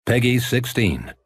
Peggy 16.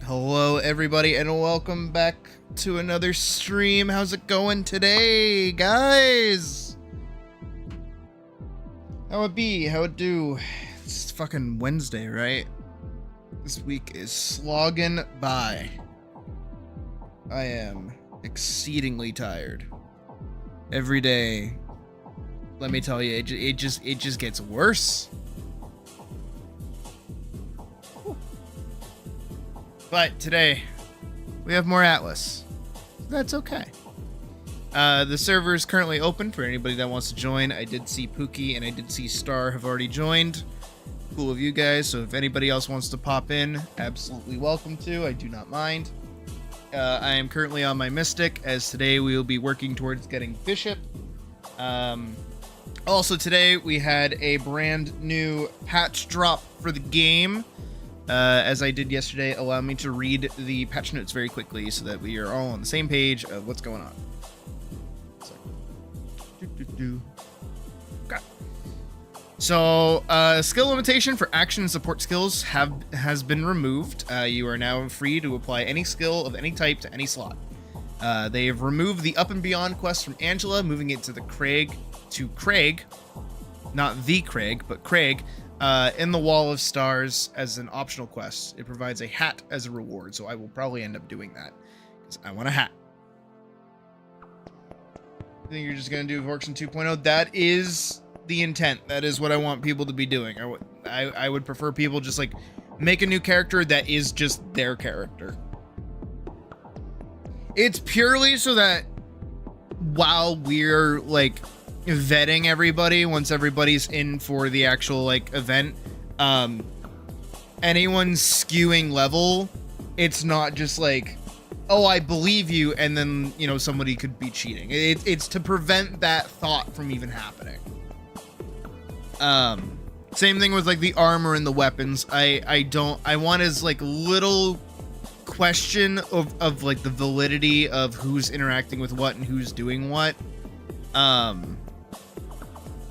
Hello everybody and welcome back to another stream. How's it going today, guys? How it be? How it do? It's fucking Wednesday, right? This week is slogging by. I am exceedingly tired. Every day, let me tell you, it just gets worse. But today, we have more ATLYSS. That's okay. The server is currently open for anybody that wants to join. I did see Pookie and I did see Star have already joined. Cool of you guys. So if anybody else wants to pop in, absolutely welcome to. I do not mind. I am currently on my Mystic, as today we will be working towards getting Bishop. Also today, we had a brand new patch drop for the game. As I did yesterday, allow me to read the patch notes very quickly so that we are all on the same page of what's going on. Okay. So, skill limitation for action and support skills has been removed. You are now free to apply any skill of any type to any slot. They have removed the Up and Beyond quest from Angela, moving it to Craig, not the Craig, but Craig. In the Wall of Stars as an optional quest. It provides a hat as a reward, so I will probably end up doing that because I want a hat. I think you're just gonna do Vorkson 2.0. That is the intent. That is what I want people to be doing. I would prefer people just like make a new character that is just their character. It's purely so that while we're like vetting everybody, once everybody's in for the actual like event, anyone skewing level, it's not just like oh, I believe you, and then, you know, somebody could be cheating. It's to prevent that thought from even happening. Same thing with like the armor and the weapons. I want as like little question of like the validity of who's interacting with what and who's doing what.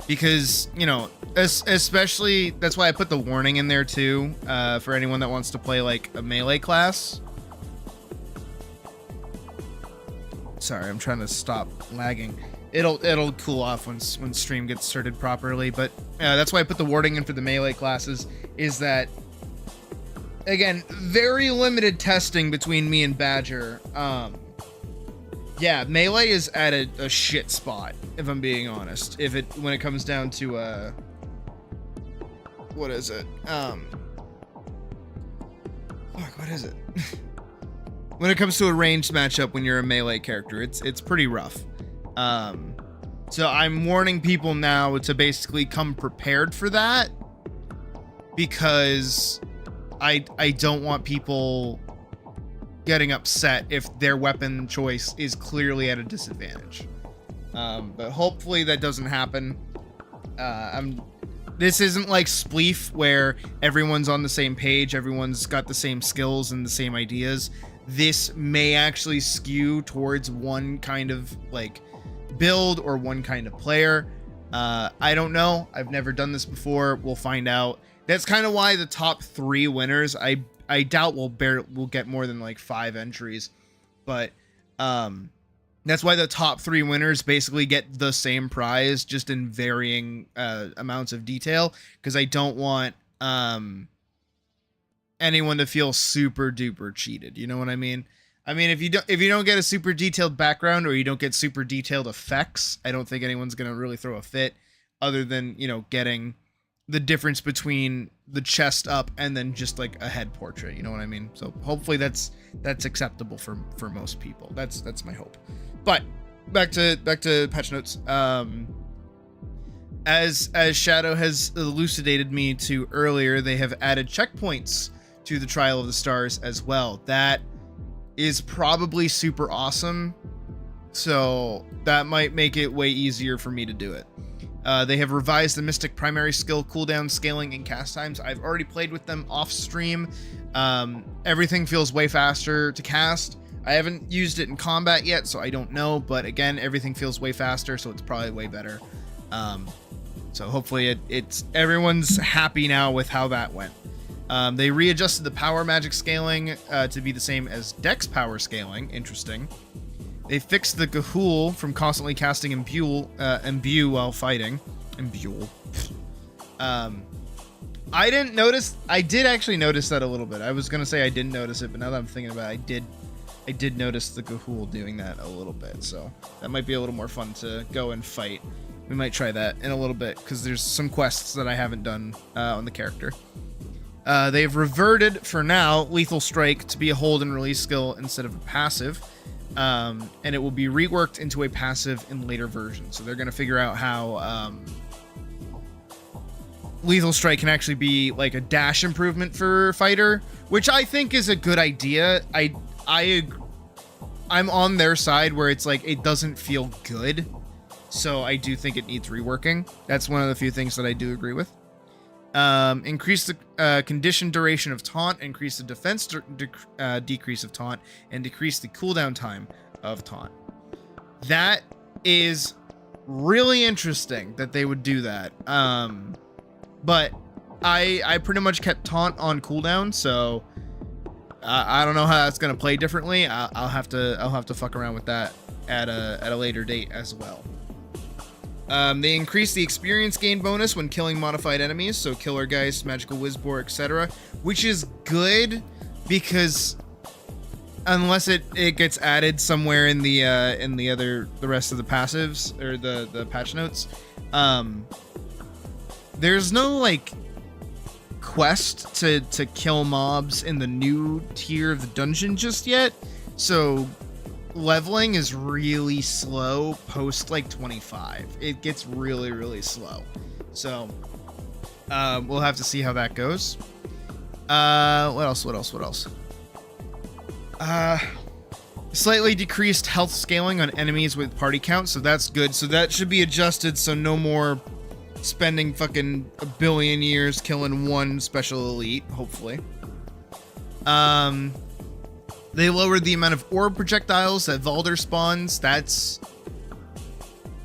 Because, you know, especially, that's why I put the warning in there too, for anyone that wants to play like a melee class. Sorry, I'm trying to stop lagging. It'll cool off when stream gets started properly, but that's why I put the warning in for the melee classes, is that, again, very limited testing between me and Badger. Yeah, melee is at a shit spot, if I'm being honest. When it comes down to what is it? Fuck, what is it? When it comes to a ranged matchup when you're a melee character, it's pretty rough. So I'm warning people now to basically come prepared for that, because I don't want people getting upset if their weapon choice is clearly at a disadvantage. But hopefully that doesn't happen. This isn't like Spleef where everyone's on the same page, everyone's got the same skills and the same ideas. This may actually skew towards one kind of like build or one kind of player. I don't know. I've never done this before. We'll find out. That's kind of why the top 3 winners, I doubt we'll get more than like 5 entries, but that's why the top 3 winners basically get the same prize, just in varying amounts of detail, because I don't want anyone to feel super duper cheated. You know what I mean? I mean, if you don't get a super detailed background, or you don't get super detailed effects, I don't think anyone's gonna really throw a fit, other than, you know, getting the difference between the chest up and then just like a head portrait. You know what I mean? So hopefully that's acceptable for most people. That's my hope. But back to patch notes. As Shadow has elucidated me to earlier, they have added checkpoints to the Trial of the Stars as well. That is probably super awesome, so that might make it way easier for me to do it. They have revised the Mystic primary skill cooldown, scaling, and cast times. I've already played with them off stream. Everything feels way faster to cast. I haven't used it in combat yet, so I don't know, but again, everything feels way faster, so it's probably way better. So hopefully it's everyone's happy now with how that went. They readjusted the power magic scaling to be the same as Dex power scaling. Interesting. They fixed the Gahul from constantly casting Imbue while fighting. Imbue. I didn't notice. I did actually notice that a little bit. I was gonna say I didn't notice it, but now that I'm thinking about it, I did notice the Gahul doing that a little bit. So that might be a little more fun to go and fight. We might try that in a little bit, because there's some quests that I haven't done on the character. They've reverted, for now, Lethal Strike to be a hold and release skill instead of a passive. And it will be reworked into a passive in later versions. So they're going to figure out how Lethal Strike can actually be like a dash improvement for Fighter, which I think is a good idea. I'm on their side where it's like it doesn't feel good. So I do think it needs reworking. That's one of the few things that I do agree with. Increase the condition duration of taunt, increase the defense decrease of taunt, and decrease the cooldown time of taunt. That is really interesting that they would do that. But I pretty much kept taunt on cooldown, so I don't know how that's gonna play differently. I'll have to fuck around with that at a later date as well. They increase the experience gain bonus when killing modified enemies, so Killer Geist, Magical Wizbor, etc., which is good, because unless it gets added somewhere in the rest of the passives or the patch notes, there's no like quest to kill mobs in the new tier of the dungeon just yet, so leveling is really slow post like 25. It gets really slow, so we'll have to see how that goes. What else? Slightly decreased health scaling on enemies with party count, so that's good. So that should be adjusted, so no more spending fucking a billion years killing one special elite, hopefully. They lowered the amount of orb projectiles that Valder spawns. That's...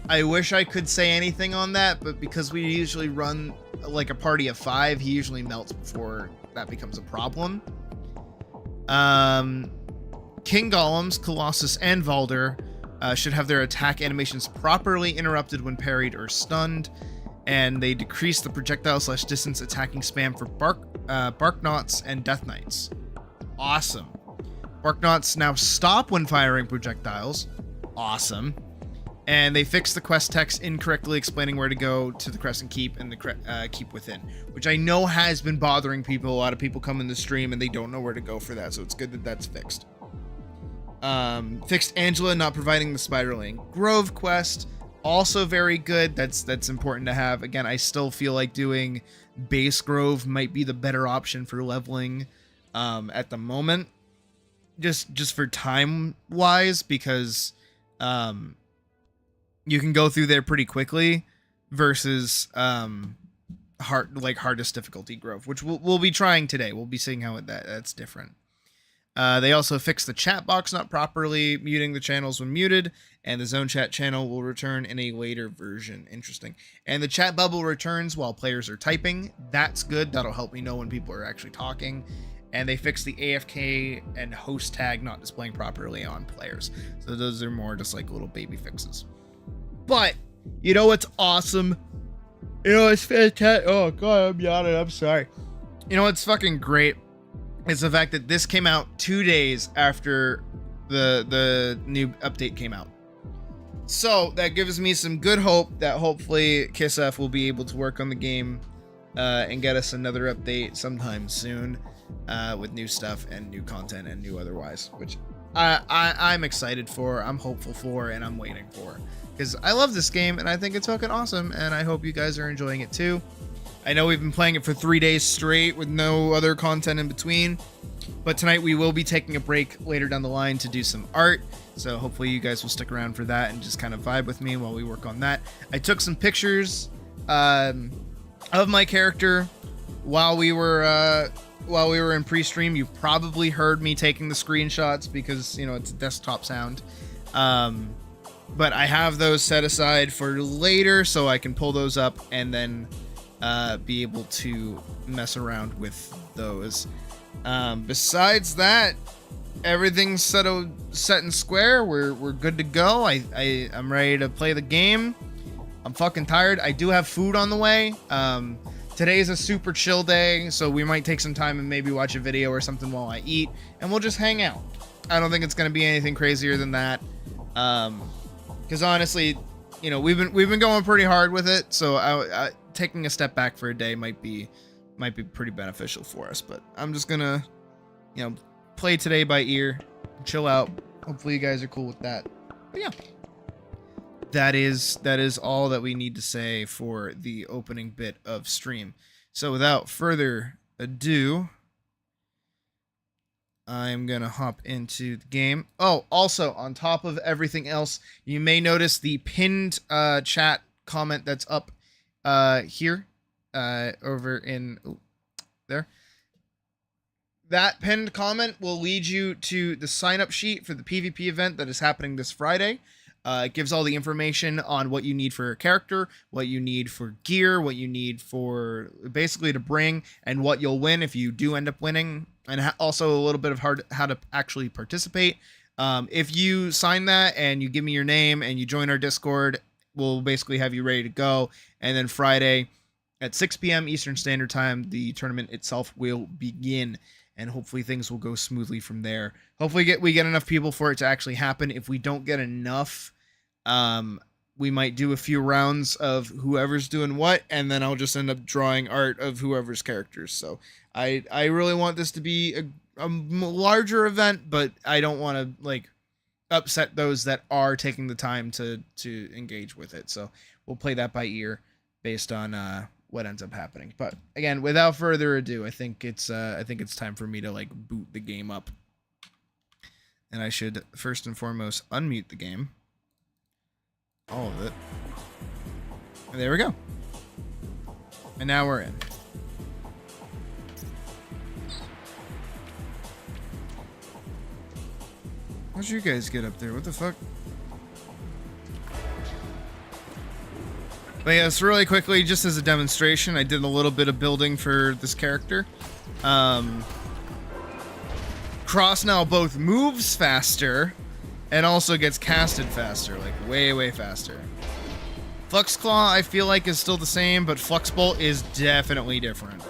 I wish I could say anything on that, but because we usually run like a party of 5, he usually melts before that becomes a problem. King Golems, Colossus, and Valder should have their attack animations properly interrupted when parried or stunned, and they decrease the projectile/distance attacking spam for Barknots and Death Knights. Awesome. Barknots now stop when firing projectiles. Awesome. And they fixed the quest text incorrectly explaining where to go to the Crescent Keep and the Keep Within, which I know has been bothering people. A lot of people come in the stream and they don't know where to go for that, so it's good that that's fixed. Fixed Angela not providing the spiraling Grove quest, also very good. That's important to have. Again, I still feel like doing base Grove might be the better option for leveling at the moment, just for time wise, because you can go through there pretty quickly versus hardest difficulty Grove, which we'll be trying today. We'll be seeing how that's different. They also fixed the chat box not properly muting the channels when muted, and the zone chat channel will return in a later version. Interesting. And the chat bubble returns while players are typing. That's good. That'll help me know when people are actually talking. And they fixed the AFK and host tag not displaying properly on players. So those are more just like little baby fixes. But you know what's awesome? You know it's fantastic. Oh god, I'm yawning. I'm sorry. You know what's fucking great? It's the fact that this came out 2 days after the new update came out. So that gives me some good hope that hopefully KISSF will be able to work on the game and get us another update sometime soon with new stuff and new content and new otherwise, which I'm excited for, I'm hopeful for, and I'm waiting for. Because I love this game and I think it's fucking awesome, and I hope you guys are enjoying it too. I know we've been playing it for 3 days straight with no other content in between, but tonight we will be taking a break later down the line to do some art, so hopefully you guys will stick around for that and just kind of vibe with me while we work on that. I took some pictures of my character while we were in pre-stream. You've probably heard me taking the screenshots because, you know, it's a desktop sound. But I have those set aside for later so I can pull those up and then be able to mess around with those. Besides that, everything's set and square. We're good to go. I'm ready to play the game. I'm fucking tired. I do have food on the way. Today's a super chill day, so we might take some time and maybe watch a video or something while I eat, and we'll just hang out. I don't think it's gonna be anything crazier than that. Because honestly, you know, we've been going pretty hard with it, so taking a step back for a day might be pretty beneficial for us. But I'm just gonna, you know, play today by ear, chill out. Hopefully you guys are cool with that. But yeah, that is all that we need to say for the opening bit of stream. So without further ado, I'm gonna hop into the game. Oh, also, on top of everything else, you may notice the pinned chat comment that's up here, over in there. That pinned comment will lead you to the sign-up sheet for the PvP event that is happening this Friday. It gives all the information on what you need for your character, what you need for gear, what you need for basically to bring, and what you'll win if you do end up winning, and also a little bit of how to actually participate. If you sign that and you give me your name and you join our Discord, we'll basically have you ready to go. And then Friday at 6 p.m. Eastern Standard Time, the tournament itself will begin. And hopefully things will go smoothly from there. Hopefully we get enough people for it to actually happen. If we don't get enough, we might do a few rounds of whoever's doing what, and then I'll just end up drawing art of whoever's characters. So I really want this to be a larger event, but I don't want to like upset those that are taking the time to engage with it. So we'll play that by ear based on what ends up happening. But again, without further ado, I think it's time for me to like boot the game up And I should first and foremost unmute the game. All of it. And there we go. And now we're in. How'd you guys get up there? What the fuck? But yes, really quickly, just as a demonstration, I did a little bit of building for this character. Cross now both moves faster and also gets casted faster, like way, way faster. Flux Claw, I feel like, is still the same, but Flux Bolt is definitely different.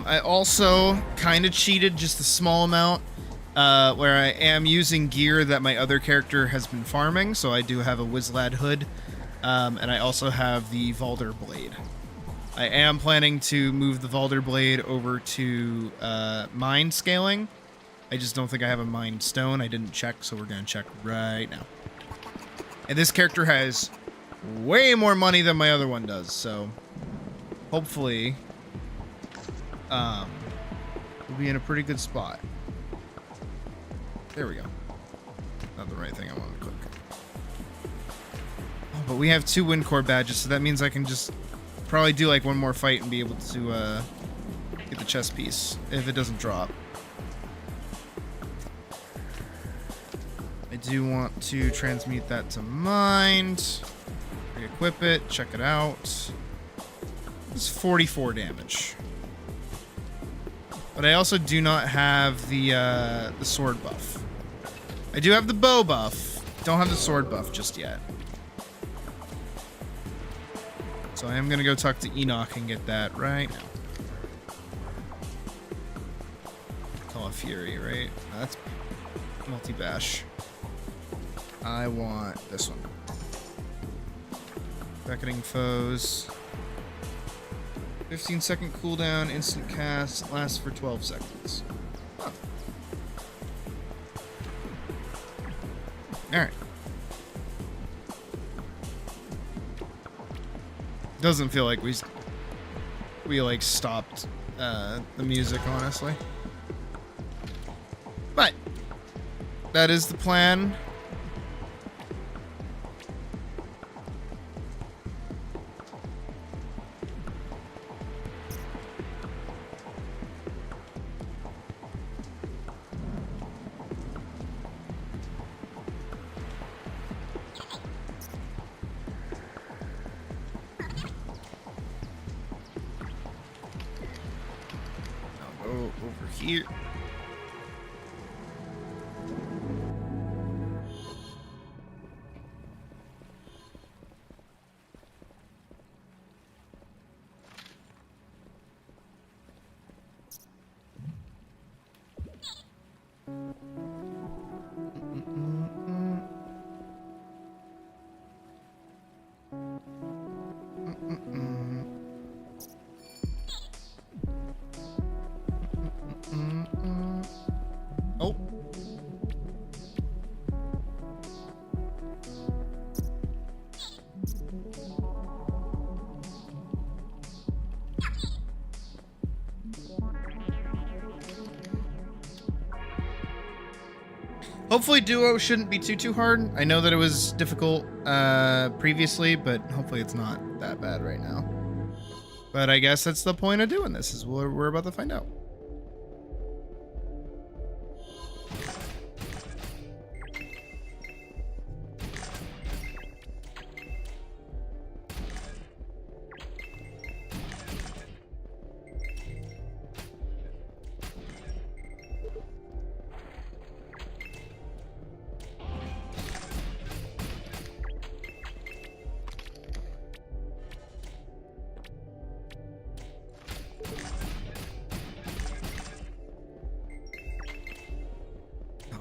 I also kind of cheated just a small amount, where I am using gear that my other character has been farming, so I do have a Wizlad hood, and I also have the Valder blade. I am planning to move the Valder blade over to mine scaling. I just don't think I have a mine stone. I didn't check, so we're going to check right now. And this character has way more money than my other one does, so hopefully we'll be in a pretty good spot. There we go. Not the right thing I want to click. Oh, but we have 2 wind core badges, so that means I can just probably do like one more fight and be able to get the chest piece if it doesn't drop. I do want to transmute that to mind. Re-equip it, check it out. It's 44 damage. But I also do not have the sword buff. I do have the bow buff. Don't have the sword buff just yet. So I am going to go talk to Enoch and get that right now. Call of Fury, right? No, that's multi-bash. I want this one. Beckoning foes. 15-second cooldown, instant cast, lasts for 12 seconds. Oh. Alright. Doesn't feel like we like stopped the music, honestly. But that is the plan. Over here. Oh. Hopefully duo shouldn't be too hard. I know that it was difficult previously, but hopefully it's not that bad right now. But I guess that's the point of doing this, is we're about to find out.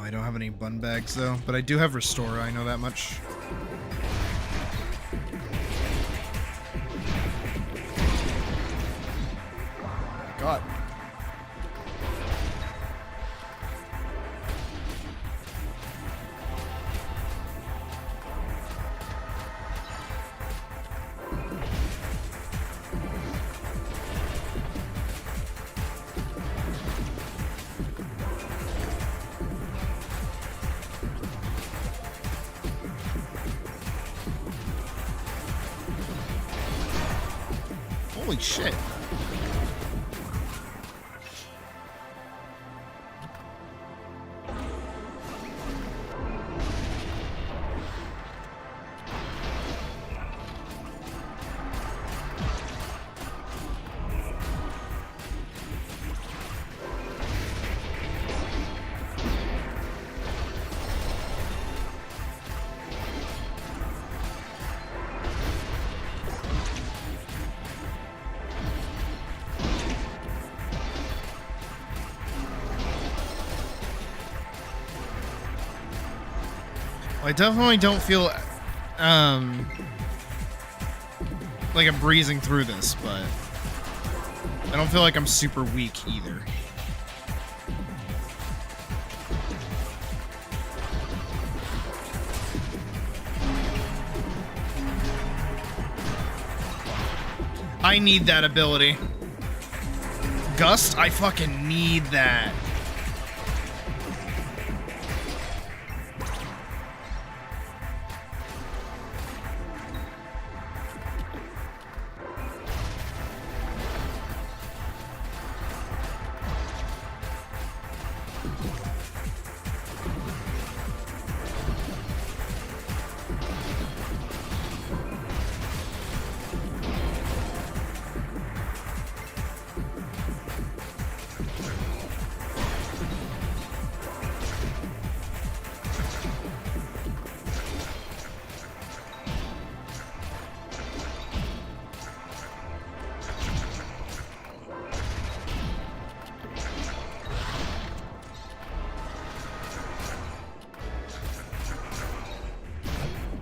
I don't have any bun bags though, but I do have Restore, I know that much. God. Holy shit. I definitely don't feel like I'm breezing through this, but I don't feel like I'm super weak either. I need that ability. Gust? I fucking need that.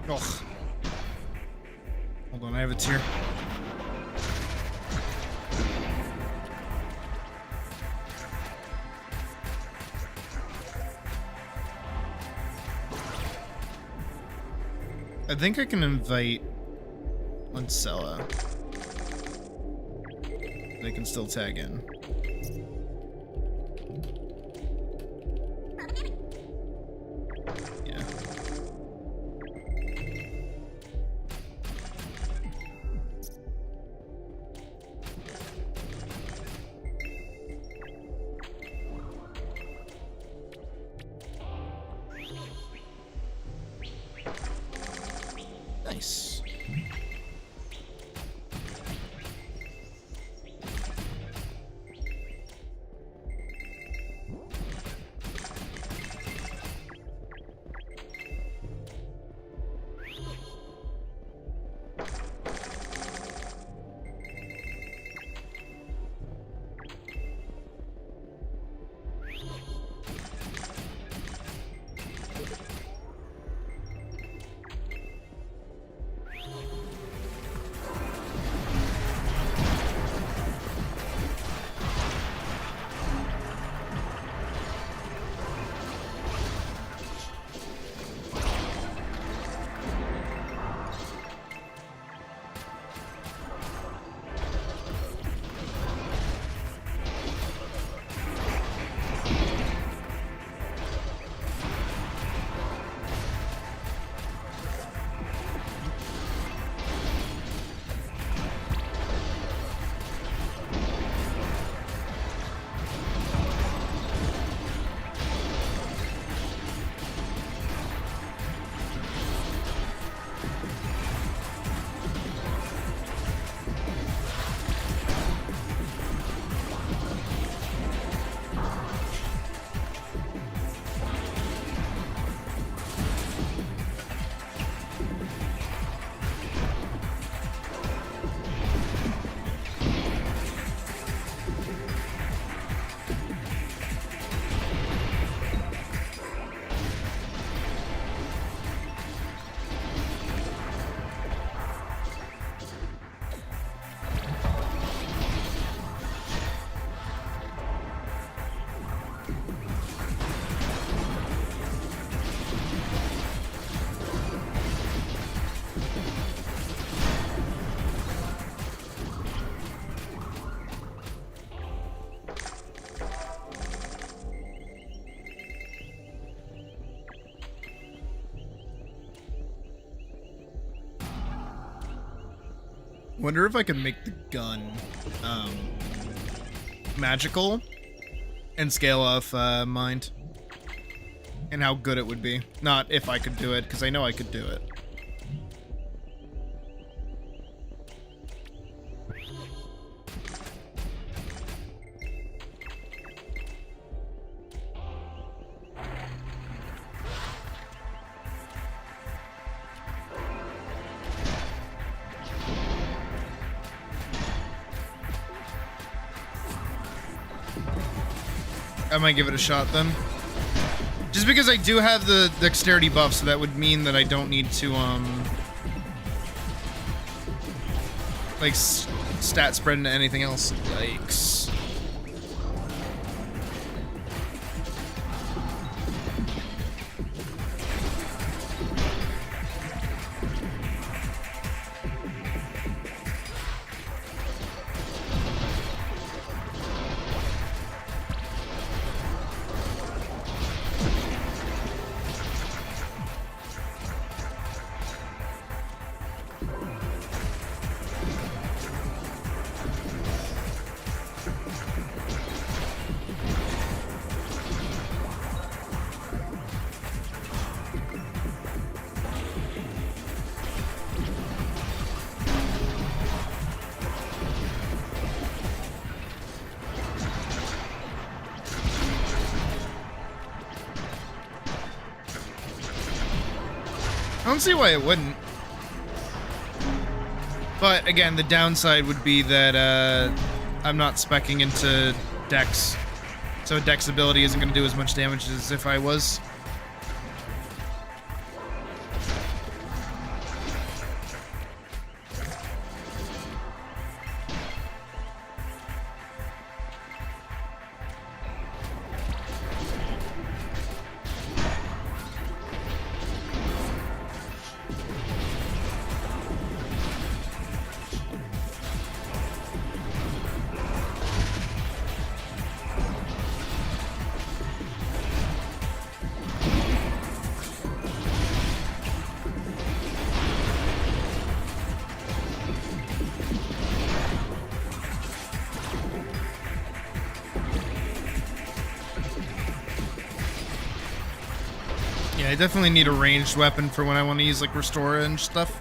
Ugh. Hold on, I have a tear. I think I can invite Lancella. They can still tag in. Yeah. Nice. Wonder if I can make the gun magical and scale off mind. And how good it would be. Not if I could do it, because I know I could do it. I might give it a shot then. Just because I do have the dexterity buff, so that would mean that I don't need to, like, stat spread into anything else. Yikes. I don't see why it wouldn't. But again, the downside would be that I'm not speccing into Dex. So Dex ability isn't going to do as much damage as if I was. Yeah, I definitely need a ranged weapon for when I want to use, like, Restora and stuff.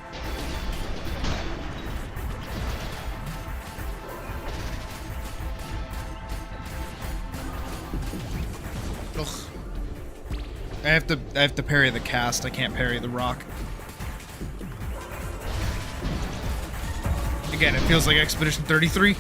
Ugh. I have to parry the cast. I can't parry the rock. Again, it feels like Expedition 33.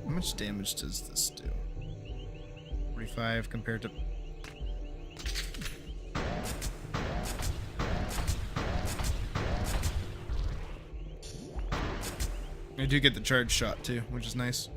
How much damage does this do? 45 compared to... I do get the charge shot too, which is nice.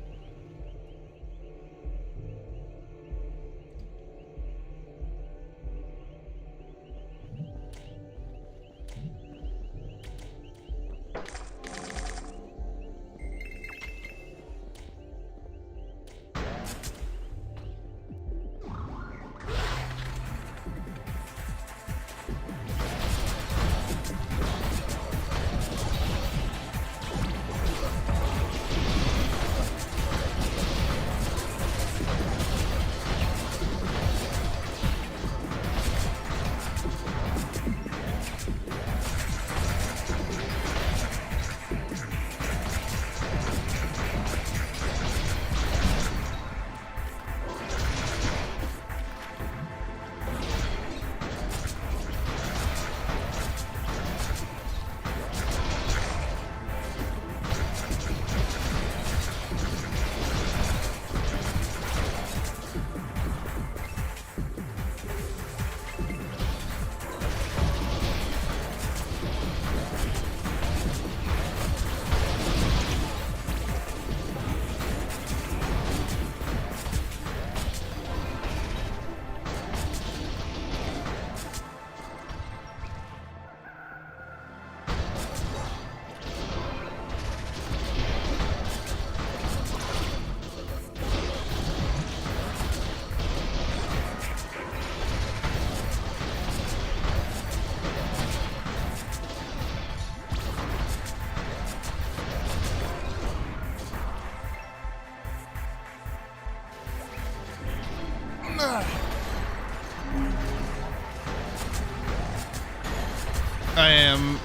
I am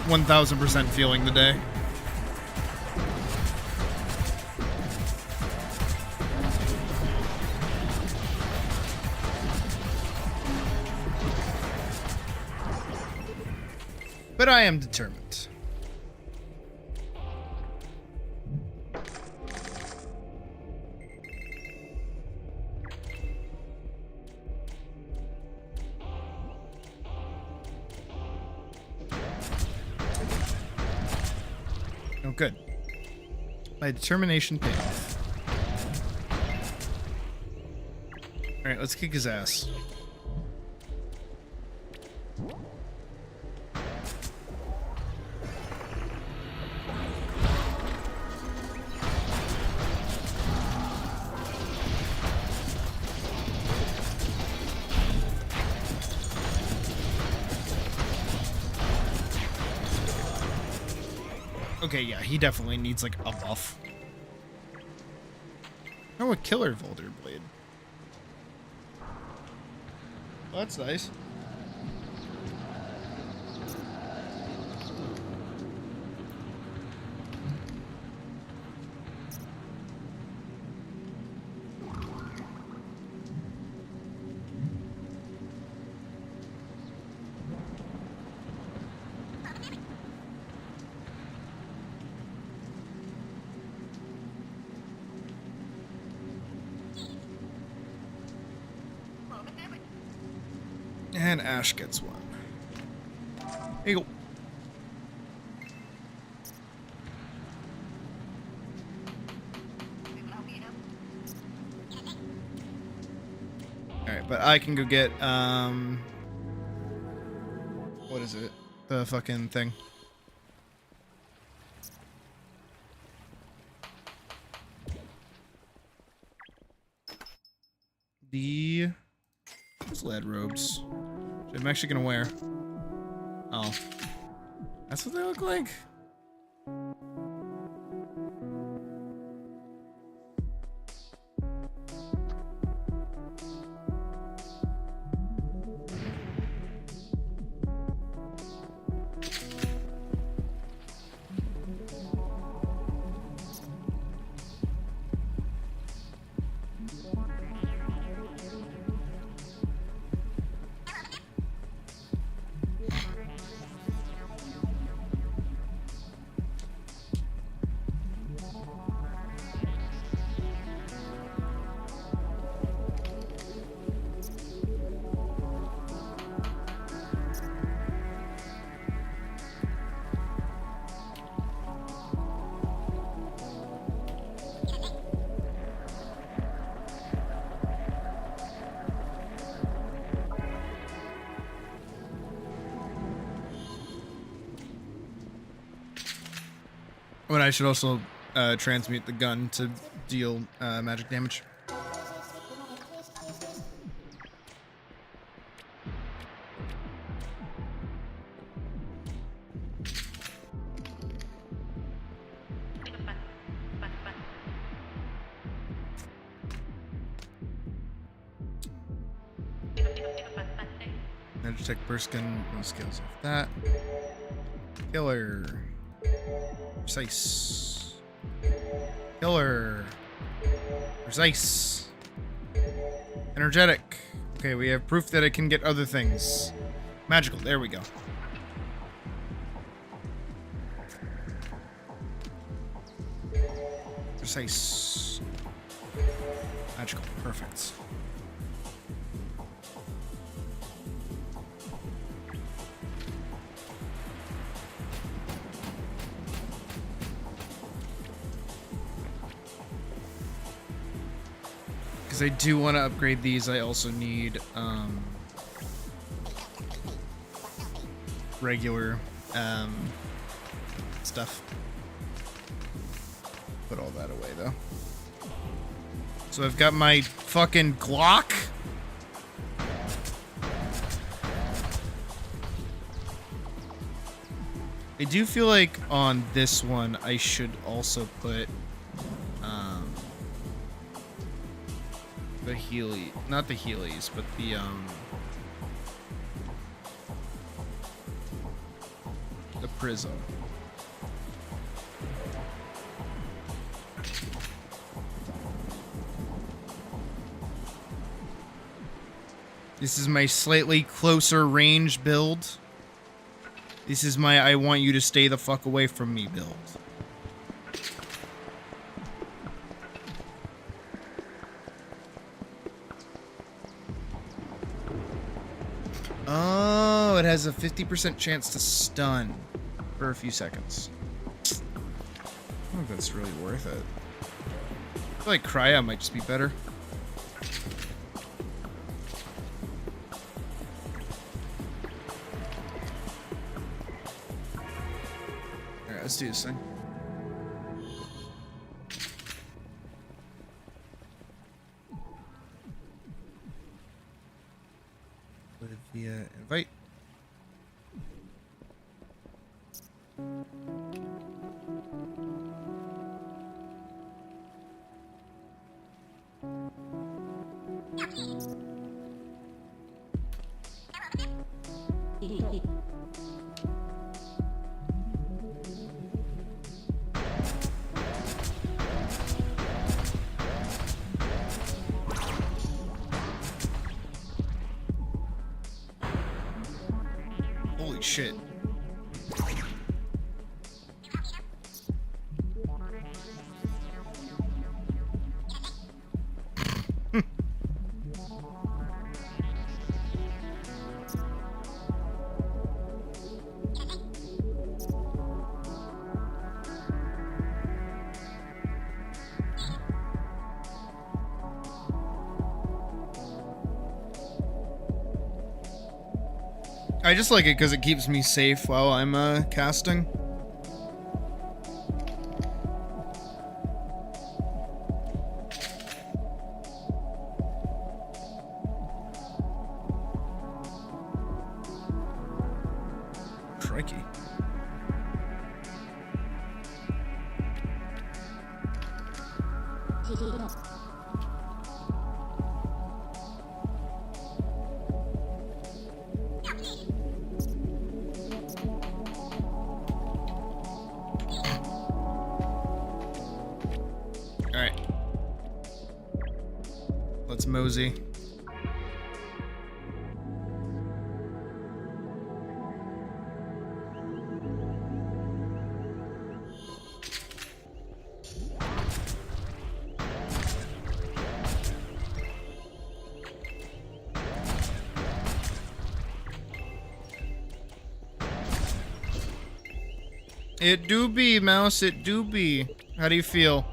1000% feeling the day. But I am determined. Oh, good. My determination paid off. Alright, let's kick his ass. Okay, yeah, he definitely needs, like, a buff. Oh, a killer Volder Blade. Oh, that's nice. And Ash gets one. Here you go. Alright, but I can go get, what is it? The fucking thing. Those lead robes. Which I'm actually gonna wear. Oh. That's what they look like? But I should also transmute the gun to deal magic damage. Magitech burst gun, no skills off that. Killer. Precise. Killer. Precise. Energetic. Okay, we have proof that it can get other things. Magical, there we go. Precise. Magical, perfect. Because I do want to upgrade these, I also need regular stuff. Put all that away though. So I've got my fucking Glock. I do feel like on this one I should also put the Healy, not the Heelys, but the prism. This is my slightly closer range build. This is my I want you to stay the fuck away from me build. Oh, it has a 50% chance to stun for a few seconds. I don't think that's really worth it. I feel like Cryo might just be better. Alright, let's do this thing. Via invite. Holy shit. I just like it because it keeps me safe while I'm casting. Crikey. Alright. Let's mosey. It do be, Mouse, it do be. How do you feel?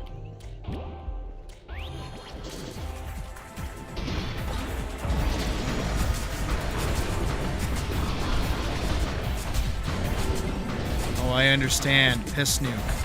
Oh, I understand. Piss nuke.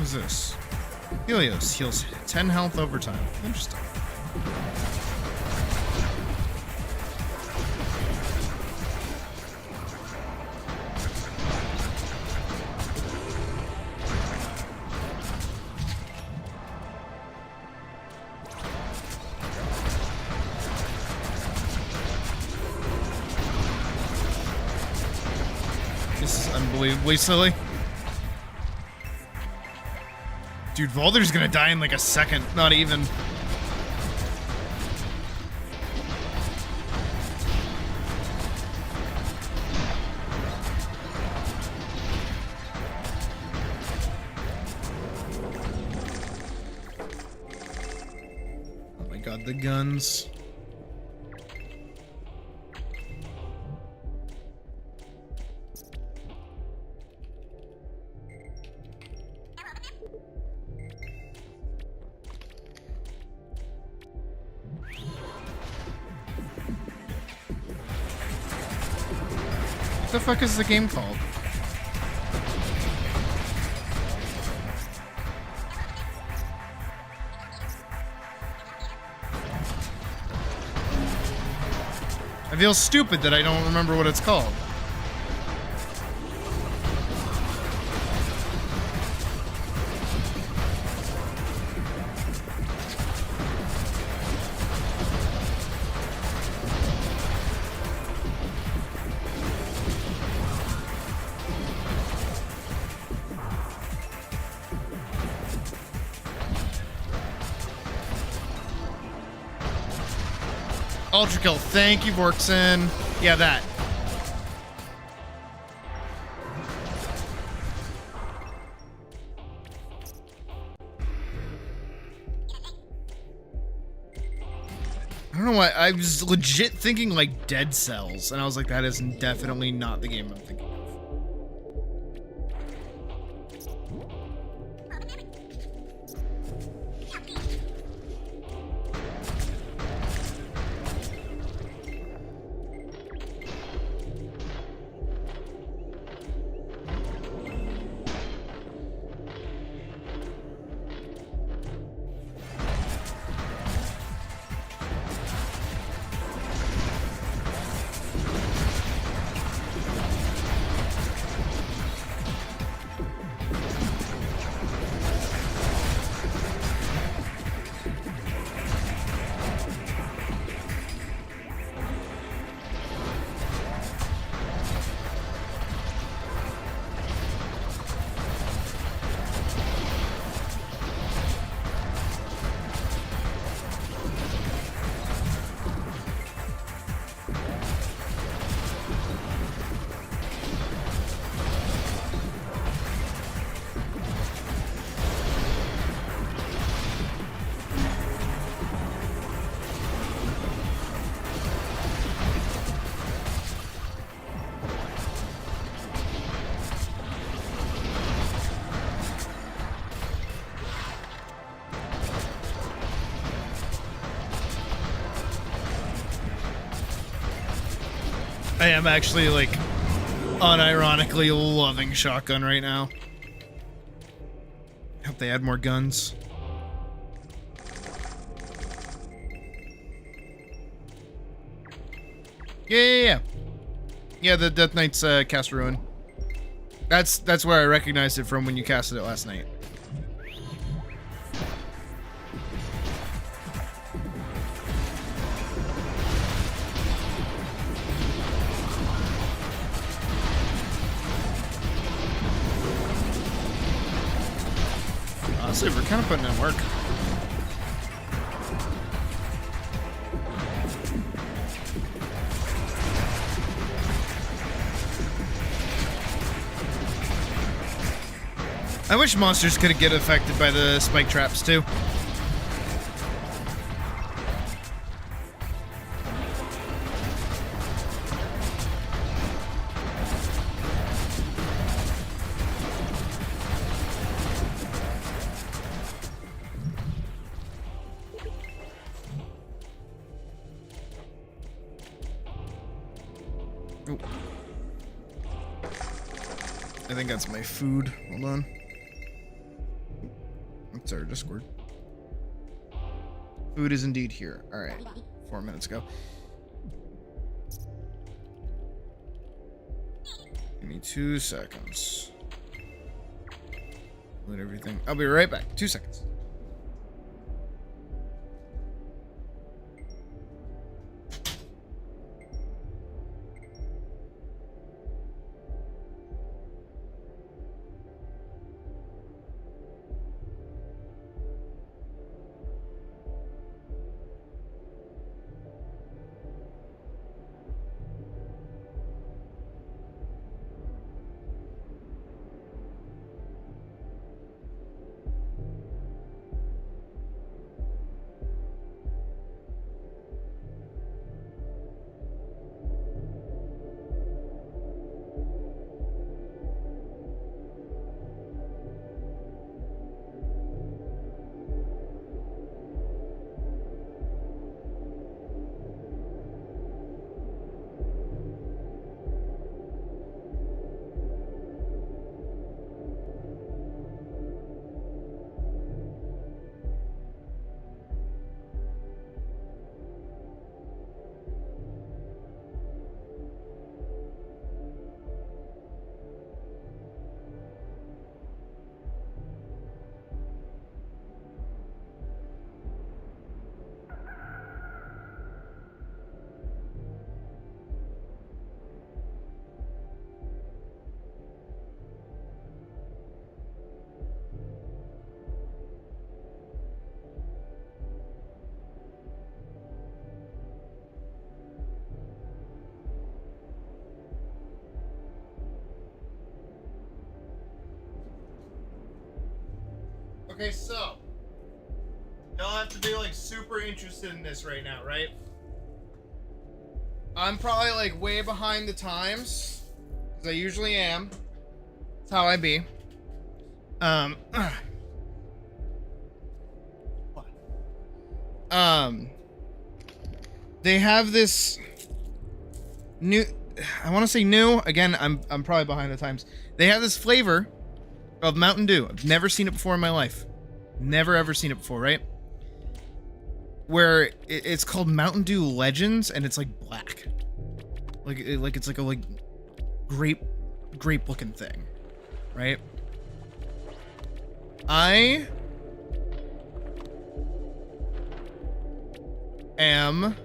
Who's this? Helios heals 10 health over time. Interesting. This is unbelievably silly. Dude, Volder's gonna die in like a second, not even. Oh my god, the guns. What the fuck is the game called? I feel stupid that I don't remember what it's called. Ultra kill. Thank you, Vorkson. Yeah, that. I don't know why. I was legit thinking like Dead Cells, and I was like, that is definitely not the game I'm thinking of. I am actually, like, unironically loving shotgun right now. Hope they add more guns. Yeah. Yeah, the Death Knight's cast ruin. That's where I recognized it from when you casted it last night. Honestly, we're kind of putting in work. I wish monsters could get affected by the spike traps too. Ooh. I think that's my food. Hold on. That's our Discord. Food is indeed here. All right. 4 minutes ago. Give me 2 seconds. Load everything. I'll be right back. 2 seconds. Okay, so y'all have to be like super interested in this right now, right? I'm probably like way behind the times, because I usually am. That's how I be. They have this new, I want to say new, again, I'm probably behind the times. They have this flavor of Mountain Dew. I've never seen it before in my life. Never ever seen it before, right? Where it's called Mountain Dew Legends, and it's like black. Like it's like a like grape looking thing, right? I am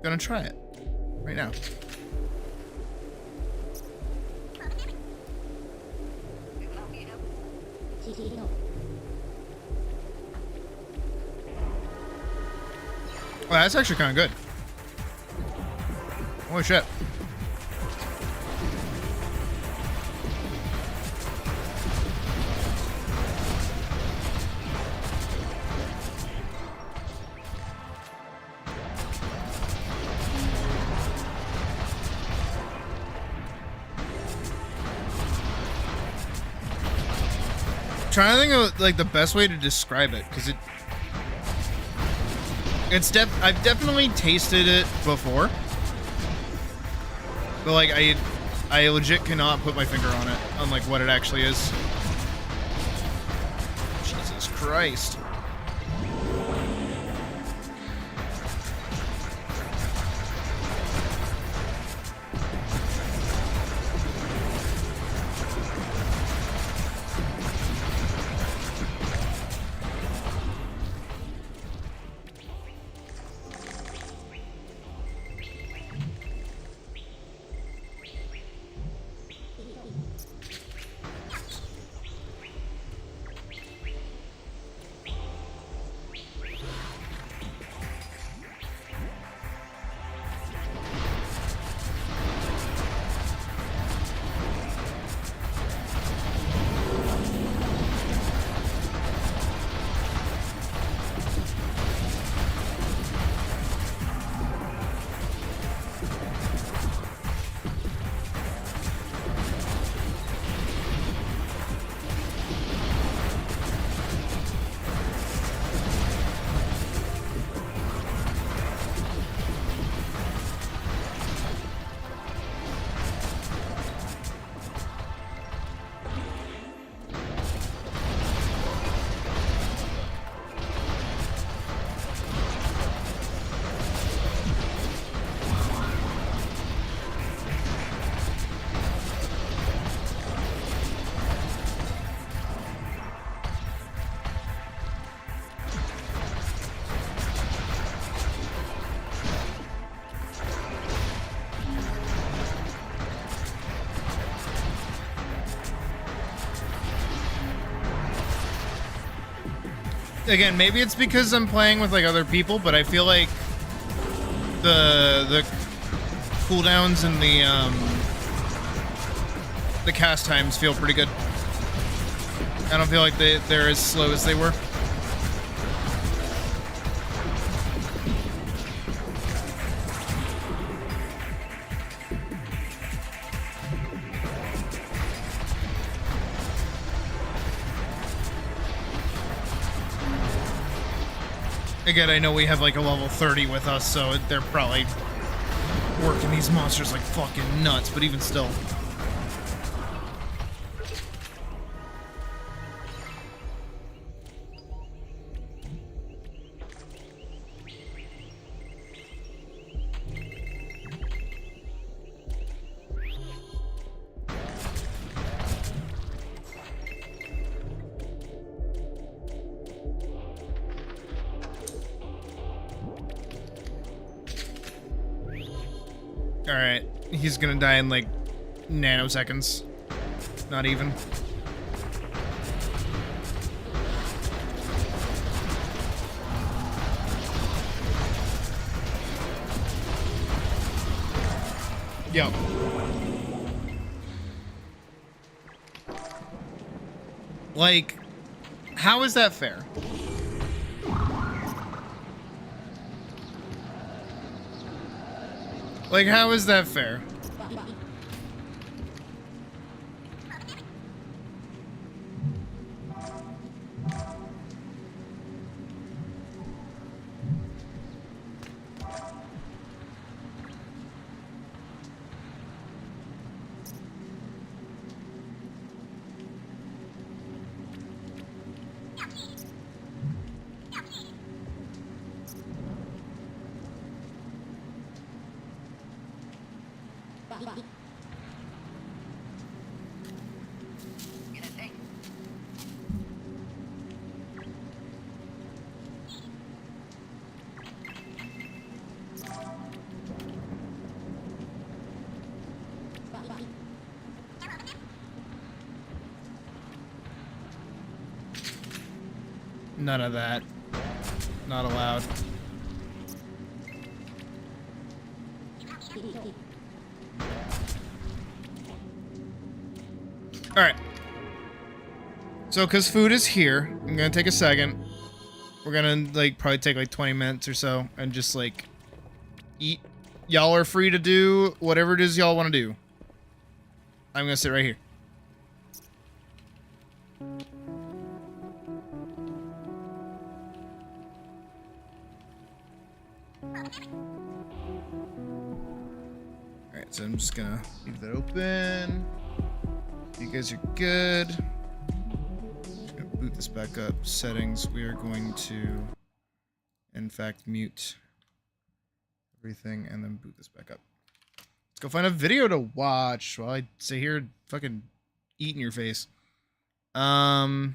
gonna try it right now. Oh, that's actually kind of good. Holy shit. Trying to think of like the best way to describe it, because I've definitely tasted it before, but like I legit cannot put my finger on it, on like what it actually is. Jesus Christ. Again, maybe it's because I'm playing with like other people, but I feel like the cooldowns and the cast times feel pretty good. I don't feel like they're as slow as they were. Again, I know we have like a level 30 with us, so they're probably working these monsters like fucking nuts, but even still. Alright, he's gonna die in like nanoseconds. Not even. Yo. Like, How is that fair? Like, how is that fair? None of that. Not allowed. Alright. So, because food is here, I'm gonna take a second. We're gonna, like, probably take, like, 20 minutes or so and just, like, eat. Y'all are free to do whatever it is y'all want to do. I'm gonna sit right here. Alright, so I'm just gonna leave that open. You guys are good. Just gonna boot this back up. Settings, we are going to, in fact, mute everything and then boot this back up. Let's go find a video to watch while I sit here and fucking eat in your face. Alright,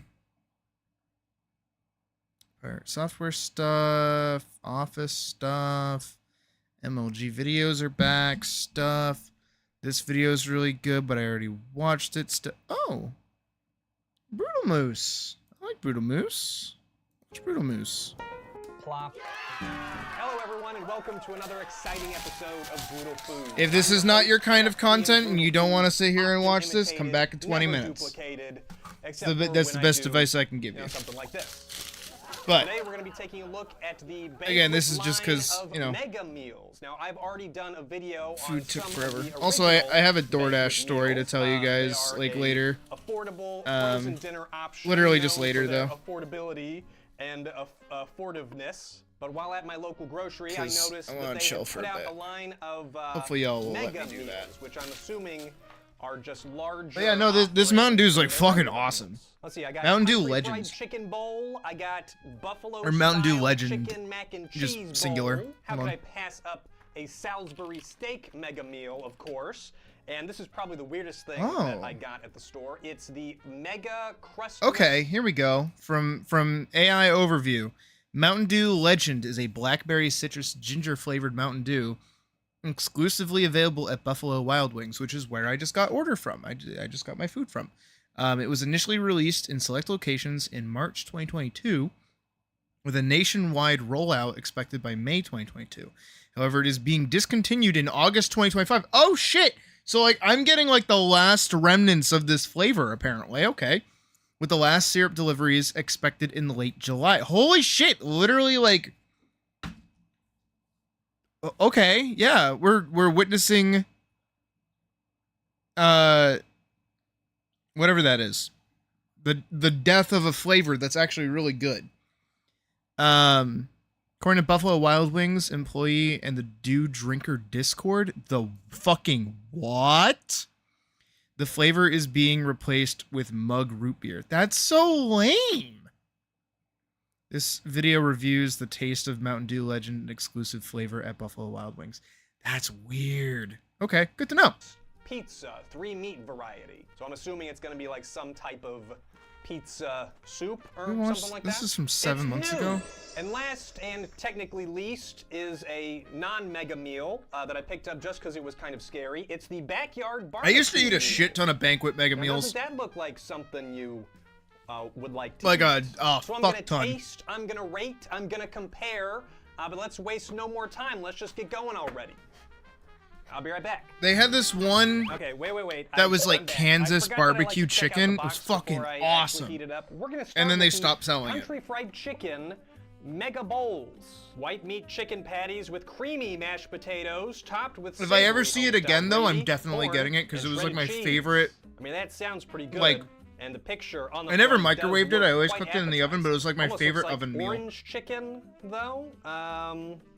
software stuff, office stuff, MLG videos are back, stuff. This video is really good, but I already watched it. Oh, Brutal Moose. I like Brutal Moose. Watch Brutal Moose. Plop. Hello everyone and welcome to another exciting episode of Brutal Food. If this is not your kind of content and you don't want to sit here and watch this, come back in 20 minutes. That's the best advice I can give you. Something like this. But today we're going to be taking a look at the again, this is just because, you know, mega meals. Now I've already done a video food on took some forever. Of the Also, I have a DoorDash story to tell you guys, like, later. Affordable frozen dinner option, literally just later, though. Affordability and affordativeness. But while at my local grocery, I noticed that they have put out a line of hopefully y'all will mega let me do that. meals, which I'm assuming are just large. But yeah, no, this Mountain Dew is like fucking awesome. Let's see, I got Mountain Dew fried Legends. chicken bowl. I got buffalo or Mountain Dew style Legend. Chicken mac and Just cheese singular. bowl. How Come could on. I pass up a Salisbury steak mega meal, of course? And this is probably the weirdest thing that I got at the store. It's the mega crust. Okay, here we go. From AI overview. Mountain Dew Legend is a blackberry citrus ginger flavored Mountain Dew exclusively available at Buffalo Wild Wings, which is where I just got order from. I just got my food from. It was initially released in select locations in March 2022 with a nationwide rollout expected by May 2022. However, it is being discontinued in August 2025. Oh shit! So like I'm getting like the last remnants of this flavor apparently. Okay. With the last syrup deliveries expected in late July. Holy shit, literally like okay, yeah, we're witnessing whatever that is. The death of a flavor that's actually really good. According to Buffalo Wild Wings employee and the Dew Drinker Discord, the fucking what? The flavor is being replaced with mug root beer. That's so lame. This video reviews the taste of Mountain Dew Legend exclusive flavor at Buffalo Wild Wings. That's weird. Okay, good to know. Pizza, 3 meat variety. So I'm assuming it's going to be like some type of pizza soup or something like that. This is from 7 months ago. And last and technically least is a non-mega meal that I picked up just because it was kind of scary. It's the backyard barbecue. I used to eat a shit ton of banquet mega meals. Doesn't that look like something you would like to like eat? So I'm gonna taste, I'm gonna rate, I'm gonna compare, but let's waste no more time. Let's just get going already. I'll be right back. They had this one. Okay, wait. That was like Kansas barbecue chicken. It was fucking awesome. And then they stopped selling it. Country Fried Chicken Mega Bowls. White meat chicken patties with creamy mashed potatoes topped with. If I ever see it again, though, I'm definitely getting it because it was like my favorite. I mean, that sounds pretty good. Like, and the picture on the I never microwaved it. I always cooked it in the oven, but it was like my favorite oven meal. Orange chicken, though.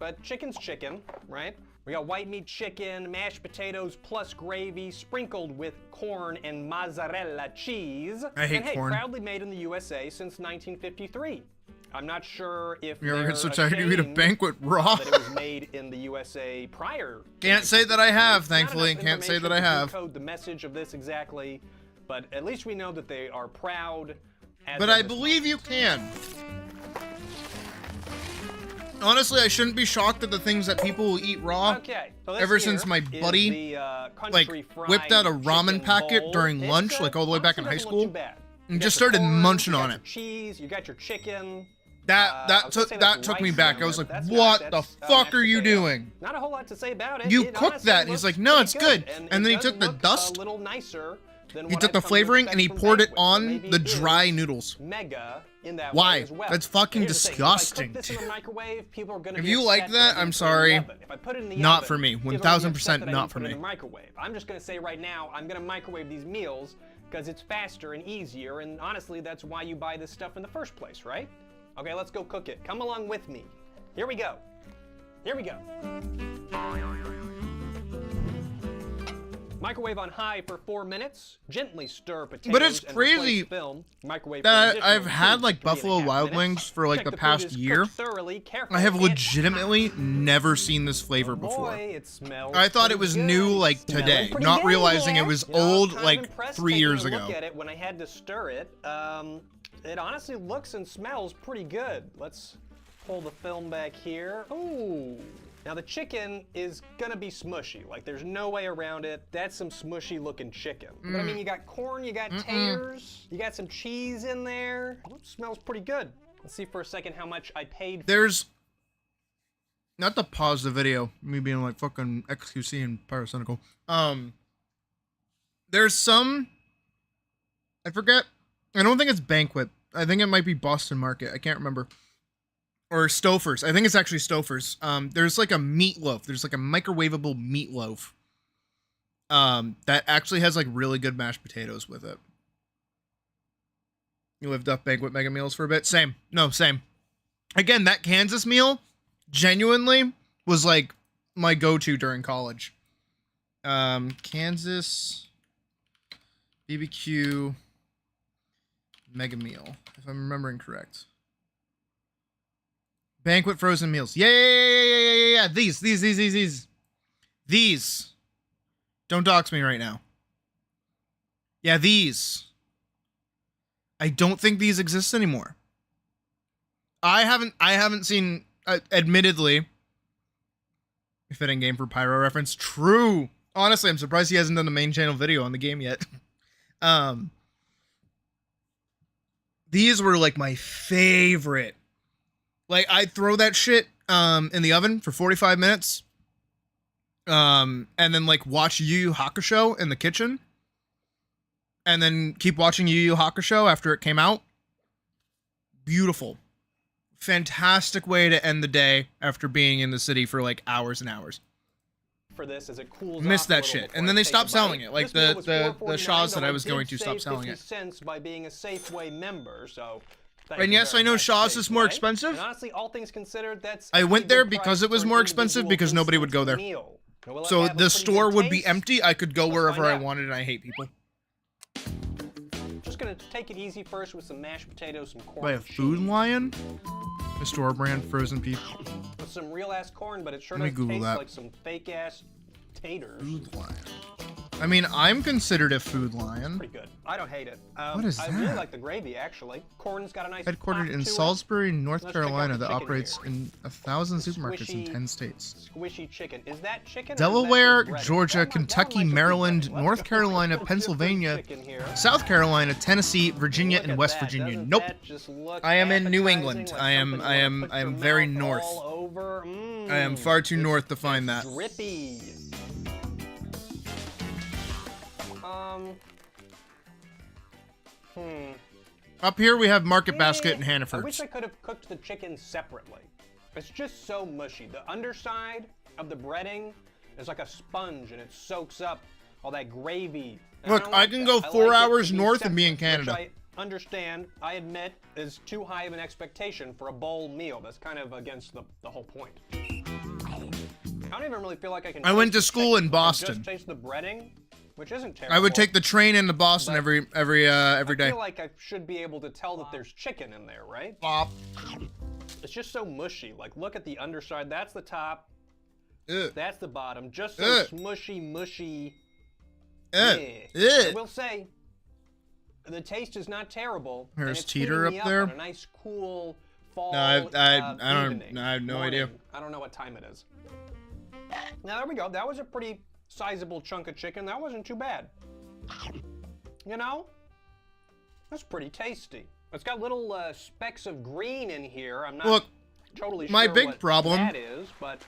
But chicken's chicken, right? We got white meat chicken, mashed potatoes plus gravy, sprinkled with corn and mozzarella cheese. I hate corn. Proudly made in the USA since 1953. I'm not sure if you ever get so tired you eat a banquet raw. That it was made in the USA prior. Can't say that I have, thankfully. Can't say that I have. Code the message of this exactly, but at least we know that they are proud. But I believe you can. Honestly, I shouldn't be shocked at the things that people will eat raw. Okay. So ever since my buddy like whipped out a ramen packet during lunch, like all the way back in high school, and just started munching on it. Cheese, you got your chicken. That took me back. I was like, what the fuck are you doing? Not a whole lot to say about it. You cooked that. And he's like, no, it's good. And then he took the dust. He took the flavoring and he poured it on the dry noodles. Why? That's fucking disgusting. If you like that, I'm sorry. Not for me. 1000% not for me. I'm just gonna say right now, I'm gonna microwave these meals because it's faster and easier, and honestly, that's why you buy this stuff in the first place, right? Okay, let's go cook it. Come along with me. Here we go. Here we go. Microwave on high for 4 minutes. Gently stir potatoes. But it's crazy that I've had like Buffalo Wild Wings for like the past year. I have legitimately never seen this flavor before. I thought it was new like today, not realizing it was old like 3 years ago. Look at it when I had to stir it. It honestly looks and smells pretty good. Let's pull the film back here. Ooh. Now the chicken is gonna be smushy. Like there's no way around it. That's some smushy looking chicken. But I mean, you got corn, you got taters, you got some cheese in there. It smells pretty good. Let's see for a second how much I paid. There's, not to pause the video, me being like fucking XQC and pyrocynical. There's some, I forget. I don't think it's Banquet. I think it might be Boston Market. I can't remember. Or Stouffer's. I think it's actually Stouffer's. There's like a meatloaf. There's like a microwavable meatloaf. That actually has like really good mashed potatoes with it. You lived up Banquet Mega Meals for a bit? Same. No, same. Again, that Kansas meal genuinely was like my go-to during college. Kansas BBQ Mega Meal, if I'm remembering correct. Banquet frozen meals. Yeah. These. Don't dox me right now. Yeah, these. I don't think these exist anymore. I haven't seen, admittedly, fitting game for Pyro reference. True. Honestly, I'm surprised he hasn't done a main channel video on the game yet. These were like my favorite. Like I'd throw that shit in the oven for 45 minutes. And then like watch Yu Yu Hakusho in the kitchen. And then keep watching Yu Yu Hakusho after it came out. Beautiful. Fantastic way to end the day after being in the city for like hours and hours. For this as it cools missed that shit, and then they stopped selling it. Like the Shaws that I was going to stop selling it. By being a Safeway member, so. And yes, I know Shaws is more expensive. And honestly, all things considered, that's. I went there because it was more expensive because nobody would go there. So the store would be empty. I could go wherever I wanted, and I hate people. Just gonna take it easy first with some mashed potatoes, some corn. By a Food Lion? A store brand frozen beef. With some real ass corn, but it sure does taste like some fake ass taters. Food Lion. I mean, I'm considered a Food Lion. Pretty good. I don't hate it. What is that? I really like the gravy, actually. Corn's got a nice headquartered in Salisbury, North Carolina, that operates in 1,000 supermarkets in 10 states. Squishy chicken. Is that chicken? Delaware, Georgia, Kentucky, Maryland, North Carolina, Pennsylvania, South Carolina, Tennessee, Virginia, and West Virginia. Nope. I am in New England. I am very north. I am far too north to find that. Drippy. Up here we have Market Basket and I wish Hannaford's. I could have cooked the chicken separately. It's just so mushy. The underside of the breading is like a sponge, and it soaks up all that gravy. And Look, don't I like can that. go I 4 like it hours to be north and be in separate, Canada. which I understand, I admit, is too high of an expectation for a bowl meal. That's kind of against the whole point. I don't even really feel like I can. I went taste to the school chicken. in Boston. I just taste the breading, which isn't terrible. I would take the train into Boston But every I day. feel like I should be able to tell that there's chicken in there, right? Bop. It's just so mushy. Like, look at the underside. That's the top. Ugh. That's the bottom. Just so Ugh. smushy, mushy. Ugh. Yeah. I Ugh. will say, the taste is not terrible. and There's it's Teeter heating me up there. On a nice, cool fall. No, I don't. evening, I have no idea. morning. I don't know what time it is. Now there we go. That was a pretty sizable chunk of chicken. That wasn't too bad. You know, that's pretty tasty. It's got little specks of green in here. I'm not Look, totally my sure big what problem- that is, but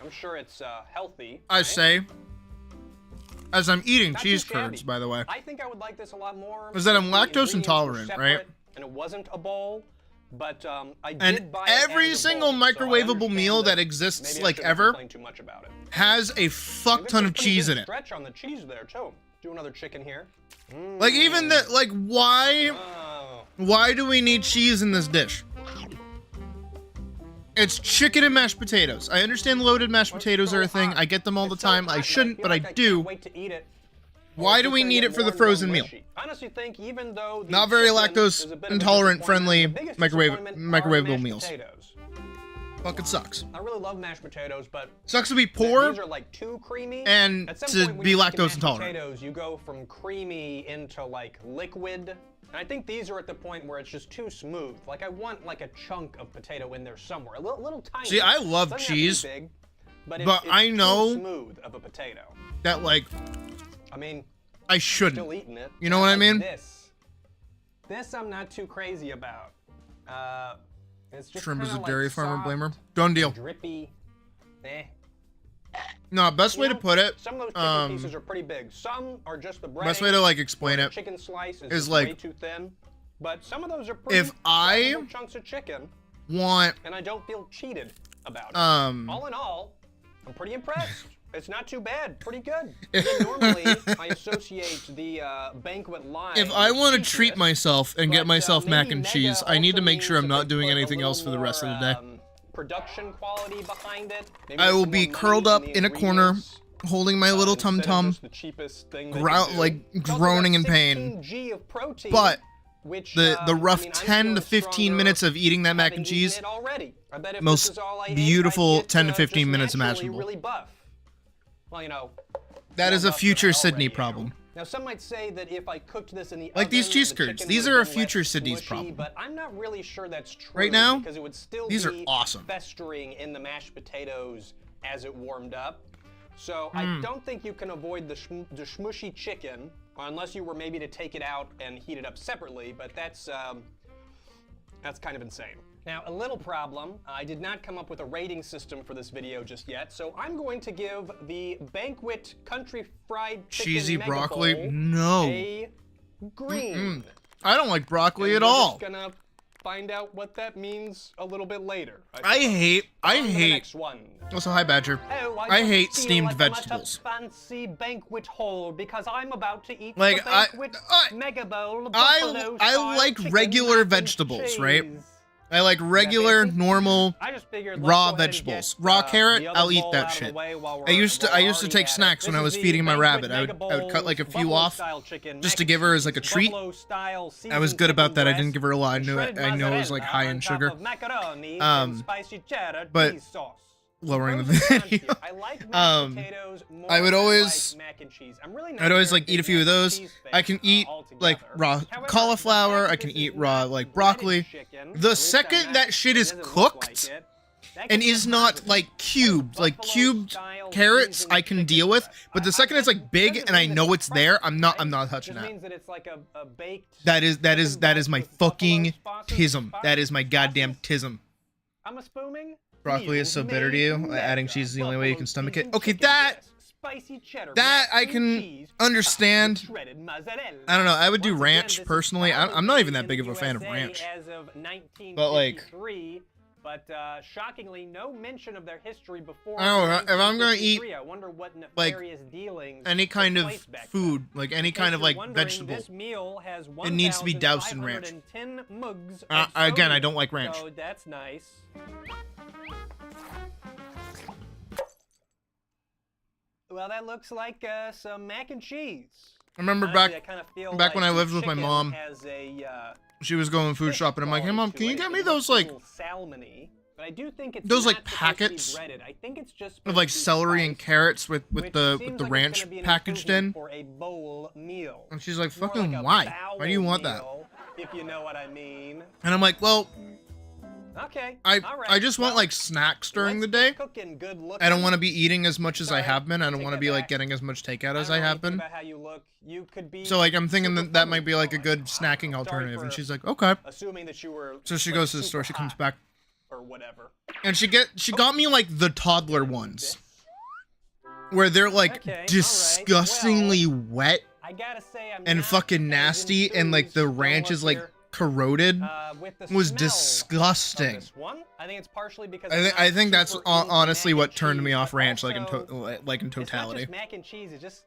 I'm sure it's healthy. I right? say, as I'm eating Not cheese too shabby. curds, by the way. I think I would like this a lot more. Is that I'm if the lactose ingredients were intolerant, right? separate And it wasn't a bowl, but I did And buy it every as a single bowl, so I microwavable understand meal that maybe exists I like shouldn't ever complain too much about it. has a fuck This ton is of pretty cheese good in it. Stretch on the cheese there too. Do another chicken here. Like even the like why Oh, do we need cheese in this dish? It's chicken and mashed potatoes. I understand loaded mashed potatoes are a thing. I get them all the it's so time. hot, I and shouldn't, feel but like I do. Can't wait to eat it. Why It's do just we gonna need get it for more the and more frozen meal? mushy. I honestly think even though the Not very chicken lactose is a bit of a intolerant disappointment, friendly the biggest microwavable disappointment are the mashed meals. potatoes. Fucking sucks. I really love mashed potatoes, but Sucks to be poor. these are like too creamy. and At some to point when be you're making lactose mashed intolerant. Potatoes, you go from creamy into like liquid. And I think these are at the point where it's just too smooth. Like I want like a chunk of potato in there somewhere, a little tiny. See, I love Doesn't have to be cheese, big, but it's I know too smooth of a potato. That like I mean, I still shouldn't. eating it. You know what I Like mean? This I'm not too crazy about. It's just Shrimp is a kinda, dairy like, farmer soft, blamer. Done deal. drippy. No, best way to put it. Some of those chicken pieces are pretty big. Some are just the breading. Best way to like explain The it. chicken slice is is just like, way too thin. But some of those are pretty if I sizable chunks of chicken, want and I don't feel cheated about it. um All in all, I'm pretty impressed. It's not too bad. Pretty good. Again, normally, I associate the banquet line. if I with want to cheapness, treat myself and get but, myself maybe mac and Mega cheese, I need to also make sure I'm means not that they doing put a anything else for the little rest of the day. more, production quality behind it. Maybe I there's will some be more curled money up the in a corner, ingredients, holding my little instead tum of tum, just the cheapest thing they can do. like It's also groaning got in pain. 16G of protein, But which, the I rough mean, I'm 10 to feeling 15 stronger minutes of eating that mac having and eaten cheese, it already. I bet if most this is all I ate, beautiful I'd get, 10 to just 15 minutes naturally imaginable. Really buff. Well, you know, that is more a buff than future I Sydney already am. problem. Now, some might say that if I cooked this in the Like these oven, cheese the curds. chicken These would are have a been future less Sydney's smushy, problem. But I'm not really sure that's true. Right now, because it would still these are be awesome. festering in the mashed potatoes as it warmed up. So I don't think you can avoid the smushy chicken unless you were maybe to take it out and heat it up separately. But that's kind of insane. Now, a little problem, I did not come up with a rating system for this video just yet, so I'm going to give the Banquet Country Fried Chicken Cheesy Mega broccoli? Bowl No. a green. I don't like broccoli And at we're all. just gonna find out what that means a little bit later. I hate. On to the next one. Also, hi Badger. Oh, I just hate feel steamed like I'm at a vegetables. fancy banquet hall because I'm about to eat Like, the banquet I- mega bowl. I buffalo-style like chicken regular mac and vegetables, right? cheese. I like regular, fancy? normal, I just figured let's raw go ahead and vegetables. get, Raw the carrot, other I'll eat bowl that out of the shit. way while I used to we're take already at it. snacks when This I is was the feeding my Banquet rabbit. I would cut like a few off, buffalo-style chicken, just mac to give her and as like a cheese, treat. buffalo-style I was seasoned good about chicken that. I breast, didn't give her a lot. shredded I know it was like mozzarella high in on top sugar. of macaroni and spicy cheddar but cheese sauce. lowering the Pros and cons video. here. I like mashed potatoes more I would than always- like mac and cheese. I'm really not I'd always very like eat a big few of mac and those. cheese I fan, can eat like altogether. raw However, cauliflower. the fact I can this is eat raw not like breaded broccoli. chicken, The at least second I'm that not- shit it is doesn't look cooked like it, that and can is get not positive. like cubed, like cubed Buffalo-style carrots, seasoned I can chicken deal with. breast. But the second it's like big doesn't and I mean that know it's there, I'm not right? touching Just that. means that it's like a baked That is chicken my breast with fucking buffalo tism. That is my sauces. goddamn tism. I'm a spooming. Broccoli is so bitter to you. Adding cheese is the only way you can stomach it. Okay, that spicy cheddar. That I cream can cheese, understand. shredded mozzarella. I don't know. I would do Once ranch again, this is personally. I'm not proudly even that in big the of a fan of USA ranch. As of 1953, But like, shockingly, no mention of their history before. I don't know. If I'm gonna eat, I wonder what like, nefarious dealings any kind took of place back food, like any In case kind of you're like wondering, vegetable, this meal has it needs to be doused in ranch. 1,510 mugs of Again, I sodium, don't like ranch. So that's nice. Well, that looks like some mac and cheese. I remember Honestly, I kinda feel back like when I the lived with my chicken mom. has a, She was going food fish shopping. I'm like, hey mom, quality can to you it. get me It those looks a like little salmony, but I do think it's those, like, not supposed to be packets breaded. I think it's just of like supposed to be celery and spiced, carrots with which the seems like it's ranch gonna be an packaged in? improvement for a bowl meal. And she's like, It's more fucking like a why? Why do you bowel want that? meal, if you know what I mean. And I'm like, well, Okay. I all right. just want well, like snacks during the let's day. get cooking good I don't looking. want to be eating as much as I Sorry, have been. I don't take want to that be like back. getting as much takeout as don't I know have anything been. about how you look. You could be So like I'm thinking super that might funny be like a for all I good know. snacking Sorry alternative. And for she's like, okay. assuming that you were. So she like, goes to the super store. She comes hot back, or whatever. and she got me like the toddler ones, where they're like Okay, all right. disgustingly wet I gotta say, I'm and not fucking as nasty, and like the enthused. ranch Don't is look like here. corroded. With the Was smell disgusting. of this one. I think it's partially because I think that's super into honestly mac what and turned me cheese, off but ranch, also, like in It's not totality. just mac and cheese. It's just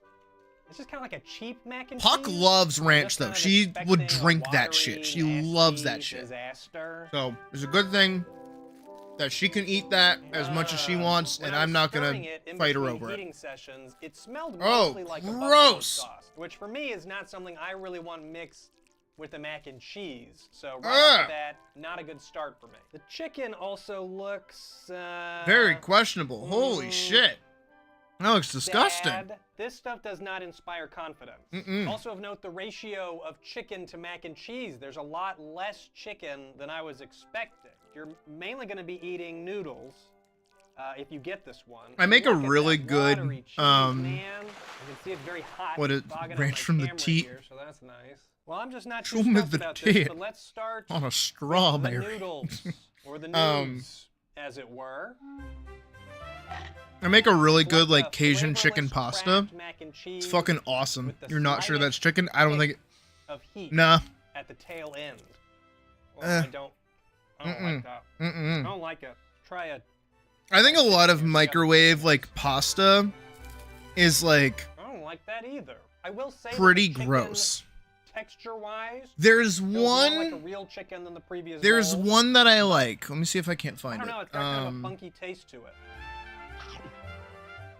kind of like a cheap mac and Puck cheese. loves I'm ranch just though. kind of She would expecting a drink that watery, shit. She nasty loves that shit. disaster. So it's a good thing that she can eat that as much as she wants, When and I I'm was not gonna stirring it in fight her between over it. heating sessions, it smelled Oh, mostly like a buffalo gross. sauce, which for me is not something I really want mixed with the mac and cheese. So right off the bat, not a good start for me. The chicken also looks Very questionable. Holy shit. That looks disgusting. sad. This stuff does not inspire confidence. Also of note, the ratio of chicken to mac and cheese. There's a lot less chicken than I was expecting. You're mainly going to be eating noodles if you get this one. I make a Look at really that good, watery cheese, man. You can see it's very hot. what is fogging up ranch my from the camera teat? here, so that's nice. Well, I'm just not Show too me stuffed the about this, teat but let's start on a with the strawberry. noodles, or the noodles, as it were. I make a really It's good like like a Cajun chicken flavorless pasta. Craft mac and It's cheese fucking awesome. with the You're not sure that's slightest chicken? I don't think it. of heat Nah. at the tail end. Well, I don't like that. I don't like it. Try it. I think a lot of microwave like pasta is like I don't like that either. I will say pretty that the chicken, gross. texture-wise, There's feels more like a one. real chicken than the previous There's bowl. one that I like. Let me see if I can't I find don't know. it. It's got kind of a funky taste to it.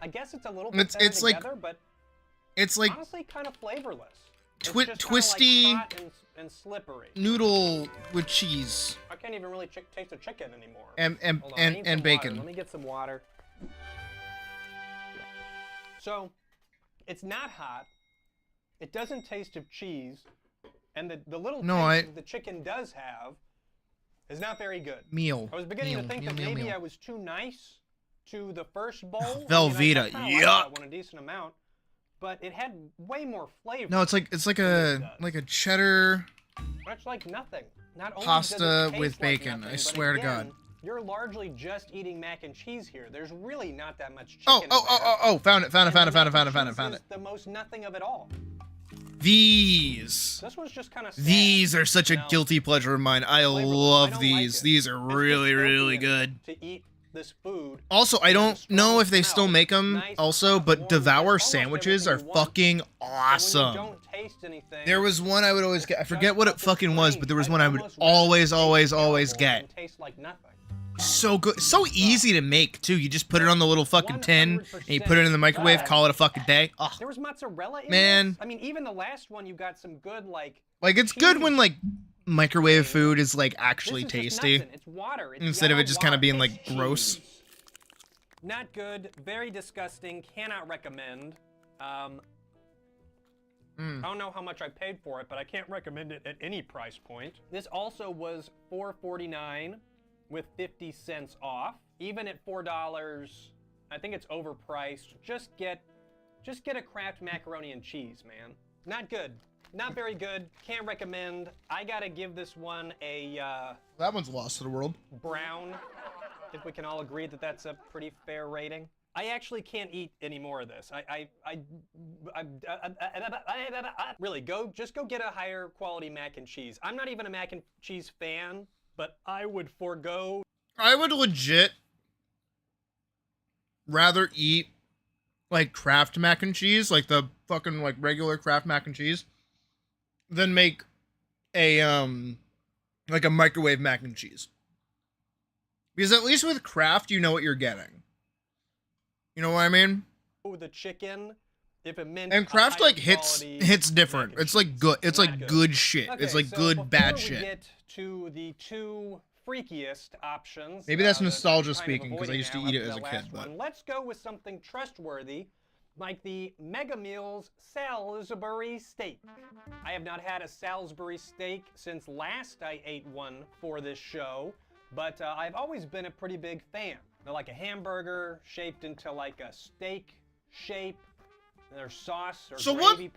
I guess it's a little bit It's- better it's like- together, but It's like honestly kind of flavorless. It's twi- just kinda, twisty like, hot and slippery. noodle with cheese I can't even really taste the chicken anymore. and Hold on, I need some bacon. water. Let me get some water. So, it's not hot. It doesn't taste of cheese, and the little taste the chicken does have is not very good. Meal. I was beginning meal, to think meal, that meal, maybe meal. I was too nice to the first bowl. I mean, Velveeta, I kinda liked yuck. that one a decent amount, but it had way more flavor. No, it's like a cheddar Much like nothing. Not only pasta does it taste with like bacon. nothing, I but swear to again, God. You're largely just eating mac and cheese here. There's really not that much chicken. Oh, found it. And the the most nothing of it all. These. This was just kind of sad. These are such a Now, guilty pleasure of mine. I flavorless. I love don't these. like it. These are It's really, really dystopian good. To eat this food. Also, I don't strong know if they smell. still make them Nice, also, hot, but warm, Devour almost sandwiches are everything you want. fucking When you awesome. don't taste anything, There was one I would always get. I forget just what it fucking fucking was, plain. but there was I'd one I would almost rather always, taste always, terrible always than get. taste like nothing. So good. So easy to make, too. You just put it on the little fucking tin, and you put it in the microwave, call it a fucking day. Oh, There was mozzarella in Man. this. I mean, even the last one, you got some good, like it's good cheese. when, like, microwave food is, like, actually This is just tasty. nothing. It's water. It's Instead of it yellow just kinda water. being, It's like, gross. cheese. Not good. Very disgusting. Cannot recommend. I don't know how much I paid for it, but I can't recommend it at any price point. This also was $4.49 with 50 cents off. Even at $4, I think it's overpriced. Just get a Kraft macaroni and cheese, man. Not good. Not very good. Can't recommend. I gotta give this one a That one's lost to the world. brown. I think we can all agree that that's a pretty fair rating. I actually can't eat any more of this. Really, just go get a higher quality mac and cheese. I'm not even a mac and cheese fan, but I would forego. I would legit rather eat like Kraft mac and cheese, like the fucking like regular Kraft mac and cheese, than make a like a microwave mac and cheese. Because at least with Kraft, you know what you're getting. You know what I mean? The chicken, if it meant and Kraft like hits different. It's like good. It's like good shit. Okay, it's like so good bad before we shit. Get to the two freakiest options. Maybe that's nostalgia that I'm kind of speaking because I used to avoiding eat it now as a after kid. that But last one. Let's go with something trustworthy, like the Mega Meals Salisbury steak. I have not had a Salisbury steak since last I ate one for this show, but I've always been a pretty big fan. They're like a hamburger shaped into like a steak shape. There's sauce or so gravy.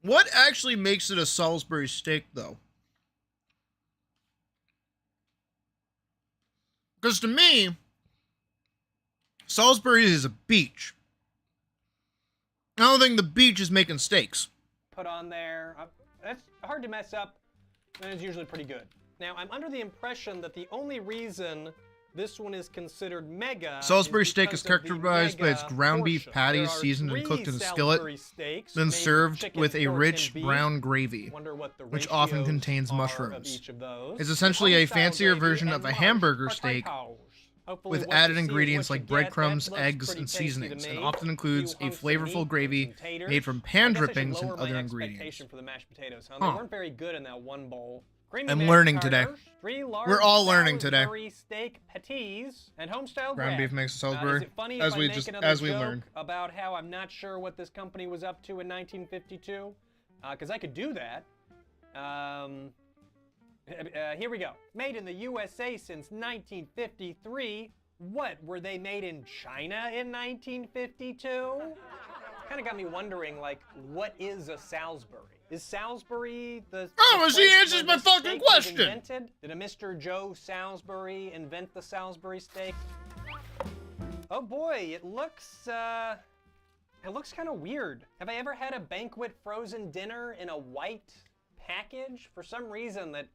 what actually makes it a Salisbury steak though? Because to me, Salisbury is a beach. I don't think the beach is making steaks. Put on there. That's hard to mess up, and it's usually pretty good. Now, I'm under the impression that the only reason this one is considered mega Salisbury steak is characterized by its ground beef portion. patties There are seasoned and 3 cooked in a Salisbury skillet, steaks then made served chicken, with a pork, rich and beef. brown gravy, Wonder what the which often ratios contains are of mushrooms. each of those. It's essentially a Homestyle fancier gravy version and of a mashed hamburger steak potatoes. Hopefully with what you added see is ingredients what you like get. breadcrumbs, That looks eggs, pretty and tasty to seasonings, and me. often includes Few a hunks of flavorful meat and gravy some taters. made from I pan guess I should drippings and lower my other ingredients. expectation for the mashed potatoes, huh? Huh. They weren't very good in that one bowl. Creamy I'm mashed learning today. tartars, 3 large We're all learning today. Salisbury steak patties and homestyle Ground beef makes a Salisbury, Is it funny as if we I make just another as we joke learned. about how I'm not sure what this company was up to in 1952? Because I could do that. Here we go. Made in the USA since 1953. What, were they made in China in 1952? Kind of got me wondering, like, what is a Salisbury? Is Salisbury the well, she place answers where my this fucking steak was question. invented? Did a Mr. Joe Salisbury invent the Salisbury steak? Oh boy, it looks kind of weird. Have I ever had a banquet frozen dinner in a white package? For some reason that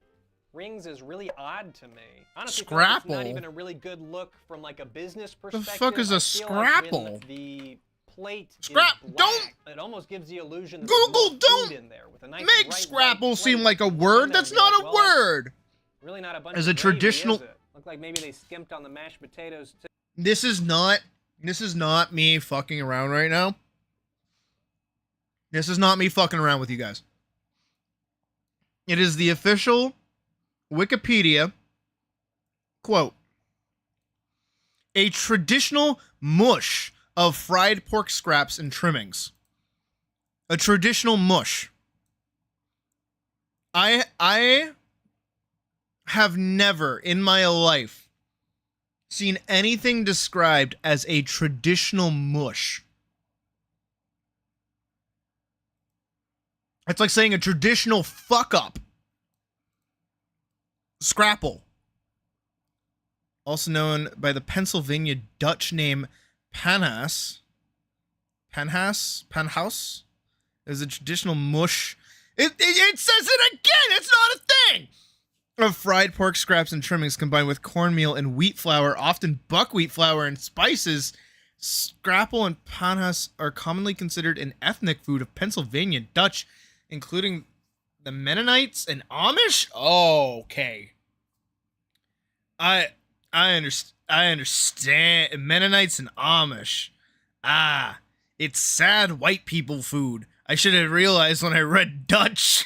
rings is really odd to me. Honestly, feel like it's not Scrapple? even a really good look from like a business perspective. fuck is a I feel like when scrapple? the plate Scrap- is black, don't- it almost gives the illusion that Google, there's more don't food in there with a nice Make bright scrapple white seem plate. like a Look in word. there That's and be not like, a well, that's word. really not a bunch As of a gravy, traditional- is it? Looked like maybe they skimped on the mashed potatoes too. This is not me fucking around right now. This is not me fucking around with you guys. It is the official Wikipedia quote. A traditional mush of fried pork scraps and trimmings. A traditional mush. I have never in my life seen anything described as a traditional mush. It's like saying a traditional fuck up. Scrapple. Also known by the Pennsylvania Dutch name Panhaus. Panhaus is a traditional mush. It says it again! It's not a thing! Of fried pork scraps and trimmings combined with cornmeal and wheat flour, often buckwheat flour and spices. Scrapple and panhaus are commonly considered an ethnic food of Pennsylvania Dutch, including the Mennonites and Amish. Oh, okay. I understand Mennonites and Amish. Ah, it's sad white people food. I should have realized when I read Dutch.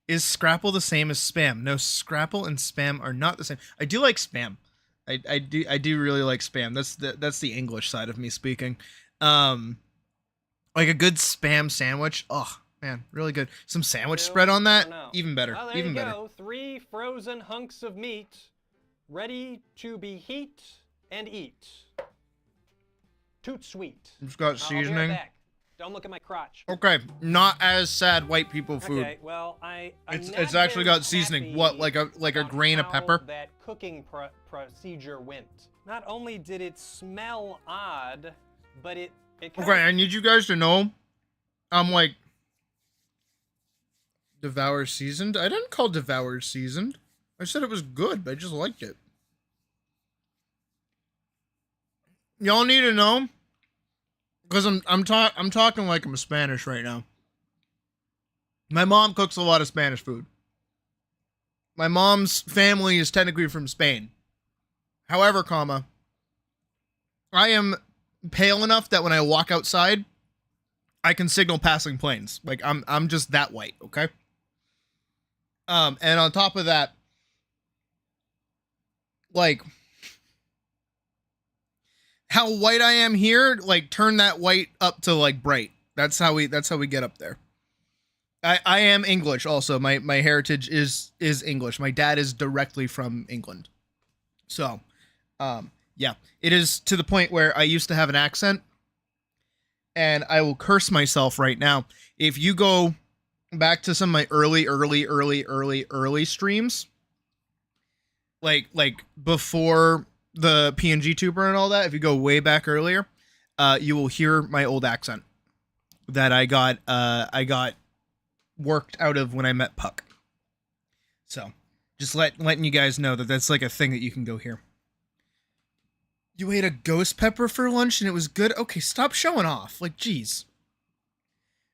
Is Scrapple the same as Spam? No, Scrapple and Spam are not the same. I do like Spam. I do really like Spam. That's the English side of me speaking. Like a good Spam sandwich. Oh man, really good. Some sandwich spread on that, even better. Well, there even you better. go. 3 frozen hunks of meat, ready to be heat and eat. Toot sweet. It's got I'll be right seasoning. back. Don't look at my crotch. Okay, not as sad white people food. Okay, well, It's actually got seasoning. What, like a grain of pepper? That cooking procedure went. Not only did it smell odd, but it Okay, I need you guys to know, I'm like Devour seasoned. I didn't call Devour seasoned. I said it was good, but I just liked it. Y'all need to know, because I'm talking like I'm Spanish right now. My mom cooks a lot of Spanish food. My mom's family is technically from Spain. However, comma, I am pale enough that when I walk outside, I can signal passing planes. Like I'm just that white, okay? And on top of that, like how white I am here, like turn that white up to like bright. That's how we get up there. I am English also. My heritage is English. My dad is directly from England. So, yeah, it is to the point where I used to have an accent, and I will curse myself right now. If you go back to some of my early streams, like before the PNG tuber and all that, if you go way back earlier, you will hear my old accent that I got worked out of when I met Puck. So, just letting you guys know that that's like a thing that you can go hear. You ate a ghost pepper for lunch and it was good? Okay, stop showing off. Like, geez.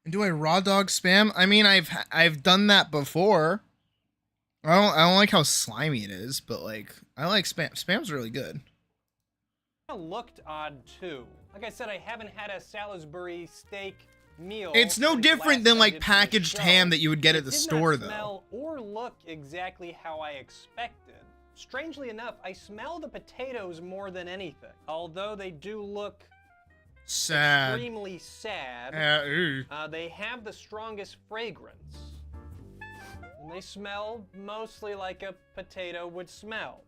And do I raw dog spam? I mean, I've done that before. I don't like how slimy it is, but like I like spam. Spam's really good. It looked odd too. Like I said, I haven't had a Salisbury steak meal. It's no different than like packaged ham that you would get at the store, though. It did not smell or look exactly how I expected. Strangely enough, I smell the potatoes more than anything. Although they do look sad, extremely sad. They have the strongest fragrance. And they smell mostly like a potato would smell.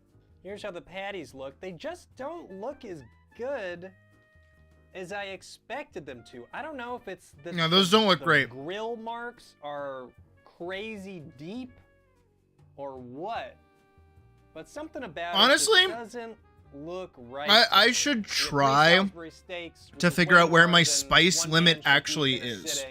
Here's how the patties look. They just don't look as good as I expected them to. I don't know if it's the no, those don't look great. Grill marks are crazy deep or what. But something about honestly, it doesn't look right. I should try to figure out where my spice limit actually is.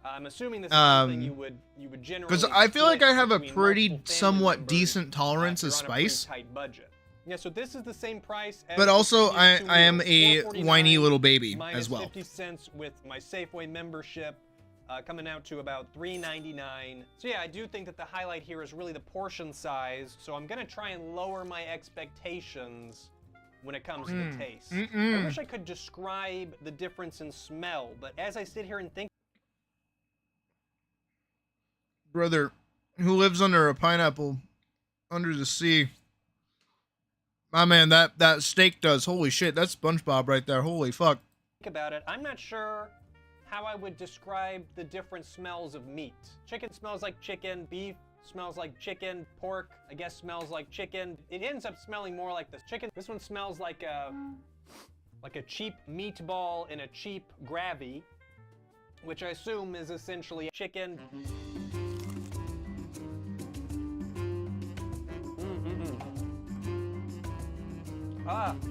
I'm assuming this is something you would generally, because I feel like I have a pretty somewhat decent tolerance of spice. Tight budget. Yeah, so this is the same price as but also I am a whiny little baby as well. 50 cents with my Safeway membership, coming out to about $3.99. So yeah, I do think that the highlight here is really the portion size. So I'm gonna try and lower my expectations when it comes to the taste. I wish I could describe the difference in smell, but as I sit here and think, brother who lives under a pineapple under the sea. My man, that steak does. Holy shit, that's SpongeBob right there. Holy fuck. Think about it. I'm not sure how I would describe the different smells of meat. Chicken smells like chicken. Beef smells like chicken. Pork, I guess, smells like chicken. It ends up smelling more like the chicken. This one smells like a cheap meatball in a cheap gravy, which I assume is essentially chicken.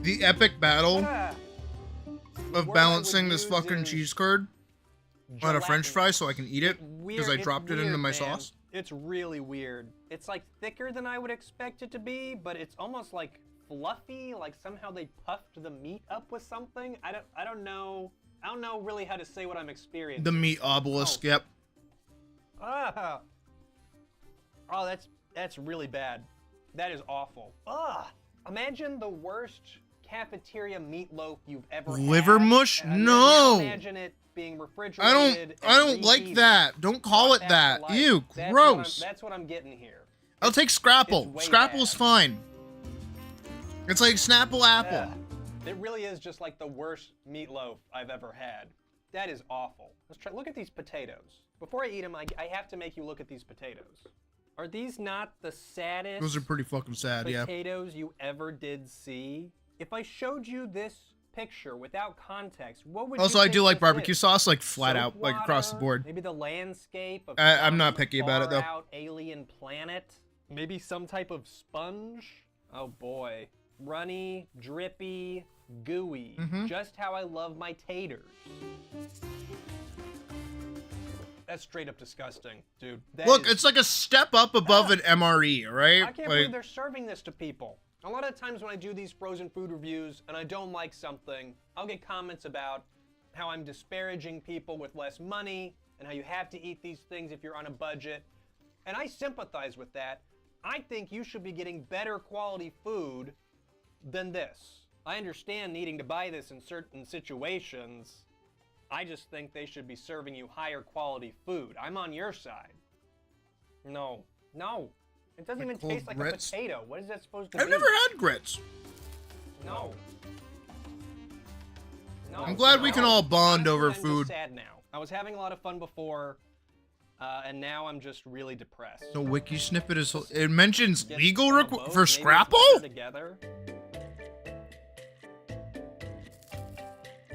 The epic battle of balancing this fucking cheese curd on a french fry so I can eat it because I dropped it into my sauce. It's really weird. It's like thicker than I would expect it to be, but it's almost like fluffy, like somehow they puffed the meat up with something. I don't know really how to say what I'm experiencing. The meat obelisk, yep. Oh, that's really bad. That is awful. Imagine the worst cafeteria meatloaf you've ever had. Liver mush? No. Imagine it being refrigerated. I don't like that. Don't call it that. Ew, gross. That's what I'm getting here. I'll take Scrapple. Scrapple's fine. It's like Snapple Apple. It really is just like the worst meatloaf I've ever had. That is awful. Let's try. Look at these potatoes. Before I eat them, I have to make you look at these potatoes. Are these not the saddest those are pretty fucking sad, potatoes you ever did see? If I showed you this picture without context, what would Also, you I think do like this barbecue is? sauce, like flat Soap out, like across the water? board. Maybe the landscape of I'm not some picky about it, though. far-out alien planet? Maybe some type of sponge? Oh boy. Runny, drippy, gooey. Just how I love my taters. That's straight up disgusting, dude. Look, it's like a step up above an MRE, right? I can't believe they're serving this to people. A lot of times when I do these frozen food reviews and I don't like something, I'll get comments about how I'm disparaging people with less money and how you have to eat these things if you're on a budget. And I sympathize with that. I think you should be getting better quality food than this. I understand needing to buy this in certain situations. I just think they should be serving you higher quality food. I'm on your side. No. It doesn't even taste like grits? a potato. What is that supposed to be? I've never had grits. No. I'm glad we can all bond over I'm just food. sad now. I was having a lot of fun before, and now I'm just really depressed. The wiki snippet is. It mentions Get legal on a boat, for maybe it's Scrapple? better together.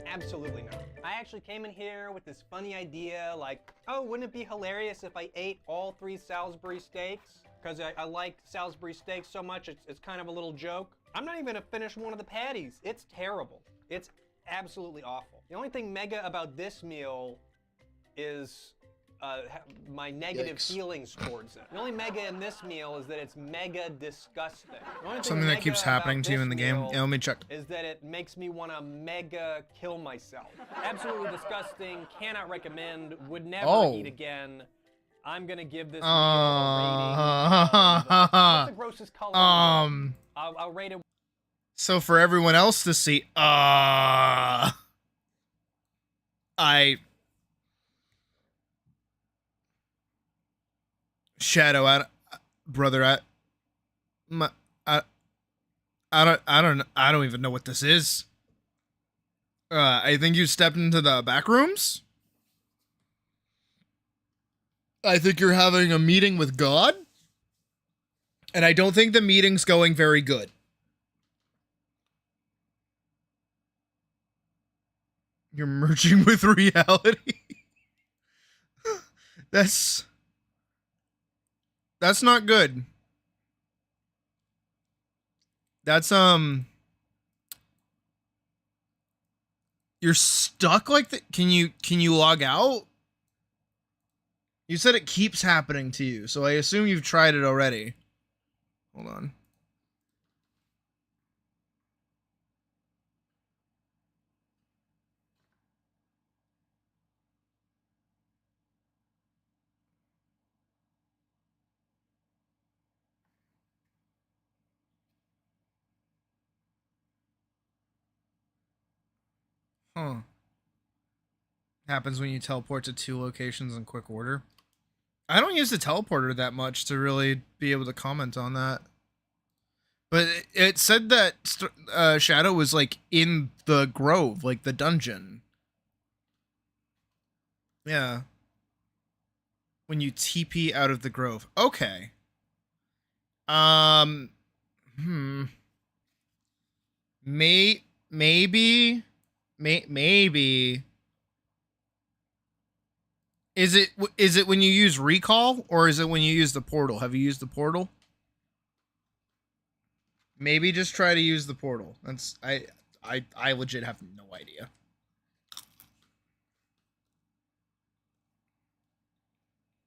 Absolutely not. I actually came in here with this funny idea, like, oh, wouldn't it be hilarious if I ate all 3 Salisbury steaks? Because I like Salisbury steaks so much, it's kind of a little joke. I'm not even gonna finish one of the patties. It's terrible. It's absolutely awful. The only thing mega about this meal is my negative feelings towards it. The only mega in this meal is that it's mega disgusting. The only thing Something that mega keeps happening about to you this in the game. meal Yeah, let me check. is that it makes me want to mega kill myself. Absolutely disgusting. Cannot recommend. Would never eat again. I'm gonna give this meal a rating of, what's the grossest color? I'll rate it. So for everyone else to see, Shadow, brother, I don't even know what this is. I think you stepped into the back rooms. I think you're having a meeting with God. And I don't think the meeting's going very good. You're merging with reality. That's not good. That's you're stuck like that. Can you log out? You said it keeps happening to you, so I assume you've tried it already. Hold on. Huh. Happens when you teleport to 2 locations in quick order. I don't use the teleporter that much to really be able to comment on that. But it said that Shadow was like in the grove, like the dungeon. Yeah. When you TP out of the grove. Okay. Maybe. Is it when you use recall, or is it when you use the portal? Have you used the portal? Maybe just try to use the portal. That's I legit have no idea.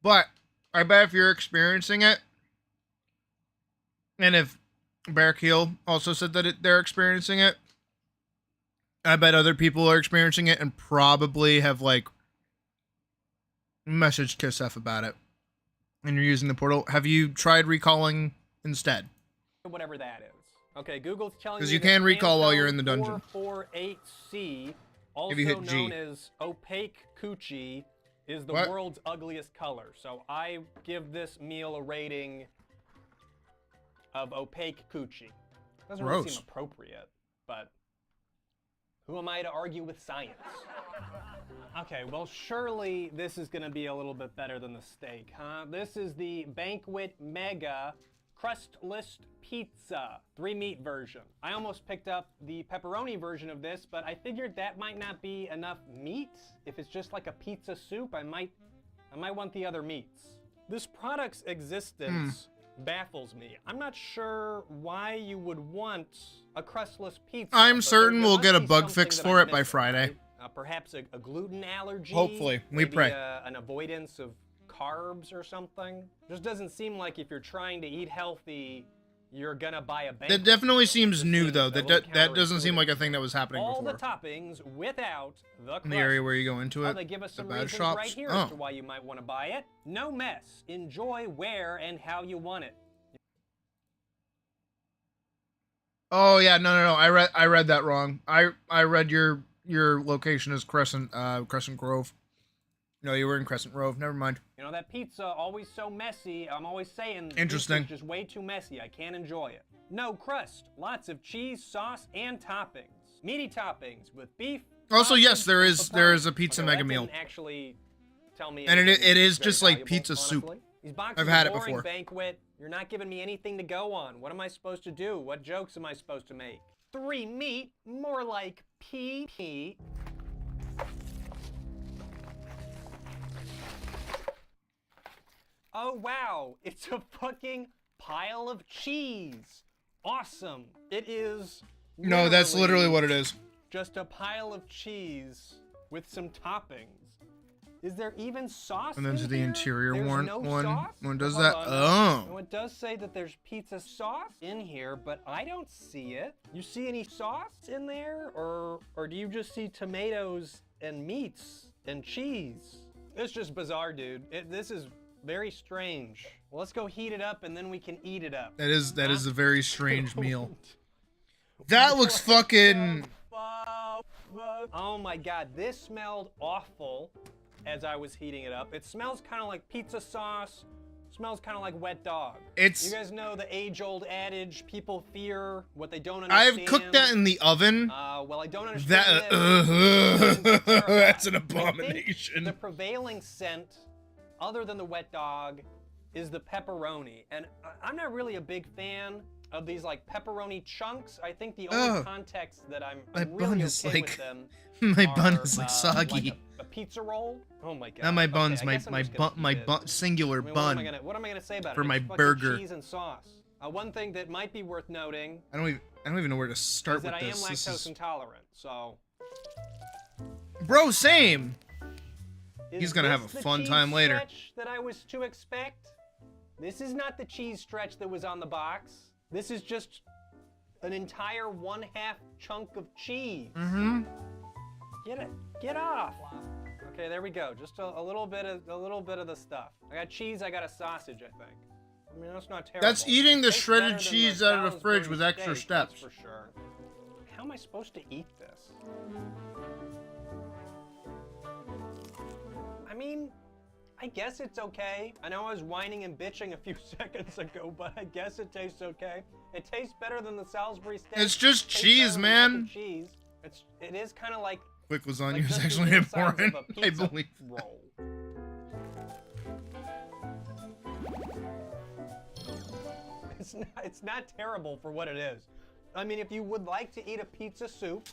But I bet if you're experiencing it, and if Barrackeel also said that they're experiencing it, I bet other people are experiencing it and probably have like messaged Kisef about it. And you're using the portal. Have you tried recalling instead? Whatever that is. Okay, Google's telling me because you can recall while you're in the dungeon. 448C, also if you hit G. known as opaque coochie, is the world's ugliest color. So I give this meal a rating of opaque coochie. Doesn't really seem appropriate, but who am I to argue with science? Okay, well, surely this is gonna be a little bit better than the steak, huh? This is the Banquet Mega crustless pizza, 3-meat version. I almost picked up the pepperoni version of this, but I figured that might not be enough meat. If it's just like a pizza soup, I might want the other meats. This product's existence baffles me. I'm not sure why you would want a crustless pizza. I'm certain there we'll must get a be bug something fix that for I'm it by missing, Friday. right? Perhaps a gluten allergy. Hopefully. We maybe pray. An avoidance of carbs or something. Just doesn't seem like if you're trying to eat healthy, you're gonna buy a banquet. That definitely seems This new, seems though. a That little that doesn't seem counterintuitive. like a thing that was happening All before. the toppings without the crust. In the area where you go into Oh, it, they give us the some bad reasons shops. right here Oh. as to why you might want to buy it. No mess. Enjoy where and how you want it. Oh yeah, no. I read that wrong. I read your location as Crescent Grove. No, you were in Crescent Grove. Never mind. You know, that pizza always so messy. I'm always saying Interesting. pizza's just way too messy. I can't enjoy it. No crust. Lots of cheese, sauce, and toppings. Meaty toppings with beef. Also, yes, sausage, there and is pepperoni. a pizza Okay, mega that meal. didn't actually tell me And anything it is very just like valuable, pizza soup. honestly. These boxes I've had are it boring, before. Banquet. You're not giving me anything to go on. What am I supposed to do? What jokes am I supposed to make? 3 meat, more like PP. Oh wow, it's a fucking pile of cheese. Awesome. It is No, that's literally what it is. just a pile of cheese with some toppings. Is there even sauce And then in to the here? interior There's one. no One sauce? does Hold that. on. Oh. No, it does say that there's pizza sauce in here, but I don't see it. You see any sauce in there? Or do you just see tomatoes and meats and cheese? It's just bizarre, dude. This is very strange. Well, let's go heat it up and then we can eat it up. That is a very strange meal. That looks fucking. Oh my god, this smelled awful as I was heating it up. It smells kind of like pizza sauce. Smells kind of like wet dog. It's. You guys know the age-old adage, people fear what they don't understand. I've cooked that in the oven. Well, I don't understand That. That's an I think abomination. the prevailing scent, other than the wet dog, is the pepperoni. And I'm not really a big fan of these like pepperoni chunks. I think the only Oh. context that I'm My really bun okay is with like- them My bun are, is like soggy. like a pizza roll. Oh my god. Not my Okay, buns, I my guess I'm just gonna my eat it. bun, singular I mean, bun. What am I gonna say about for it? my It's fucking burger. cheese and sauce. One thing that might be worth noting I don't even know where to start is with that I am this. This lactose is, intolerant. So. bro, same. Is He's gonna have this a the fun cheese time later. Stretch that I was to expect. This is not the cheese stretch that was on the box. This is just an entire 1/2 chunk of cheese. Mm-hmm. Get it. Get off. Okay, there we go. Just a little bit of the stuff. I got cheese. I got a sausage. I think. I mean, that's not terrible. That's eating the Tastes shredded better than cheese out of the fridge with Salisbury extra steak, steps. that's for sure. How am I supposed to eat this? I mean, I guess it's okay. I know I was whining and bitching a few seconds ago, but I guess it tastes okay. It tastes better than the Salisbury steak. It's just It tastes cheese, better than mac and man. Cheese. It is kind of like Quick lasagna like is just the actually insides of important, a I pizza believe. roll. It's not terrible for what it is. I mean, if you would like to eat a pizza soup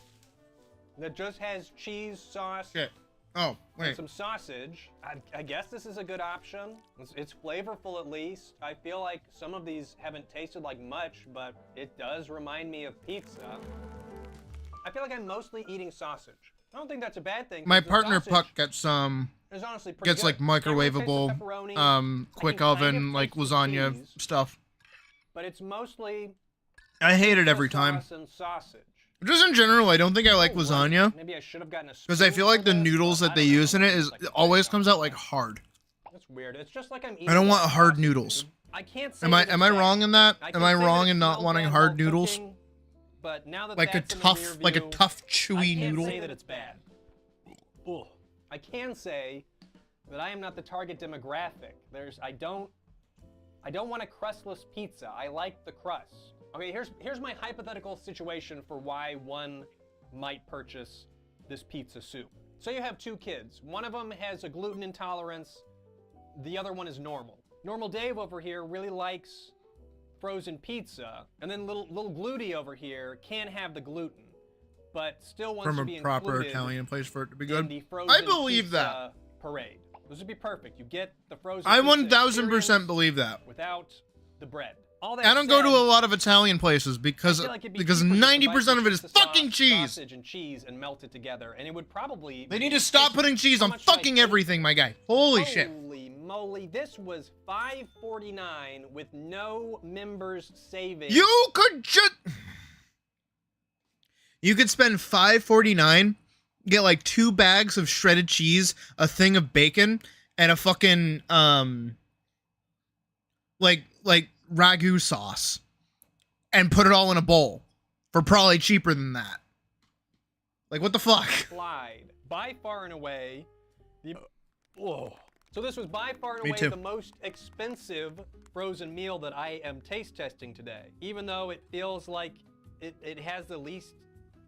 that just has cheese, sauce, Okay. Oh, and wait. some sausage, I guess this is a good option. It's flavorful at least. I feel like some of these haven't tasted like much, but it does remind me of pizza. I feel like I'm mostly eating sausage. I don't think that's a bad thing. My 'cause the partner sausage Puck gets is honestly pretty gets good. like I really taste the microwavable pepperoni. I quick can kind of oven like taste the lasagna cheese, stuff. but it's mostly I hate it every pizza time. sauce and sausage. Just in general, I don't think I like Oh, right. lasagna Maybe I should have gotten a because I feel like the spoonful of this, noodles but that I they don't use know. in it is It's like it always fried comes out like sauce. hard. That's weird. It's just like I'm eating. I don't want like hard sausage, noodles. dude. I can't say Am I that am it's I bad. wrong in that? I Am can I say that wrong it in not smells wanting bad hard while noodles? cooking, but now that Like a that's in the tough rear like a view, tough I chewy can't noodle. say that it's bad. Ugh. I can say that I am not the target demographic. I don't want a crustless pizza. I like the crust. Okay, here's my hypothetical situation for why one might purchase this pizza soup. So you have 2 kids. One of them has a gluten intolerance. The other one is normal. Normal Dave over here really likes frozen pizza, and then little Gluty over here can't have the gluten, but still wants From to a be proper included Italian place for it to be in good. the frozen I believe pizza that. parade. This would be perfect. You get the frozen I pizza 1000% experience believe that. without the bread. All that I don't go to said, a lot of Italian places I because feel like it'd be because cheaper just to buy 90% some of it is pizza fucking sauce, cheese. sausage and cheese, and melt it together, and it would probably. They need to stop putting cheese so on much like fucking pizza. everything, my guy. Holy shit. Holy moly! This was $5.49 with no members saving. You could spend $5.49, get like 2 bags of shredded cheese, a thing of bacon, and a fucking like ragu sauce, and put it all in a bowl for probably cheaper than that. Like, what the fuck? Slide by far and away. Whoa. So this was by far and Me away too. the most expensive frozen meal that I am taste testing today. Even though it feels like it has the least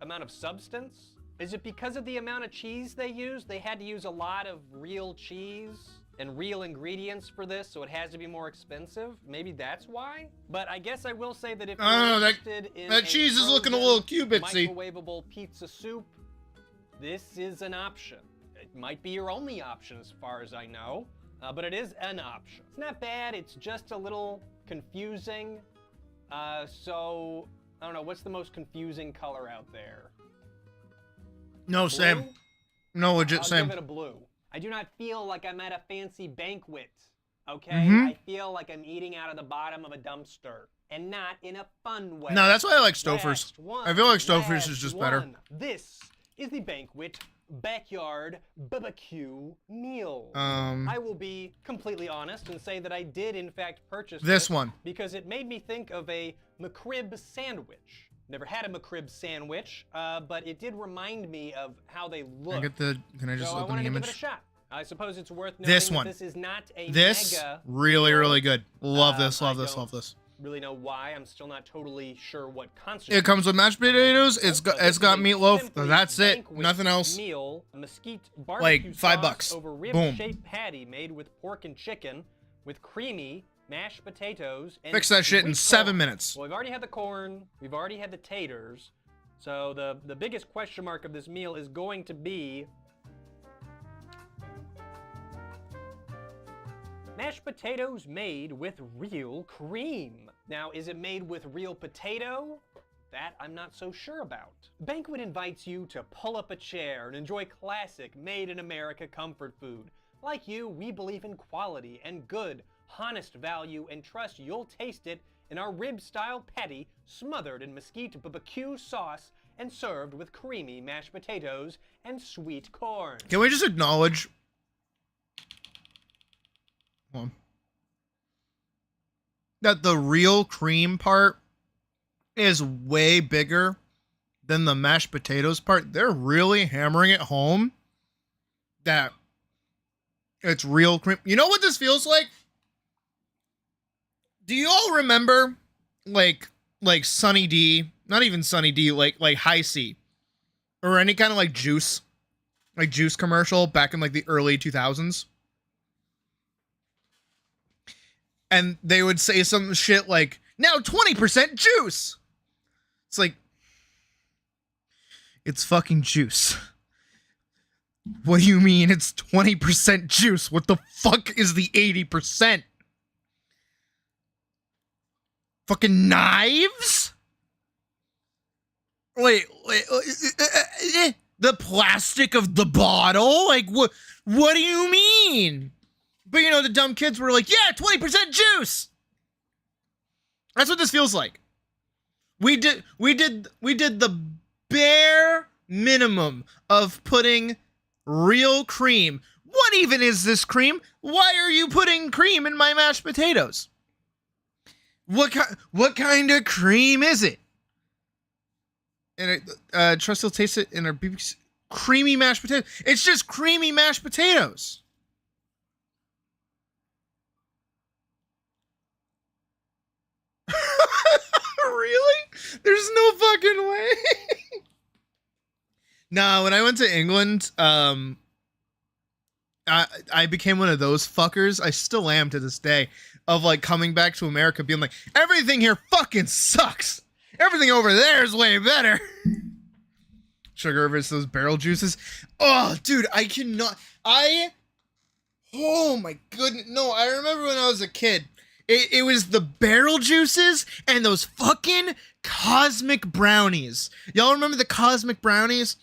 amount of substance. Is it because of the amount of cheese they used? They had to use a lot of real cheese and real ingredients for this, so it has to be more expensive. Maybe that's why. But I guess I will say that if you're interested in that cheese is looking a little cubitsy. microwavable pizza soup, this is an option. It might be your only option as far as I know, but it is an option. It's not bad, it's just a little confusing. So, I don't know, what's the most confusing color out there? No, Blue? Sam. No, legit I'll Sam. give it a blue. I do not feel like I'm at a fancy banquet, okay? Mhm. I feel like I'm eating out of the bottom of a dumpster, and not in a fun way. No, that's why I like Stouffer's. Last one, I feel like Stouffer's last is just better. one. This is the banquet backyard barbecue meal. I I will be completely honest and say that I did in fact purchase This one. because it made me think of a McRib sandwich. Never had a McRib sandwich, but it did remind me of how they look. Can I just So I open wanted the to give it a image? shot. I suppose it's worth noting This that one. this is not a This mega really, meal. really good. Love this, I love this, don't love this. really know why. I'm still not totally sure what constitutes. It comes with mashed potatoes. It's got But this got is a meatloaf. simply That's it. banquet Nothing else. Meal, mesquite barbecue Like, sauce $5. over Boom. rib-shaped patty made with pork and chicken, with creamy mashed potatoes. And Fix that shit in sweet 7 corn. minutes. Well, we've already had the corn. We've already had the taters. So the biggest question mark of this meal is going to be mashed potatoes made with real cream. Now, is it made with real potato? That I'm not so sure about. Banquet invites you to pull up a chair and enjoy classic made-in-America comfort food. Like you, we believe in quality and good, honest value and trust you'll taste it in our rib-style patty smothered in mesquite barbecue sauce and served with creamy mashed potatoes and sweet corn. Can we just acknowledge? Hold on. That the real cream part is way bigger than the mashed potatoes part. They're really hammering it home that it's real cream. You know what this feels like? Do you all remember like Sunny D? Not even Sunny D, like High C, or any kind of like juice commercial back in like the early 2000s? And they would say some shit like, now 20% juice. It's like, it's fucking juice. What do you mean it's 20% juice? What the fuck is the 80%? Fucking knives? Wait, the plastic of the bottle? Like, what do you mean? But you know, the dumb kids were like, yeah, 20% juice. That's what this feels like. We did the bare minimum of putting real cream. What even is this cream? Why are you putting cream in my mashed potatoes? What kind of cream is it? And trust you'll taste it in our creamy mashed potatoes. It's just creamy mashed potatoes. Really? There's no fucking way. Nah, when I went to England, I I became one of those fuckers. I still am to this day, of like coming back to America being like, everything here fucking sucks. Everything over there is way better. Sugar versus those barrel juices. Oh, dude, I cannot. Oh my goodness. No, I remember when I was a kid. It was the barrel juices and those fucking cosmic brownies. Y'all remember the cosmic brownies?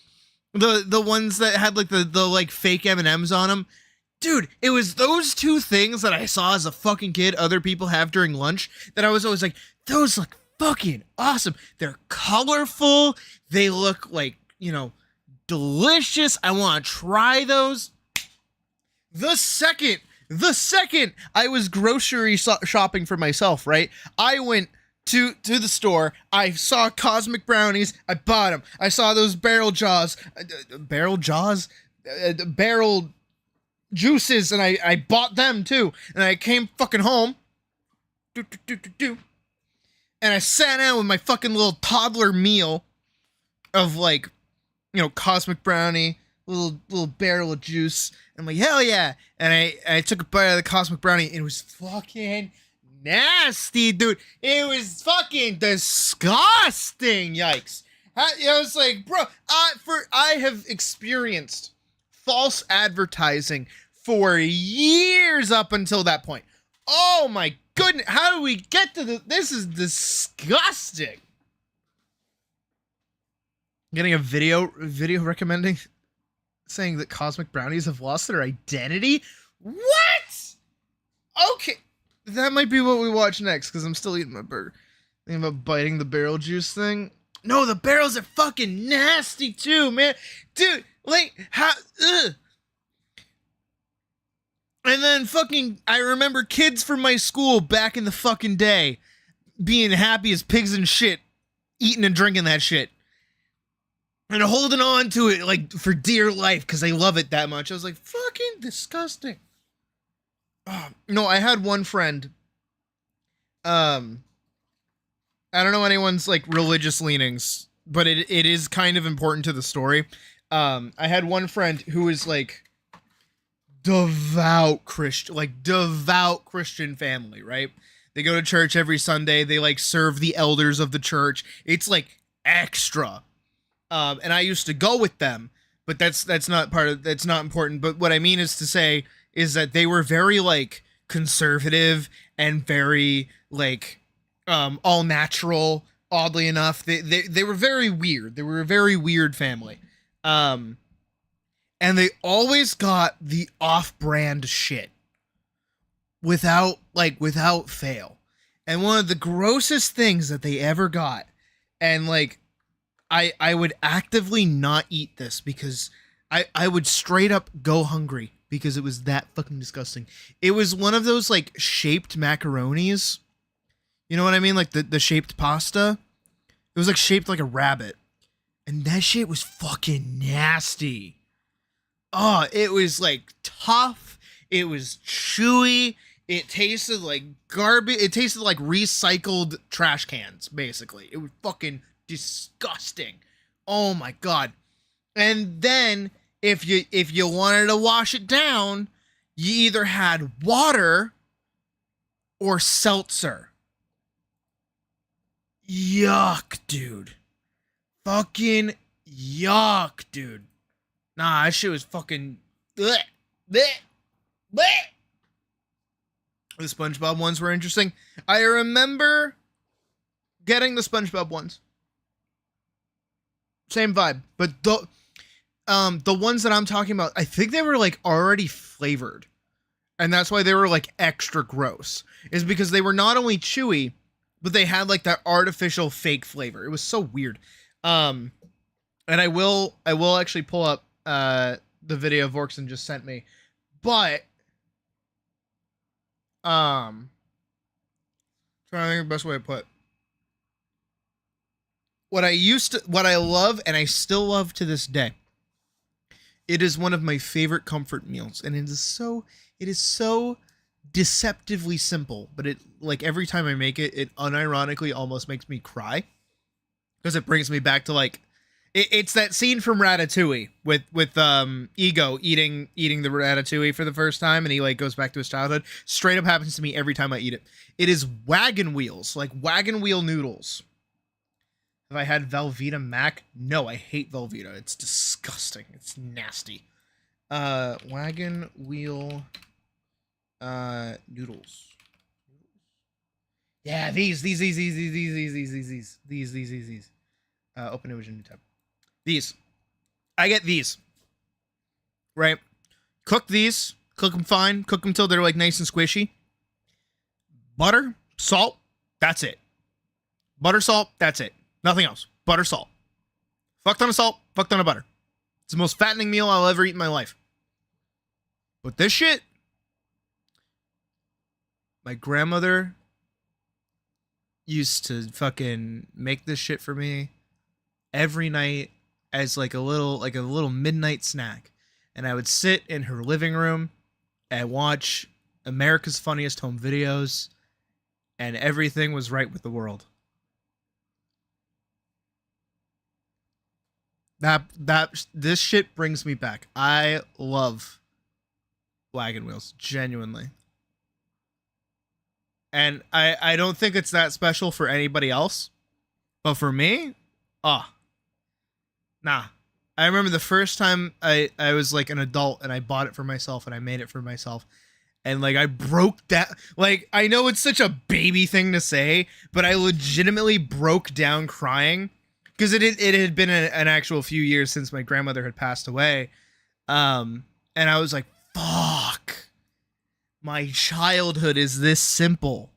The ones that had like the like fake M&Ms on them? Dude, it was those two things that I saw as a fucking kid other people have during lunch that I was always like, those look fucking awesome. They're colorful. They look like, you know, delicious. I want to try those. The second I was grocery shopping for myself, right? I went to the store. I saw cosmic brownies. I bought them. I saw those barrel juices, and I bought them too. And I came fucking home. And I sat down with my fucking little toddler meal of like, you know, cosmic brownie, little barrel of juice. I'm like, hell yeah. And I took a bite of the cosmic brownie, and it was fucking nasty, dude. It was fucking disgusting. Yikes. I was like, bro, I have experienced false advertising for years up until that point. Oh my goodness. How do we get to this? Is disgusting. Getting a video recommending saying that cosmic brownies have lost their identity? What? Okay. That might be what we watch next, because I'm still eating my burger. Thinking about biting the barrel juice thing. No, the barrels are fucking nasty too, man. Dude, like, how, ugh. And then fucking, I remember kids from my school back in the fucking day being happy as pigs and shit, eating and drinking that shit. And holding on to it, like, for dear life, because they love it that much. I was like, fucking disgusting. No, I had one friend. I don't know anyone's, like, religious leanings, but it is kind of important to the story. I had one friend who was, like, devout Christian family, right? They go to church every Sunday. They, like, serve the elders of the church. It's, like, extra. And I used to go with them, but that's not important. But what I mean is to say is that they were very like conservative and very like, all natural, oddly enough. They were very weird. They were a very weird family. And they always got the off-brand shit without fail. And one of the grossest things that they ever got, and like, I would actively not eat this because I would straight up go hungry because it was that fucking disgusting. It was one of those like shaped macaronis. You know what I mean? Like the shaped pasta. It was like shaped like a rabbit. And that shit was fucking nasty. Oh, it was like tough. It was chewy. It tasted like garbage. It tasted like recycled trash cans, basically. It was fucking disgusting. Oh my god. And then if you wanted to wash it down, you either had water or seltzer. Yuck, dude. Fucking yuck, dude. Nah, that shit was fucking bleh, bleh, bleh. The SpongeBob ones were interesting. I remember getting the SpongeBob ones. Same vibe, but the ones that I'm talking about, I think they were like already flavored, and that's why they were like extra gross. Is because they were not only chewy, but they had like that artificial fake flavor. It was so weird. And I will actually pull up the video Vorkson just sent me, but trying to think of the best way to put it. What I love, and I still love to this day, it is one of my favorite comfort meals, and it is so deceptively simple, but it, like, every time I make it, it unironically almost makes me cry, because it brings me back to, like, It's that scene from Ratatouille with Ego eating the ratatouille for the first time, and he like goes back to his childhood. Straight up happens to me every time I eat it. It is wagon wheels, like wagon wheel noodles. Have I had Velveeta Mac? No, I hate Velveeta. It's disgusting. It's nasty. Wagon wheel noodles. Yeah, these. Open image in new tab. These. I get these. Right? Cook these. Cook them fine. Cook them till they're like nice and squishy. Butter, salt, that's it. Butter, salt, that's it. Nothing else. Butter, salt. Fuck ton of salt, fuck ton of butter. It's the most fattening meal I'll ever eat in my life. But this shit, my grandmother used to fucking make this shit for me every night as like a little midnight snack. And I would sit in her living room and watch America's Funniest Home Videos, and everything was right with the world. This shit brings me back. I love wagon wheels, genuinely. And I don't think it's that special for anybody else, but for me, nah. I remember the first time I was like an adult and I bought it for myself and I made it for myself. And like I broke down, like I know it's such a baby thing to say, but I legitimately broke down crying because it had been an actual few years since my grandmother had passed away. And I was like, fuck, my childhood is this simple.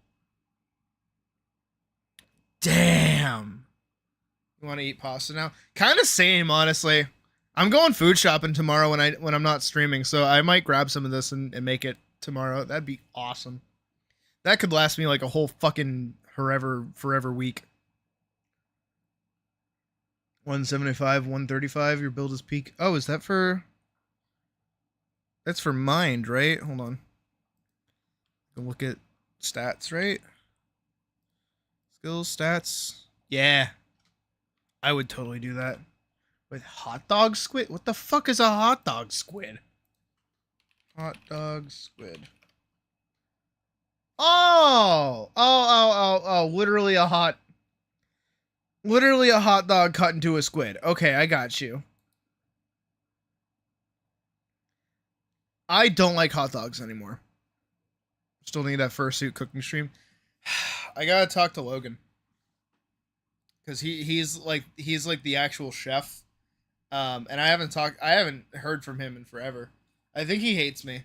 Damn. You want to eat pasta now? Kind of same, honestly. I'm going food shopping tomorrow when I'm not streaming, so I might grab some of this and make it tomorrow. That'd be awesome. That could last me like a whole fucking forever week. 175, 135, your build is peak. Oh, is that for... That's for mind, right? Hold on. Look at stats, right? Skills, stats. Yeah. I would totally do that. With hot dog squid? What the fuck is a hot dog squid? Hot dog squid. Oh! Literally a hot dog cut into a squid. Okay, I got you. I don't like hot dogs anymore. Still need that fursuit cooking stream. I gotta talk to Logan. Cause he's like the actual chef. And I haven't heard from him in forever. I think he hates me.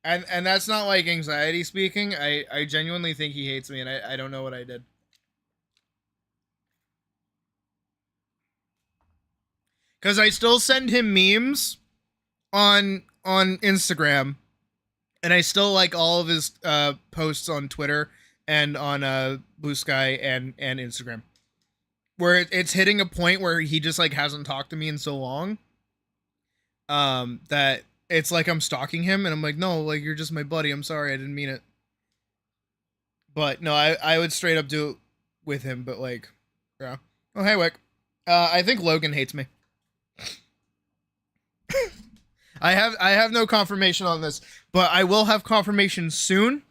And that's not like anxiety speaking. I genuinely think he hates me, and I don't know what I did. Cause I still send him memes on Instagram, and I still like all of his posts on Twitter and on Blue Sky and Instagram. Where it's hitting a point where he just like hasn't talked to me in so long, that it's like I'm stalking him, and I'm like, no, like you're just my buddy. I'm sorry, I didn't mean it. But no, I would straight up do it with him. But like, yeah. Oh hey Wick, I think Logan hates me. I have no confirmation on this, but I will have confirmation soon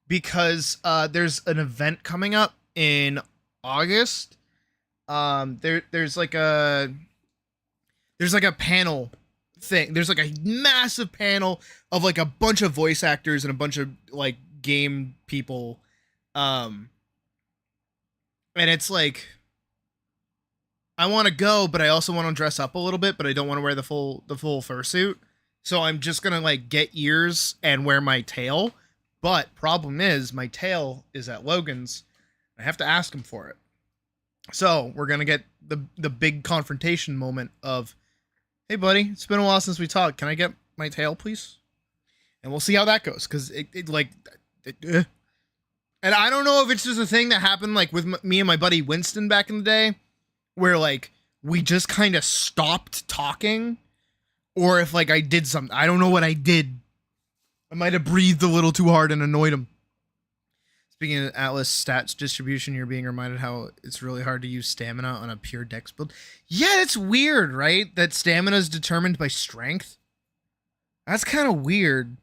because there's an event coming up in August. There's like a panel thing. There's like a massive panel of like a bunch of voice actors and a bunch of like game people. And it's like, I want to go, but I also want to dress up a little bit, but I don't want to wear the full fursuit. So I'm just going to like get ears and wear my tail. But problem is my tail is at Logan's. I have to ask him for it. So we're going to get the big confrontation moment of, hey buddy, it's been a while since we talked. Can I get my tail, please? And we'll see how that goes. Cause and I don't know if it's just a thing that happened like with me and my buddy Winston back in the day, where like we just kind of stopped talking, or if like I did something. I don't know what I did. I might have breathed a little too hard and annoyed him. Speaking of Atlas stats distribution, you're being reminded how it's really hard to use stamina on a pure dex build. Yeah, it's weird, right? That stamina is determined by strength. That's kind of weird.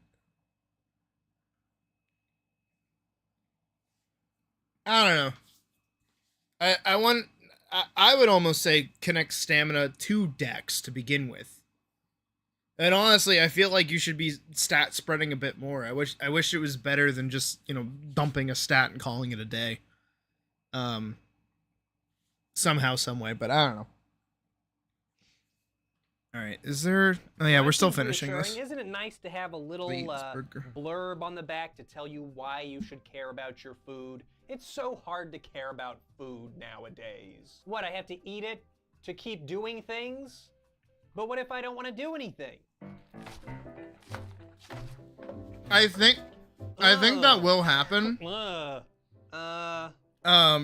I don't know. I would almost say connect stamina to dex to begin with. And honestly, I feel like you should be stat spreading a bit more. I wish it was better than just, you know, dumping a stat and calling it a day. Somehow, some way, but I don't know. All right, is there? Oh yeah, we're still finishing this. Isn't it nice to have a little blurb on the back to tell you why you should care about your food? It's so hard to care about food nowadays. What, I have to eat it to keep doing things? But what if I don't want to do anything? I think that will happen.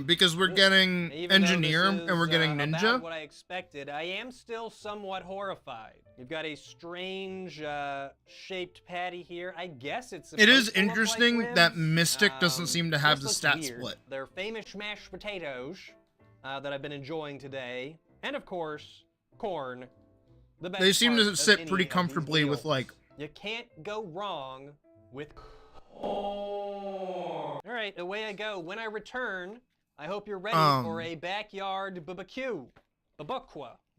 Because we're getting engineer and we're getting ninja. About what I expected, I am still somewhat horrified. You've got a strange shaped patty here. I guess it's. It is interesting that Mystic doesn't seem to have the stat split. They're famous mashed potatoes that I've been enjoying today, and of course, corn. The best they seem to part sit pretty comfortably with like. You can't go wrong with corn. All right, away I go. When I return, I hope you're ready for a backyard barbecue.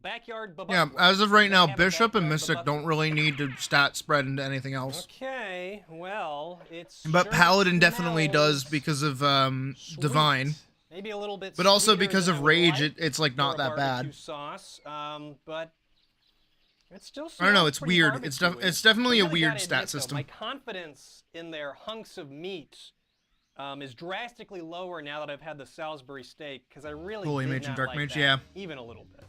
Backyard barbecue. Yeah, as of right now, Bishop and Mystic don't really need to stat spread into anything else. Okay, well, it's. But Paladin definitely does because of Divine. Maybe a little bit. But also because of Rage, it's like not that bad. Sauce, but it still. I don't know. It's weird. It's definitely a weird stat system. My confidence in their hunks of meat is drastically lower now that I've had the Salisbury steak, because I really Holy did Mage not and Dark like Mage, that, yeah. even a little bit.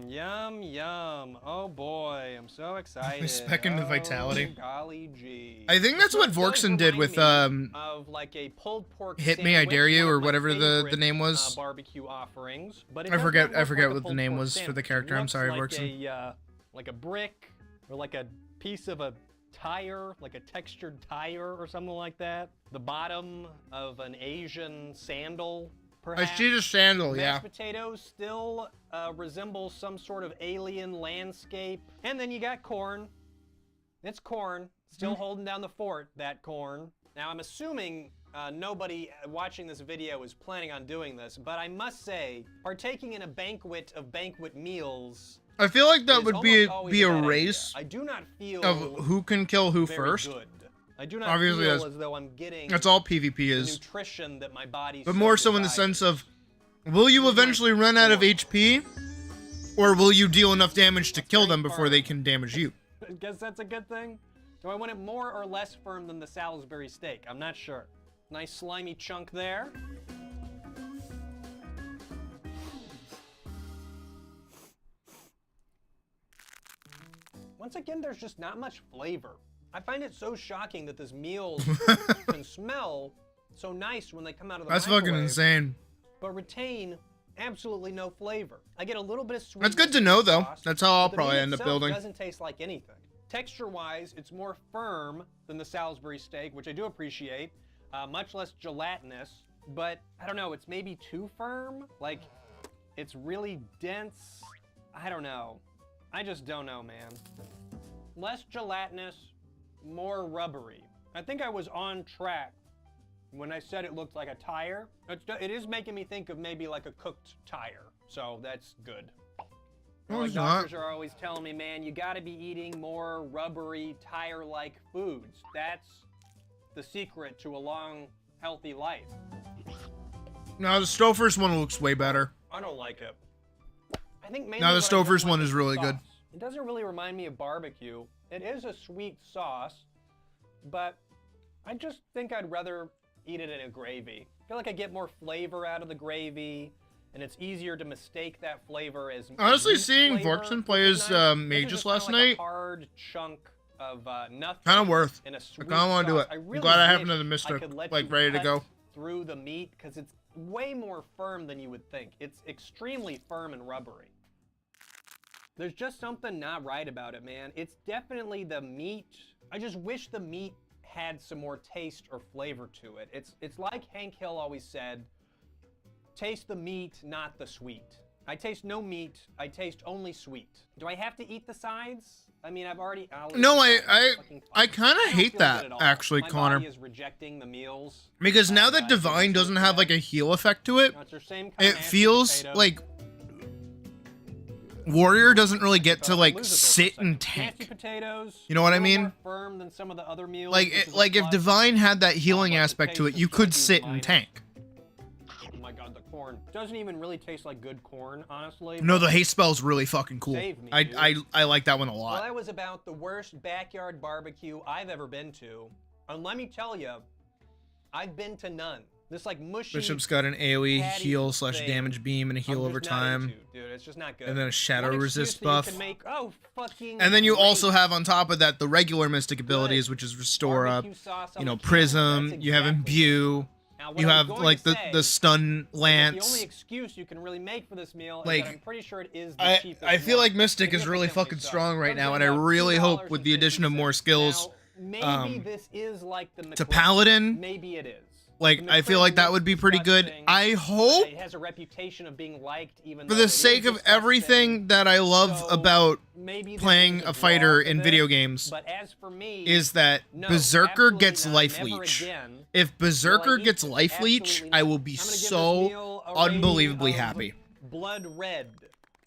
Yum, yum. Oh boy, I'm so excited. Spec into Vitality. Golly gee. I think that's what Vorkson did with of like a pulled pork Hit Me, I Dare You, or whatever the name was. Barbecue offerings, but I forget what the name was for the character. I'm sorry, Vorkson. Like a brick, or like a piece of a tire, like a textured tire or something like that. The bottom of an Asian sandal. Perhaps. I see the sandal, yeah. Mashed potatoes still resemble some sort of alien landscape. And then you got corn. It's corn. Still holding down the fort, that corn. Now, I'm assuming nobody watching this video is planning on doing this, but I must say, partaking in a banquet of banquet meals... I feel like that would be a race I do not feel of who can kill who first. Good. I do not Obviously, feel as though I'm getting that's all PvP is. nutrition that my body but more so in the sense of, will you eventually run out of HP, or will you deal enough damage to kill them before they can damage you? I guess that's a good thing. Do I want it more or less firm than the Salisbury steak? I'm not sure. Nice slimy chunk there. Once again, there's just not much flavor. I find it so shocking that this meal can smell so nice when they come out of the microwave. That's fucking insane. But retain absolutely no flavor. I get a little bit of sweet. That's good to know, though. That's how I'll probably end up building. It doesn't taste like anything. Texture-wise, it's more firm than the Salisbury steak, which I do appreciate. Much less gelatinous, but I don't know. It's maybe too firm. Like, it's really dense. I don't know. I just don't know, man. Less gelatinous, more rubbery. I think I was on track when I said it looked like a tire. It is making me think of maybe like a cooked tire, so that's good. Like doctors are always telling me, man, you gotta be eating more rubbery, tire-like foods. That's the secret to a long, healthy life. No, the Stouffer's one looks way better. I don't like it. I think mainly now the Stouffer's one is really good. It doesn't really remind me of barbecue. It is a sweet sauce, but I just think I'd rather eat it in a gravy. I feel like I get more flavor out of the gravy, and it's easier to mistake that flavor as honestly, seeing Vorkson play as Magus last night, a hard chunk of nothing. Kind of worth. In a sweet I kind of want to do it. Really I'm glad I have another Mystic, like, ready to go. Through the meat, because it's way more firm than you would think. It's extremely firm and rubbery. There's just something not right about it, man. It's definitely the meat. I just wish the meat had some more taste or flavor to it. It's like Hank Hill always said, taste the meat, not the sweet. I taste no meat, I taste only sweet. Do I have to eat the sides? I mean, I've already... No, I kind of hate that, actually, Connor. My body is rejecting the meals. Because now that Divine doesn't have, like, a heal effect to it, it feels like Warrior doesn't really get to, like, sit and tank. You know what I mean? Like, if Divine had that healing aspect to it, you could sit and tank. Oh my god, the corn doesn't even really taste like good corn, honestly. No, the haste spell's really fucking cool. I like that one a lot. Well, that was about the worst backyard barbecue I've ever been to. And let me tell you, I've been to none. This like mushy Bishop's got an AoE heal / damage beam and a heal over time. Dude, it's just not good. And then a shadow resist buff. And then you also have on top of that the regular mystic abilities, which is restore up, you know, prism, you have imbue, you have like the stun lance. The only excuse you can really make for this meal like, is that I'm pretty sure it is the cheapest I feel like Mystic is really fucking strong right now, and I really hope with the addition of more skills maybe this is like the to Paladin, maybe it is. Like, I feel like that would be pretty good. I hope, it has a reputation of being liked, even for the sake of everything that I love about playing a fighter in video games, but as for me, is that Berserker gets Life Leech. If Berserker gets Life Leech, I will be so unbelievably happy. Blood red.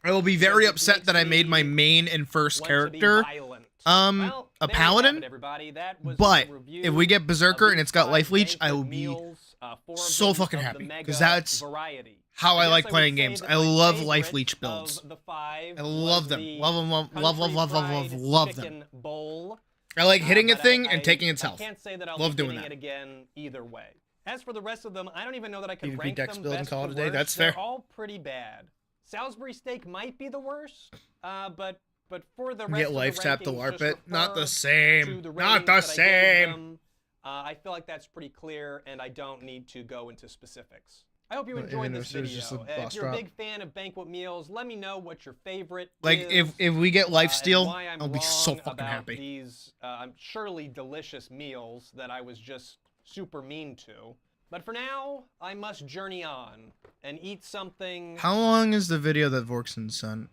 I will be very upset that I made my main and first character a Paladin, but if we get Berserker and it's got Life Leech, I will be so fucking happy, because that's how I like playing games. I love Life Leech builds. I love them. Love them. I like hitting a thing and taking its health. Love doing that. Again, either way. As for the rest of them, I don't even know that I can rank Dex them build and best call to it a day. worst. That's fair. They're all pretty bad. Salisbury steak might be the worst, but for the rest Get of life the tap to rankings, LARP just it. Not refer the same. to the Not ratings the that I gave same. them. I feel like that's pretty clear, and I don't need to go into specifics. I hope you enjoyed this video. If you're a big fan of banquet meals, let me know what your favorite is, if we get lifesteal, and why I'll be so wrong fucking about happy. These surely delicious meals that I was just super mean to. But for now, I must journey on and eat something. How long is the video that Vorkson sent?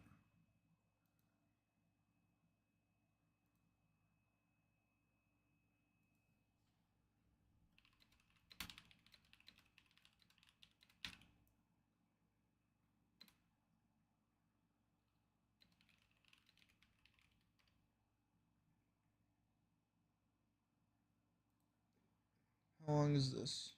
How long is this?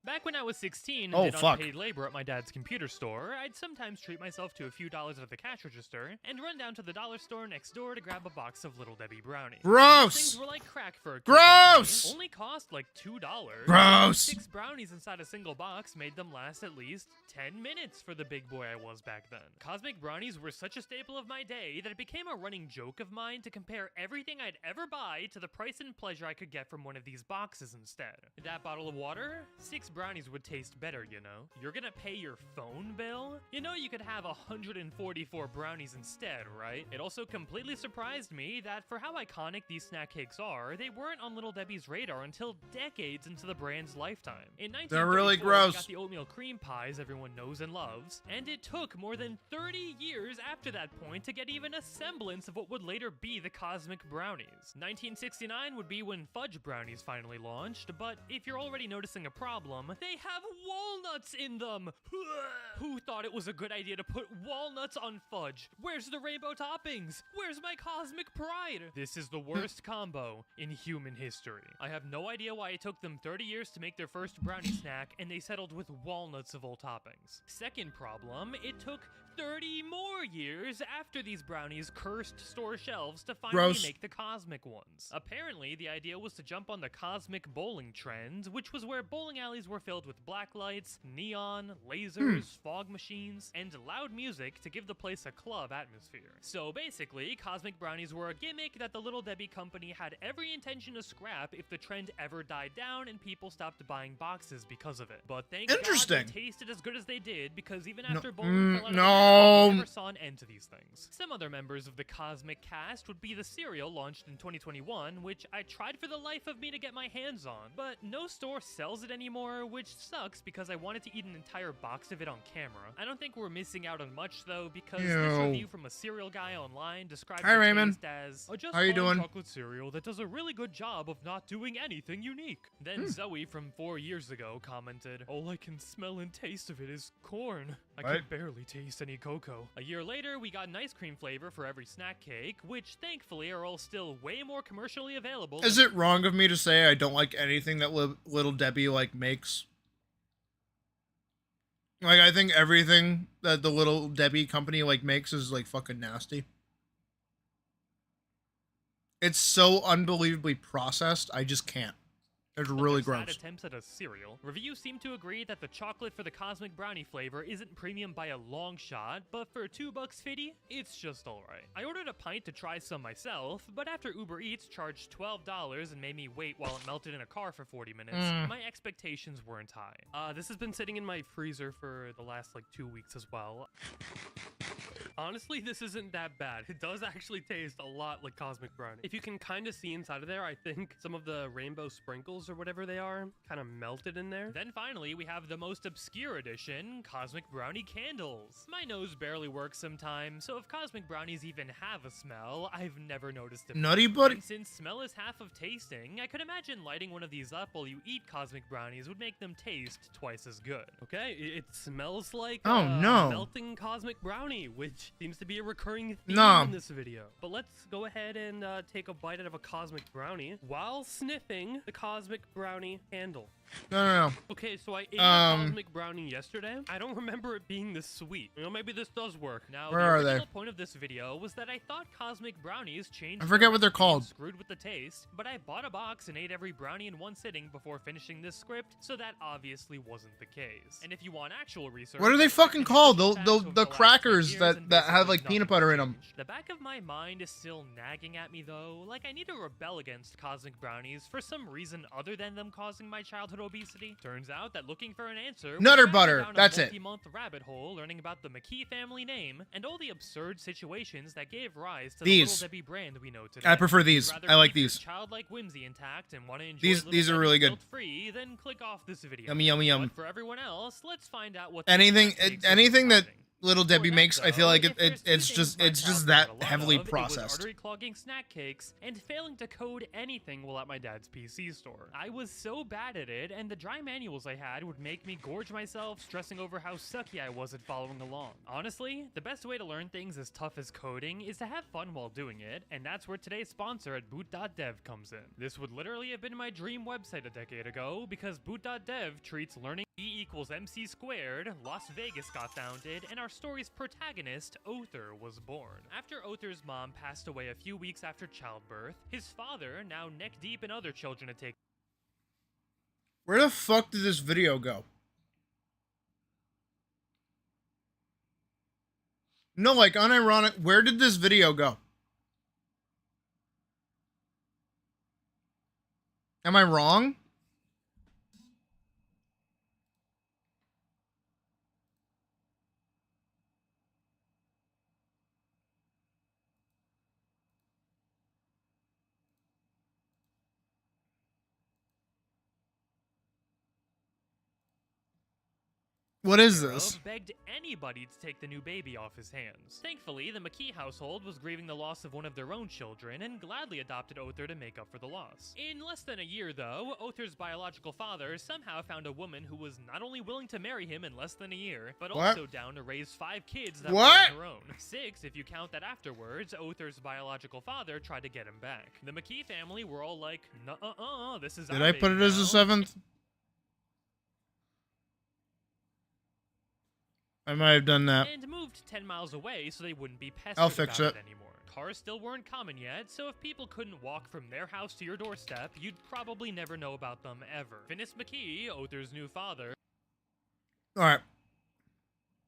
Back when I was 16 and Oh, did fuck. unpaid labor at my dad's computer store, I'd sometimes treat myself to a few dollars at the cash register and run down to the dollar store next door to grab a box of Little Debbie brownies. Gross! Things were like crack for a kid Gross! like me. Only cost like $2. Gross! 6 brownies inside a single box made them last at least 10 minutes for the big boy I was back then. Cosmic brownies were such a staple of my day that it became a running joke of mine to compare everything I'd ever buy to the price and pleasure I could get from one of these boxes instead. That bottle of water? 6 brownies would taste better, you know? You're gonna pay your phone bill? You know you could have 144 brownies instead, right? It also completely surprised me that for how iconic these snack cakes are, they weren't on Little Debbie's radar until decades into the brand's lifetime. In 1934, They're really gross. we got the oatmeal cream pies everyone knows and loves, and it took more than 30 years after that point to get even a semblance of what would later be the Cosmic Brownies. 1969 would be when fudge brownies finally launched, but if you're already noticing a problem, they have walnuts in them! Who thought it was a good idea to put walnuts on fudge? Where's the rainbow toppings? Where's my cosmic pride? This is the worst combo in human history. I have no idea why it took them 30 years to make their first brownie snack, and they settled with walnuts of all toppings. Second problem, it took 30 more years after these brownies cursed store shelves to finally make the cosmic ones. Apparently, the idea was to jump on the cosmic bowling trend, which was where bowling alleys were filled with black lights, neon, lasers, fog machines, and loud music to give the place a club atmosphere. So basically, cosmic brownies were a gimmick that the Little Debbie company had every intention to scrap if the trend ever died down and people stopped buying boxes because of it. But thank God they tasted as good as they did, because even after bowling fell out of we never saw an end to these things. Some other members of the Cosmic cast would be the cereal launched in 2021, which I tried for the life of me to get my hands on, but no store sells it anymore, which sucks because I wanted to eat an entire box of it on camera. I don't think we're missing out on much though, because this review from a cereal guy online described Hi, the Raymond. taste as a just How you fine doing? chocolate cereal that does a really good job of not doing anything unique. Then Zoe from 4 years ago commented, "All I can smell and taste of it is corn. I can barely taste any cocoa." A year later, we got an ice cream flavor for every snack cake, which thankfully are all still way more commercially available. Is it wrong of me to say I don't like anything that Little Debbie like makes? Like, I think everything that the Little Debbie company like makes is like fucking nasty. It's so unbelievably processed. I just can't. It's really gross. Attempts at a cereal. Reviews seem to agree that the chocolate for the Cosmic Brownie flavor isn't premium by a long shot, but for $2.50, it's just alright. I ordered a pint to try some myself, but after Uber Eats charged $12 and made me wait while it melted in a car for 40 minutes, my expectations weren't high. This has been sitting in my freezer for the last like 2 weeks as well. Honestly, this isn't that bad. It does actually taste a lot like Cosmic Brownie. If you can kind of see inside of there, I think some of the rainbow sprinkles or whatever they are kind of melted in there. Then finally, we have the most obscure edition, Cosmic Brownie candles. My nose barely works sometimes, so if Cosmic Brownies even have a smell, I've never noticed it. Nutty Buddy? And since smell is half of tasting, I could imagine lighting one of these up while you eat Cosmic Brownies would make them taste twice as good. Okay, it smells like melting Cosmic Brownie, which seems to be a recurring theme in this video. But let's go ahead and take a bite out of a Cosmic Brownie while sniffing the Cosmic Brownie handle. No. Okay, so I ate a Cosmic Brownie yesterday. I don't remember it being this sweet. You know, maybe this does work. Now, Where the are they? original point of this video was that I thought Cosmic Brownies changed. I forget what they're and called. Screwed with the taste, but I bought a box and ate every brownie in one sitting before finishing this script, so that obviously wasn't the case. And if you want actual research, What are they fucking called? The last crackers 10 years and that have basically like peanut nothing butter in them. changed. The back of my mind is still nagging at me though. Like I need to rebel against Cosmic Brownies for some reason other than them causing my childhood obesity. Turns out that looking for an answer, Nutter we butter, down that's a it. multi-month rabbit hole learning about the McKee family name and all the absurd situations that gave rise to These. the Little Debbie brand we know today. I prefer these. If you'd rather I like keep your these. childlike whimsy intact and want to enjoy These Little are Debbie really good. guilt-free, then click off this video. Yummy, yummy, yum. But for everyone else, let's find out what Anything that Little Debbie for that, makes, I feel though, like if there's two it's things my just childhood that had a lot heavily of, it was processed. artery-clogging snack cakes and failing to code anything while at my dad's PC store. I was so bad at it, and the dry manuals I had would make me gorge myself, stressing over how sucky I was at following along. Honestly, the best way to learn things as tough as coding is to have fun while doing it, and that's where today's sponsor at boot.dev comes in. This would literally have been my dream website a decade ago, because boot.dev treats learning E equals MC squared, Las Vegas got founded, and our story's protagonist, Other, was born. After Other's mom passed away a few weeks after childbirth, his father, now neck deep in other children had taken. Where the fuck did this video go? No, like, unironic, where did this video go? Am I wrong? What is this? Begged anybody to take the new baby off his hands. Thankfully, the McKee household was grieving the loss of one of their own children and gladly adopted Other to make up for the loss. In less than a year, though, Other's biological father somehow found a woman who was not only willing to marry him in less than a year, but also down to raise 5 kids that were her own. 6 if you count that afterwards, Other's biological father tried to get him back. The McKee family were all like, "Nuh-uh-uh, this is Did our I put it baby as a now." 7th? I might have done that. And moved 10 miles away so they wouldn't be pestered I'll fix about it. anymore. Cars still weren't common yet, so if people couldn't walk from their house to your doorstep, you'd probably never know about them ever. Finis McKee, Other's new father. Alright.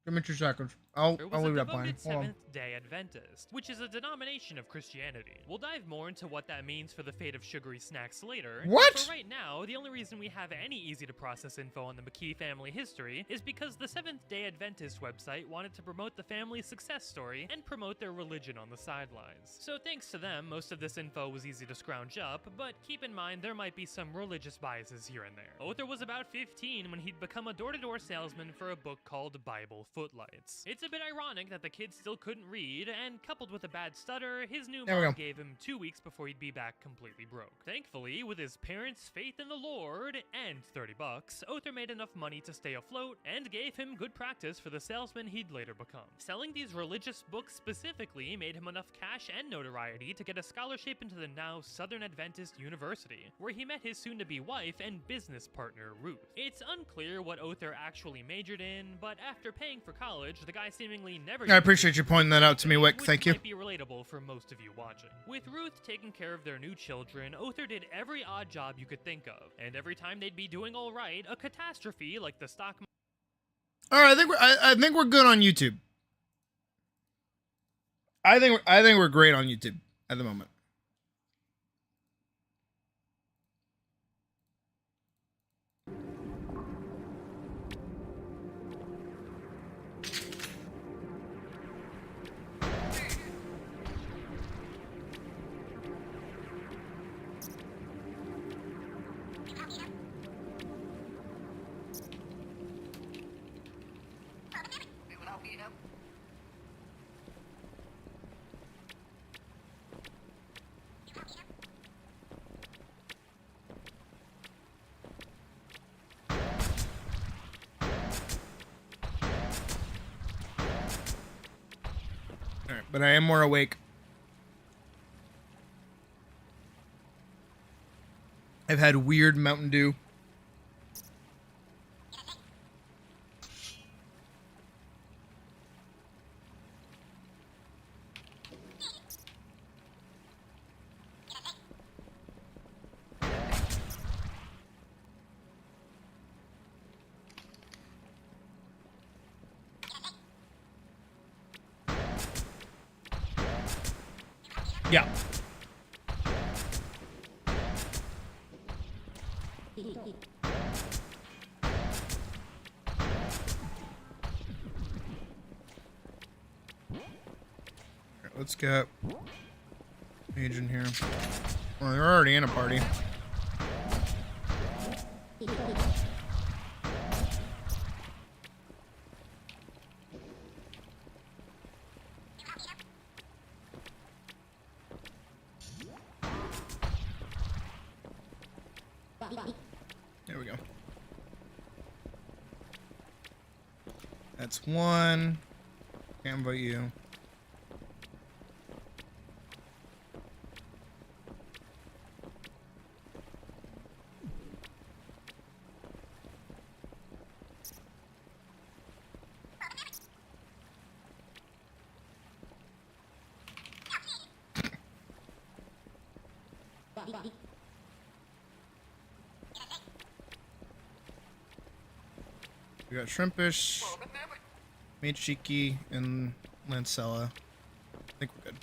Give me 2 seconds. I'll There was leave a it up blind. devoted Hold on. Seventh-day Adventist, which is a denomination of Christianity. We'll dive more into what that means for the fate of sugary snacks later. What? But for right now, the only reason we have any easy-to-process info on the McKee family history is because the Seventh-day Adventist website wanted to promote the family's success story and promote their religion on the sidelines. So thanks to them, most of this info was easy to scrounge up, but keep in mind there might be some religious biases here and there. Other was about 15 when he'd become a door-to-door salesman for a book called Bible Footlights. It's a bit ironic that the kid still couldn't read, and coupled with a bad stutter, his new There we mom go. gave him 2 weeks before he'd be back completely broke. Thankfully, with his parents' faith in the Lord and 30 bucks, Other made enough money to stay afloat and gave him good practice for the salesman he'd later become. Selling these religious books specifically made him enough cash and notoriety to get a scholarship into the now Southern Adventist University, where he met his soon-to-be wife and business partner, Ruth. It's unclear what Other actually majored in, but after paying for college, the guy seemingly never... I appreciate you pointing that out to me, Wick. which Thank you. might be relatable for most of you watching. With Ruth taking care of their new children, Other did every odd job you could think of, and every time they'd be doing all right, a catastrophe like the stock All right, I think we're good on YouTube. I think we're great on YouTube at the moment. All right, but I am more awake. I've had weird Mountain Dew. Yeah. Alright, let's get Mage in here. Well, they're already in a party. There we go. That's one. Can't invite you. We got Shrimpish, Mage Cheeky, and Lancella. I think we're good.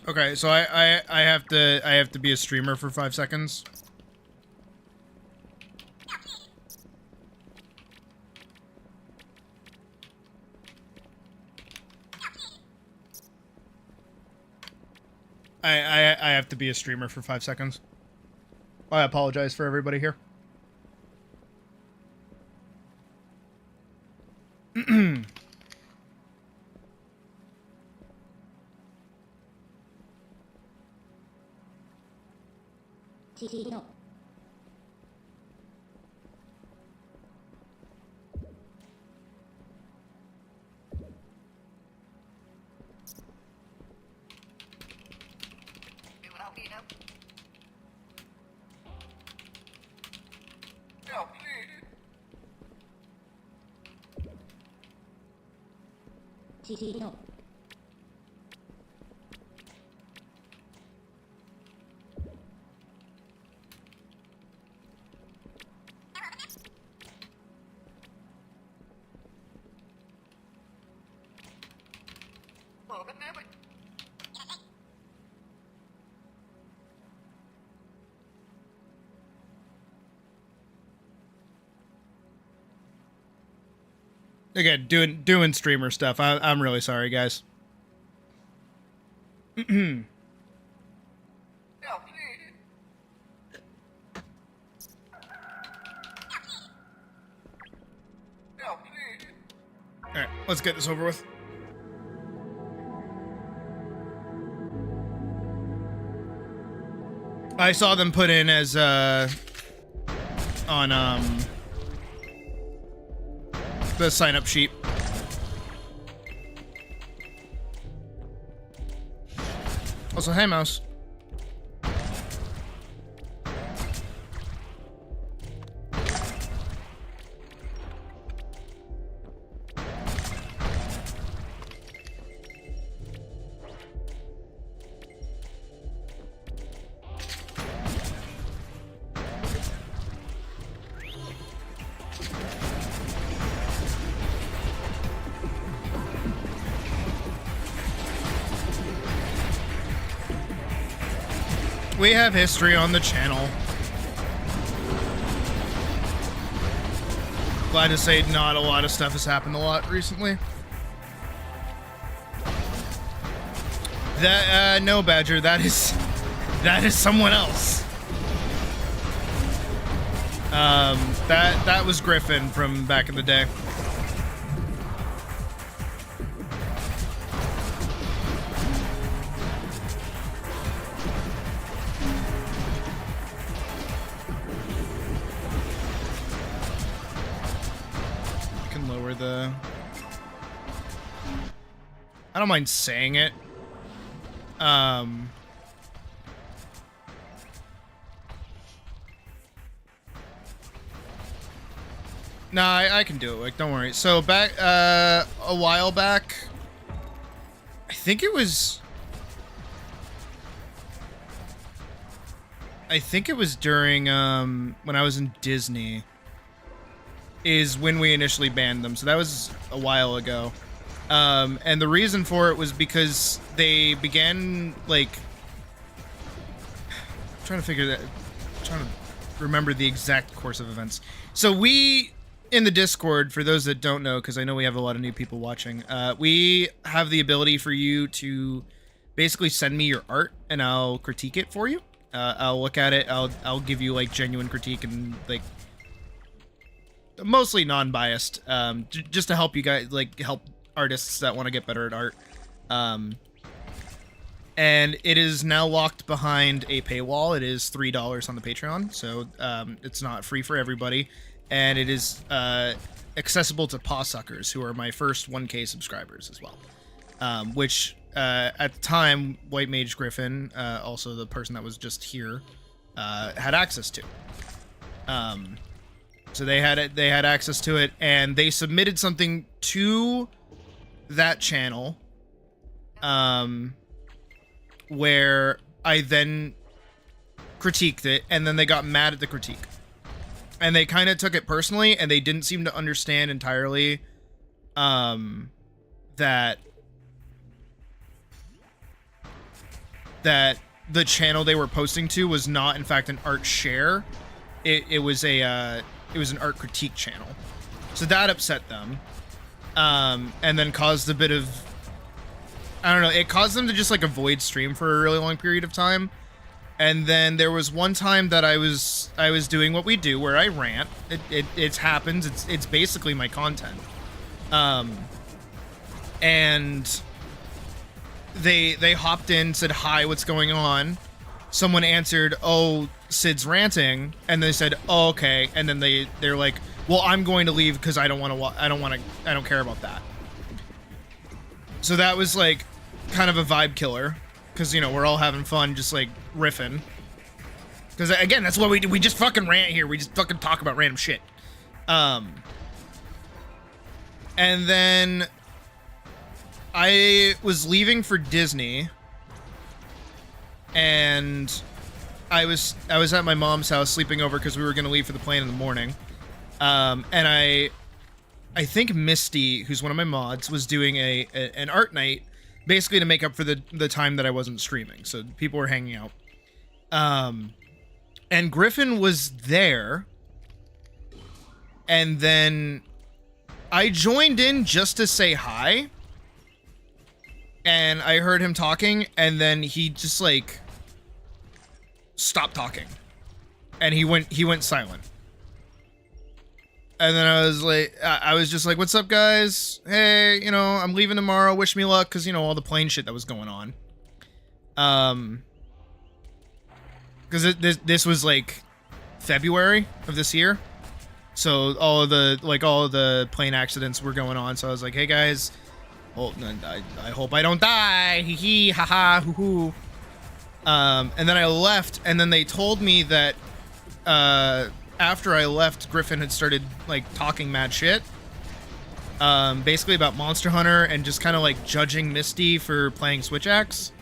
Okay, so I have to be a streamer for 5 seconds. I have to be a streamer for 5 seconds. I apologize for everybody here. Again, doing streamer stuff. I'm really sorry, guys. Alright, let's get this over with. I saw them put in as on the sign-up sheet. Also, hey, mouse. We have history on the channel. Glad to say not a lot of stuff has happened a lot recently. That, no, Badger, that is someone else. That was Griffin from back in the day. I don't mind saying it. No, I can do it, like, don't worry. So back, a while back, I think it was during, when I was in Disney, is when we initially banned them. So that was a while ago. And the reason for it was because they began, like, trying to remember the exact course of events. So we, in the Discord, for those that don't know, because I know we have a lot of new people watching, we have the ability for you to basically send me your art and I'll critique it for you. I'll look at it, I'll give you, like, genuine critique and, like, mostly non-biased, just to help you guys, like, help artists that want to get better at art. And it is now locked behind a paywall. It is $3 on the Patreon, so it's not free for everybody, and it is accessible to paw suckers, who are my first 1K subscribers as well, which at the time White Mage Griffin, also the person that was just here, had access to. So they had access to it, and they submitted something to that channel, where I then critiqued it, and then they got mad at the critique, and they kind of took it personally, and they didn't seem to understand entirely that the channel they were posting to was not in fact an art share. It was an art critique channel, so that upset them. And then caused a bit of, I don't know, it caused them to just, like, avoid stream for a really long period of time. And then there was one time that I was doing what we do, where I rant. It happens. It's basically my content. And they hopped in, said, "Hi, what's going on?" Someone answered, "Oh, Sid's ranting," and they said, "Oh, okay." And then they're like, "Well, I'm going to leave because I don't care about that." So that was, like, kind of a vibe killer, because, you know, we're all having fun, just, like, riffing. Because, again, that's what we do. We just fucking rant here. We just fucking talk about random shit. And then I was leaving for Disney, and I was at my mom's house sleeping over because we were gonna leave for the plane in the morning. And I think Misty, who's one of my mods, was doing an art night, basically to make up for the time that I wasn't streaming. So people were hanging out. And Griffin was there, and then I joined in just to say hi, and I heard him talking, and then he just like stopped talking, and he went silent. And then I was just like, what's up, guys? Hey, you know, I'm leaving tomorrow. Wish me luck, because, you know, all the plane shit that was going on. Because this was, like, February of this year. So all of the plane accidents were going on. So I was like, hey, guys, I hope I don't die. Hee hee, ha ha, hoo hoo. And then I left, and then they told me that, after I left, Griffin had started, like, talking mad shit. Basically about Monster Hunter and just kind of, like, judging Misty for playing Switch Axe.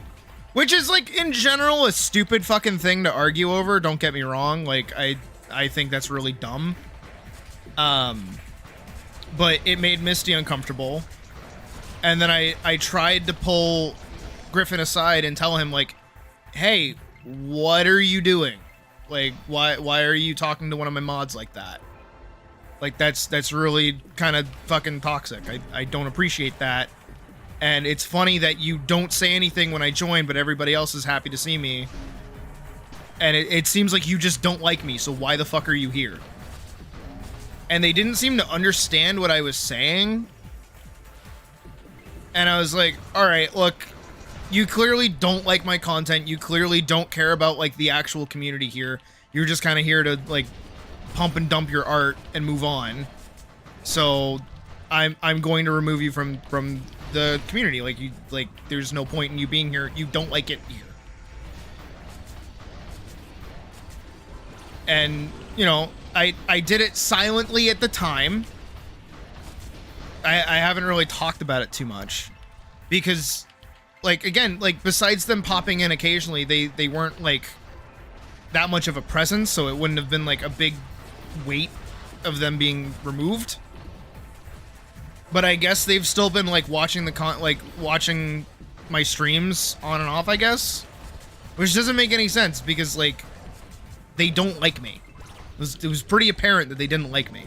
Which is, like, in general, a stupid fucking thing to argue over, don't get me wrong. Like, I think that's really dumb. But it made Misty uncomfortable. And then I tried to pull Griffin aside and tell him, like, hey, what are you doing? Like, why are you talking to one of my mods like that? Like, that's really kind of fucking toxic. I don't appreciate that. And it's funny that you don't say anything when I join, but everybody else is happy to see me. And it seems like you just don't like me, so why the fuck are you here? And they didn't seem to understand what I was saying. And I was like, alright, look, you clearly don't like my content. You clearly don't care about, like, the actual community here. You're just kind of here to, like, pump and dump your art and move on. So I'm going to remove you from the community. Like, there's no point in you being here. You don't like it here. And, you know, I did it silently at the time. I haven't really talked about it too much. Because, like, again, like, besides them popping in occasionally, they weren't, like, that much of a presence, so it wouldn't have been, like, a big weight of them being removed. But I guess they've still been, like, watching watching my streams on and off, I guess. Which doesn't make any sense, because, like, they don't like me. It was pretty apparent that they didn't like me.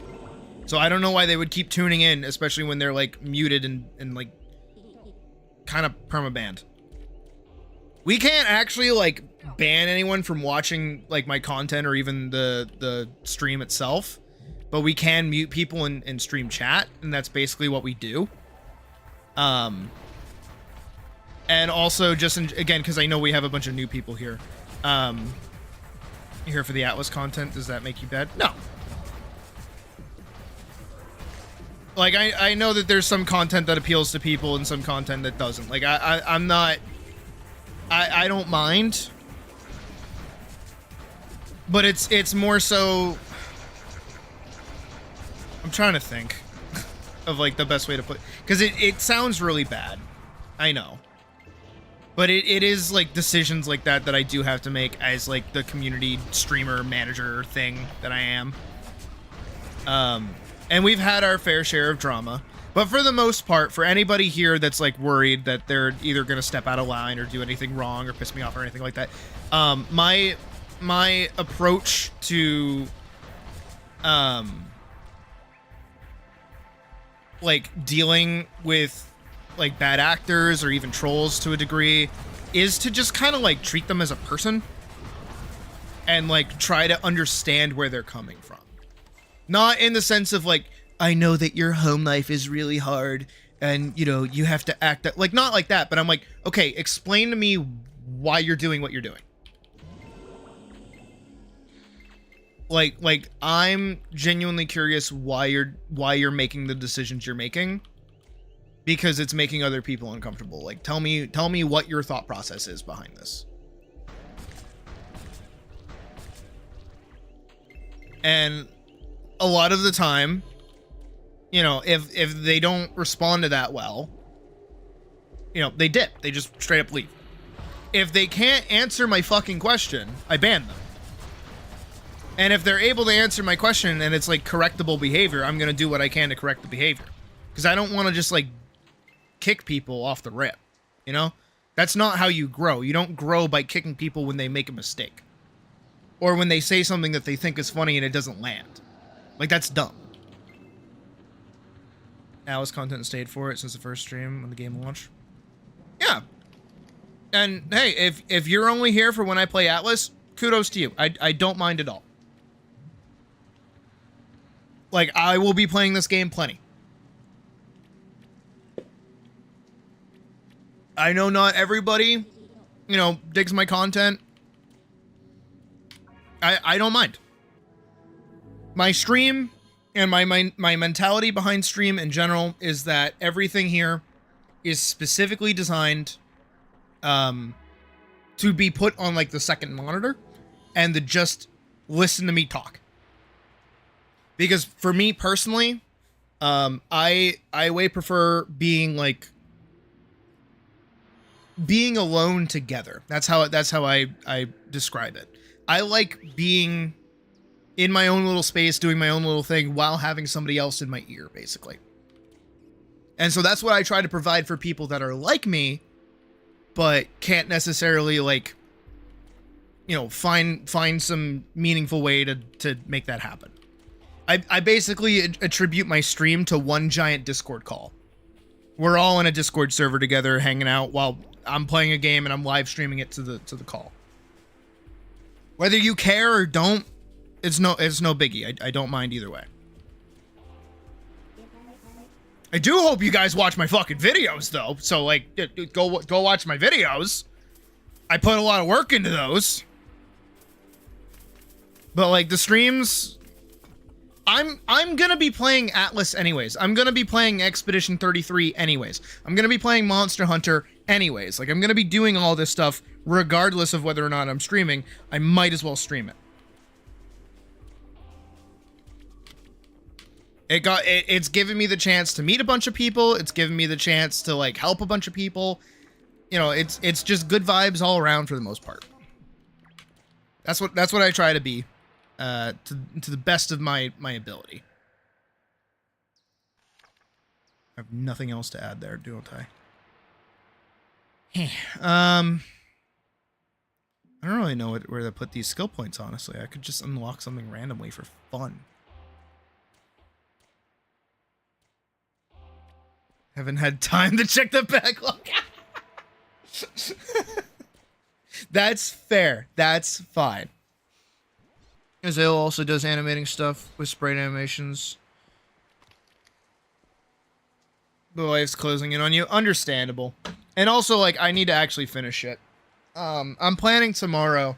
So I don't know why they would keep tuning in, especially when they're, like, muted and like, kind of perma-banned. We can't actually, like, ban anyone from watching, like, my content or even the stream itself. But we can mute people in stream chat, and that's basically what we do. And also, just again, because I know we have a bunch of new people here. You're here for the ATLYSS content. Does that make you bad? No. Like, I know that there's some content that appeals to people and some content that doesn't. Like, I'm not... I don't mind. But it's more so... I'm trying to think of, like, the best way to put... Because it sounds really bad. I know. But it is, like, decisions like that I do have to make as, like, the community streamer manager thing that I am. And we've had our fair share of drama. But for the most part, for anybody here that's, like, worried that they're either going to step out of line or do anything wrong or piss me off or anything like that, my approach to... like, dealing with, like, bad actors or even trolls to a degree is to just kind of, like, treat them as a person and, like, try to understand where they're coming from. Not in the sense of, like, I know that your home life is really hard and, you know, you have to act that, like, not like that, but I'm like, okay, explain to me why you're doing what you're doing. Like I'm genuinely curious why you're making the decisions you're making, because it's making other people uncomfortable. Like, tell me what your thought process is behind this. And a lot of the time, you know, if they don't respond to that well, You know, they dip. They just straight up leave. If they can't answer my fucking question, I ban them. And if they're able to answer my question and it's like correctable behavior, I'm going to do what I can to correct the behavior. Because I don't want to just like kick people off the rip. You know? That's not how you grow. You don't grow by kicking people when they make a mistake. Or when they say something that they think is funny and it doesn't land. Like, that's dumb. ATLYSS content stayed for it since the first stream when the game launched. Yeah. And hey, if you're only here for when I play ATLYSS, kudos to you. I don't mind at all. Like, I will be playing this game plenty. I know not everybody, you know, digs my content. I don't mind. My stream and my mentality behind stream in general is that everything here is specifically designed to be put on like the second monitor and to just listen to me talk. Because for me personally, I way prefer being alone together. That's how I describe it. I like being in my own little space, doing my own little thing while having somebody else in my ear, basically. And so that's what I try to provide for people that are like me, but can't necessarily like, you know, find some meaningful way to make that happen. I basically attribute my stream to one giant Discord call. We're all in a Discord server together, hanging out while I'm playing a game and I'm live streaming it to the call. Whether you care or don't, it's no biggie. I don't mind either way. I do hope you guys watch my fucking videos though. So like, go watch my videos. I put a lot of work into those. But like the streams, I'm gonna be playing ATLYSS anyways. I'm gonna be playing Expedition 33 anyways. I'm gonna be playing Monster Hunter anyways. Like I'm gonna be doing all this stuff regardless of whether or not I'm streaming. I might as well stream it. It's given me the chance to meet a bunch of people. It's given me the chance to like help a bunch of people. You know, it's just good vibes all around for the most part. That's what I try to be, to the best of my ability. I have nothing else to add there, don't I? I don't really know where to put these skill points, honestly. I could just unlock something randomly for fun. Haven't had time to check the backlog. That's fair. That's fine. Azale also does animating stuff with sprite animations. The life's closing in on you. Understandable. And also, like, I need to actually finish it. I'm planning tomorrow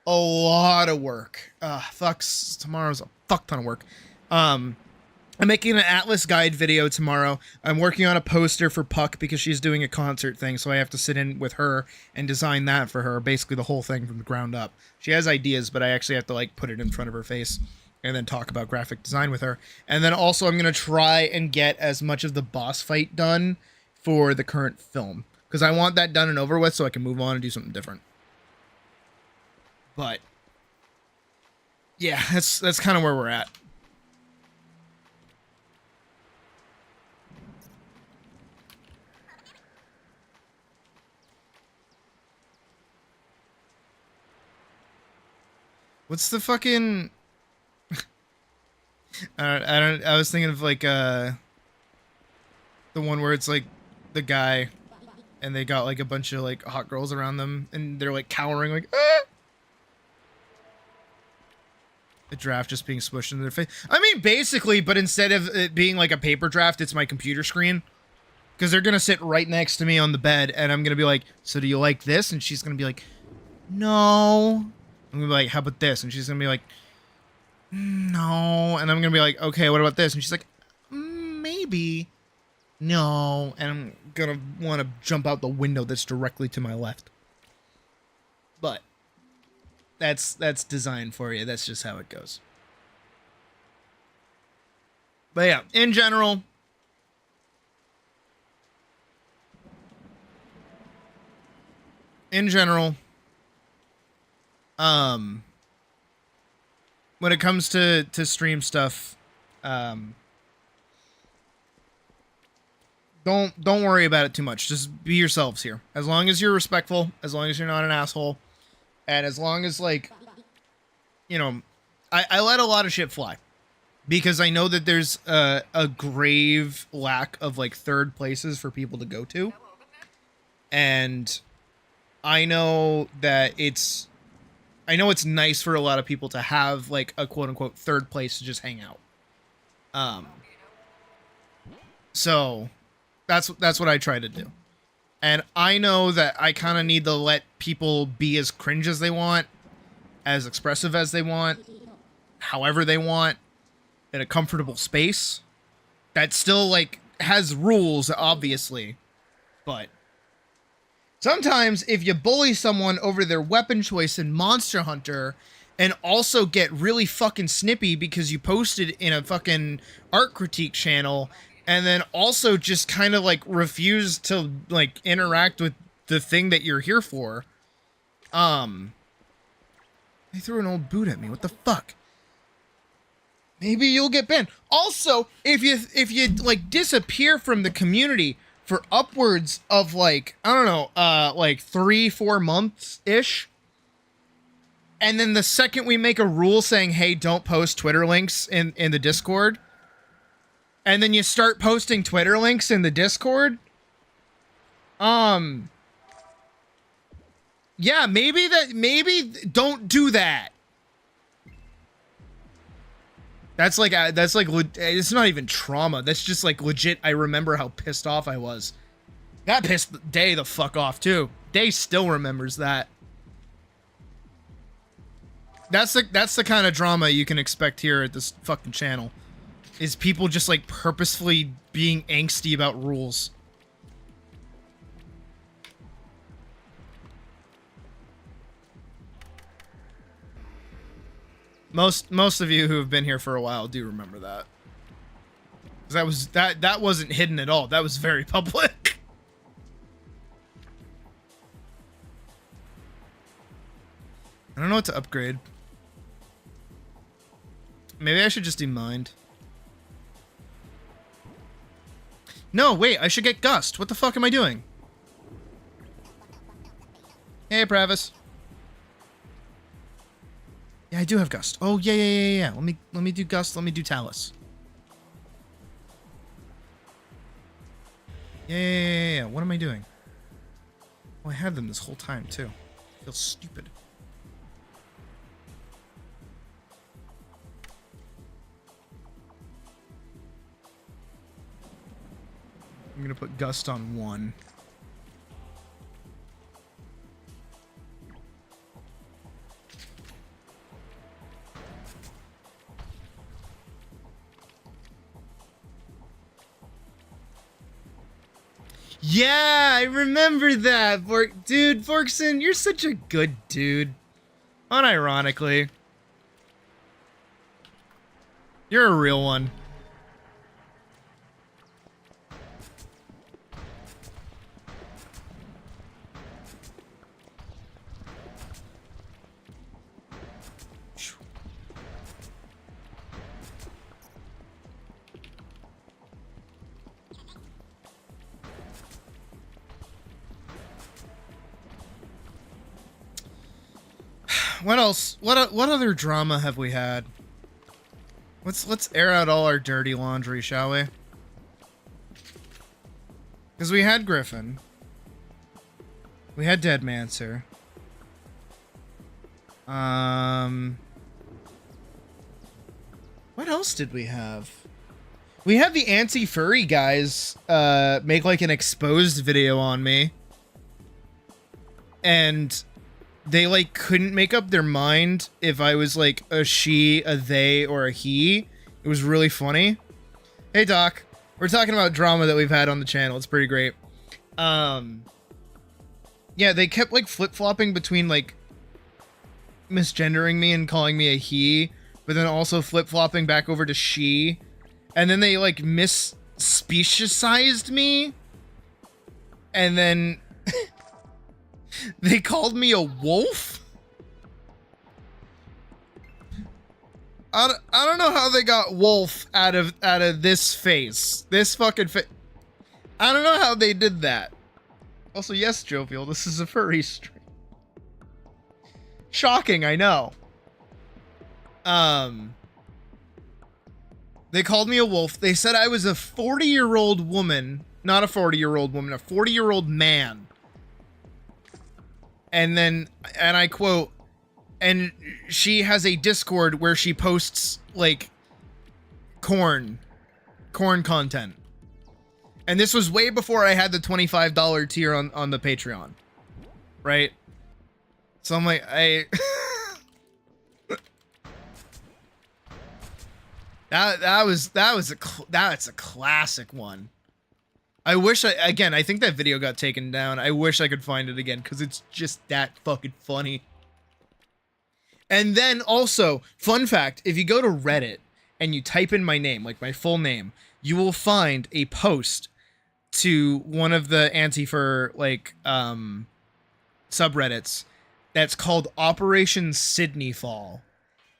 a lot of work. Tomorrow's a fuck ton of work. I'm making an ATLYSS guide video tomorrow. I'm working on a poster for Puck because she's doing a concert thing, so I have to sit in with her and design that for her, basically the whole thing from the ground up. She has ideas, but I actually have to like put it in front of her face and then talk about graphic design with her. And then also I'm going to try and get as much of the boss fight done for the current film, because I want that done and over with so I can move on and do something different. But yeah, that's kind of where we're at. What's the fucking I was thinking of like the one where it's like the guy and they got like a bunch of like hot girls around them and they're like cowering like ah! The draft just being smushed into their face. I mean basically, but instead of it being like a paper draft, it's my computer screen. Because they're gonna sit right next to me on the bed and I'm gonna be like, so do you like this? And she's gonna be like, no. I'm gonna be like, how about this? And she's gonna be like, no. And I'm gonna be like, okay, what about this? And she's like, maybe. No. And I'm gonna want to jump out the window that's directly to my left. But that's designed for you. That's just how it goes. But yeah, in general, in general, when it comes to stream stuff, don't worry about it too much. Just be yourselves here. As long as you're respectful, as long as you're not an asshole, and as long as, like, you know, I let a lot of shit fly because I know that there's a grave lack of, like, third places for people to go to, and I know that it's nice for a lot of people to have, like, a quote-unquote third place to just hang out. So that's what I try to do. And I know that I kind of need to let people be as cringe as they want, as expressive as they want, however they want, in a comfortable space. That still, like, has rules, obviously. But sometimes if you bully someone over their weapon choice in Monster Hunter and also get really fucking snippy because you posted in a fucking art critique channel and then also just kind of, like, refuse to, like, interact with the thing that you're here for. They threw an old boot at me. What the fuck? Maybe you'll get banned. Also, if you like disappear from the community for upwards of, like, I don't know, like 3-4 months ish, and then the second we make a rule saying, hey, don't post Twitter links in the Discord, and then you start posting Twitter links in the Discord, yeah, maybe don't do that. That's like it's not even trauma. That's just, like, legit. I remember how pissed off I was. That pissed Day the fuck off too. Day still remembers that. That's the kind of drama you can expect here at this fucking channel. Is people just, like, purposefully being angsty about rules. Most of you who have been here for a while do remember that. 'Cause that wasn't hidden at all. That was very public. I don't know what to upgrade. Maybe I should just do mind. No, wait, I should get Gust. What the fuck am I doing? Hey, Pravis. Yeah, I do have Gust. Oh, yeah. Let me do Gust. Let me do ATLYSS. Yeah. What am I doing? Oh, I had them this whole time, too. I feel stupid. I'm gonna put Gust on 1. Yeah, I remember that. Dude, Vorkson, you're such a good dude. Unironically. You're a real one. What else? What other drama have we had? Let's air out all our dirty laundry, shall we? Because we had Griffin. We had Deadmancer. What else did we have? We had the anti-furry guys make, like, an exposed video on me. And they, like, couldn't make up their mind if I was, like, a she, a they, or a he. It was really funny. Hey, Doc. We're talking about drama that we've had on the channel. It's pretty great. Yeah, they kept, like, flip-flopping between, like, misgendering me and calling me a he, but then also flip-flopping back over to she. And then they, like, mis-speciesized me. And then They called me a wolf? I don't know how they got wolf out of this face. This fucking face. I don't know how they did that. Also, yes, Jovial, this is a furry stream. Shocking, I know. They called me a wolf. They said I was a 40-year-old woman, not a 40-year-old woman, a 40-year-old man. And then, and I quote, and she has a Discord where she posts, like, corn content. And this was way before I had the $25 tier on the Patreon. Right? So I'm like, that's a classic one. I wish I think that video got taken down. I wish I could find it again because it's just that fucking funny. And then also, fun fact, if you go to Reddit and you type in my name, like my full name, you will find a post to one of the anti-fur, like, subreddits that's called Operation Sydney Fall.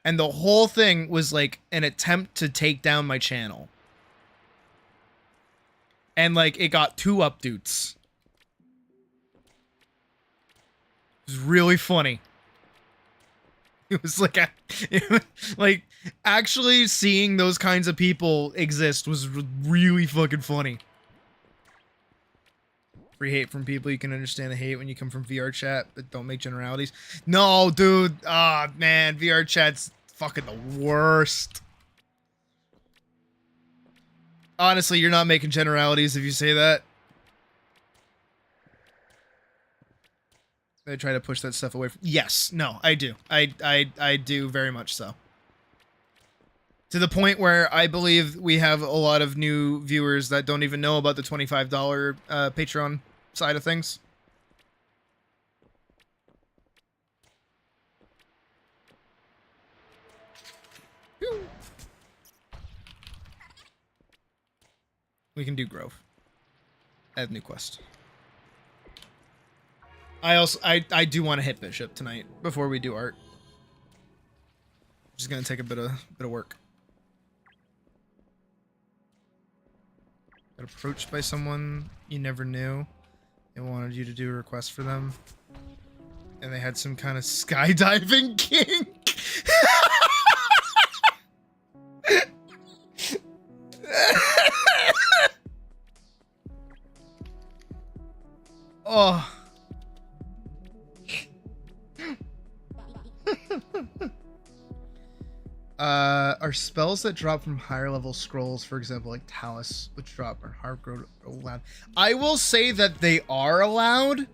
And the whole thing was like an attempt to take down my channel. And like it got 2 updates. It was really funny. It was like actually seeing those kinds of people exist was really fucking funny. Free hate from people. You can understand the hate when you come from VR chat, but don't make generalities. No, dude. Ah, man. VR chat's fucking the worst. Honestly, you're not making generalities if you say that. I try to push that stuff away from... Yes. No, I do. I do very much so. To the point where I believe we have a lot of new viewers that don't even know about the $25 Patreon side of things. We can do Grove. Add new quest. I do want to hit Bishop tonight before we do art. Just gonna take a bit of work. Got approached by someone you never knew. They wanted you to do a request for them. And they had some kind of skydiving kink. Oh. Are spells that drop from higher level scrolls, for example, like ATLYSS, which drop, or Hardgrowth allowed? I will say that they are allowed,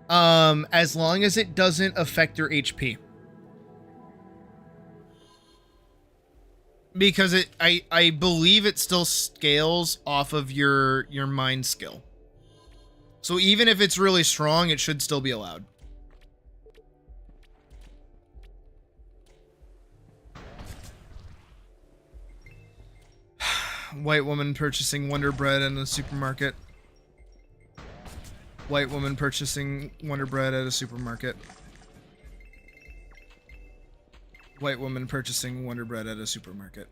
as long as it doesn't affect your HP. Because I believe it still scales off of your mind skill. So even if it's really strong, it should still be allowed. White woman purchasing Wonder Bread in a supermarket. White woman purchasing Wonder Bread at a supermarket. White woman purchasing Wonder Bread at a supermarket.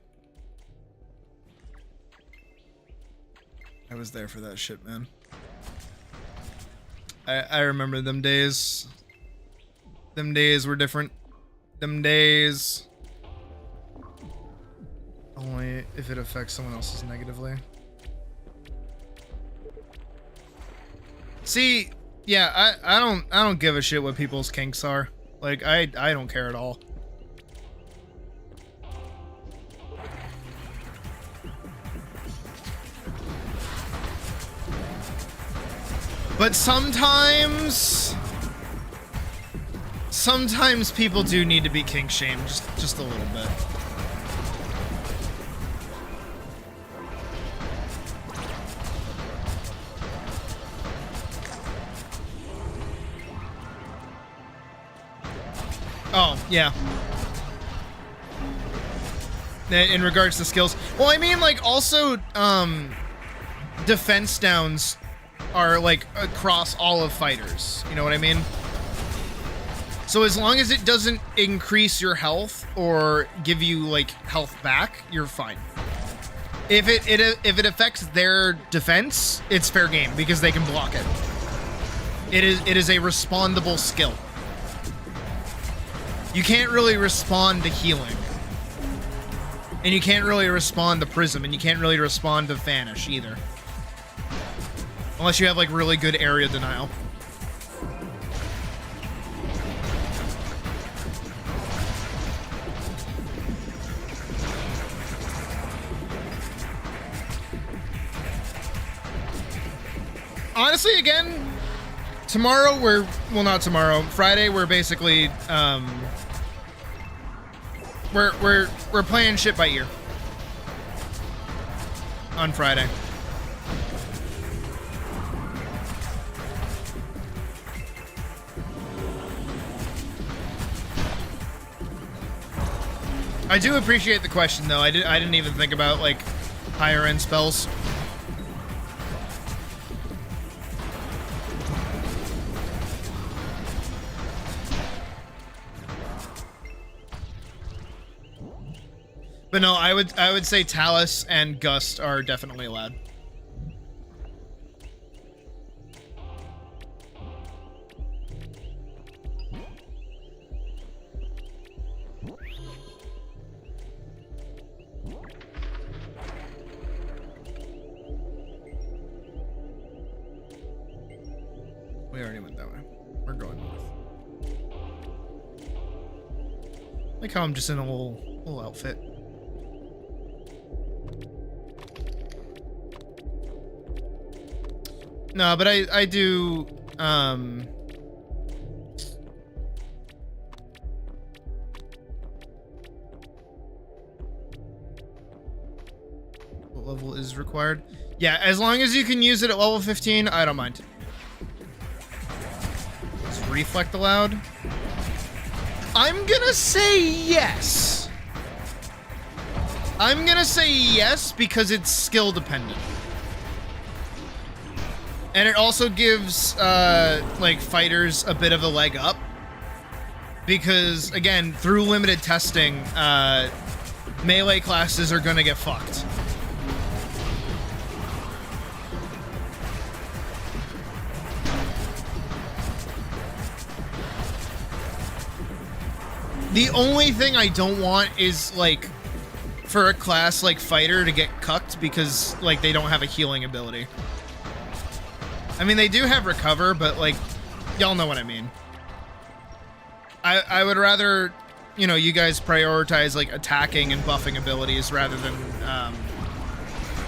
I was there for that shit, man. I remember them days. Them days were different. Them days. Only if it affects someone else's negatively. See, yeah, I don't give a shit what people's kinks are. Like I don't care at all. But sometimes people do need to be kink shamed just a little bit. Oh, yeah. In regards to skills. Well, I mean, like, also, defense downs are like across all of fighters. You know what I mean? So as long as it doesn't increase your health or give you like health back, you're fine. If it affects their defense, it's fair game because they can block it. It is a respondable skill. You can't really respond to healing. And you can't really respond to Prism, and you can't really respond to Vanish either. Unless you have like really good area denial. Honestly, again, tomorrow Friday we're basically we're playing shit by ear on Friday. I do appreciate the question though. I didn't even think about like higher end spells. But no, I would say ATLYSS and Gust are definitely allowed. We already went that way. We're going north. Like how I'm just in a little outfit. No, but I do, what level is required? Yeah, as long as you can use it at level 15, I don't mind. Is Reflect allowed? I'm gonna say yes. I'm gonna say yes because it's skill dependent. And it also gives, like, fighters a bit of a leg up. Because, again, through limited testing, melee classes are gonna get fucked. The only thing I don't want is, like, for a class like fighter to get cucked because, like, they don't have a healing ability. I mean, they do have recover, but, like, y'all know what I mean. I would rather, you know, you guys prioritize, like, attacking and buffing abilities rather than,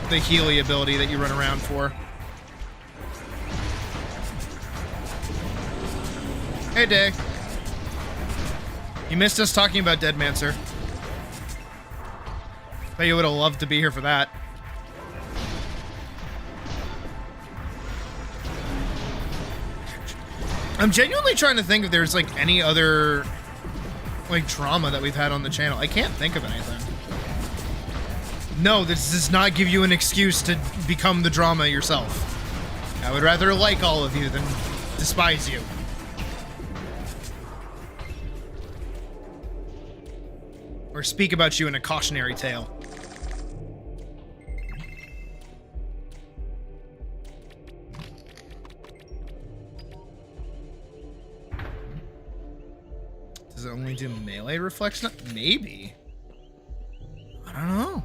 the Healy ability that you run around for. Hey, Day. You missed us talking about Deadmancer. Bet you would have loved to be here for that. I'm genuinely trying to think if there's, like, any other, like, drama that we've had on the channel. I can't think of anything. No, this does not give you an excuse to become the drama yourself. I would rather like all of you than despise you. Or speak about you in a cautionary tale. Does it only do melee reflection? Maybe. I don't know.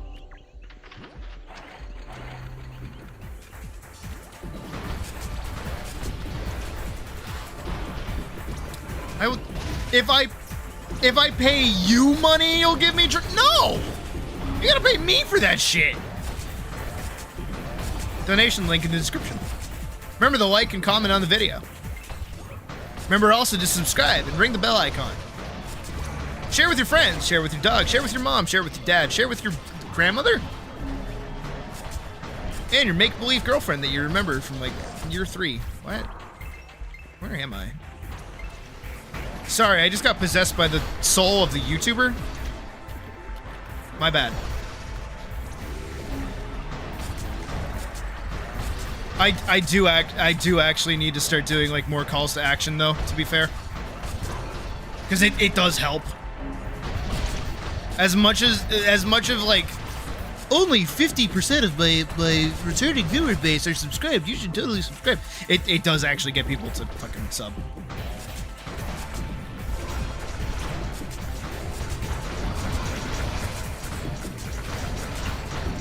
I would, if I pay you money, you'll give me no! You gotta pay me for that shit. Donation link in the description. Remember to like and comment on the video. Remember also to subscribe and ring the bell icon. Share with your friends, share with your dog, share with your mom, share with your dad, share with your grandmother. And your make-believe girlfriend that you remembered from, like, year 3. What? Where am I? Sorry, I just got possessed by the soul of the YouTuber. My bad. I do actually need to start doing like more calls to action though, to be fair. Because it does help. As much of like only 50% of my returning viewer base are subscribed, you should totally subscribe. It does actually get people to fucking sub.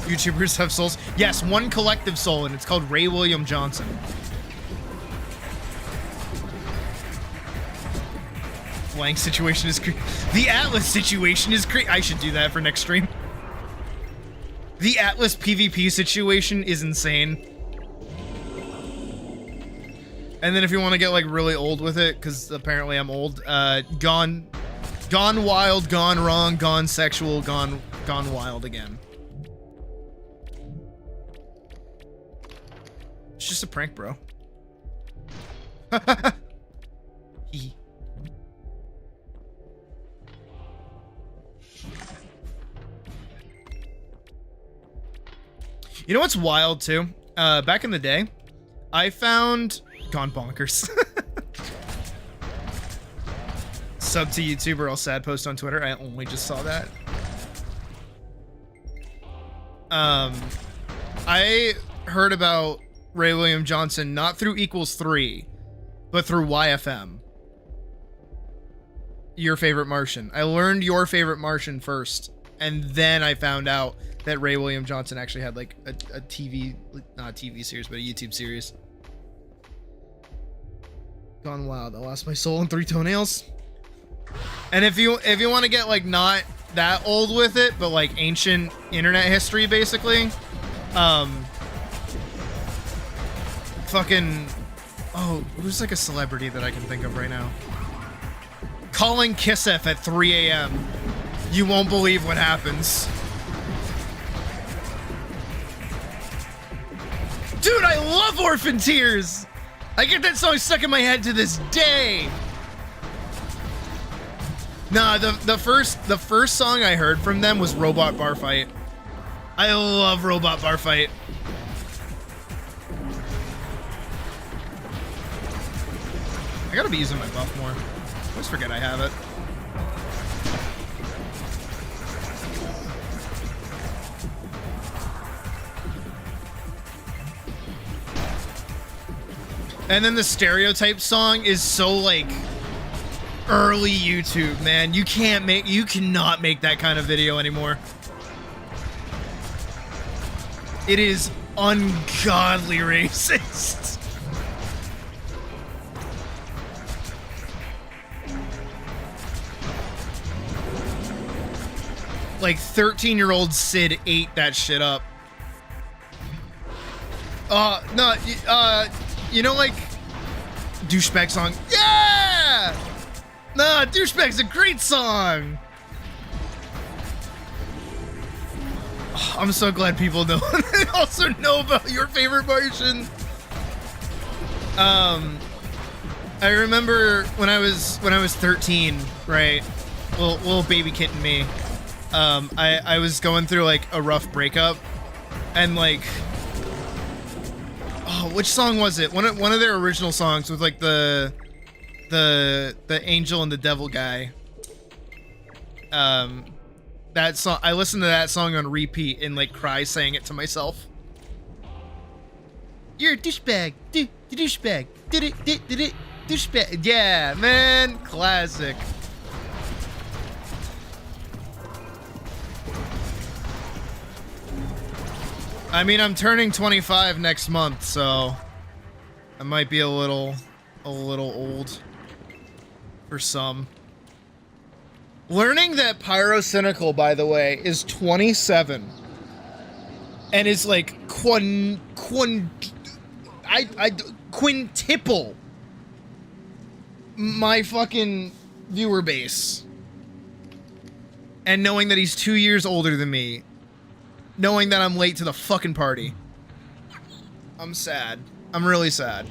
YouTubers have souls. Yes, one collective soul, and it's called Ray William Johnson. Flying situation is the Atlas situation is great. I should do that for next stream. The Atlas PvP situation is insane. And then if you want to get like really old with it, because apparently I'm old, gone wild, gone wrong, gone sexual, gone wild again. It's just a prank, bro. Hee. You know what's wild too? Back in the day, I found Gone Bonkers. Sub to YouTuber, all sad post on Twitter. I only just saw that. I heard about Ray William Johnson not through =3, but through YFM. Your Favorite Martian. I learned Your Favorite Martian first, and then I found out that Ray William Johnson actually had like a TV, not a TV series, but a YouTube series. Gone wild. I lost my soul in 3 toenails. And if you want to get like not that old with it, but like ancient internet history, basically, fucking, oh, who's like a celebrity that I can think of right now? Calling Kissef at 3 a.m. You won't believe what happens. Dude, I love Orphan Tears! I get that song stuck in my head to this day! Nah, the first song I heard from them was Robot Bar Fight. I love Robot Bar Fight. I gotta be using my buff more. I always forget I have it. And then the Stereotype song is so like early YouTube, man. You cannot make that kind of video anymore. It is ungodly racist. Like 13-year-old Sid ate that shit up. No, you know, like Douchebag song. Yeah! Nah, Douchebag's a great song. Oh, I'm so glad people know. They also know about Your Favorite Martian. I remember when I was 13, right? Little baby kitten me. I was going through like a rough breakup, and like, oh, which song was it? One of their original songs with like the angel and the devil guy. That song, I listened to that song on repeat and like cry saying it to myself. You're a douchebag, douchebag, douchebag. Yeah, man, classic. I mean, I'm turning 25 next month, so I might be a little old for some. Learning that Pyrocynical, by the way, is 27 and is like quintuple my fucking viewer base, and knowing that he's 2 years older than me. Knowing that I'm late to the fucking party. I'm sad. I'm really sad.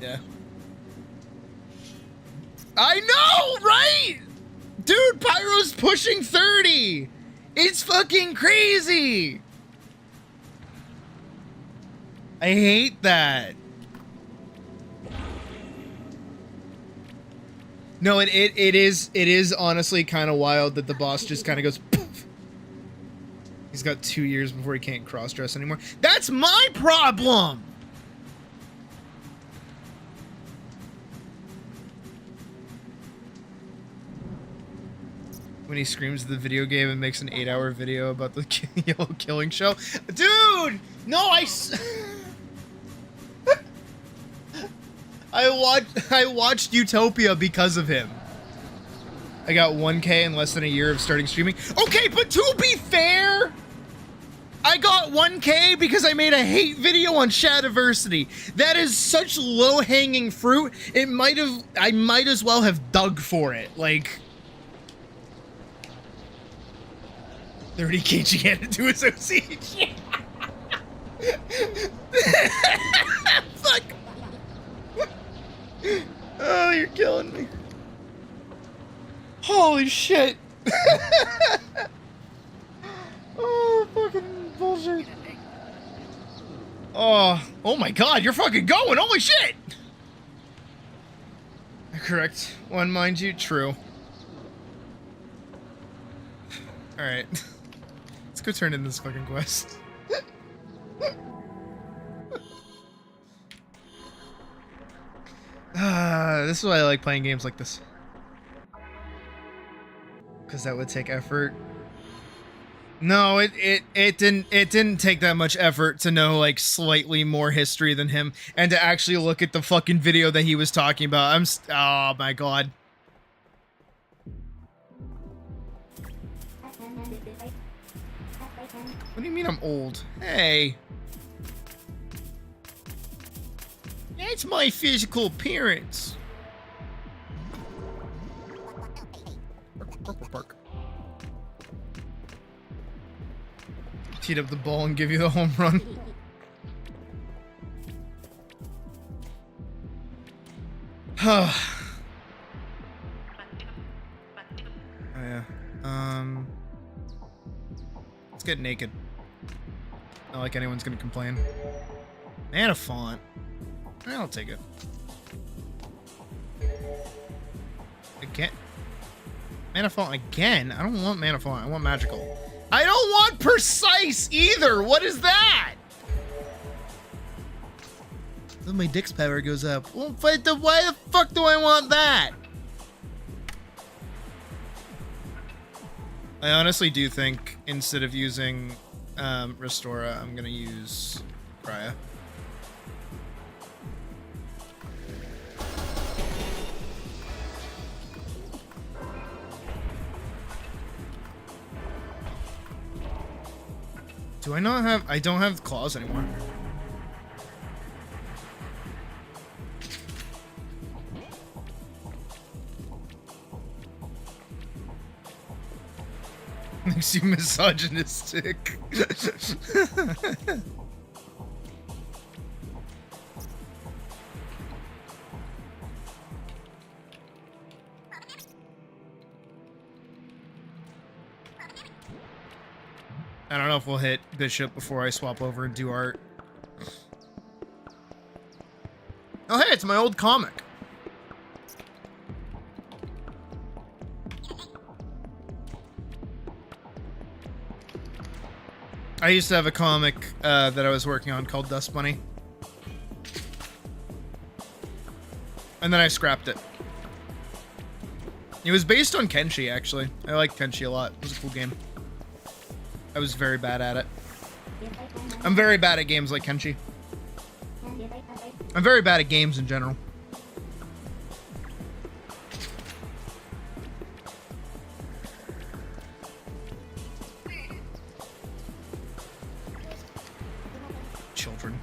Yeah. I know, right? Dude, Pyro's pushing 30. It's fucking crazy. I hate that. No, it is honestly kind of wild that the boss just kind of goes poof. He's got 2 years before he can't cross-dress anymore. That's my problem! When he screams at the video game and makes an 8-hour video about the yellow killing show. Dude! No, I watched Utopia because of him. I got 1K in less than a year of starting streaming. Okay, but to be fair, I got 1K because I made a hate video on Shadiversity. That is such low-hanging fruit. I might as well have dug for it. Like 30K Giganto Association. Fuck. Oh, you're killing me. Holy shit. Oh, fucking bullshit. Oh my god, you're fucking going. Holy shit. Correct one, mind you. True. Alright. Let's go turn in this fucking quest. This is why I like playing games like this. Because that would take effort. No, it didn't take that much effort to know like slightly more history than him and to actually look at the fucking video that he was talking about. Oh my god. What do you mean I'm old? Hey. That's my physical appearance. Park. Teed up the ball and give you the home run. Oh yeah. Let's get naked. Not like anyone's gonna complain. And a font. I'll take it. Again? Mana font again? I don't want mana font. I want magical. I don't want precise either. What is that? Then my dick's power goes up. Well, why the fuck do I want that? I honestly do think instead of using Restora, I'm gonna use Crya. Do I not have... I don't have claws anymore. Makes you misogynistic. I don't know if we'll hit Bishop before I swap over and do art. Oh hey, it's my old comic. I used to have a comic that I was working on called Dust Bunny. And then I scrapped it. It was based on Kenshi, actually. I liked Kenshi a lot. It was a cool game. I was very bad at it. I'm very bad at games like Kenshi. I'm very bad at games in general. Children.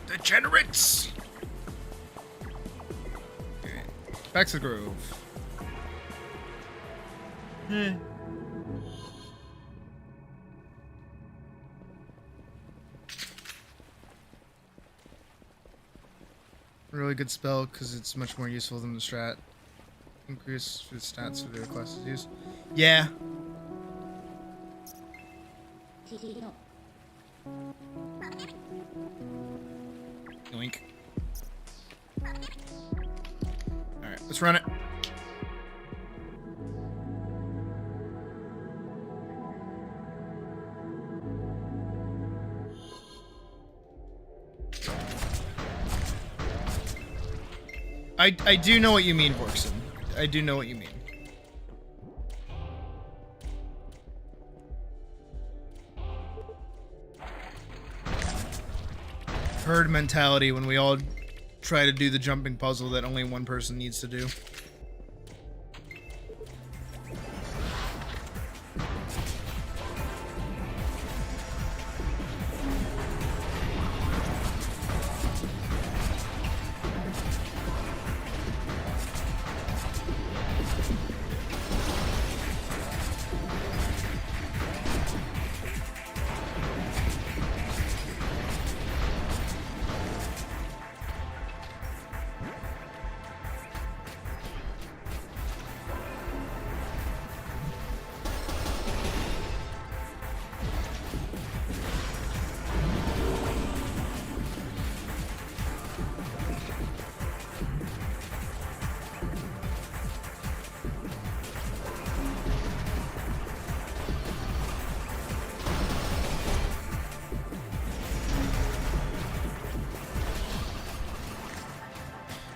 Degenerates! Back to the Grove. Really good spell because it's much more useful than the strat. Increase the stats for the other classes use. Yeah. Yoink. Alright, let's run it. I do know what you mean, Borkson. I do know what you mean. Herd mentality when we all try to do the jumping puzzle that only one person needs to do.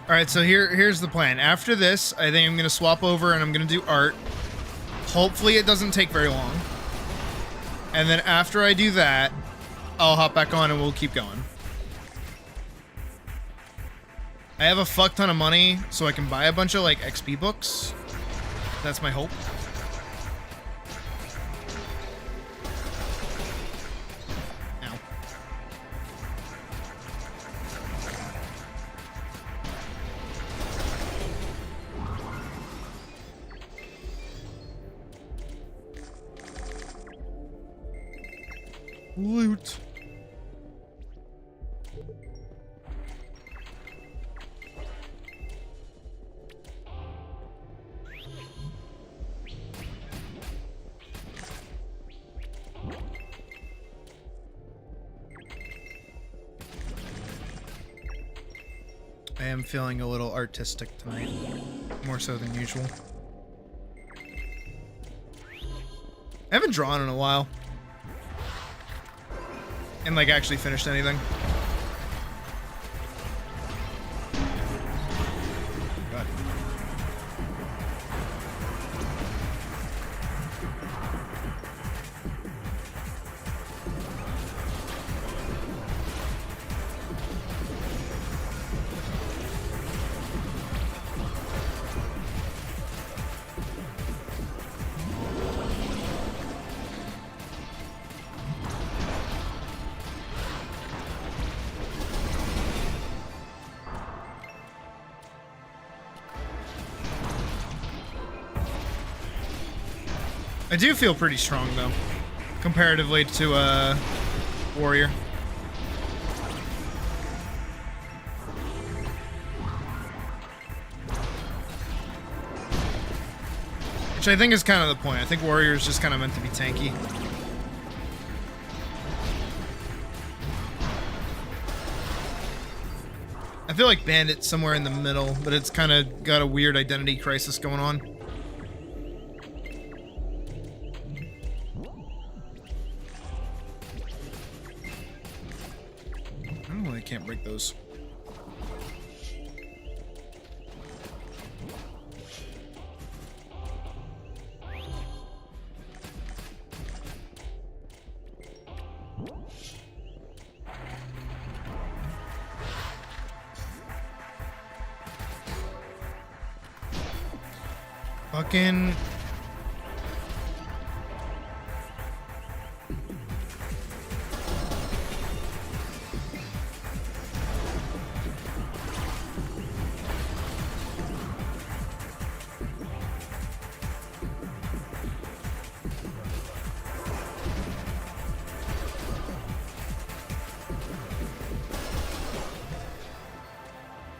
Alright, so here's the plan. After this, I think I'm going to swap over and I'm going to do art. Hopefully it doesn't take very long. And then after I do that, I'll hop back on and we'll keep going. I have a fuck ton of money, so I can buy a bunch of, like, XP books. That's my hope. Ow. Loot. I am feeling a little artistic tonight, more so than usual. I haven't drawn in a while. And, like, actually finished anything. God. I do feel pretty strong, though, comparatively to, Warrior. Which I think is kind of the point. I think Warrior is just kind of meant to be tanky. I feel like Bandit's somewhere in the middle, but it's kind of got a weird identity crisis going on. Can't break those. Fucking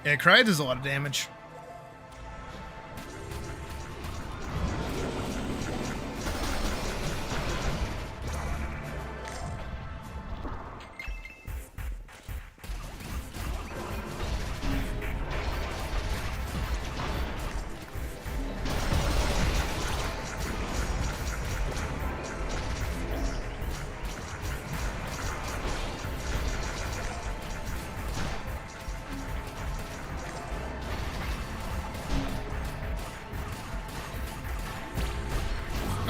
yeah, Cry does a lot of damage.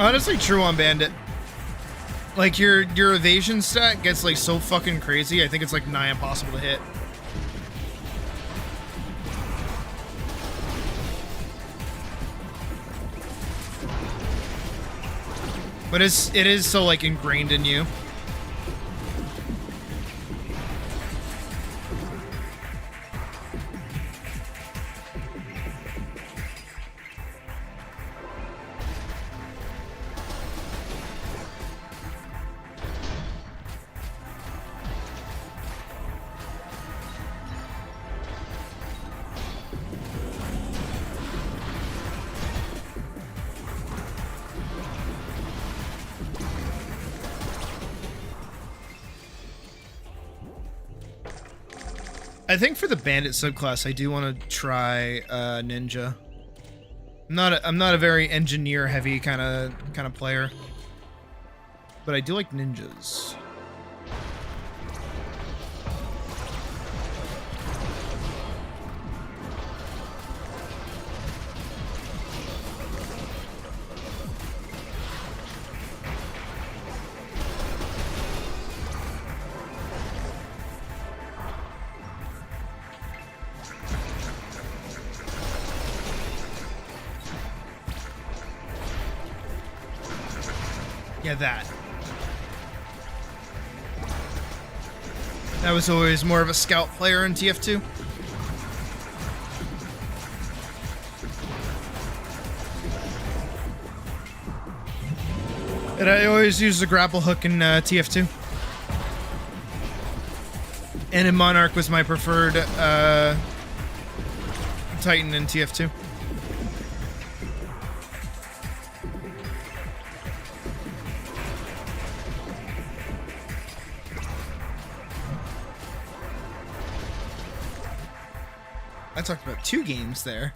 Honestly, true on Bandit. Like, your evasion stat gets, like, so fucking crazy, I think it's, like, nigh impossible to hit. But it is so, like, ingrained in you. I think for the bandit subclass, I do want to try ninja. I'm not a very engineer heavy kind of player, but I do like ninjas. Yeah, that. That was always more of a scout player in TF2. And I always use the grapple hook in TF2. And in Monarch was my preferred Titan in TF2. I talked about 2 games there.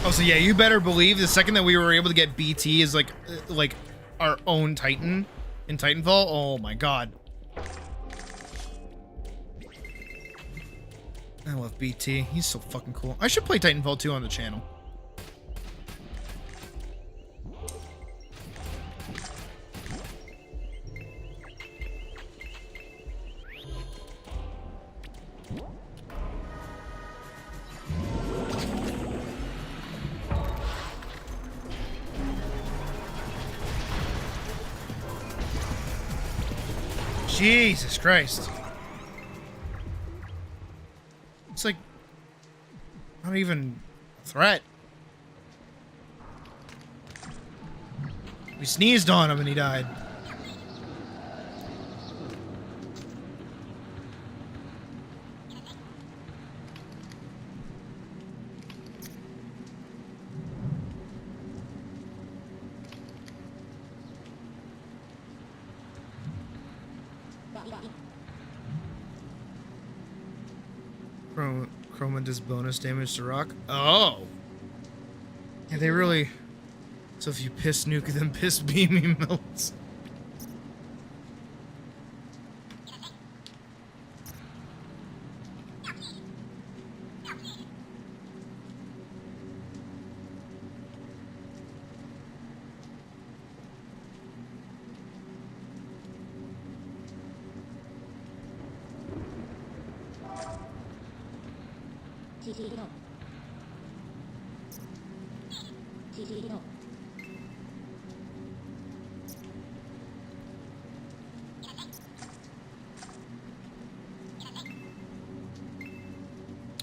Oh, so yeah, you better believe the second that we were able to get BT is like our own Titan in Titanfall. Oh my god. I love BT. He's so fucking cool. I should play Titanfall 2 on the channel. Jesus Christ. It's like not even a threat. We sneezed on him and he died. Chroma does bonus damage to rock. Oh! Yeah, they really... So if you piss nuke, then piss beam, he melts.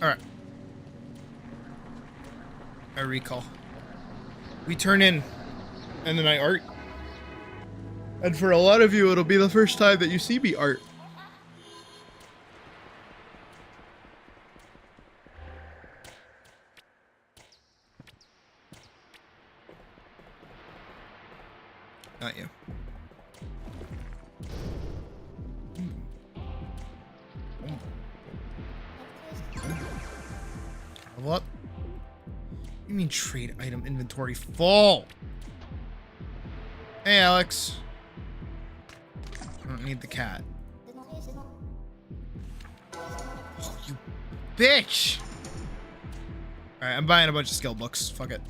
Alright. I recall. We turn in, and then I art. And for a lot of you, it'll be the first time that you see me art. Not you. What? You mean trade item inventory full? Hey, Alex. I don't need the cat. Oh, you bitch! Alright, I'm buying a bunch of skill books. Fuck it.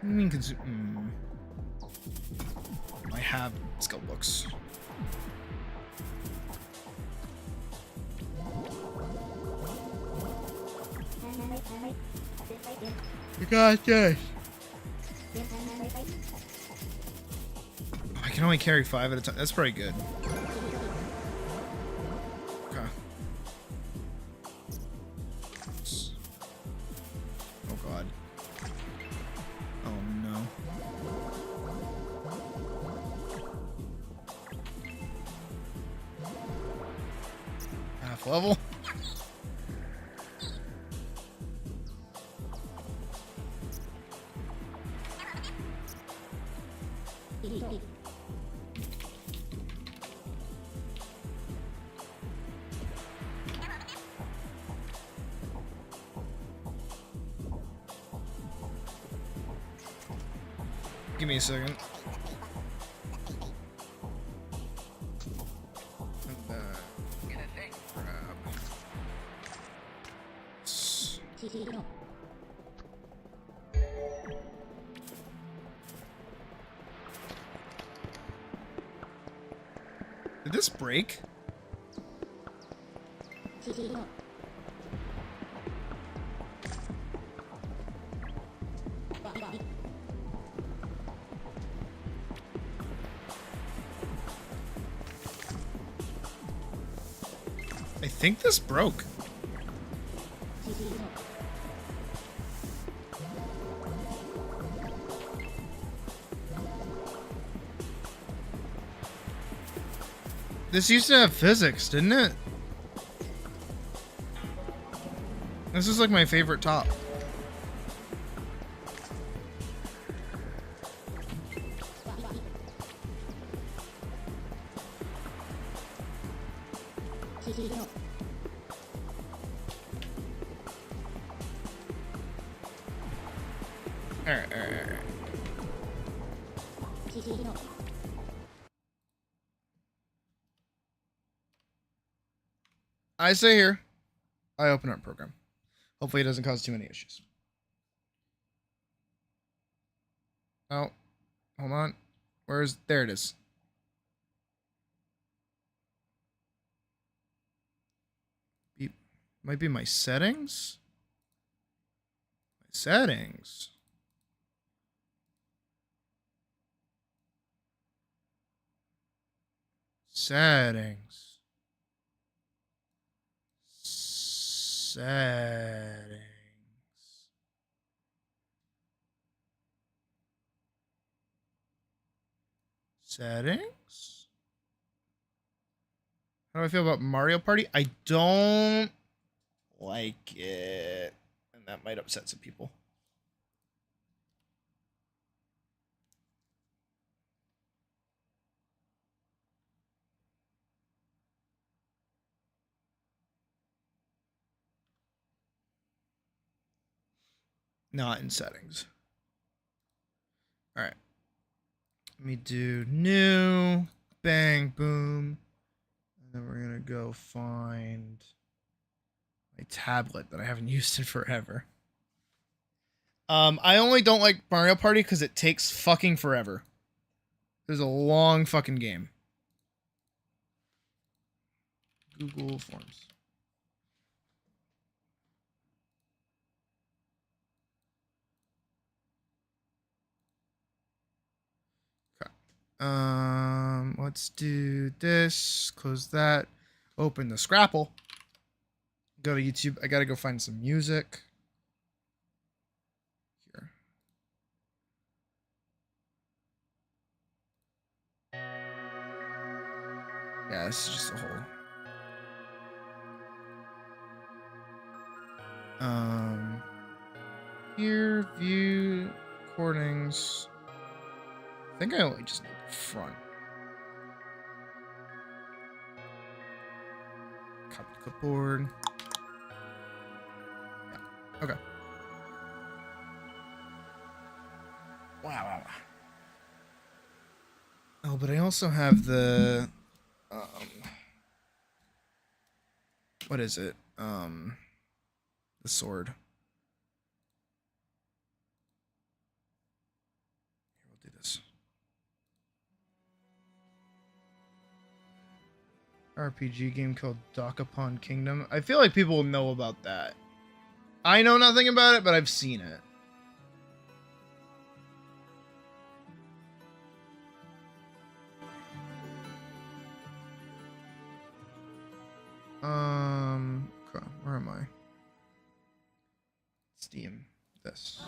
I mean, consume. I have skill books. You got this. I can only carry 5 at a time. That's pretty good. Okay. Oh god. Oh no. Half level. Give me a second. Did this break? I think this broke. This used to have physics, didn't it? This is like my favorite top. Alright. I say here, I open up program. Hopefully it doesn't cause too many issues. Oh, hold on. There it is. Might be my settings. Settings. Settings? How do I feel about Mario Party? I don't like it. And that might upset some people. Not in settings. All right. Let me do new. Bang, boom. And then we're going to go find my tablet that I haven't used in forever. I only don't like Mario Party because it takes fucking forever. There's a long fucking game. Google Forms. Let's do this. Close that. Open the Scrapple. Go to YouTube. I gotta go find some music. Here. Yeah, this is just a whole. Here, view, recordings. I think I only just need the front. Copy clipboard. Yeah. Okay. Wow. Oh, but I also have the what is it? The sword. Here, we'll do this. RPG game called Dokapon Kingdom. I feel like people will know about that. I know nothing about it, but I've seen it. Where am I? Steam. This.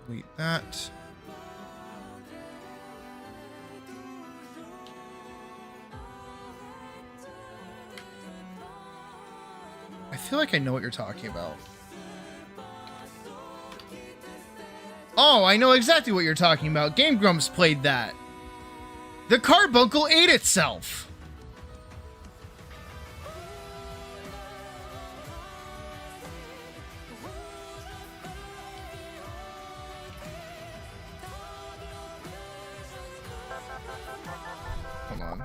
Delete that. I feel like I know what you're talking about. Oh, I know exactly what you're talking about. Game Grumps played that. The carbuncle ate itself. Hold on.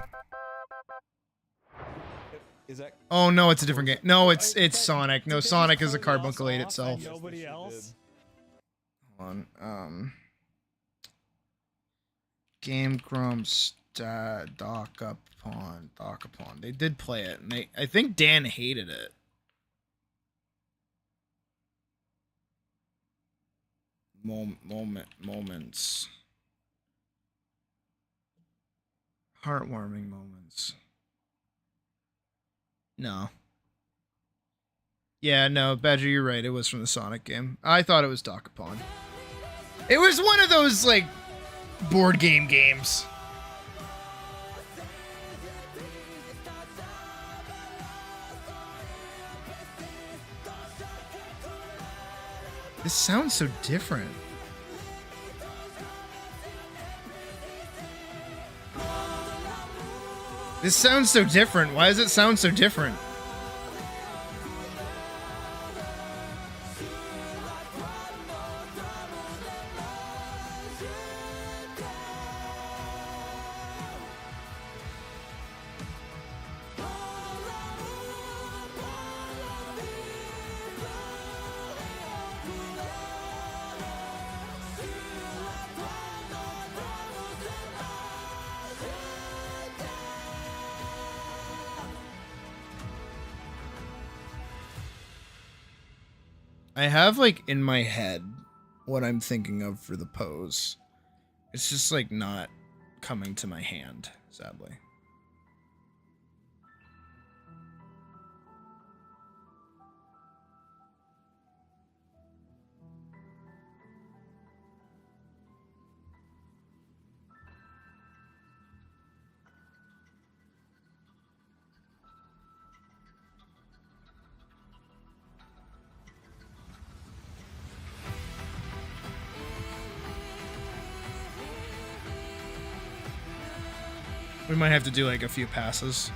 Is that Oh no, it's a different game. No, it's Sonic. No, Sonic is a carbuncle ate itself. Nobody else. Hold on. Game Grumps Dokapon. They did play it, and I think Dan hated it. Moments. Heartwarming moments. No. Yeah, no, Badger, you're right. It was from the Sonic game. I thought it was Dokapon. It was one of those, like, board game games. This sounds so different. This sounds so different. Why does it sound so different? I have, like, in my head what I'm thinking of for the pose. It's just, like, not coming to my hand, sadly. We might have to do, like, a few passes.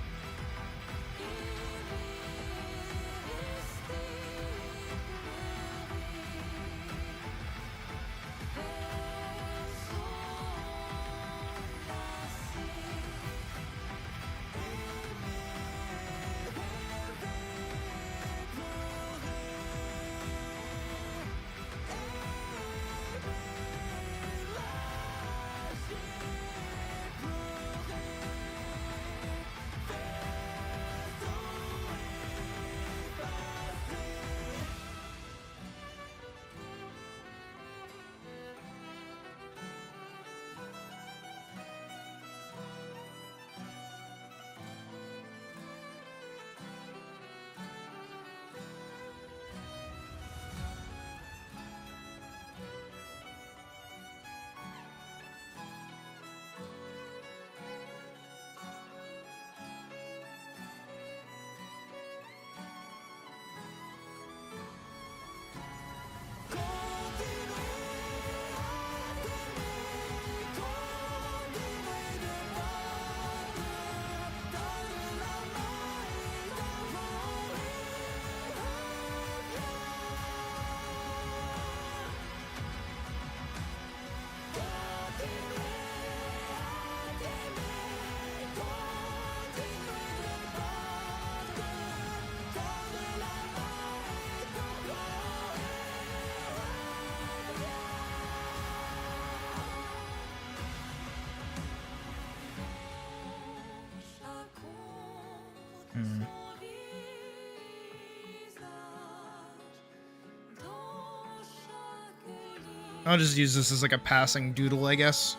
I'll just use this as like a passing doodle, I guess.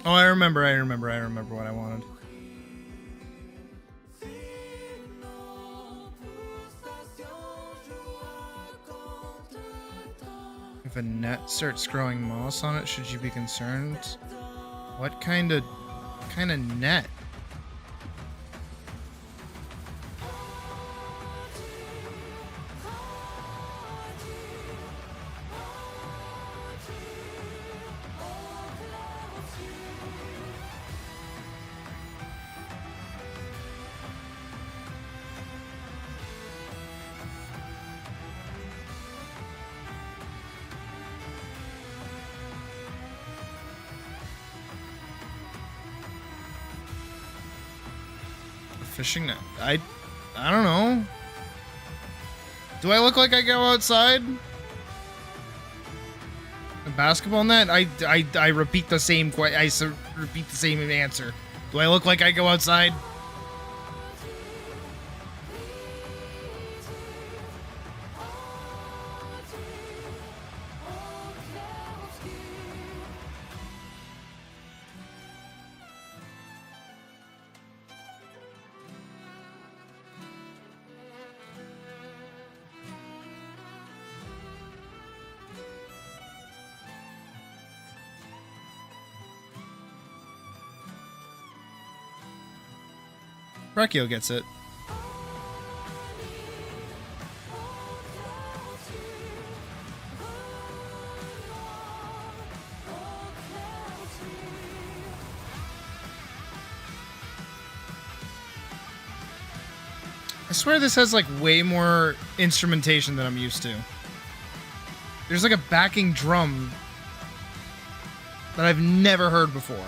Oh, I remember what I wanted. If a net starts growing moss on it, should you be concerned? What kind of net? Fishing net. I don't know. Do I look like I go outside? A basketball net? I repeat the same repeat the same answer. Do I look like I go outside? Brachio gets it. I swear this has like way more instrumentation than I'm used to. There's like a backing drum that I've never heard before.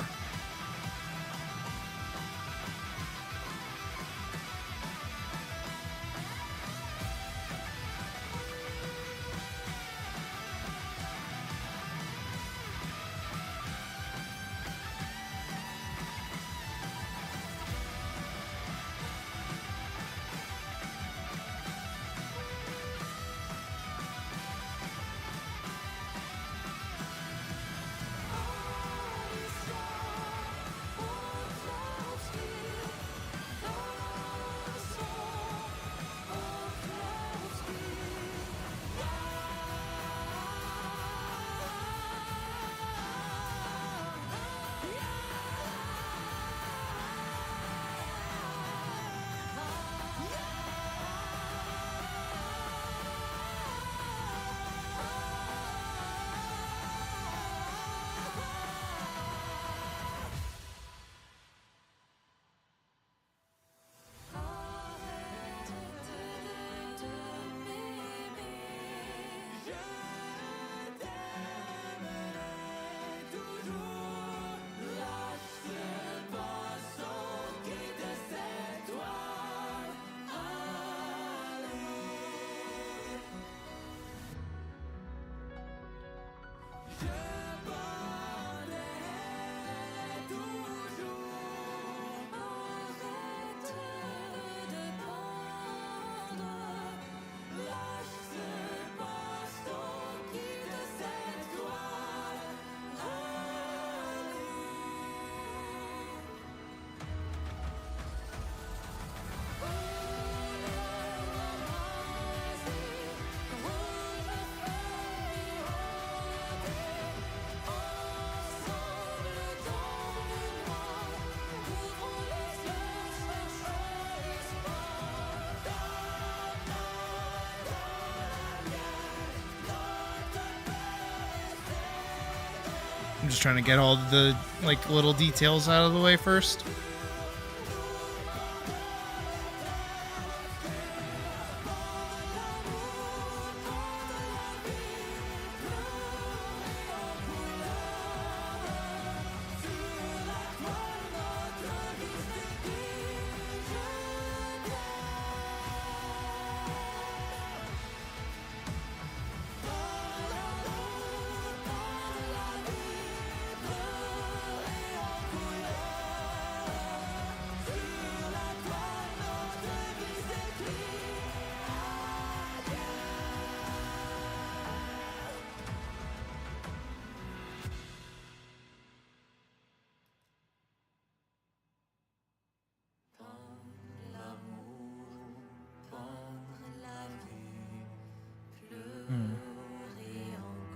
I'm just trying to get all the like little details out of the way first.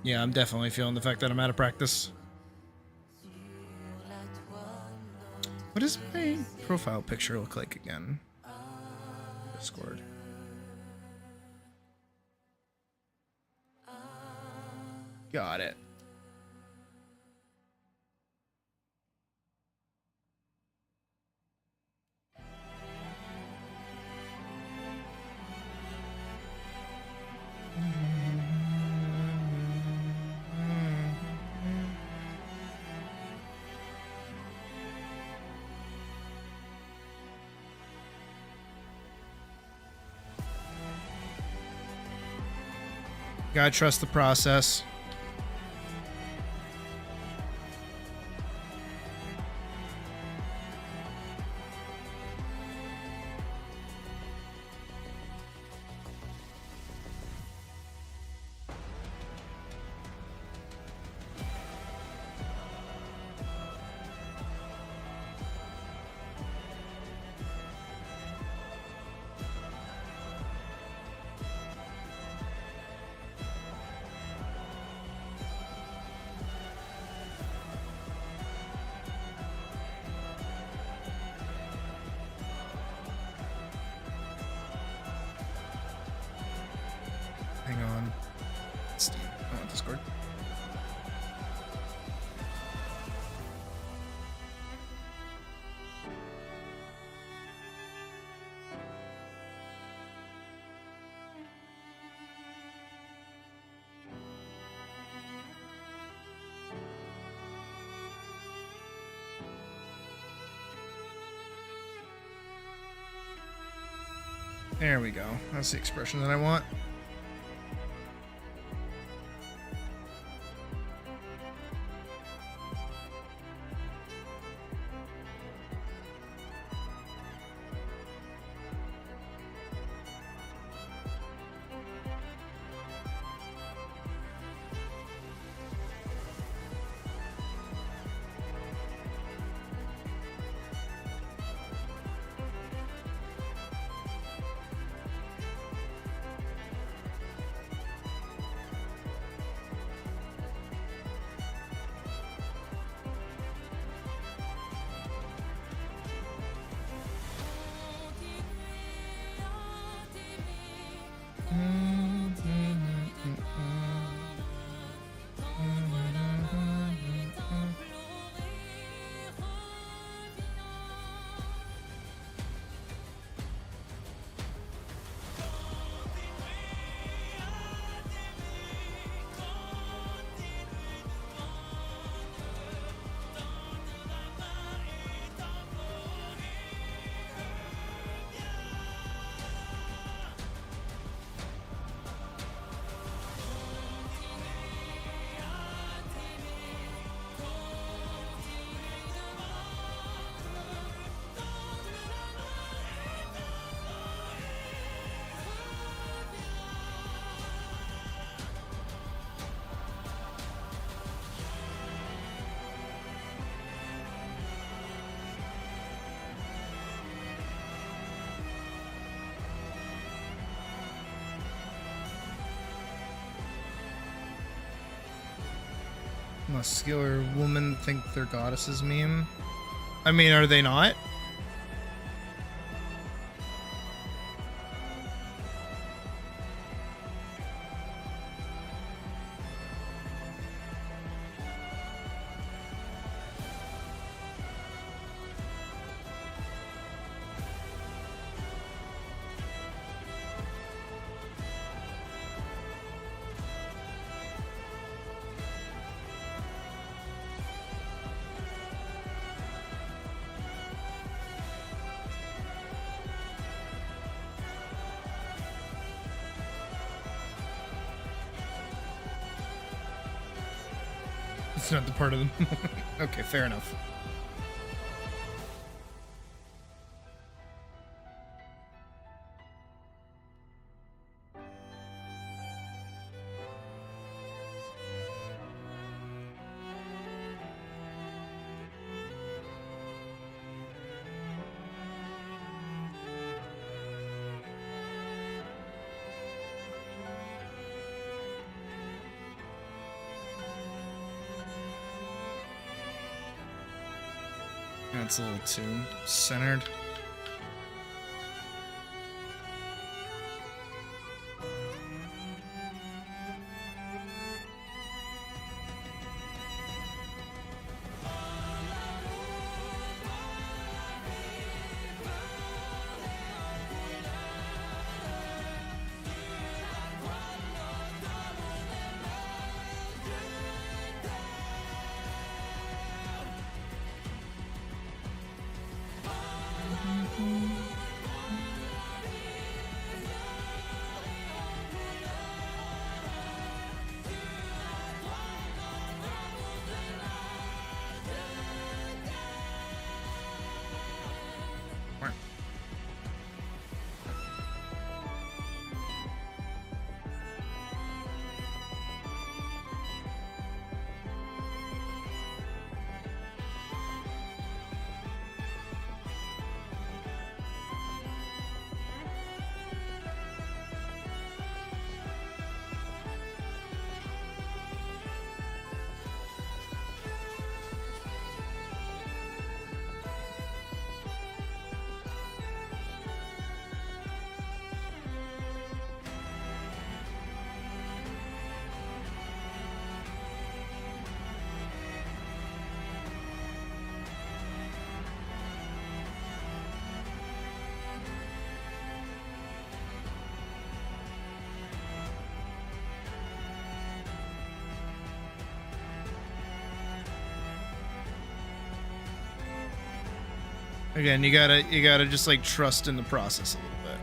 Yeah, I'm definitely feeling the fact that I'm out of practice. What does my profile picture look like again? Discord. Got it. Gotta trust the process. Hang on. Steam. I want Discord. There we go. That's the expression that I want. Muscular women think they're goddesses meme. I mean, are they not? It's not the part of them. Okay, fair enough. That's a little too centered. Again, you gotta just like trust in the process a little bit.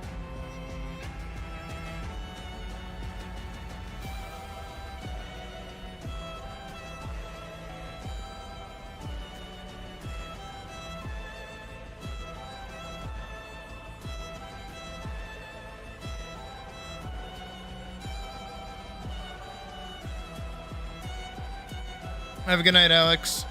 Have a good night, Alex.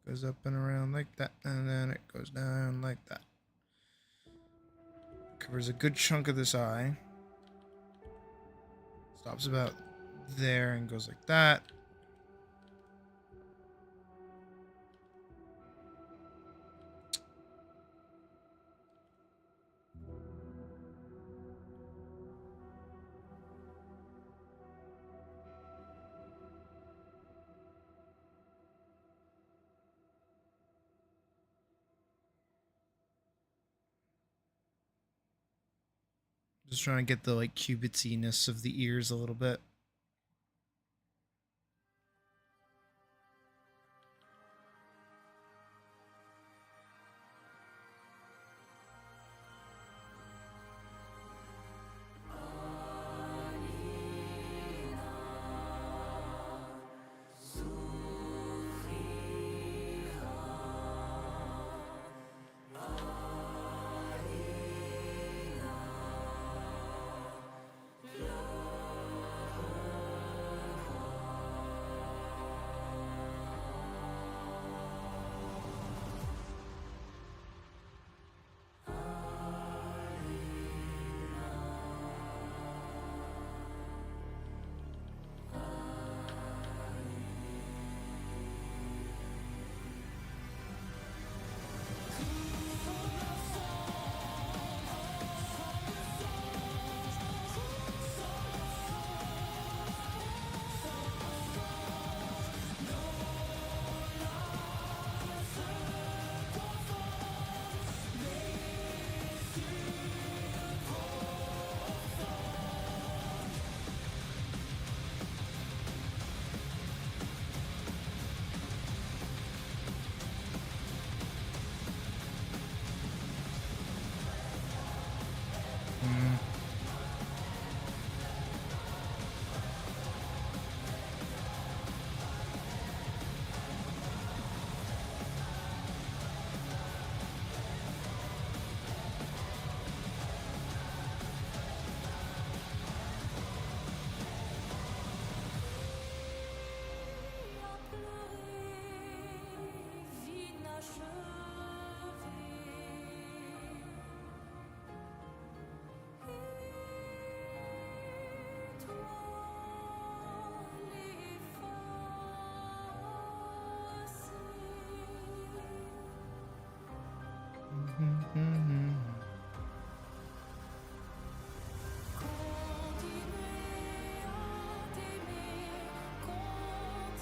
Goes up and around like that, and then it goes down like that. Covers a good chunk of this eye. Stops about there and goes like that. Just trying to get the like cubitsiness of the ears a little bit.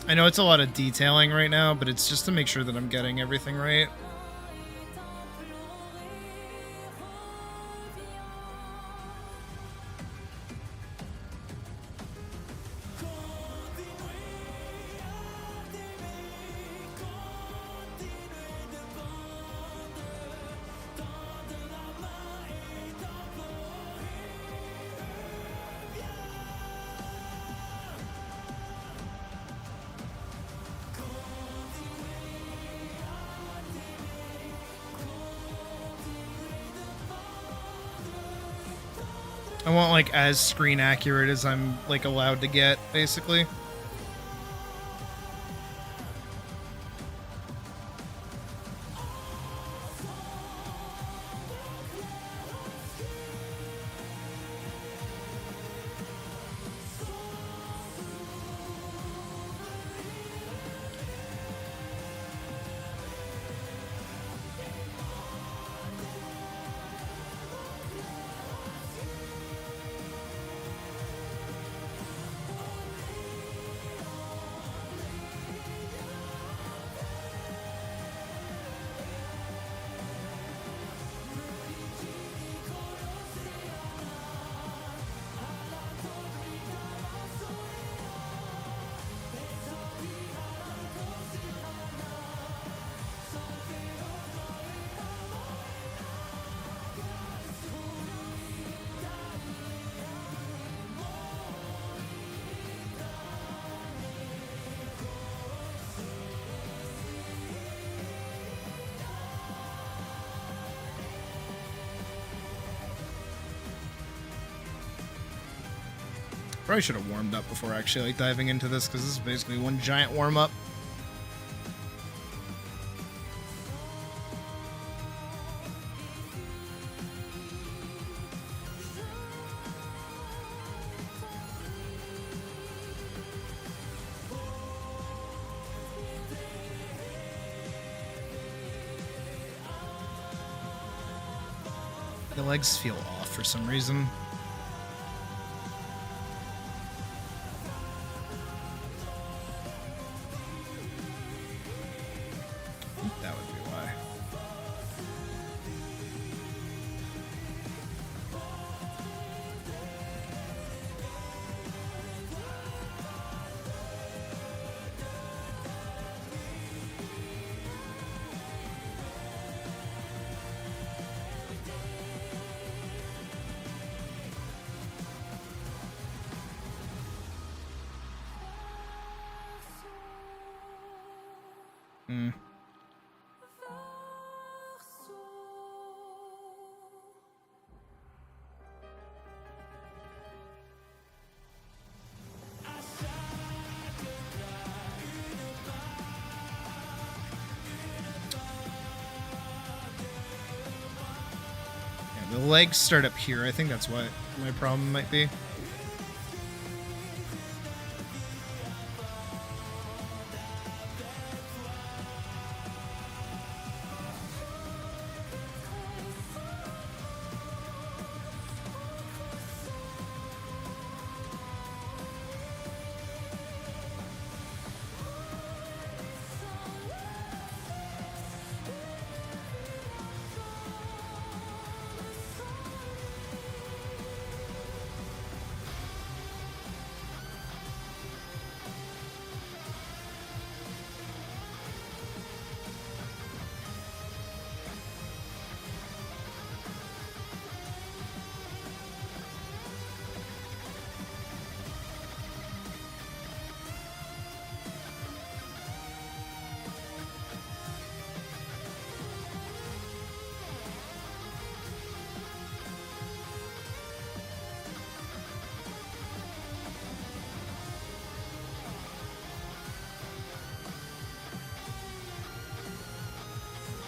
I know it's a lot of detailing right now, but it's just to make sure that I'm getting everything right. I want like as screen accurate as I'm like allowed to get, basically. Probably should have warmed up before actually like diving into this, because this is basically one giant warm up. The legs feel off for some reason. That would be why. The legs start up here. I think that's what my problem might be.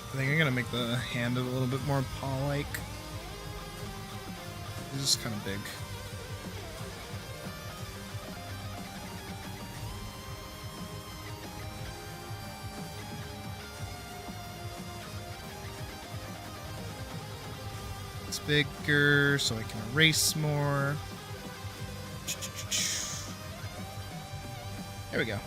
I think I'm gonna make the hand a little bit more paw-like. It's just kind of big. It's bigger, so I can erase more. There we go.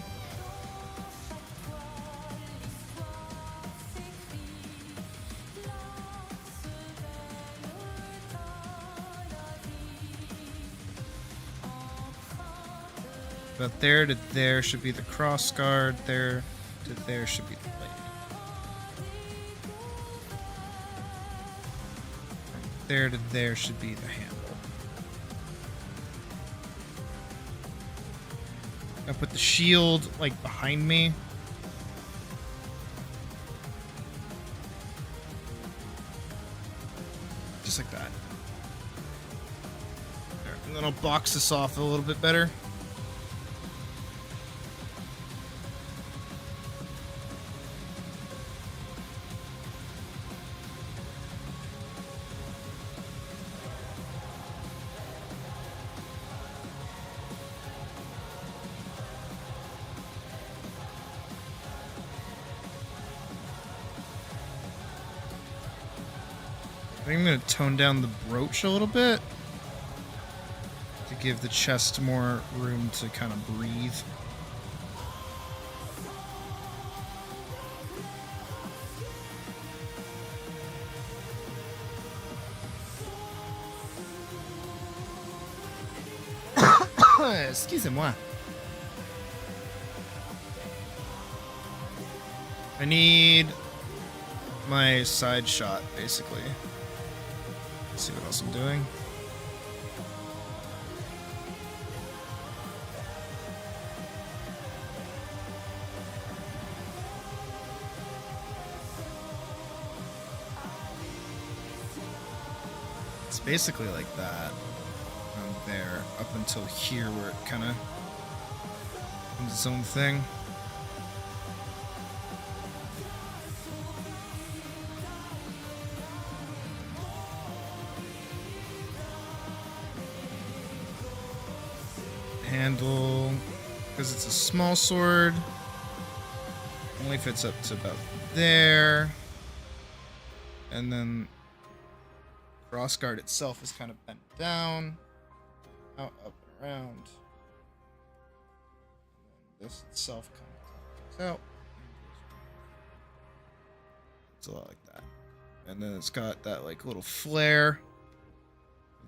About there to there should be the cross guard. There to there should be the blade. From there to there should be the handle. I put the shield like behind me. Just like that. There. And then I'll box this off a little bit better. I think I'm going to tone down the brooch a little bit to give the chest more room to kind of breathe. Excusez-moi. I need my side shot, basically. Let's see what else I'm doing. It's basically like that. There, up until here where it kind of does its own thing. Handle, because it's a small sword, only fits up to about there, and then crossguard itself is kind of bent down, out, up, and around. And then this itself comes out. It's a lot like that, and then it's got that like little flare,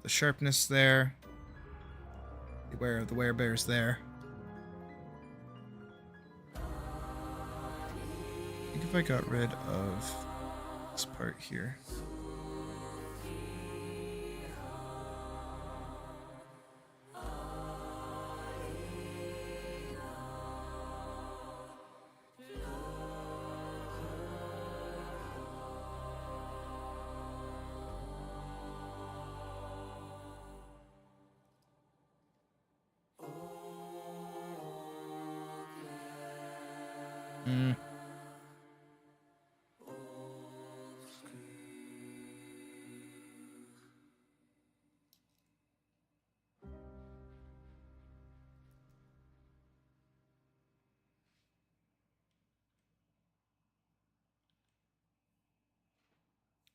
the sharpness there. Beware of the werebears there. I think if I got rid of this part here.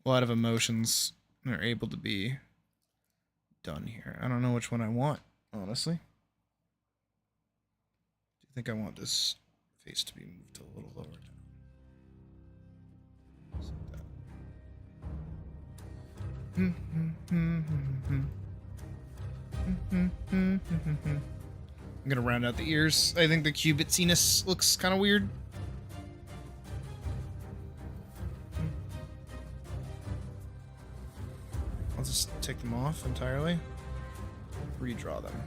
A lot of emotions are able to be done here. I don't know which one I want, honestly. Do you think I want this face to be moved a little lower down? Just like that. I'm gonna round out the ears. I think the cubitsiness looks kind of weird. I'll just take them off entirely. Redraw them.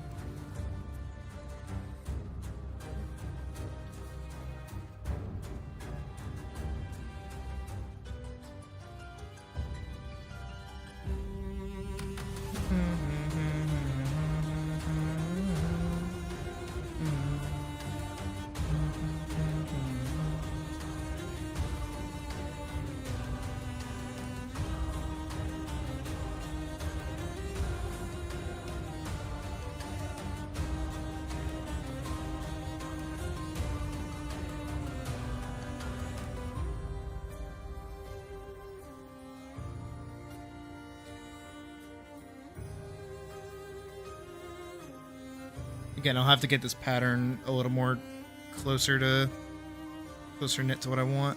Again, I'll have to get this pattern a little more closer knit to what I want.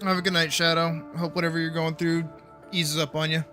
Have a good night, Shadow. Hope whatever you're going through eases up on you.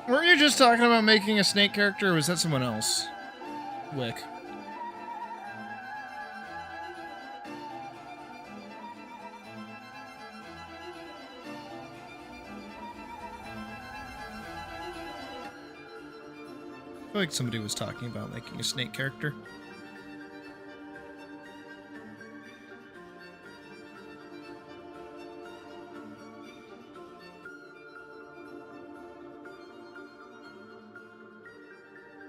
Weren't you just talking about making a snake character, or was that someone else? Wick. I feel like somebody was talking about making a snake character.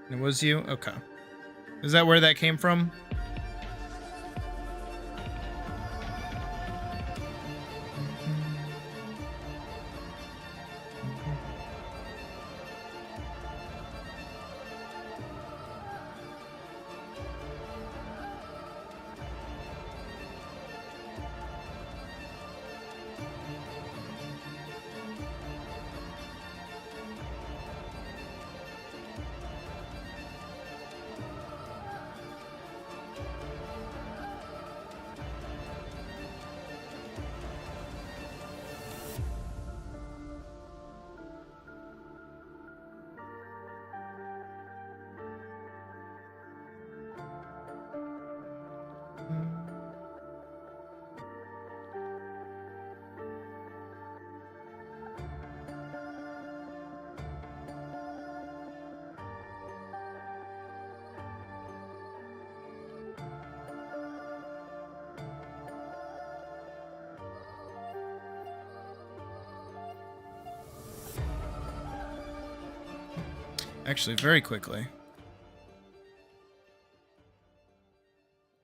It was you? Okay. Is that where that came from? Actually, very quickly.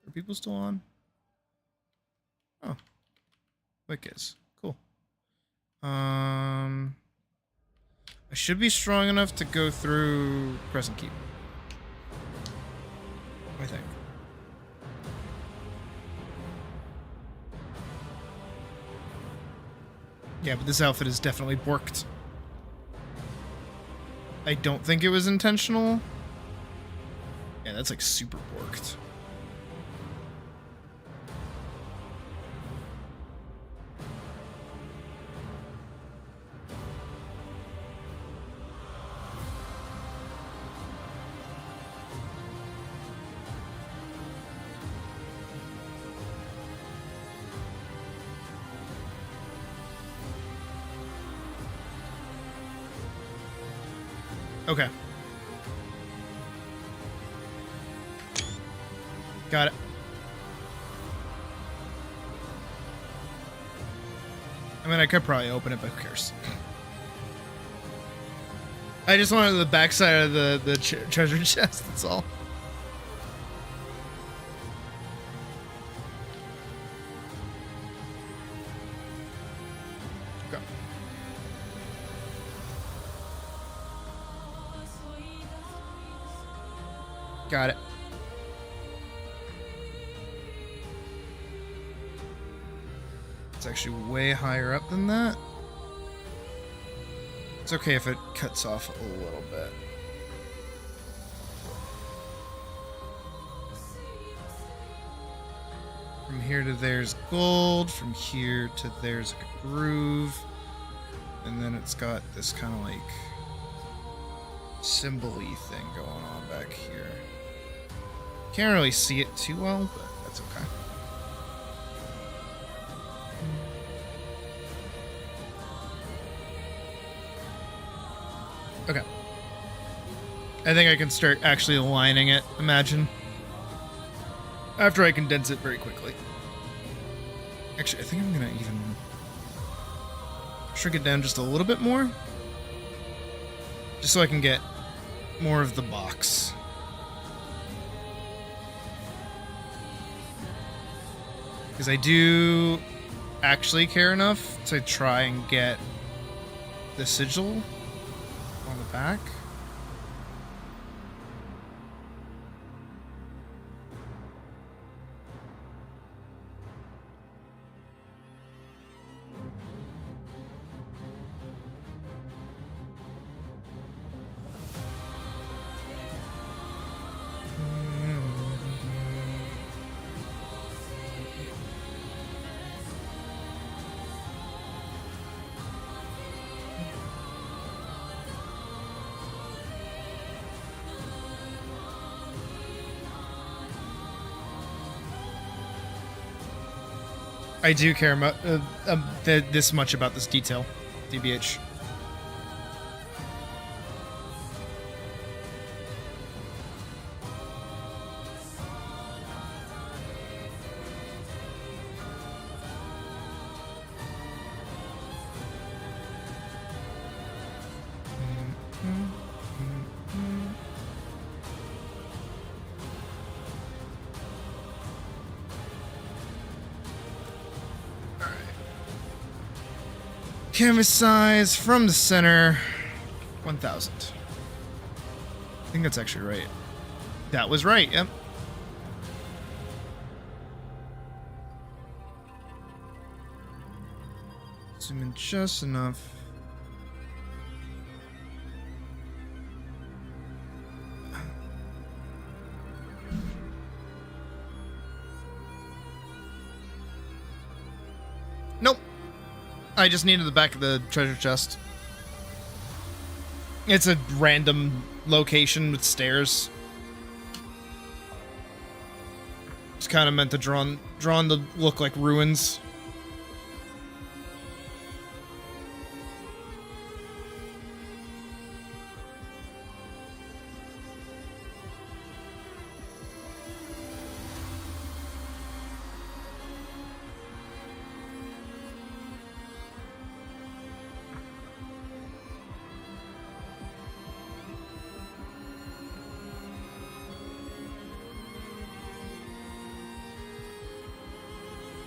Are people still on? Oh. Wick is. Cool. I should be strong enough to go through Crescent Keep. I think. Yeah, but this outfit is definitely borked. I don't think it was intentional. Yeah, that's like super borked. Okay. Got it. I mean, I could probably open it, but who cares? I just wanted the backside of the treasure chest, that's all. Go. Got it. It's actually way higher up than that. It's okay if it cuts off a little bit. From here to there's gold. From here to there's like a groove. And then it's got this kind of like symbol-y thing going on back here. Can't really see it too well, but that's okay. Okay. I think I can start actually aligning it, imagine. After I condense it very quickly. Actually, I think I'm gonna even shrink it down just a little bit more. Just so I can get more of the box. Because I do actually care enough to try and get the sigil on the back. I do care about this much about this detail, DBH. Canvas size from the center, 1,000. I think that's actually right. That was right, yep. Zoom in just enough. Nope. I just needed the back of the treasure chest. It's a random location with stairs. It's kind of meant to drawn to look like ruins.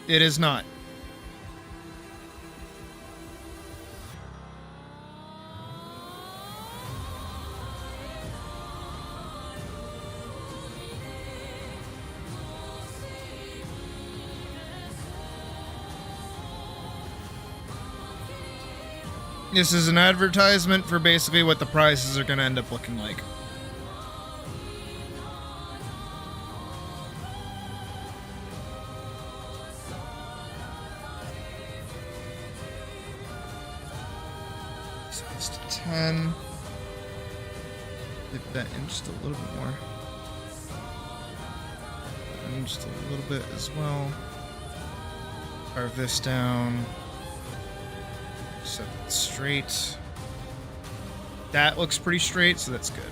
It is not. This is an advertisement for basically what the prices are going to end up looking like. Size to 10. Dip that in just a little bit more. And just a little bit as well. Carve this down. Set it straight. That looks pretty straight, so that's good.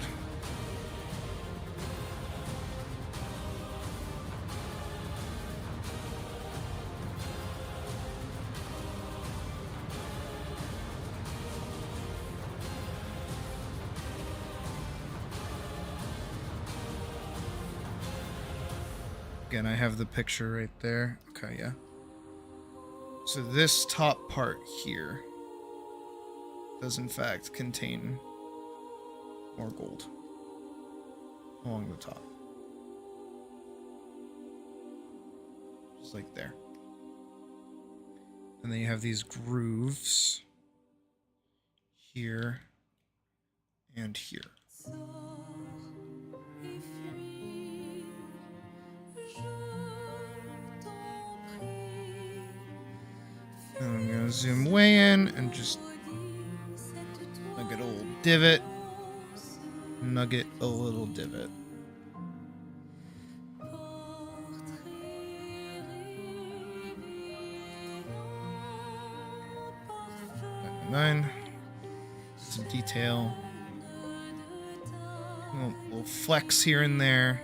Again, I have the picture right there. Okay, yeah. So this top part here does in fact contain more gold along the top. Just like there. And then you have these grooves here and here. And I'm gonna zoom way in and just nugget a little divot. Nugget a little divot. 9. Some detail. A little flex here and there.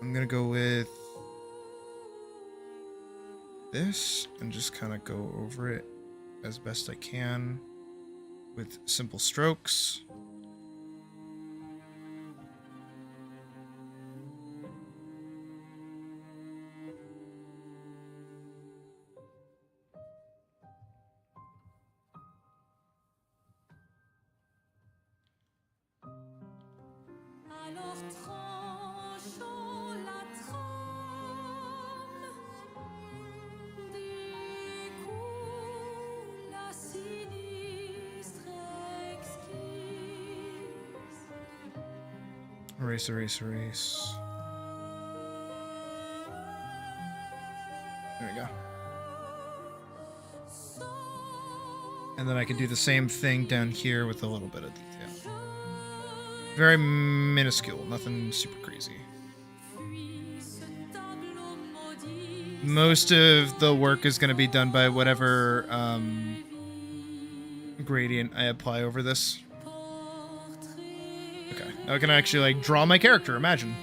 I'm gonna go with this and just kind of go over it as best I can with simple strokes. Erase, erase, erase. There we go. And then I can do the same thing down here with a little bit of detail. Very minuscule, nothing super crazy. Most of the work is going to be done by whatever gradient I apply over this. Okay, now I can actually like draw my character, imagine.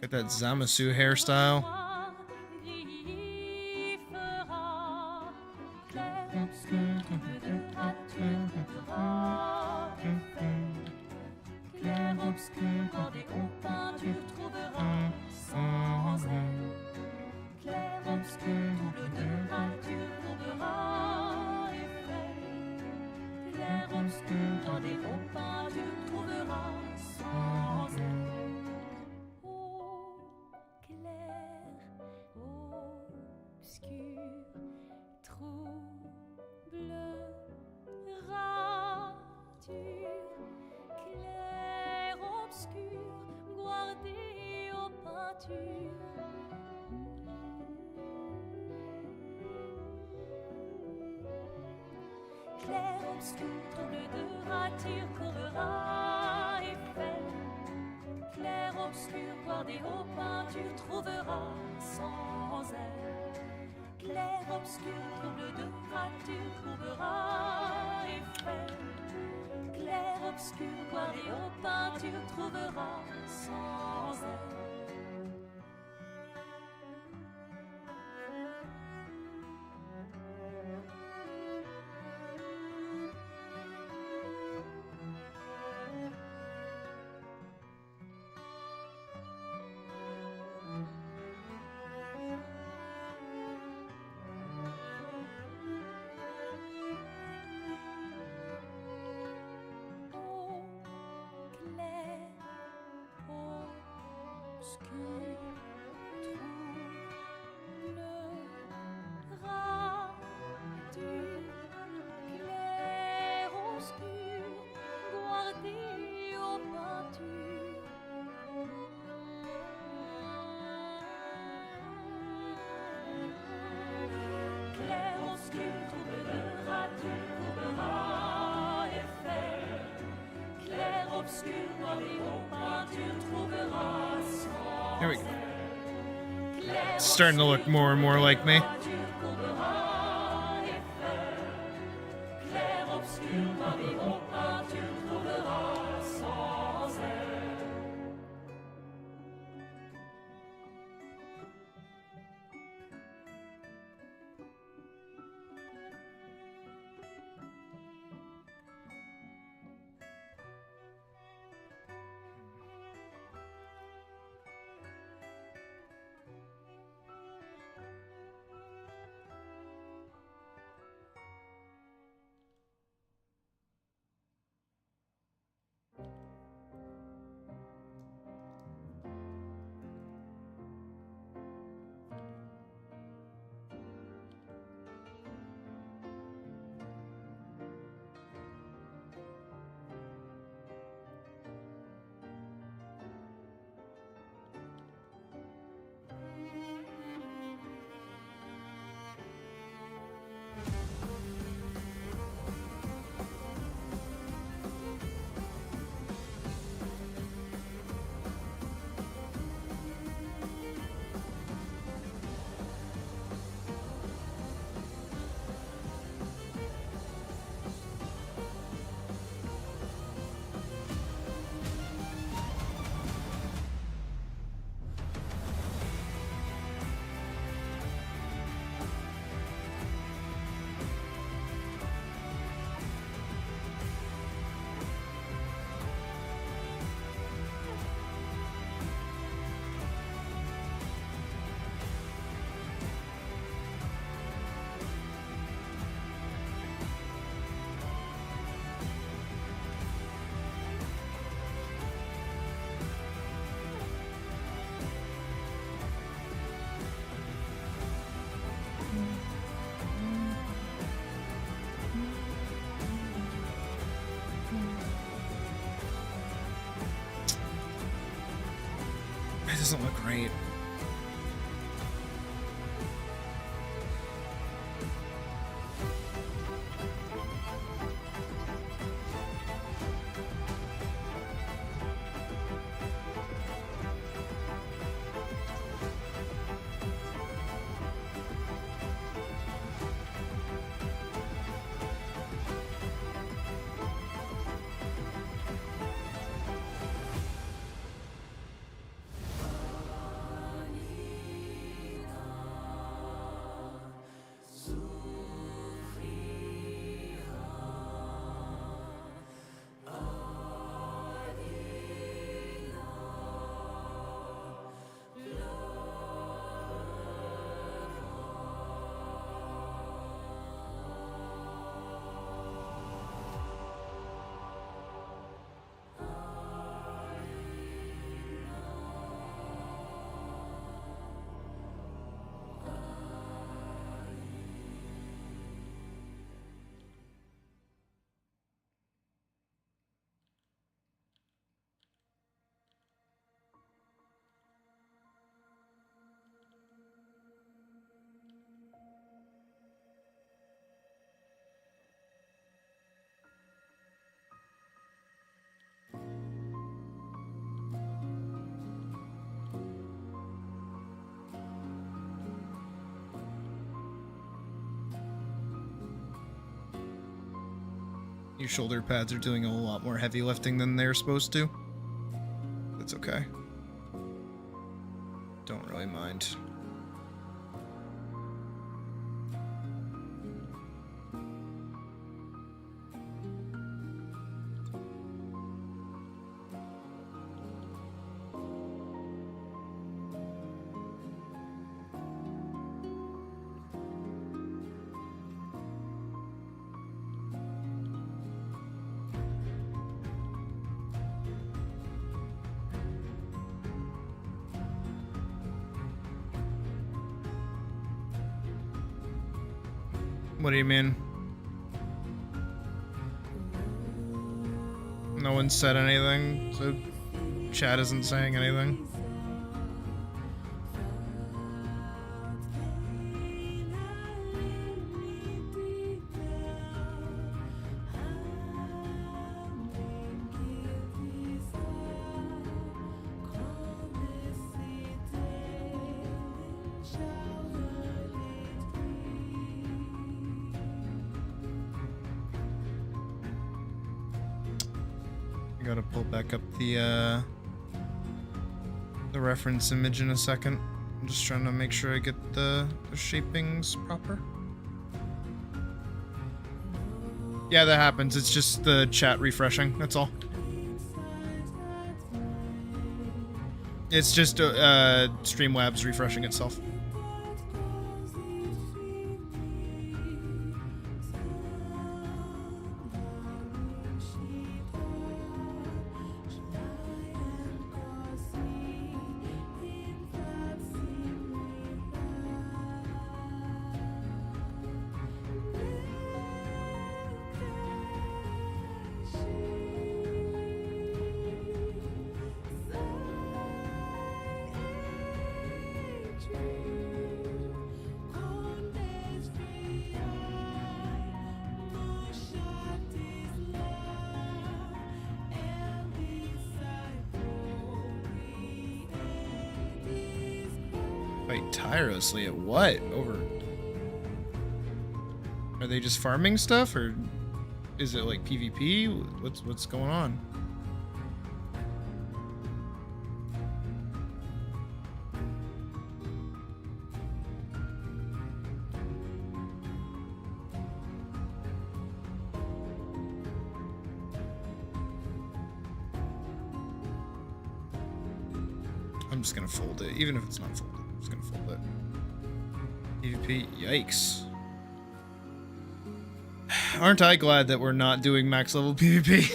Got that Zamasu hairstyle. Here we go. It's starting to look more and more like me. It doesn't look great. Your shoulder pads are doing a lot more heavy lifting than they're supposed to. That's okay. Don't really mind. What do you mean? No one said anything, so chat isn't saying anything. I gotta pull back up the reference image in a second. I'm just trying to make sure I get the shapings proper. Yeah, that happens. It's just the chat refreshing. That's all. It's just Streamlabs refreshing itself. Fight tirelessly at what? Over... Are they just farming stuff, or is it like PvP? What's going on? I'm just gonna fold it, even if it's not folded. I'm just gonna fold it. PvP, yikes. Aren't I glad that we're not doing max level PvP?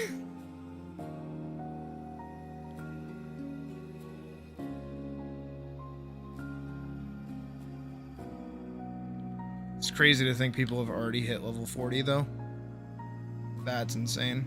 It's crazy to think people have already hit level 40 though. That's insane.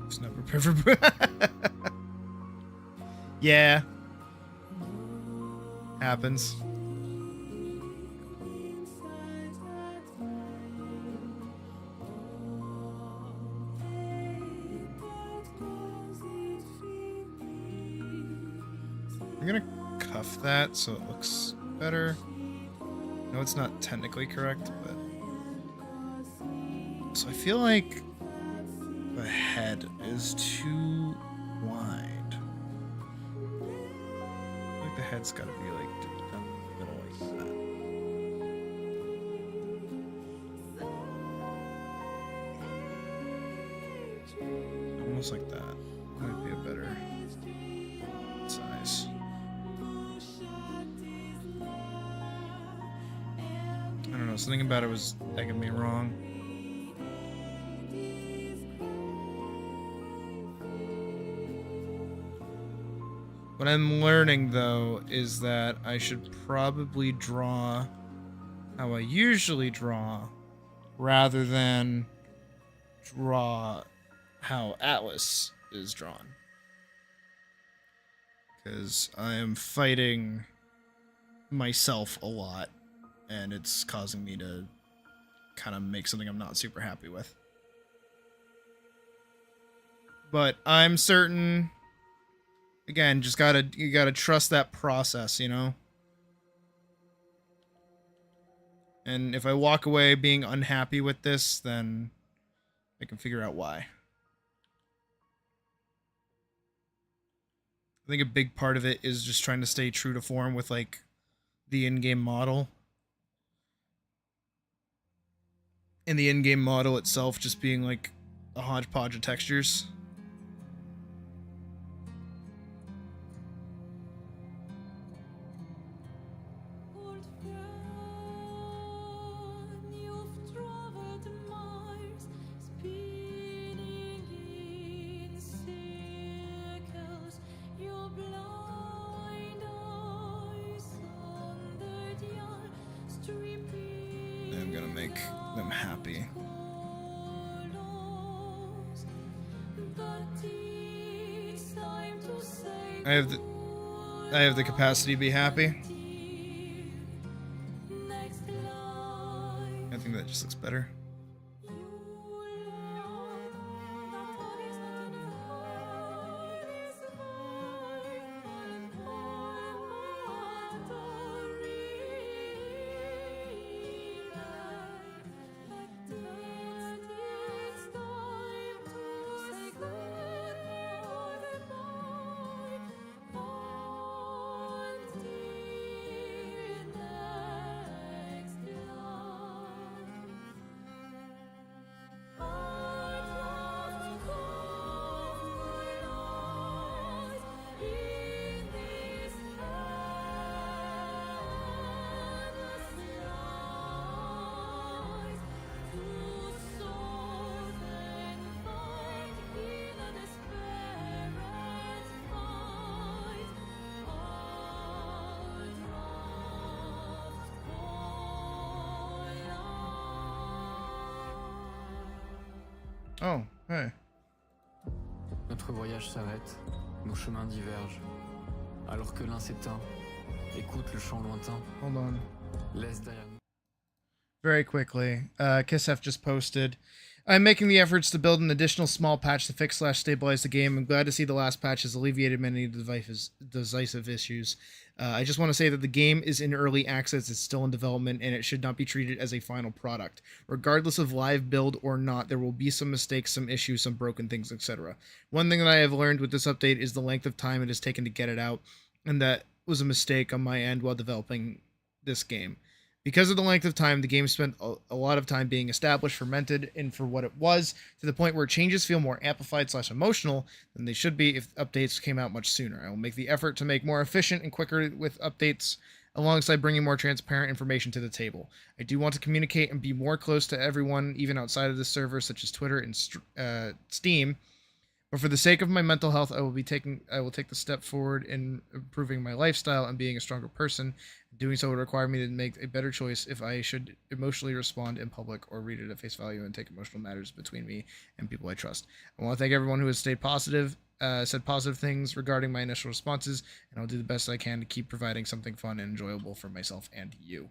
Just not prepared for... Yeah. Happens. I'm gonna cuff that so it looks better. No, it's not technically correct, but... So I feel like the head is too wide. I feel like the head's gotta be like down the middle like that. Almost like that. Might be a better size. I don't know, something about it was egging me wrong. What I'm learning, though, is that I should probably draw how I usually draw, rather than draw how ATLYSS is drawn. Because I am fighting myself a lot, and it's causing me to kind of make something I'm not super happy with. But I'm certain... Again, just you gotta trust that process, you know? And if I walk away being unhappy with this, then I can figure out why. I think a big part of it is just trying to stay true to form with, like, the in-game model. And the in-game model itself just being, like, a hodgepodge of textures. make them happy. I have the capacity to be happy. I think that just looks better. Oh, hey. Notre voyage s'arrête, nos chemins divergent. Alors que l'un s'éteint, écoute le chant lointain. Hold on. Laisse derrière nous. Very quickly, Kissef just posted, I'm making the efforts to build an additional small patch to fix/stabilize the game. I'm glad to see the last patch has alleviated many of the decisive issues. I just want to say that the game is in early access, it's still in development, and it should not be treated as a final product. Regardless of live build or not, there will be some mistakes, some issues, some broken things, etc. One thing that I have learned with this update is the length of time it has taken to get it out, and that was a mistake on my end while developing this game. Because of the length of time, the game spent a lot of time being established, fermented, and for what it was, to the point where changes feel more amplified/emotional than they should be if updates came out much sooner. I will make the effort to make more efficient and quicker with updates, alongside bringing more transparent information to the table. I do want to communicate and be more close to everyone, even outside of the server, such as Twitter and Steam. But for the sake of my mental health, I will take the step forward in improving my lifestyle and being a stronger person. Doing so would require me to make a better choice if I should emotionally respond in public or read it at face value and take emotional matters between me and people I trust. I want to thank everyone who has stayed positive, said positive things regarding my initial responses, and I'll do the best I can to keep providing something fun and enjoyable for myself and you.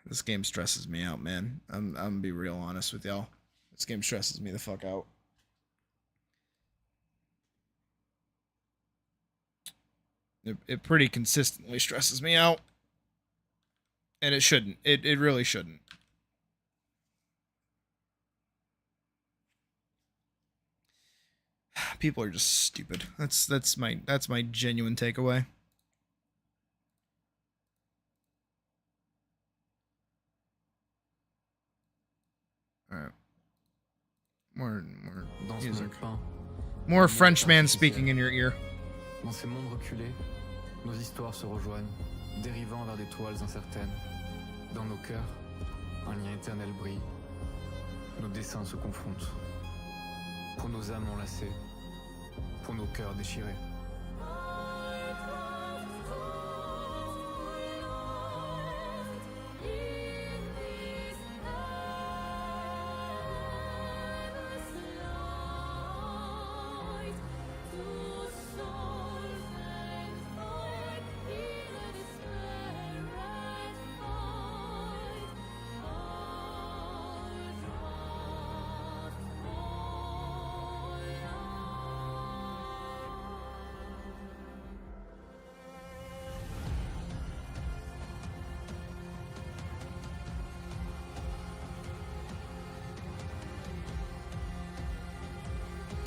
This game stresses me out, man. I'm gonna be real honest with y'all. This game stresses me the fuck out. It pretty consistently stresses me out. And it shouldn't. It really shouldn't. People are just stupid. That's my genuine takeaway. Alright. More music. More Frenchman speaking in your ear. Dans ces mondes reculés, nos histoires se rejoignent, dérivant vers des toiles incertaines. Dans nos cœurs, un lien éternel brille. Nos destins se confrontent. Pour nos âmes enlacées, pour nos cœurs déchirés.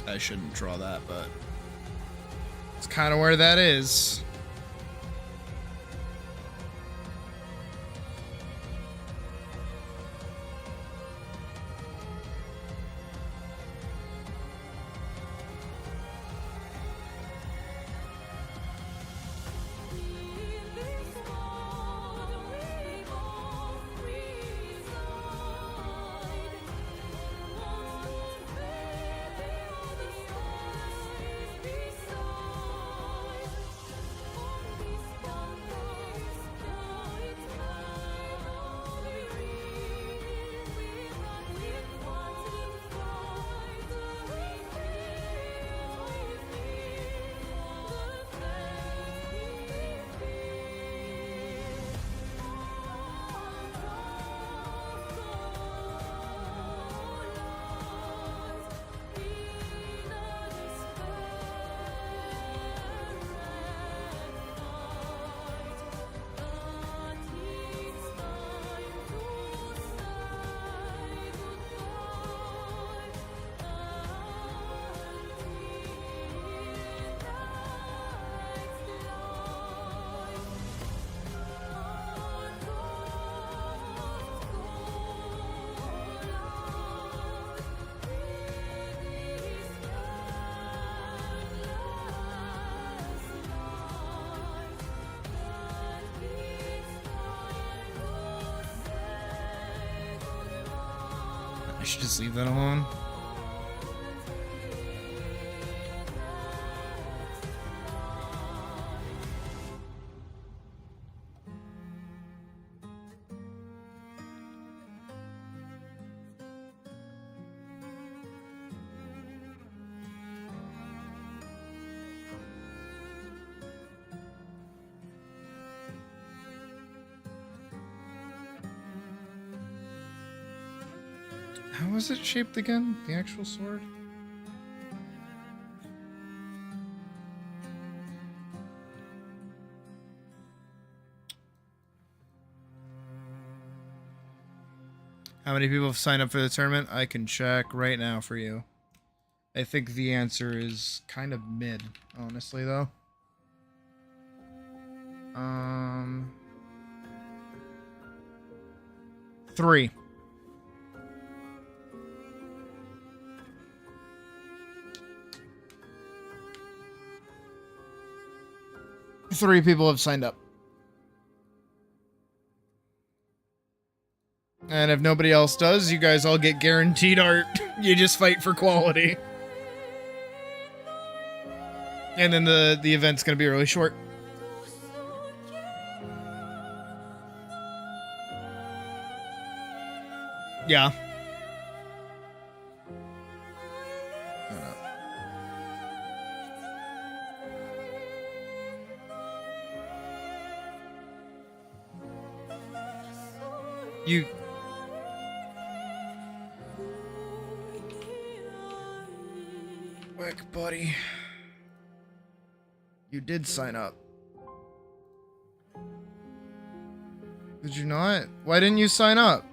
I shouldn't draw that, but it's kind of where that is. I should just leave that alone. How was it shaped again? The actual sword? How many people have signed up for the tournament? I can check right now for you. I think the answer is kind of mid, honestly, though. 3. Three people have signed up. And if nobody else does, you guys all get guaranteed art. You just fight for quality. And then the event's gonna be really short. Yeah. You... Quick, buddy. You did sign up. Did you not? Why didn't you sign up?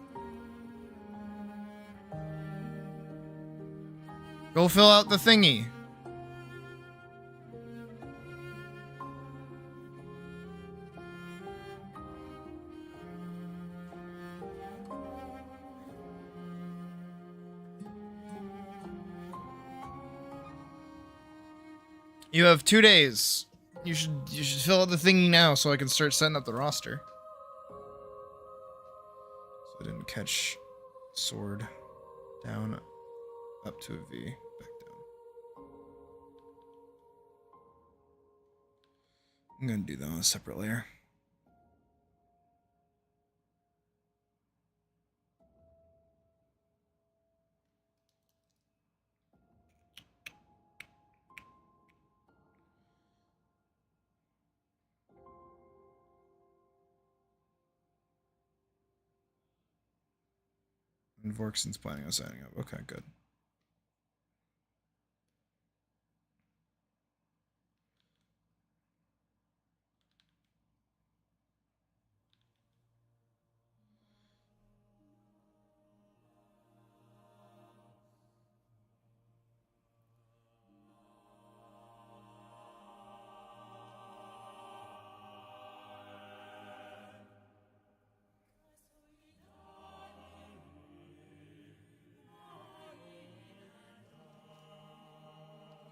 Go fill out the thingy. You have 2 days. You should fill out the thingy now so I can start setting up the roster. So I didn't catch sword down up to a V, back down. I'm gonna do that on a separate layer. And Vorkson's planning on signing up. Okay, good.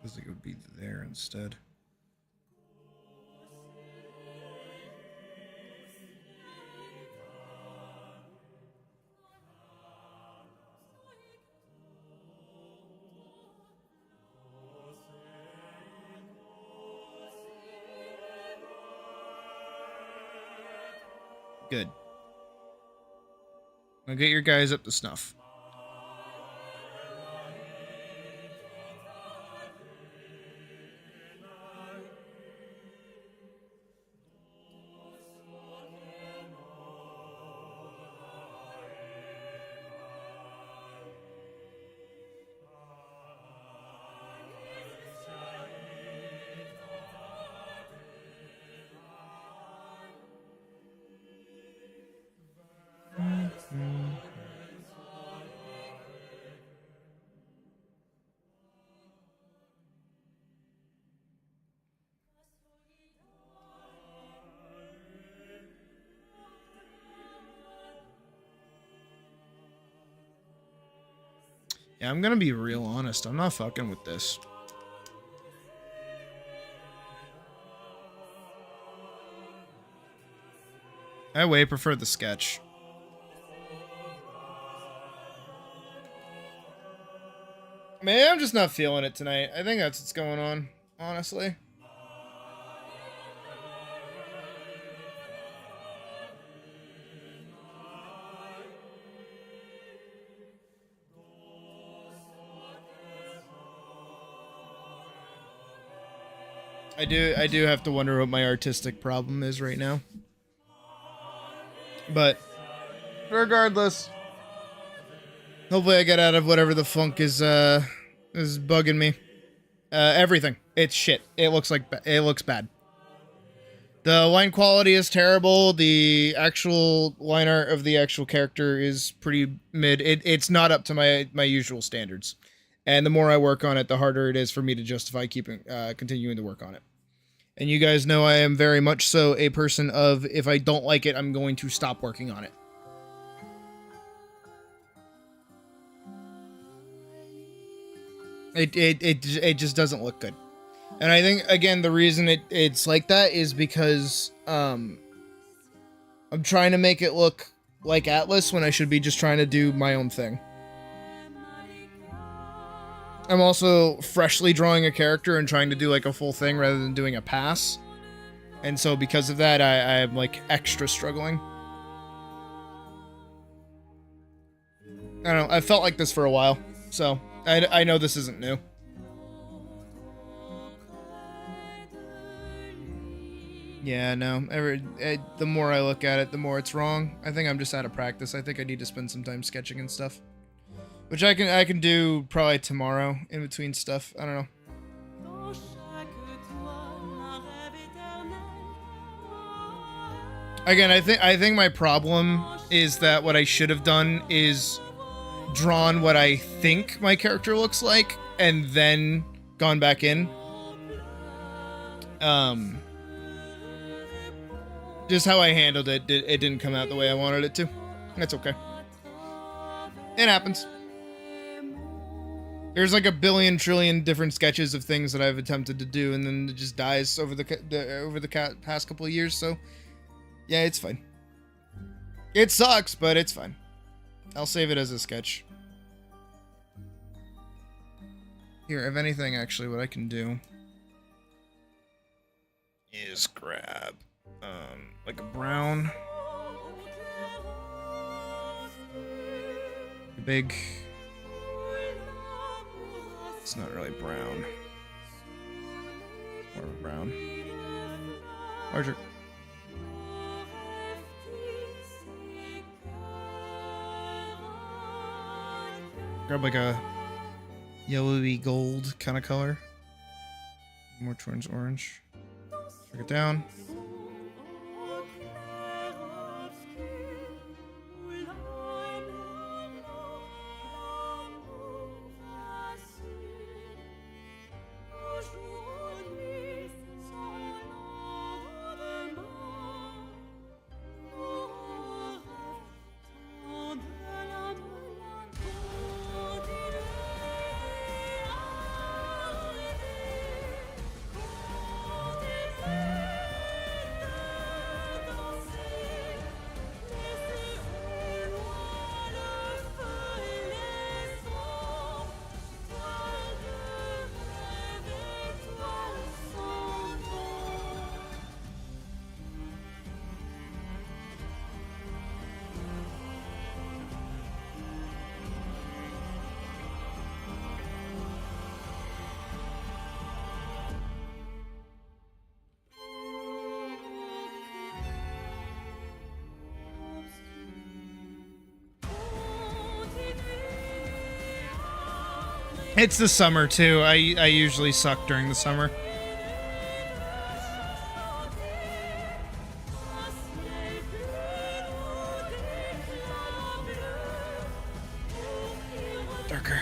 I think it would be there instead. Good. I'll get your guys up to snuff. Yeah, I'm gonna be real honest. I'm not fucking with this. I way prefer the sketch. Maybe I'm just not feeling it tonight. I think that's what's going on, honestly. I do have to wonder what my artistic problem is right now. But regardless, hopefully I get out of whatever the funk is bugging me. Everything. It's shit. It looks bad. The line quality is terrible. The actual line art of the actual character is pretty mid. It's not up to my usual standards. And the more I work on it, the harder it is for me to justify continuing to work on it. And you guys know I am very much so a person of, if I don't like it, I'm going to stop working on it. It just doesn't look good. And I think, again, the reason it's like that is because I'm trying to make it look like ATLYSS when I should be just trying to do my own thing. I'm also freshly drawing a character and trying to do like a full thing rather than doing a pass. And so because of that, I'm like extra struggling. I don't know, I felt like this for a while. So I know this isn't new. Yeah, no. The more I look at it, the more it's wrong. I think I'm just out of practice. I think I need to spend some time sketching and stuff. Which I can do probably tomorrow in between stuff. I don't know. Again, I think my problem is that what I should have done is drawn what I think my character looks like and then gone back in. Just how I handled it, it didn't come out the way I wanted it to. That's okay. It happens. There's like a billion trillion different sketches of things that I've attempted to do, and then it just dies over the past couple of years. So, yeah, it's fine. It sucks, but it's fine. I'll save it as a sketch. Here, if anything, actually, what I can do is grab like a brown, big. It's not really brown. More of a brown. Larger. Grab like a yellowy gold kind of color. More towards orange. Drag it down. It's the summer too. I usually suck during the summer. Darker.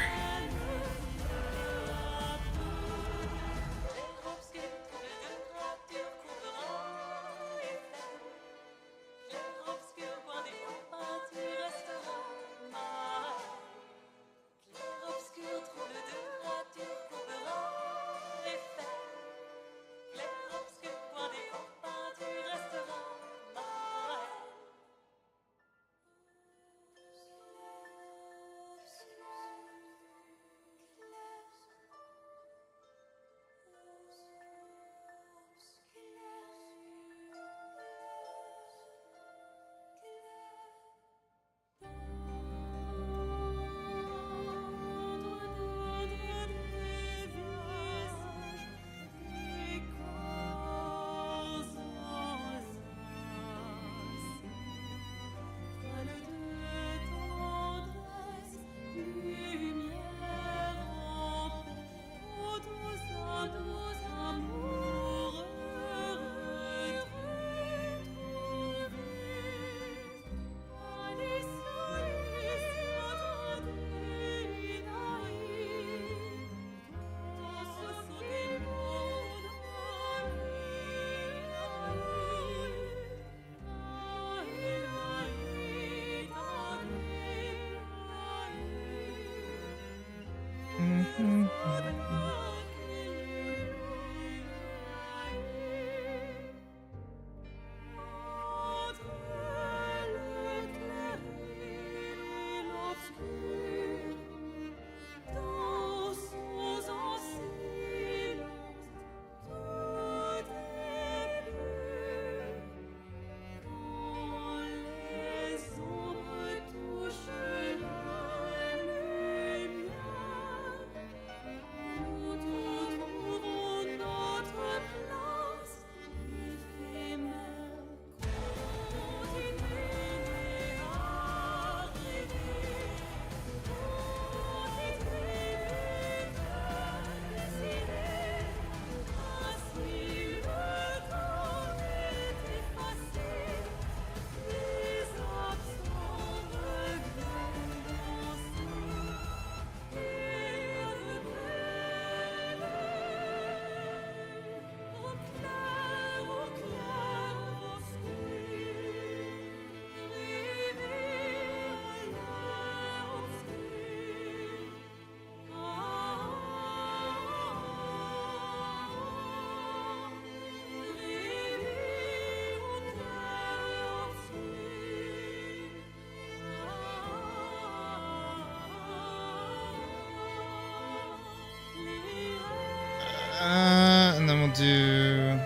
And then we'll do.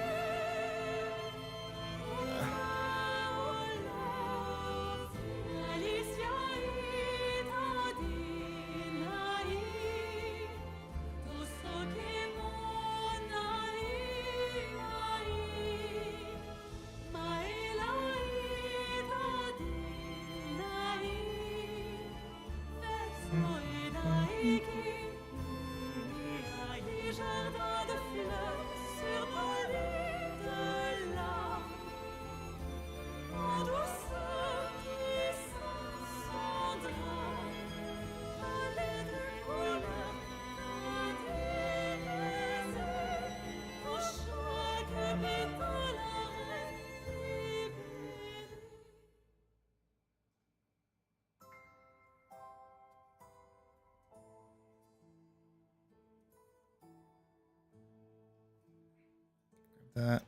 That.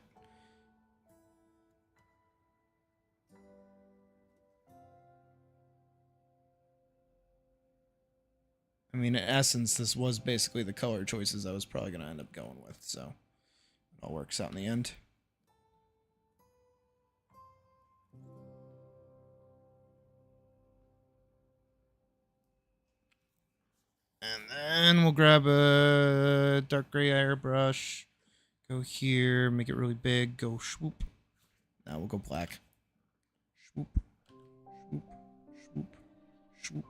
I mean, in essence, this was basically the color choices I was probably going to end up going with, so it all works out in the end. And then we'll grab a dark gray airbrush. Go here, make it really big, go swoop. Now we'll go black. Swoop, swoop, swoop, swoop.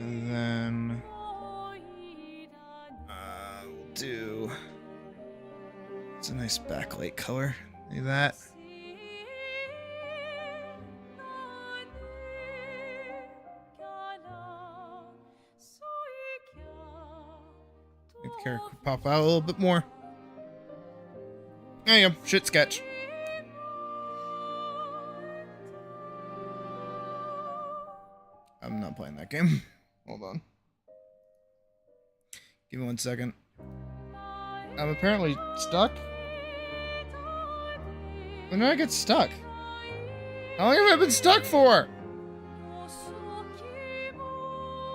And then we'll do. It's a nice backlight color. See that? Make the character pop out a little bit more. There you go. Shit sketch. I'm not playing that game. Hold on. Give me 1 second. I'm apparently stuck. When did I get stuck? How long have I been stuck for?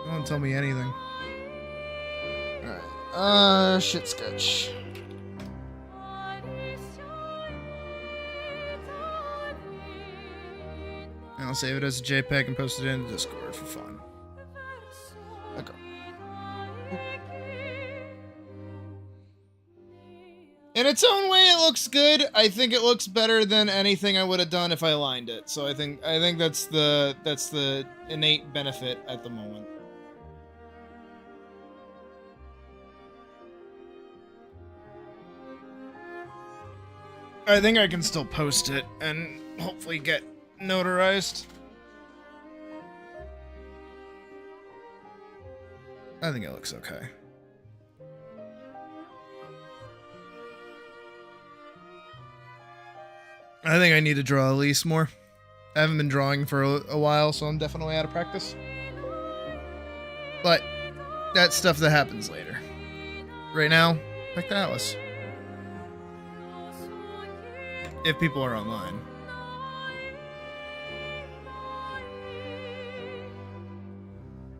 Don't tell me anything. Alright. Shit sketch. I'll save it as a JPEG and post it in Discord for fun. Okay. In its own way, it looks good. I think it looks better than anything I would have done if I aligned it. So I think that's the innate benefit at the moment. I think I can still post it and hopefully get notarized. I think it looks okay. I think I need to draw ATLYSS more. I haven't been drawing for a while, so I'm definitely out of practice. But that's stuff that happens later. Right now, back to ATLYSS. If people are online.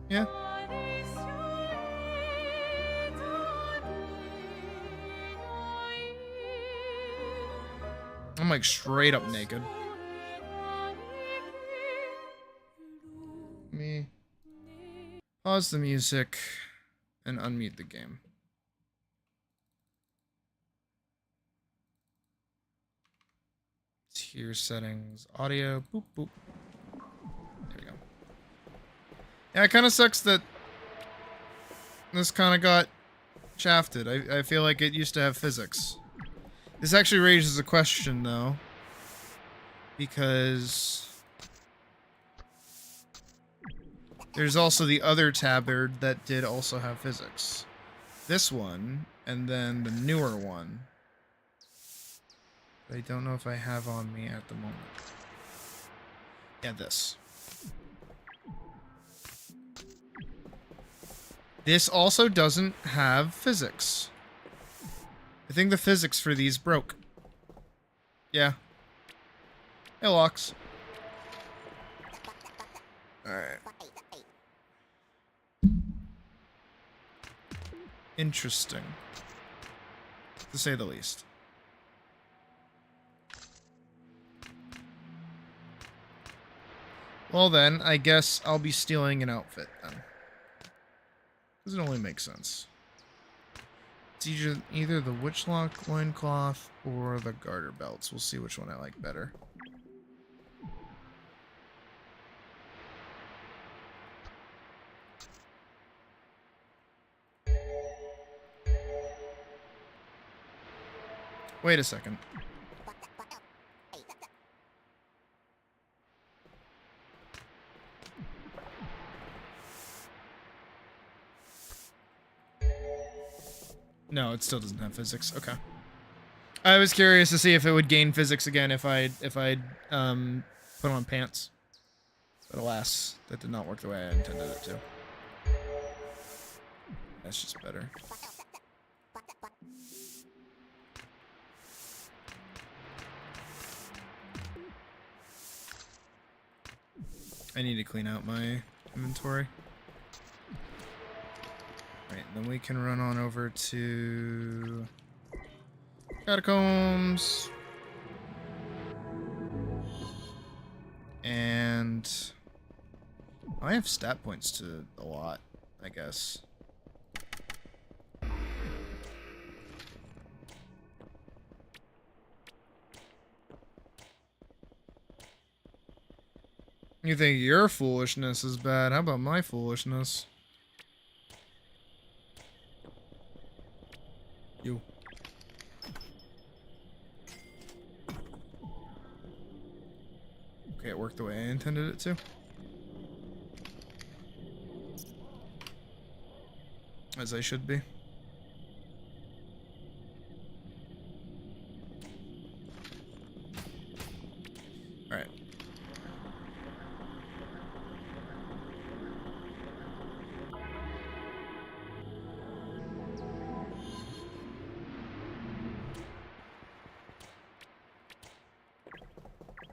Yeah. I'm like straight up naked. Let me pause the music and unmute the game. Tier settings, audio, boop boop. There we go. Yeah, it kind of sucks that this kind of got shafted. I feel like it used to have physics. This actually raises a question, though, because there's also the other tabard that did also have physics. This one, and then the newer one. I don't know if I have on me at the moment. Yeah, this. This also doesn't have physics. I think the physics for these broke. Yeah. It locks. Alright. Interesting. To say the least. Well then, I guess I'll be stealing an outfit then. Because it only makes sense. It's either the Witchlock loincloth or the garter belts. We'll see which one I like better. Wait a second. No, it still doesn't have physics. Okay. I was curious to see if it would gain physics again if I'd put on pants. But alas, that did not work the way I intended it to. That's just better. I need to clean out my inventory. Right, then we can run on over to Catacombs. And I have stat points to a lot, I guess. You think your foolishness is bad? How about my foolishness? You. Okay, it worked the way I intended it to. As I should be. Alright.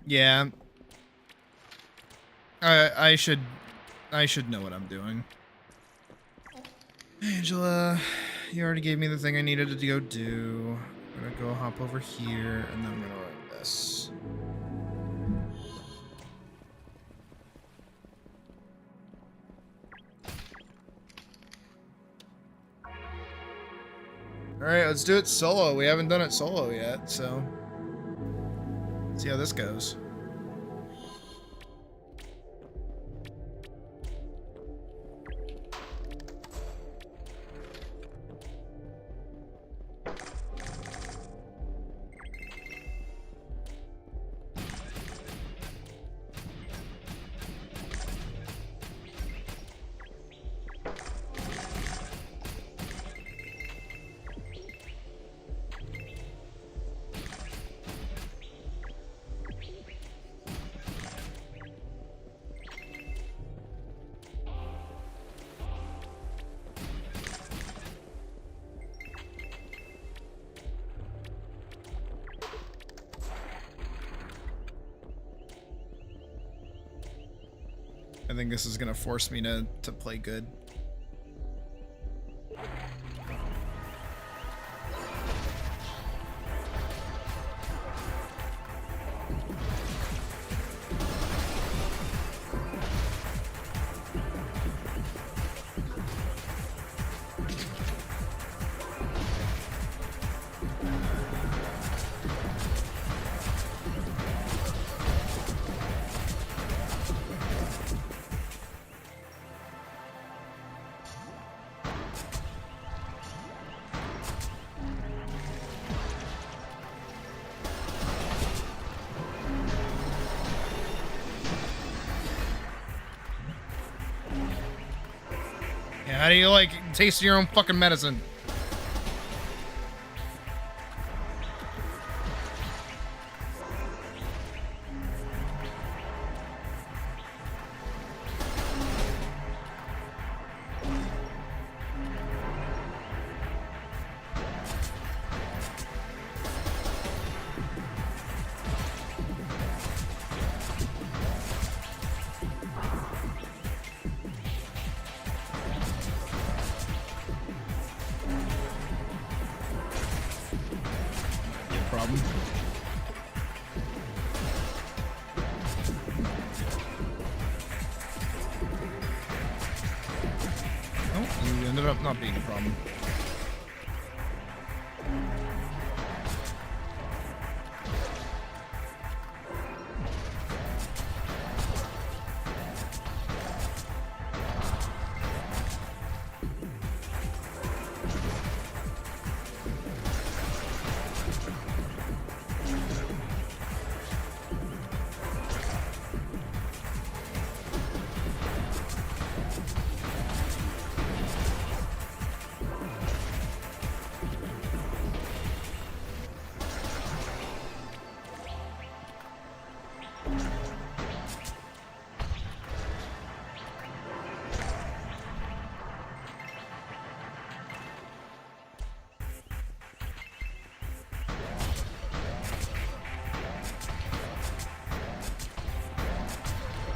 Yeah. I should know what I'm doing. Angela, you already gave me the thing I needed to go do. I'm gonna go hop over here, and then I'm gonna run this. Alright, let's do it solo. We haven't done it solo yet, so... let's see how this goes. I think this is gonna force me to play good. Yeah, how do you like taste your own fucking medicine? Problem. Oh, you ended up not being a problem.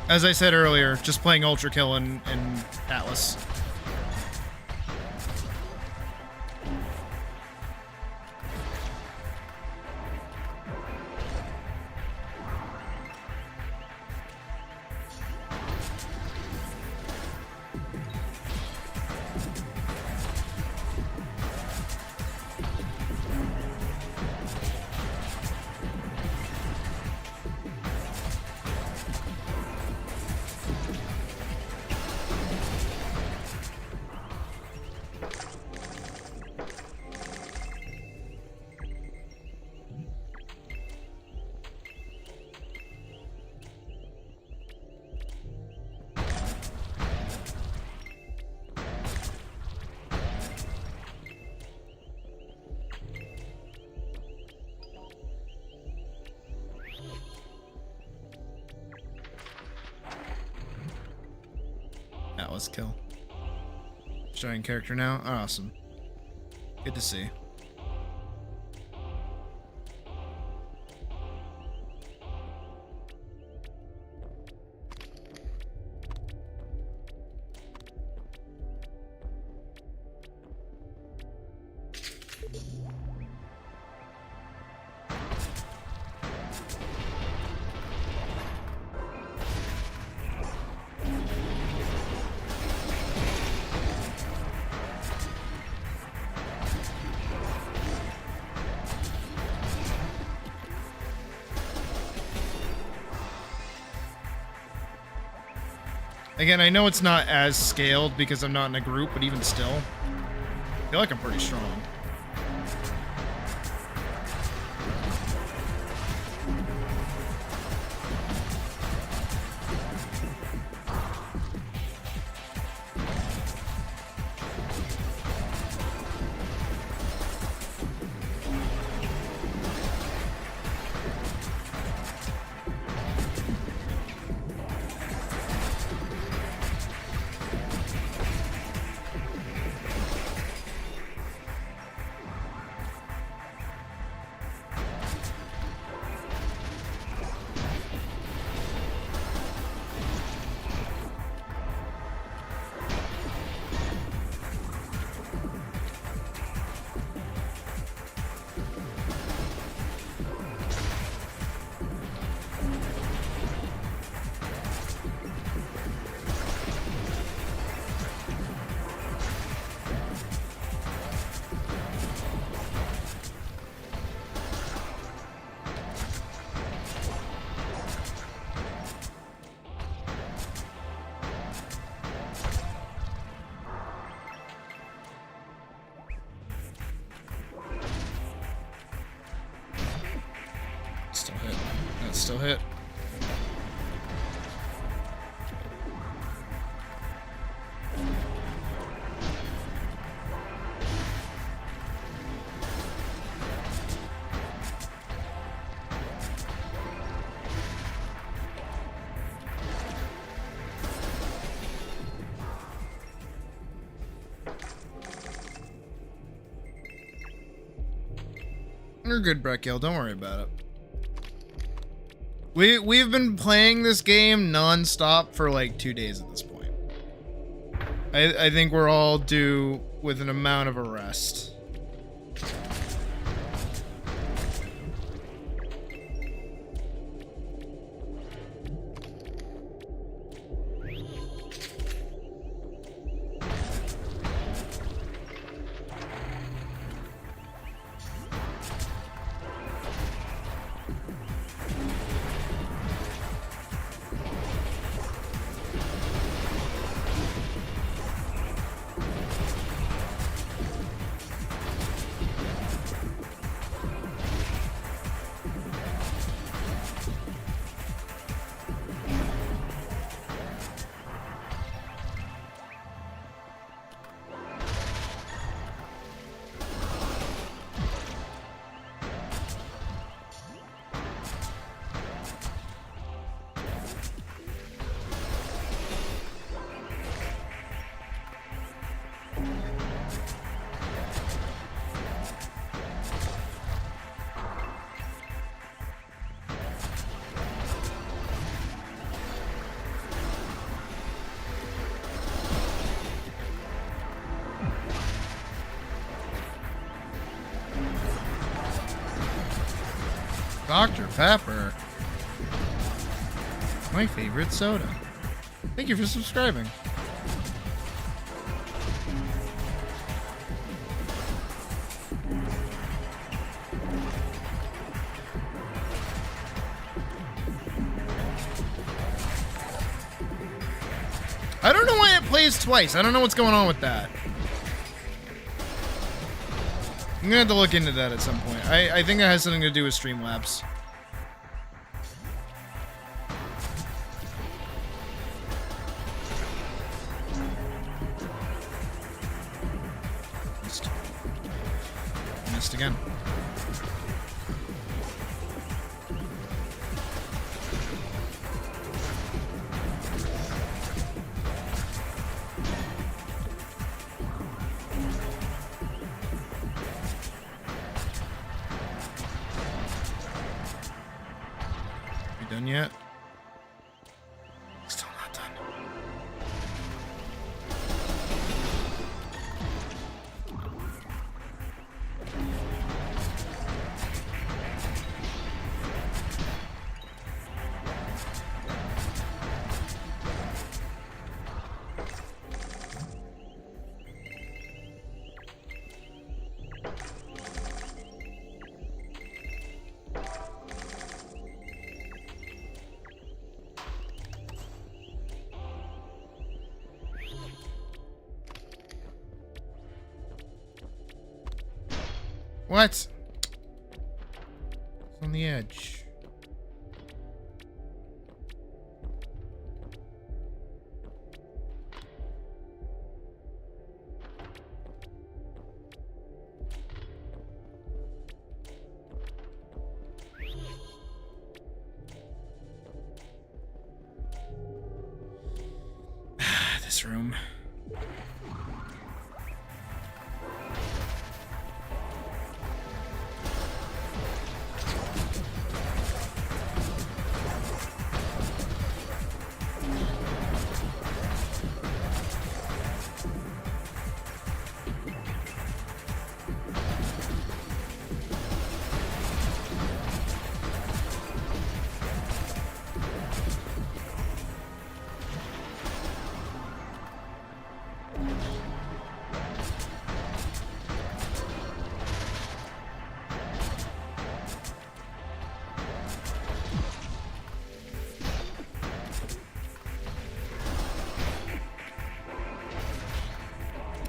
As I said earlier, just playing Ultra Kill in ATLYSS. ATLYSS kill. Showing character now. Awesome. Good to see. Again, I know it's not as scaled because I'm not in a group, but even still, I feel like I'm pretty strong. Still hit. That's still hit. You're good, Breckiel. Don't worry about it. We've been playing this game non-stop for like 2 days at this point. I think we're all due with an amount of a rest. Dr. Pepper. My favorite soda. Thank you for subscribing. I don't know why it plays twice. I don't know what's going on with that. I'm gonna have to look into that at some point. I think that has something to do with Streamlabs. Missed again. Done yet? Still not done. What? It's on the edge. This room.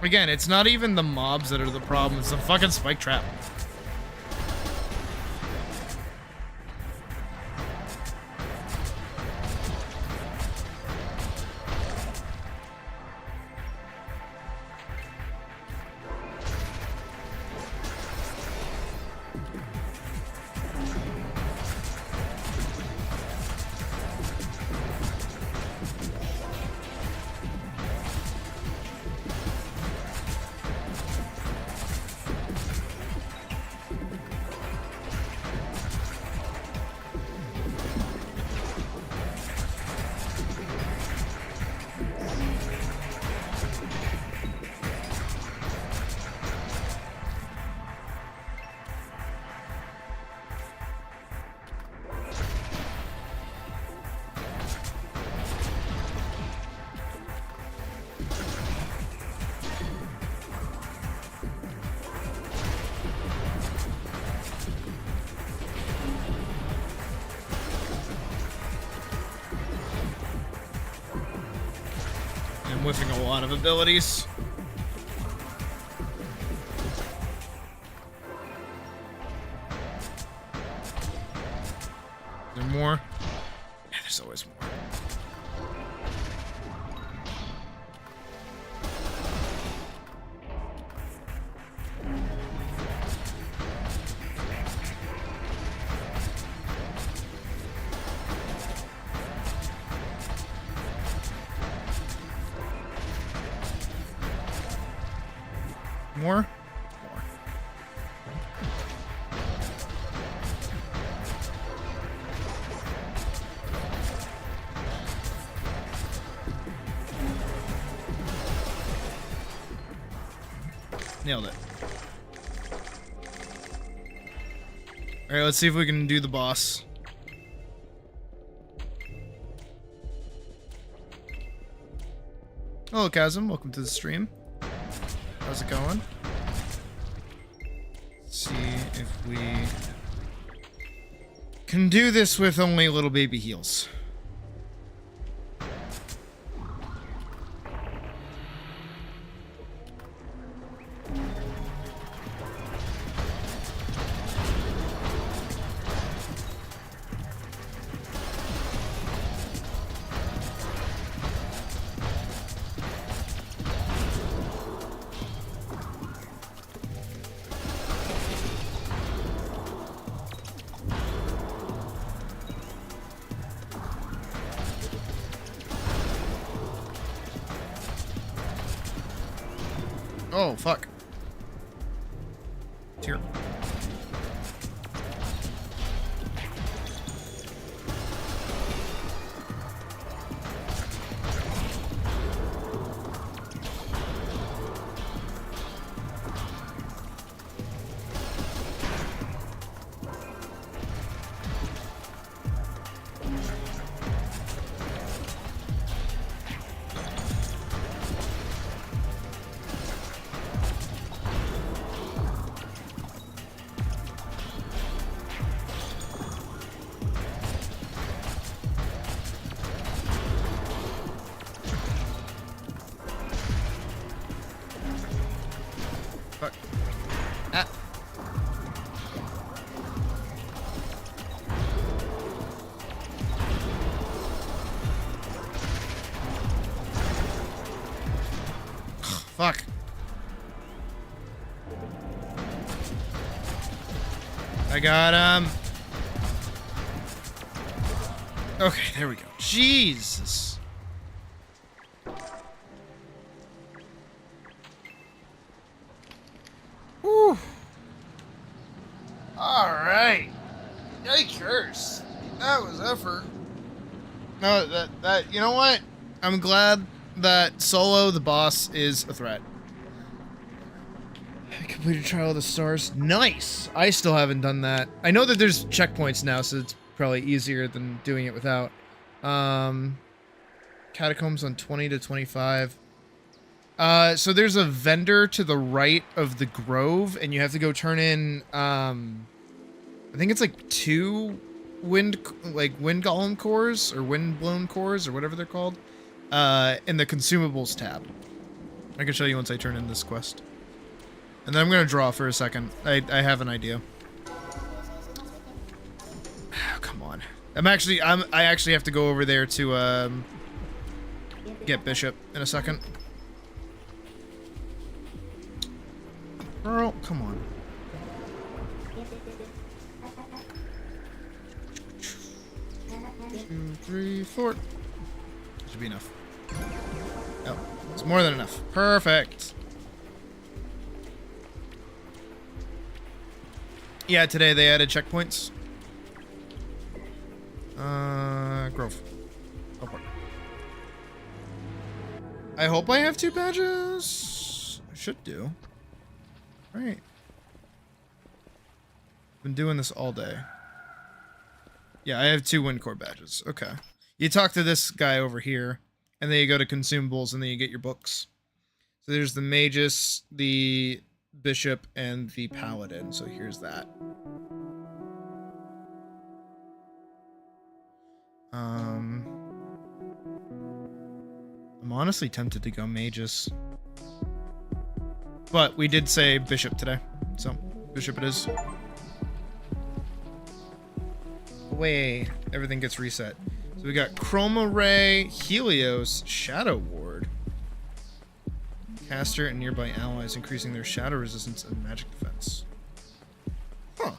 Again, it's not even the mobs that are the problem, it's the fucking spike trap. I'm whiffing a lot of abilities. Is there more? Yeah, there's always more. More? More. Nailed it. Alright, let's see if we can do the boss. Hello, Chasm. Welcome to the stream. How's it going? Let's see if we can do this with only little baby heals. Oh, fuck. Tear. Fuck. Ah. Fuck. I got him. Okay, there we go. Jesus. Whew. Alright. Yikers. That was effort. No, that, you know what? I'm glad that Solo, the boss, is a threat. I completed Trial of the Stars. Nice! I still haven't done that. I know that there's checkpoints now, so it's probably easier than doing it without. Catacombs on 20 to 25. So there's a vendor to the right of the grove, and you have to go turn in, I think it's like 2 wind golem cores, or wind blown cores, or whatever they're called, in the consumables tab. I can show you once I turn in this quest. And then I'm gonna draw for a second. I have an idea. Oh, come on. I actually have to go over there to, get Bishop in a second. Girl, come on. 2, 3, 4. Should be enough. Oh, it's more than enough. Perfect. Yeah, today they added checkpoints. Grove. Oh, boy. I hope I have 2 badges. I should do. Right. Been doing this all day. Yeah, I have 2 wind core badges. Okay. You talk to this guy over here, and then you go to consumables, and then you get your books. So there's the Magus, the Bishop, and the Paladin. So here's that. I'm honestly tempted to go mages. But we did say bishop today, so bishop it is. Away, everything gets reset. So we got Chroma Ray, Helios, Shadow Ward. Caster and nearby allies increasing their shadow resistance and magic defense. Huh.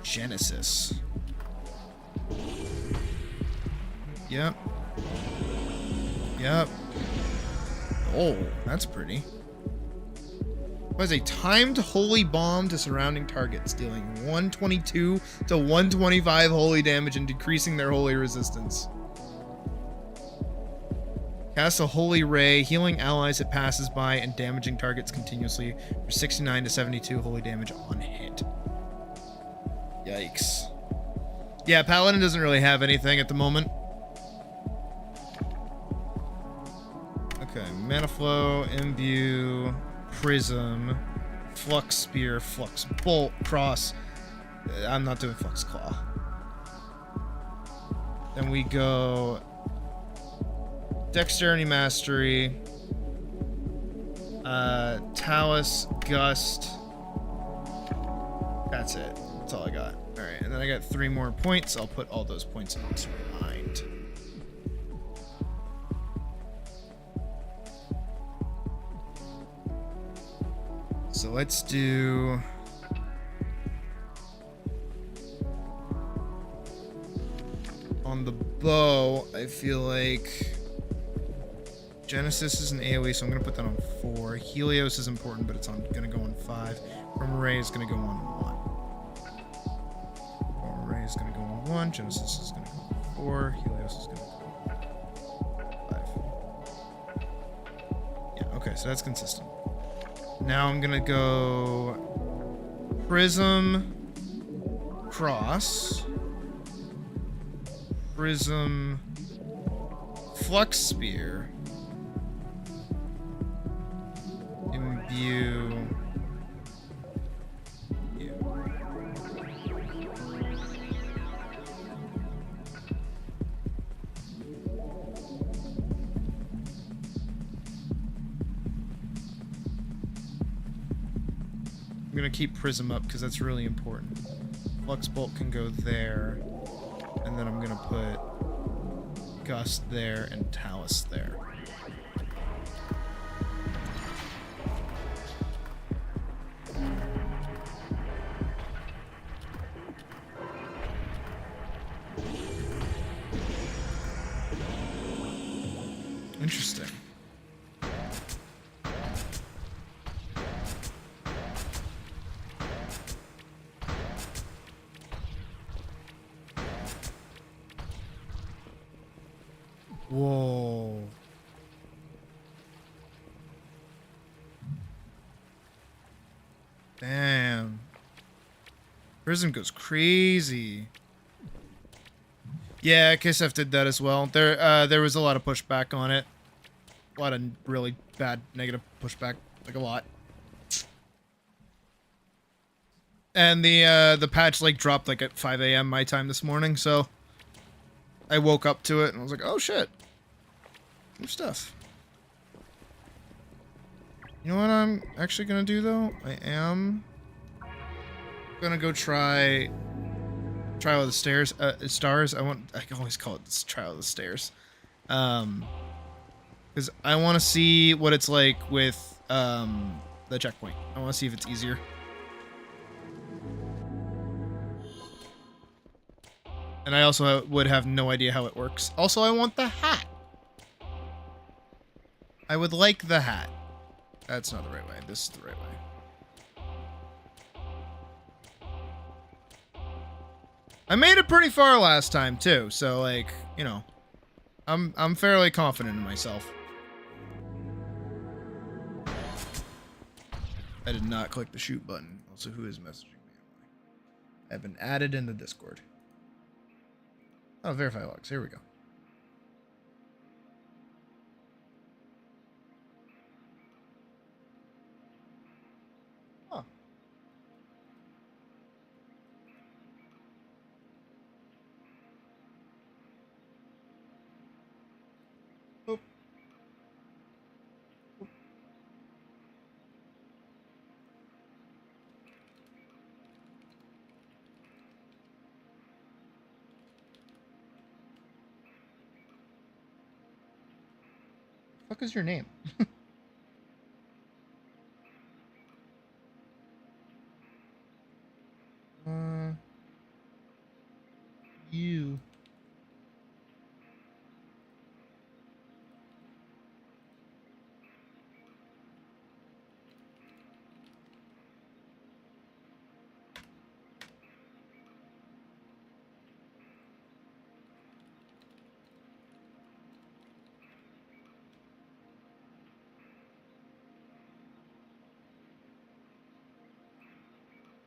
Genesis. Yep. Yep. Oh, that's pretty. Was a timed holy bomb to surrounding targets, dealing 122 to 125 holy damage and decreasing their holy resistance. Cast a holy ray, healing allies it passes by and damaging targets continuously for 69 to 72 holy damage on hit. Yikes. Yeah, Paladin doesn't really have anything at the moment. Okay, Mana Flow, Imbue, Prism, Flux Spear, Flux Bolt, Cross. I'm not doing Flux Claw. Then we go Dexterity Mastery, ATLYSS, Gust. That's it. That's all I got. Alright, and then I got 3 more points. I'll put all those points into mind. So let's do... On the bow, I feel like... Genesis is an AoE, so I'm going to put that on 4. Helios is important, but it's going to go on 5. Chroma Ray is going to go on 1. Chroma Ray is going to go on 1. Genesis is going to go on 4. Helios is going to go on 5. Yeah, okay, so that's consistent. Now I'm going to go Prism, Cross, Prism, Flux Spear, Imbue, I'm gonna keep Prism up because that's really important. Flux Bolt can go there, and then I'm gonna put Gust there and ATLYSS there. Interesting. Whoa. Damn. Prism goes crazy. Yeah, KSF did that as well. There was a lot of pushback on it. A lot of really bad negative pushback, like a lot. And the patch like dropped like at 5 a.m. my time this morning, so I woke up to it and I was like, oh shit. New stuff. You know what I'm actually gonna do though? I am gonna go try Trial of the Stars. Stars. I can always call it this Trial of the Stairs. Because I want to see what it's like with the checkpoint. I want to see if it's easier. And I also would have no idea how it works. Also, I want the hat. I would like the hat. That's not the right way. This is the right way. I made it pretty far last time too, so like, you know, I'm fairly confident in myself. I did not click the shoot button. Also, who is messaging me? I've been added in the Discord. Oh, verify logs. Here we go. Huh. fuck is your name? You.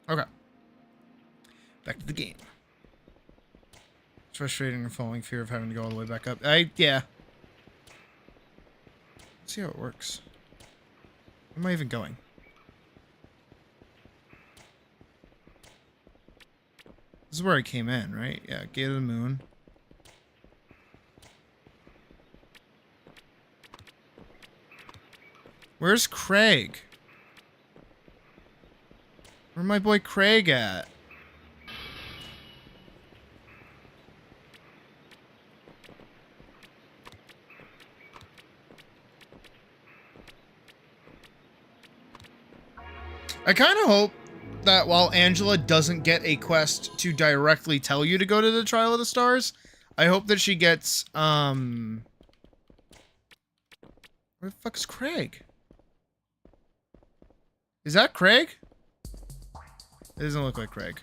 Okay. Back to the game. It's frustrating and following fear of having to go all the way back up. Yeah. Let's see how it works. Where am I even going? This is where I came in, right? Yeah, Gate of the Moon. Where's Craig? Where's my boy Craig at? I kind of hope that while Angela doesn't get a quest to directly tell you to go to the Trial of the Stars, I hope that she gets, where the fuck is Craig? Is that Craig? It doesn't look like Craig.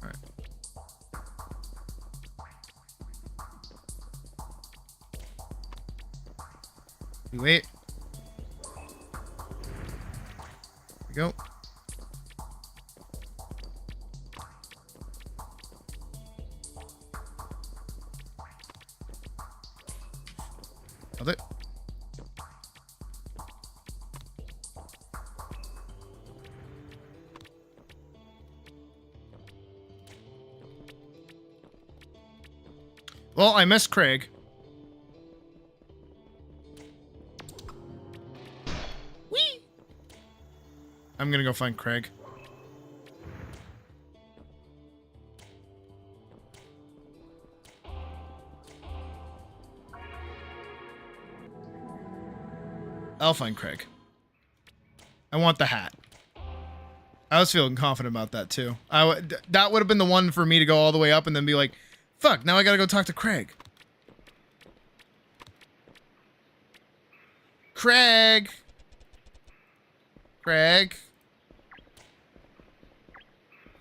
Alright. We wait. Here we go. Held it. Well, I missed Craig. Whee! I'm gonna go find Craig. I'll find Craig. I want the hat. I was feeling confident about that too. That would have been the one for me to go all the way up and then be like, fuck, now I gotta go talk to Craig. Craig. Craig.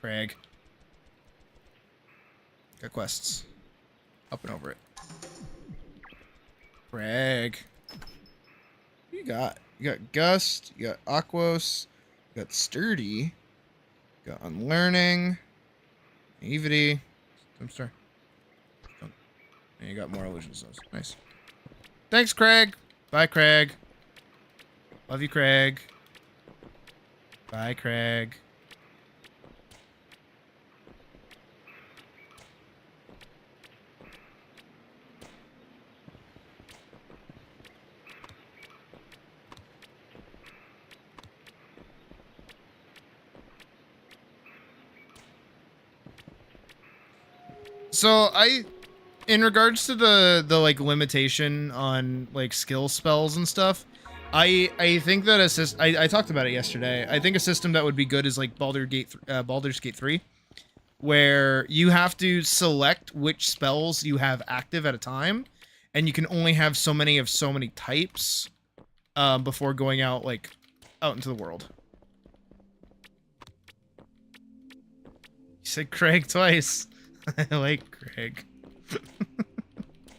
Craig. Got quests. Up and over it. Craig. What you got? You got Gust, you got Aquos, you got Sturdy, you got Unlearning, Naivety, Stormstar. And you got more illusion stones. Nice. Thanks, Craig. Bye, Craig. Love you, Craig. Bye, Craig. So in regards to the like limitation on like skill spells and stuff, I think that I talked about it yesterday. I think a system that would be good is like Baldur's Gate 3, where you have to select which spells you have active at a time, and you can only have so many of so many types before going out into the world. You said Craig twice. I like Craig.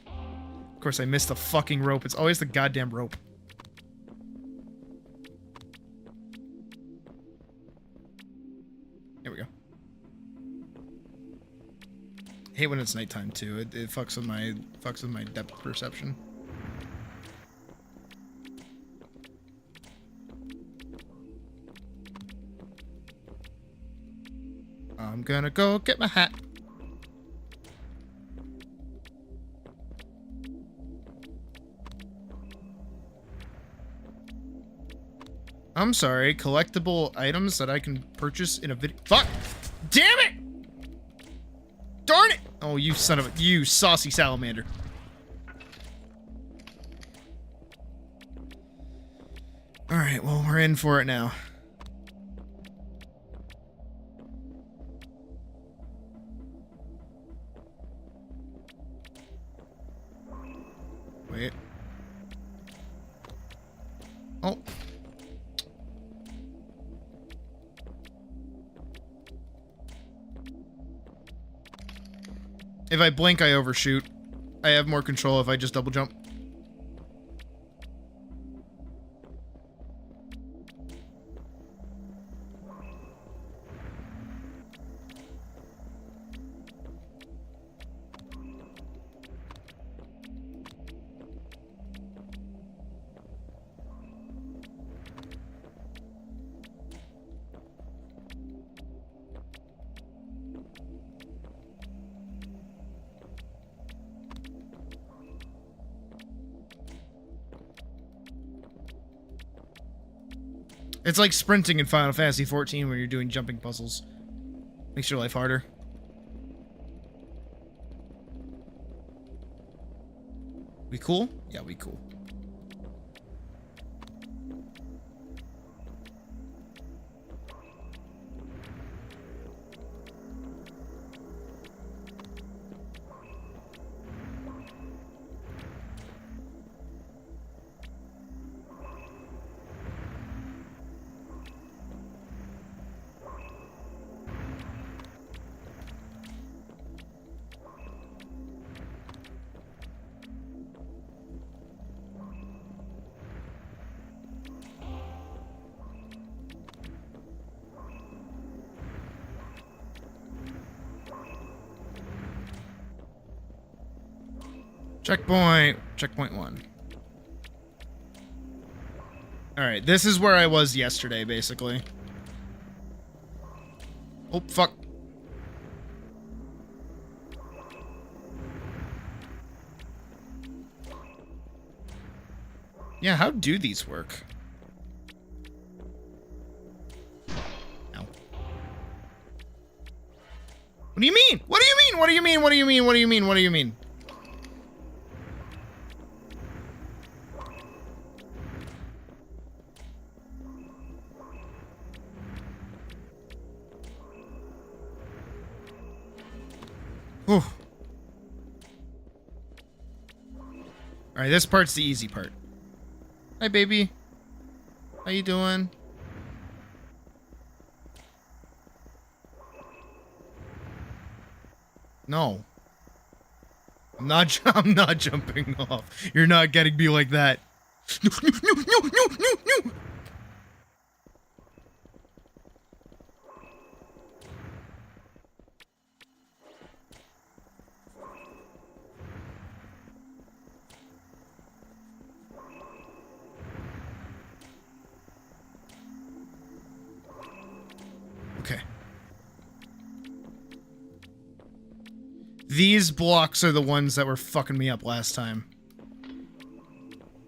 Of course, I missed the fucking rope. It's always the goddamn rope. There we go. I hate when it's nighttime too. It fucks with my depth perception. I'm gonna go get my hat. I'm sorry, collectible items that I can purchase in a video. Fuck! Damn it! Darn it! Oh, you son of a, you saucy salamander. Alright, well, we're in for it now. Wait. Oh. If I blink, I overshoot. I have more control if I just double jump. It's like sprinting in Final Fantasy XIV when you're doing jumping puzzles. Makes your life harder. We cool? Yeah, we cool. Checkpoint. Checkpoint 1. Alright, this is where I was yesterday, basically. Oh, fuck. Yeah, how do these work? Ow. What do you mean? What do you mean? What do you mean? What do you mean? What do you mean? What do you mean? Whew. Alright, this part's the easy part. Hi, baby. How you doing? No. I'm not jumping off. You're not getting me like that. No, no, no, no, no, no, no. Okay. These blocks are the ones that were fucking me up last time.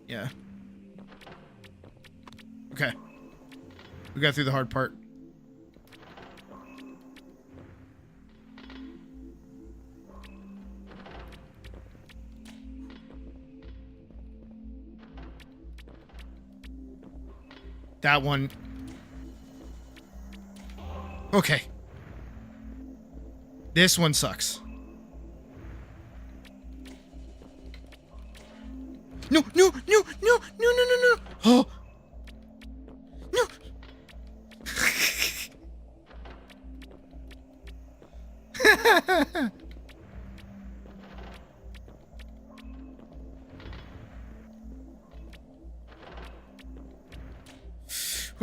Yeah. Okay. We got through the hard part. That one. Okay. This one sucks. No, no, no, no, no, no, no, no. Oh. No.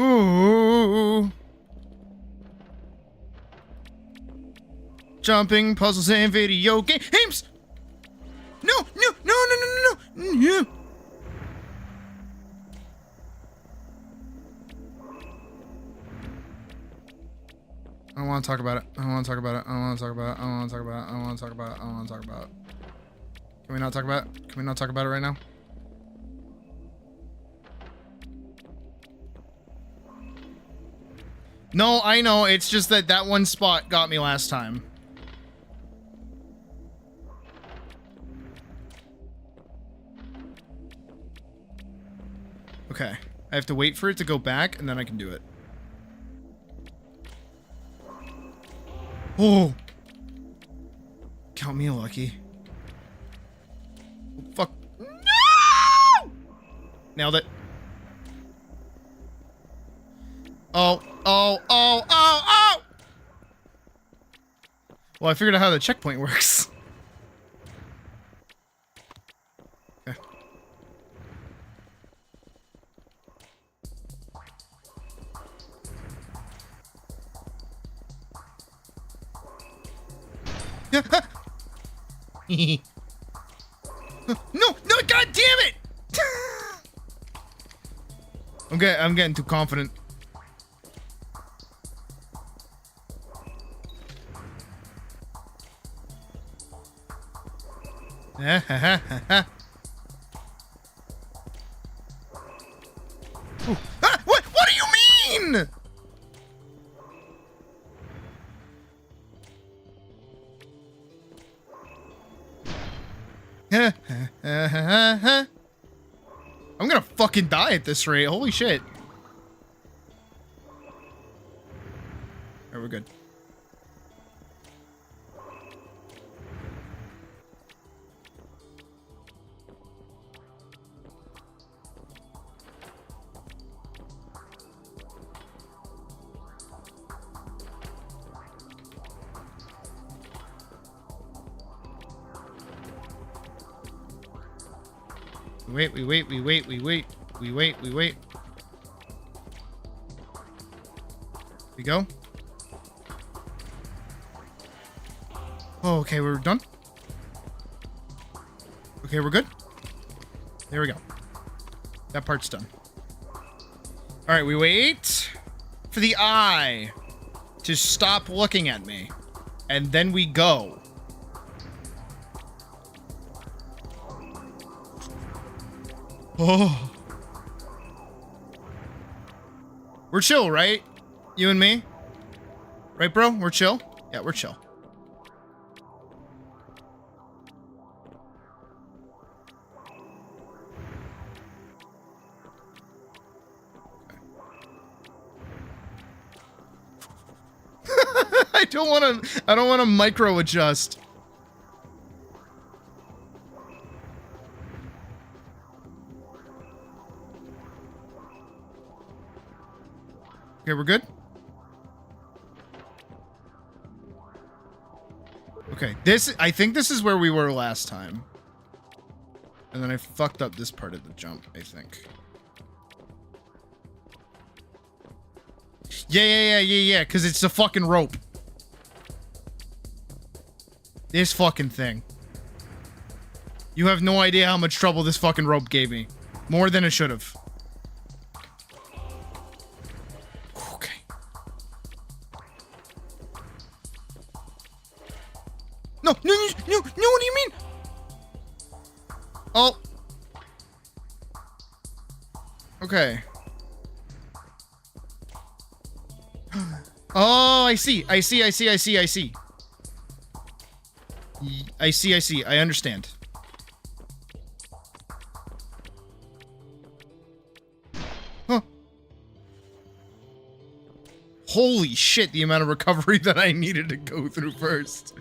Ooh. Jumping puzzles and video games. No, no, no, no, no, no, no, no. I don't want to talk about it. I don't want to talk about it. I don't want to talk about it. I don't want to talk about it. I don't want to talk about it. I don't want to talk about it. Can we not talk about it? Can we not talk about it right now? No, I know. It's just that that one spot got me last time. Okay. I have to wait for it to go back, and then I can do it. Oh! Count me lucky. Oh, fuck. No! Nailed it. Oh, oh, oh, oh, oh! Well, I figured out how the checkpoint works. Okay. No, no, god damn it! I'm getting too confident. Ooh, ah, what do you mean? I'm gonna fucking die at this rate. Holy shit. Alright, we're good. We wait. We go. Oh, okay, we're done. Okay, we're good. There we go. That part's done. Alright, we wait for the eye to stop looking at me. And then we go. Oh. We're chill, right? You and me? Right, bro? We're chill? Yeah, we're chill. I don't want to micro adjust. Okay, we're good? Okay, I think this is where we were last time. And then I fucked up this part of the jump, I think. Yeah, because it's the fucking rope. This fucking thing. You have no idea how much trouble this fucking rope gave me. More than it should have. Okay. No, what do you mean? Oh. Okay. Oh, I see. I see. I understand. Huh. Holy shit, the amount of recovery that I needed to go through first.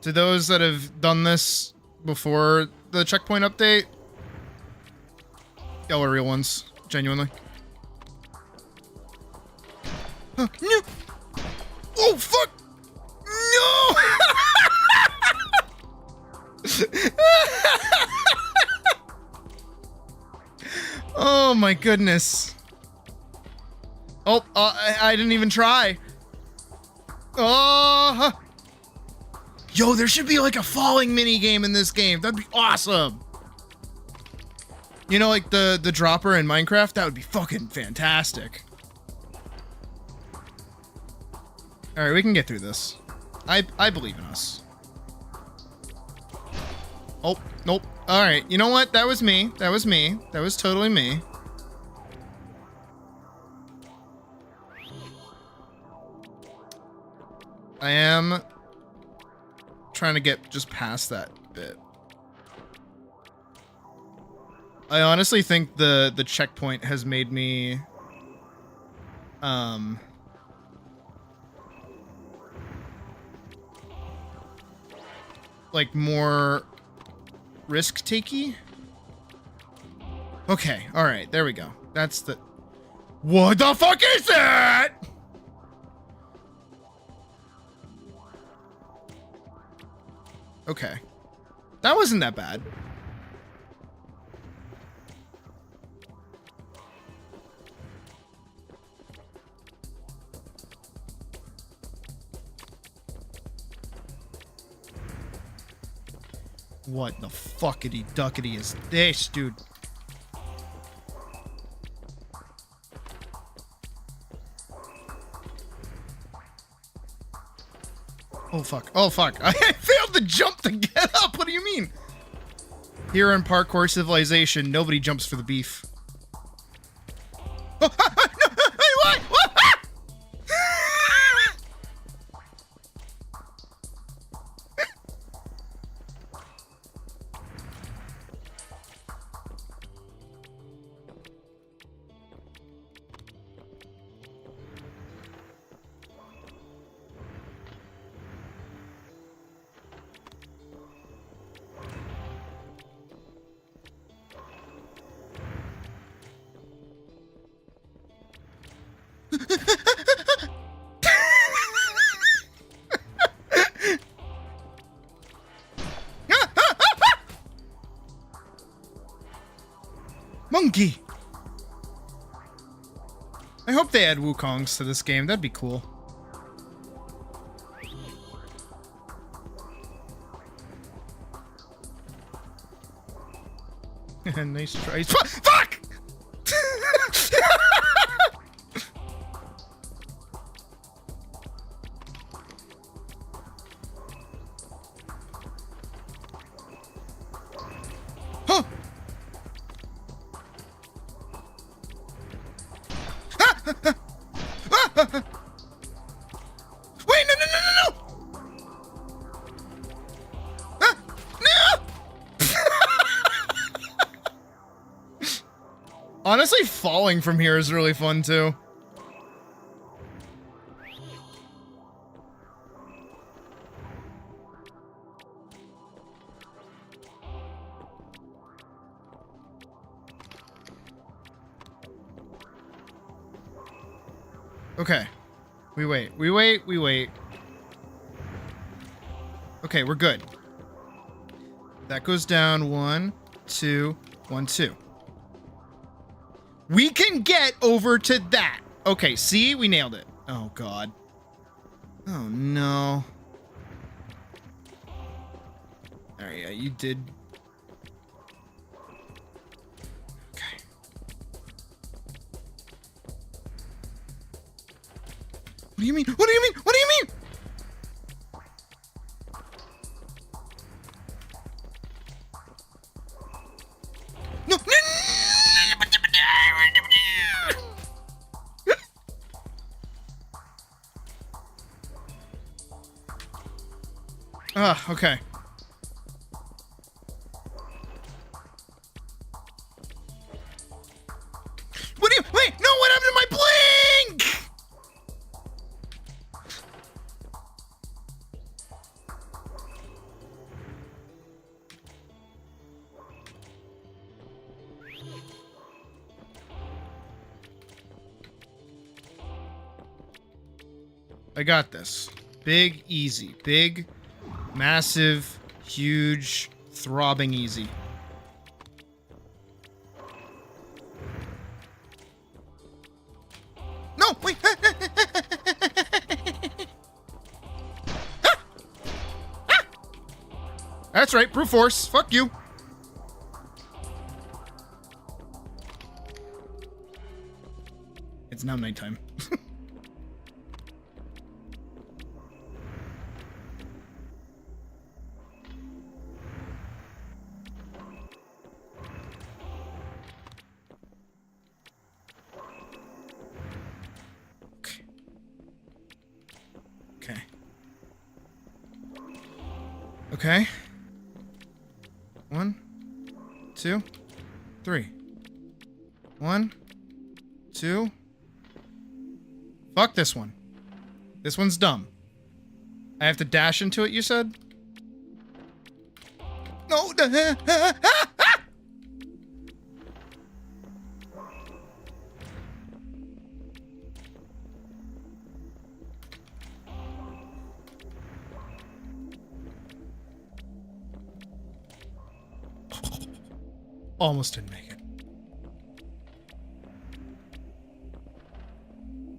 To those that have done this before the checkpoint update, y'all are real ones, genuinely. No! Oh, fuck! No! Oh my goodness. Oh, I didn't even try. Oh! Yo, there should be like a falling mini game in this game. That'd be awesome. You know, like the dropper in Minecraft? That would be fucking fantastic. Alright, we can get through this. I believe in us. Oh, nope. Alright, you know what? That was me. That was totally me. I am trying to get just past that bit. I honestly think the checkpoint has made me like more risk-takey. Okay, all right, there we go. That's the... What the fuck is that? Okay. That wasn't that bad. What the fuckity duckity is this, dude? Oh fuck. Oh fuck. I failed the jump to get up. What do you mean? Here in Parkour Civilization, nobody jumps for the beef. Oh, no, hey, what? What? Monkey! I hope they add Wukongs to this game. That'd be cool. Nice try. Fuck! Huh! Wait, no, no, no, no, no! No! Honestly, falling from here is really fun, too. Okay. We wait. We wait. We wait. Okay, we're good. That goes down. 1, 2, 1, 2. We can get over to that. Okay, see? We nailed it. Oh, God. Oh, no. Alright, yeah, you did. Okay. What do you mean? What do you mean? What do you mean? No, no, Ah, okay. What do you... Wait, no, what happened to my blink? I got this. Big, easy. Big, massive, huge, throbbing easy. No, wait. That's right, brute force. Fuck you. It's now nighttime. Okay. Okay. 1, 2, 3. 1, 2. Fuck this one. This one's dumb. I have to dash into it, you said? No! Almost didn't make it.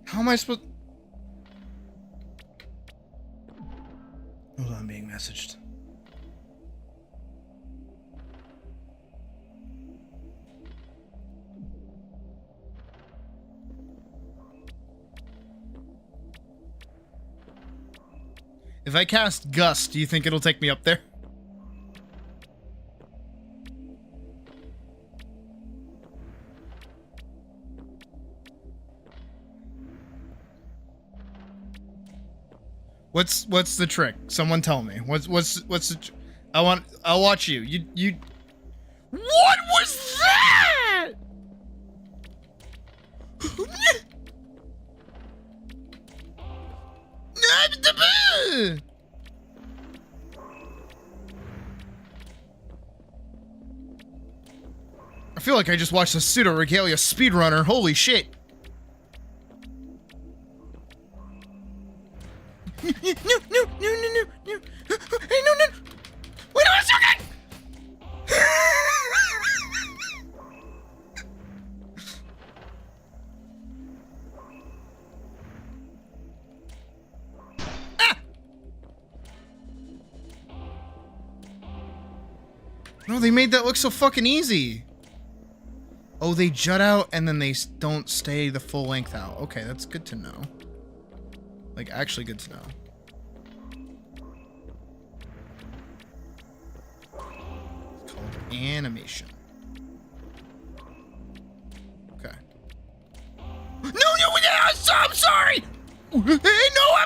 How am I supposed... Hold on, I'm being messaged. If I cast Gust, do you think it'll take me up there? What's the trick? Someone tell me. What's the I'll watch you. You What was that? I feel like I just watched a pseudo regalia speedrunner. Holy shit. No. Hey, no. Wait a second! No, they made that look so fucking easy. Oh, they jut out and then they don't stay the full length out. Okay, that's good to know. Like, actually good to know. It's called animation. Okay. No, I'm sorry! Hey, no, I'm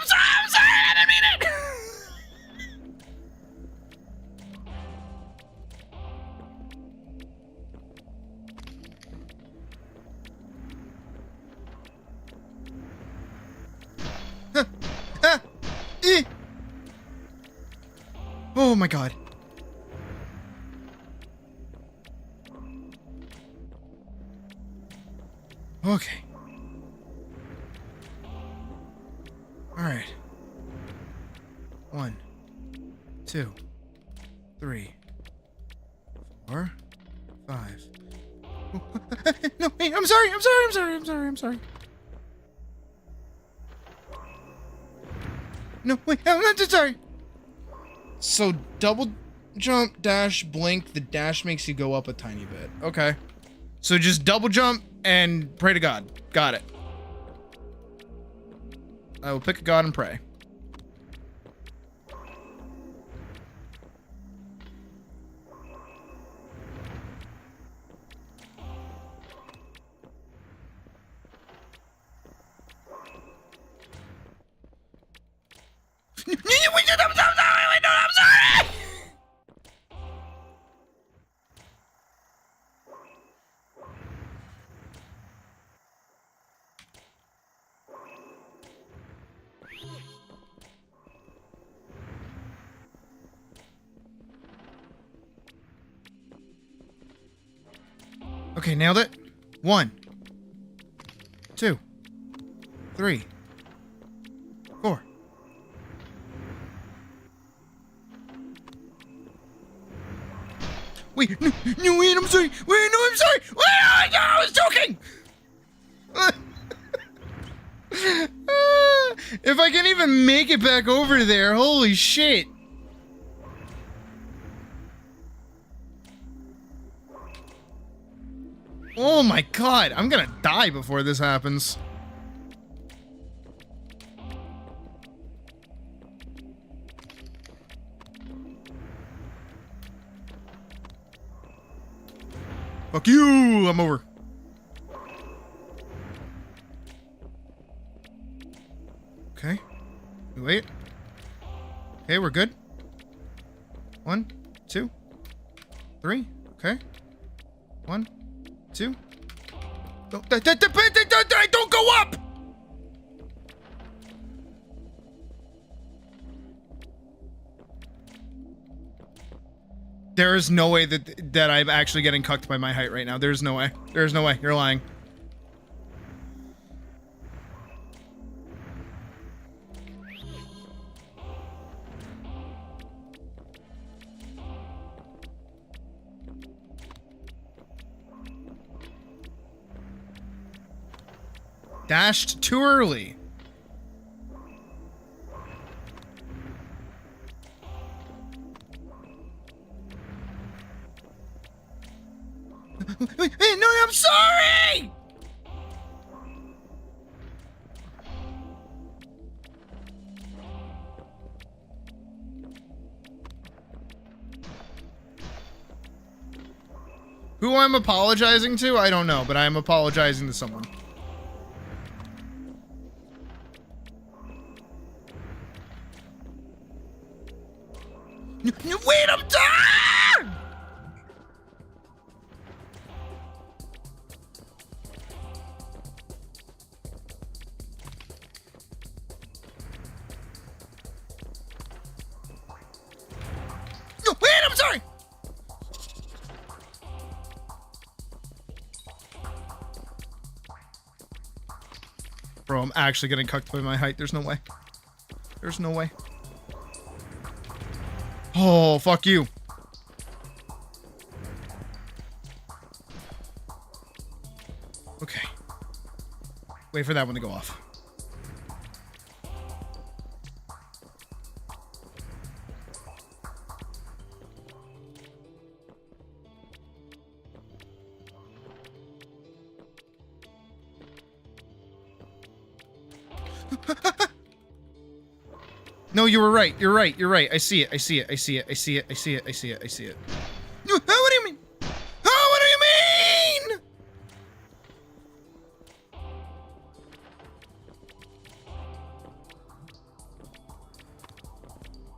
sorry, I didn't mean it! Oh my god. Okay. Alright. 1, 2, 3, 4, 5. No, wait, I'm sorry. No, wait, I'm not sorry. So double jump, dash, blink. The dash makes you go up a tiny bit. Okay. So just double jump and pray to God. Got it. I will pick a god and pray. I'm sorry! Okay, nailed it. 1, 2, 3, 4. Wait, no, wait, I'm sorry. Wait, no, I'm sorry. Wait, I was joking. If I can even make it back over there, holy shit. Oh my god, I'm gonna die before this happens. Fuck you! I'm over. Okay. Wait. Okay, we're good. 1, 2, 3. Okay. 1, 2. Don't go up! There is no way that I'm actually getting cucked by my height right now. There's no way. There's no way. You're lying. Dashed too early. Hey, no, I'm sorry! Who I'm apologizing to? I don't know, but I am apologizing to someone. Wait, I'm done! No, wait, I'm sorry! Bro, I'm actually getting cucked by my height. There's no way. There's no way. Oh, fuck you. Okay. Wait for that one to go off. No, you were right. You're right. You're right. I see it. I see it. I see it. I see it. I see it. I see it. I see it. What do you mean? Oh, what do you mean?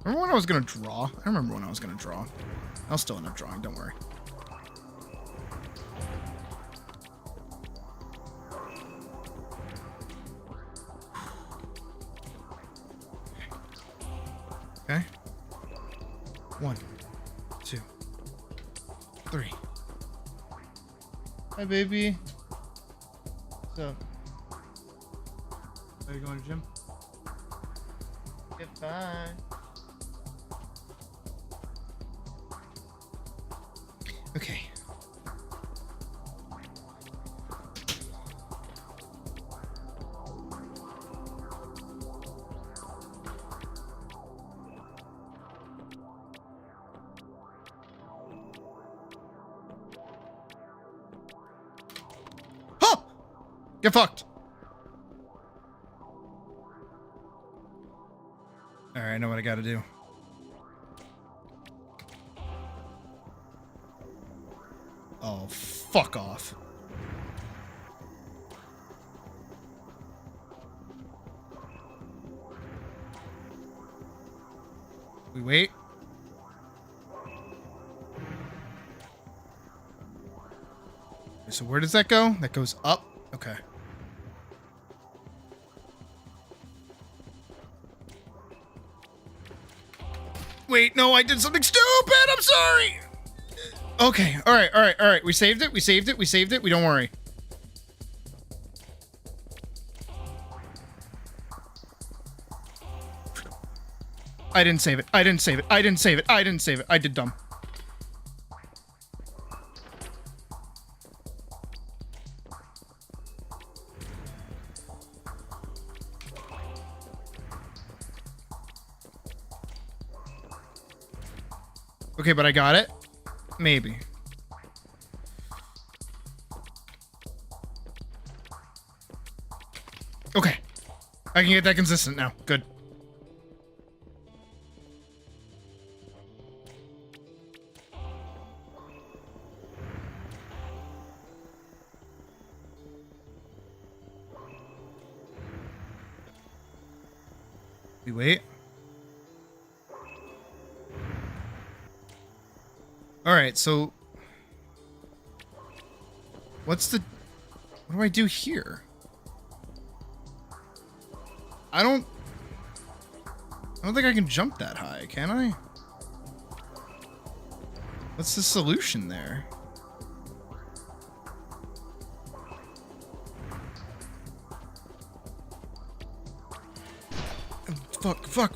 Remember when I was gonna draw? I remember when I was gonna draw. I'll still end up drawing. Don't worry. Okay. 1, 2, 3. Hi, baby. What's up? Are you going to gym? Goodbye. Okay. Get fucked. All right, I know what I gotta do. Oh, fuck off. We wait. So where does that go? That goes up. Okay. Wait, no, I did something stupid. I'm sorry. Okay. All right. All right. All right. We saved it. We saved it. We saved it. We don't worry. I didn't save it. I didn't save it. I didn't save it. I didn't save it. I did dumb. Okay, but I got it. Maybe. Okay. I can get that consistent now. Good. We wait. Alright, so... What do I do here? I don't think I can jump that high, can I? What's the solution there? Fuck.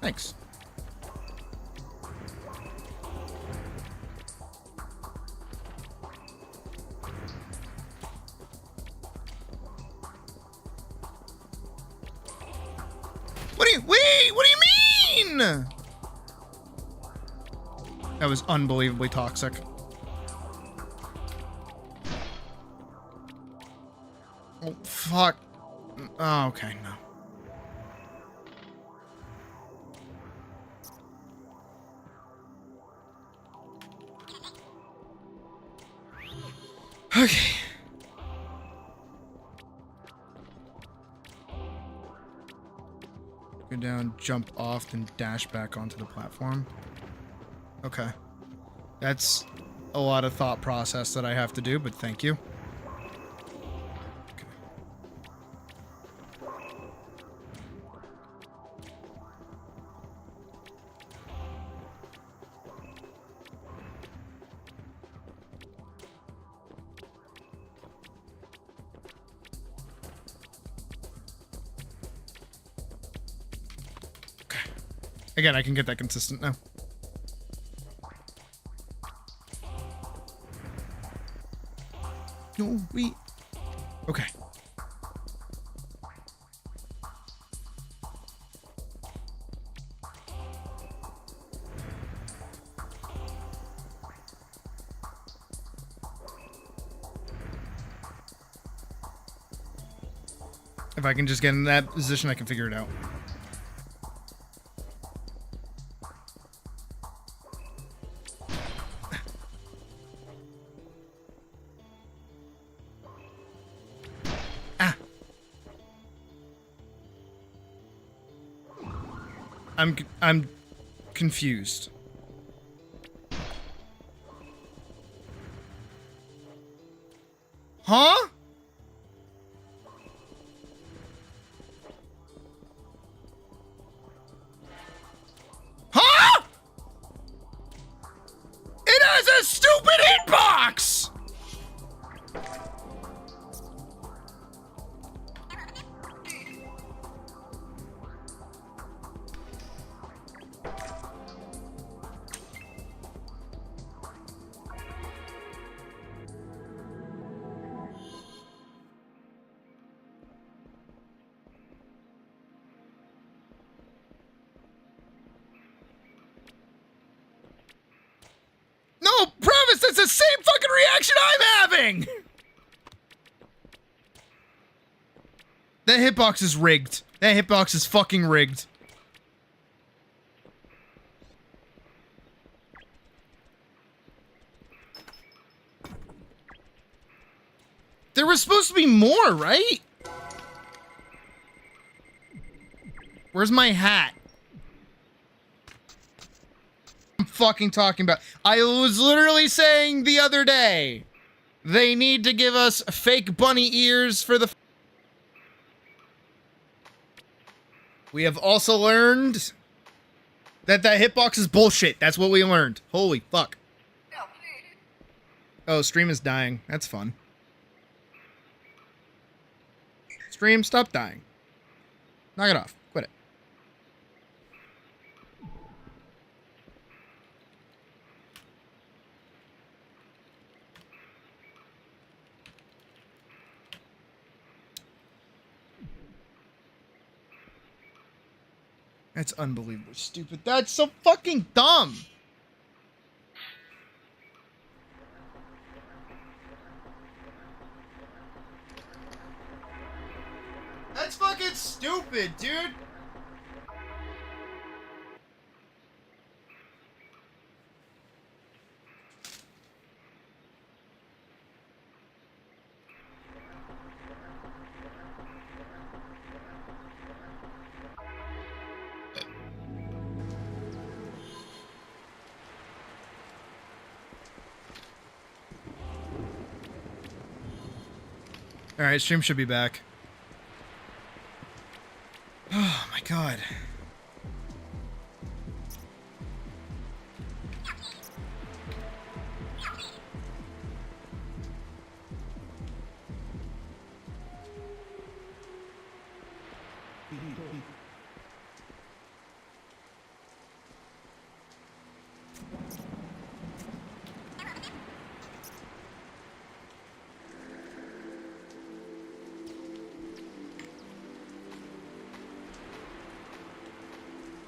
Thanks. What do you mean? That was unbelievably toxic. Oh, fuck. Oh, okay, no. Okay. Go down, jump off, then dash back onto the platform. Okay. That's a lot of thought process that I have to do, but thank you. Okay. Again, I can get that consistent now. No, we... Okay. If I can just get in that position, I can figure it out. I'm confused. Huh? Huh? It has a stupid hitbox! No, promise, that's the same fucking reaction I'm having! That hitbox is rigged. That hitbox is fucking rigged. There was supposed to be more, right? Where's my hat? I'm fucking talking about. I was literally saying the other day, they need to give us fake bunny ears for the... We have also learned that that hitbox is bullshit. That's what we learned. Holy fuck. Oh, stream is dying. That's fun. Stream, stop dying. Knock it off. Quit it. That's unbelievably stupid. That's so fucking dumb. That's fucking stupid, dude. All right, stream should be back. Oh my god.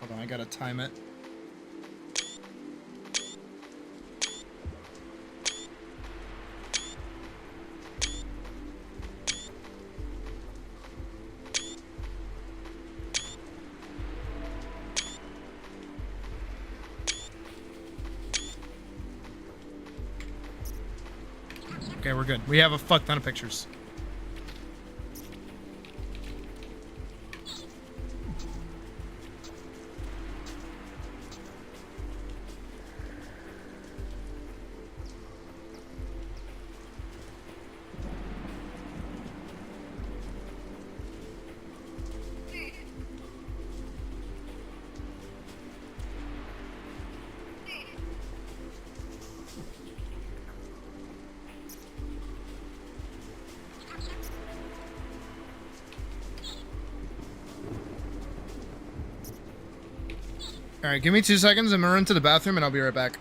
Hold on, I gotta time it. Okay, we're good. We have a fuck ton of pictures. All right, give me 2 seconds. I'm gonna run to the bathroom and I'll be right back.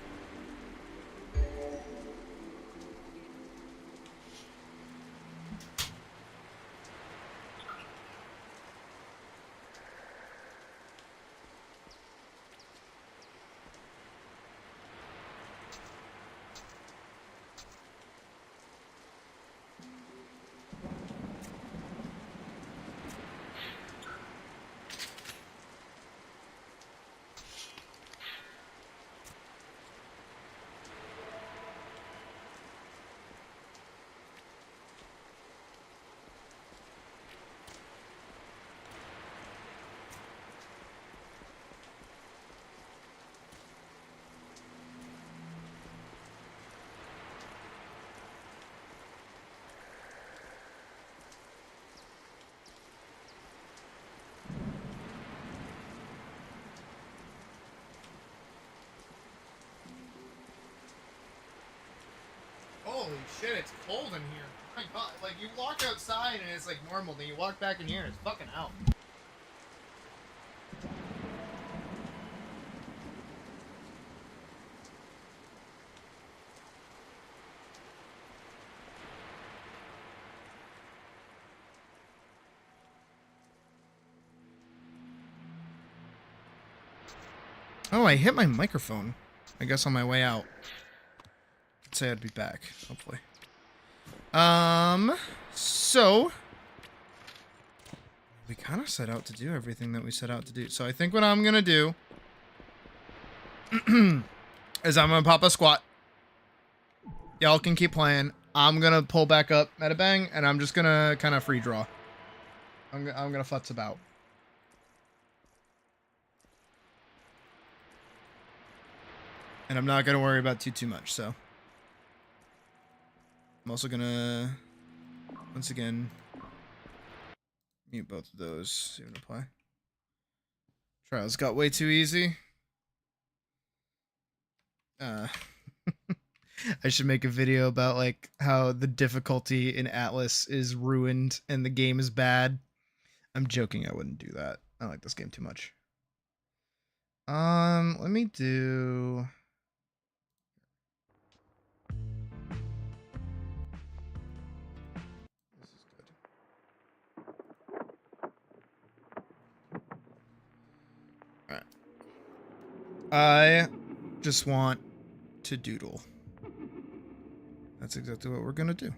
Holy shit, it's cold in here. My god, like you walk outside and it's like normal, then you walk back in here and it's fucking out. Oh, I hit my microphone. I guess on my way out. I'd say I'd be back, hopefully. So we kind of set out to do everything that we set out to do. So I think what I'm gonna do is I'm gonna pop a squat. Y'all can keep playing. I'm gonna pull back up Metabang, and I'm just gonna kind of free draw. I'm gonna futz about. And I'm not gonna worry about too much, so. I'm also gonna, once again, mute both of those, see what apply. Trials got way too easy. I should make a video about like how the difficulty in ATLYSS is ruined and the game is bad. I'm joking, I wouldn't do that. I like this game too much. Let me do... I just want to doodle. That's exactly what we're gonna do.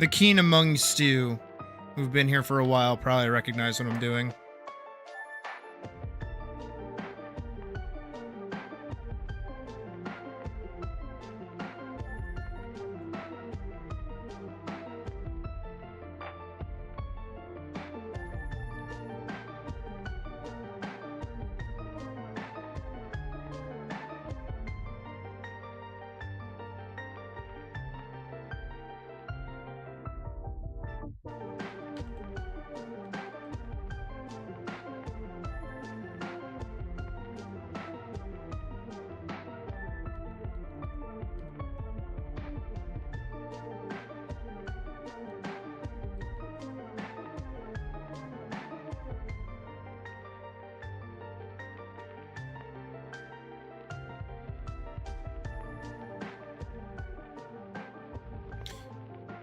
The keen amongst you who've been here for a while probably recognize what I'm doing.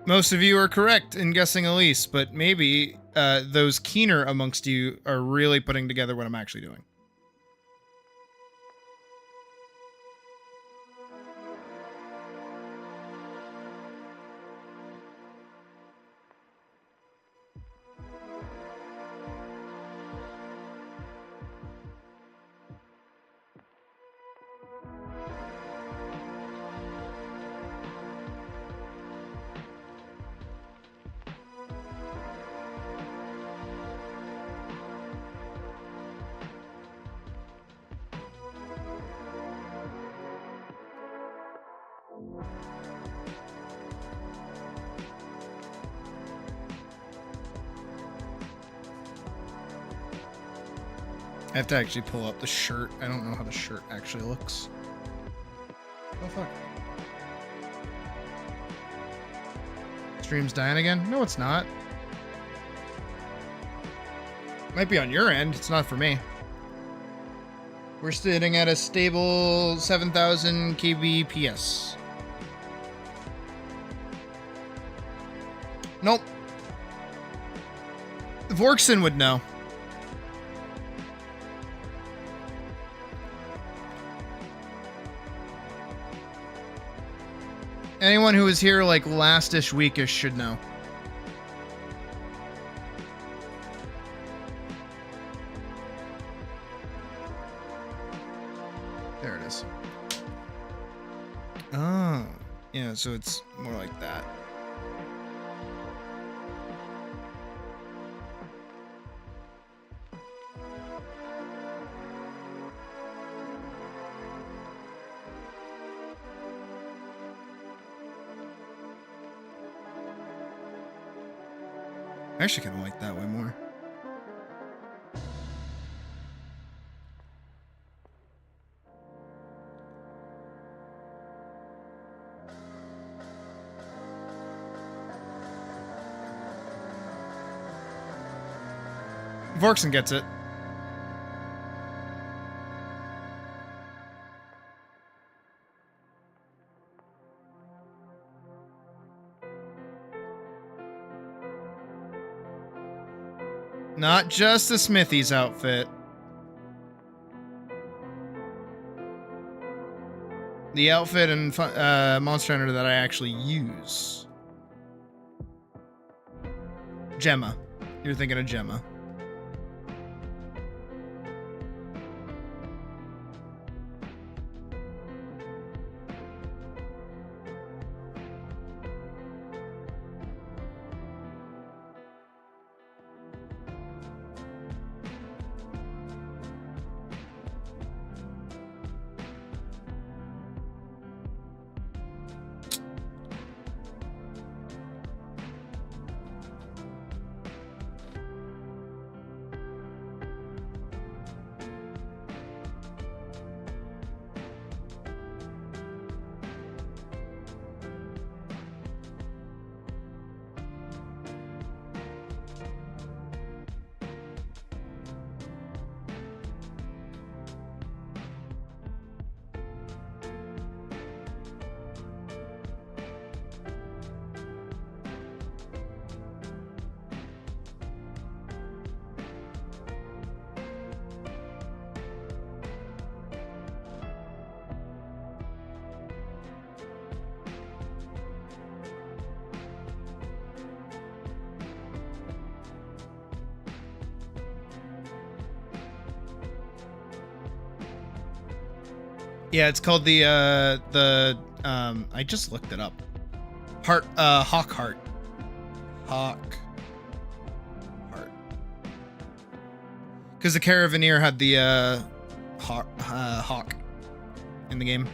Most of you are correct in guessing ATLYSS, but maybe those keener amongst you are really putting together what I'm actually doing. I have to actually pull up the shirt. I don't know how the shirt actually looks. Oh, fuck. Stream's dying again? No, it's not. Might be on your end. It's not for me. We're sitting at a stable 7,000 kbps. Nope. Vorkson would know. Anyone who was here like last-ish weekish should know. There it is. Oh, yeah, so it's more like that. I actually kind of like that way more. Vorkson gets it. Not just the Smithy's outfit. The outfit in Monster Hunter that I actually use. Gemma. You're thinking of Gemma. Yeah, it's called the I just looked it up. Hawk Heart. Hawk Heart. Because the Caravaneer had the hawk in the game.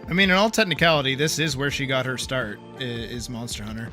I mean, in all technicality, this is where she got her start, is Monster Hunter.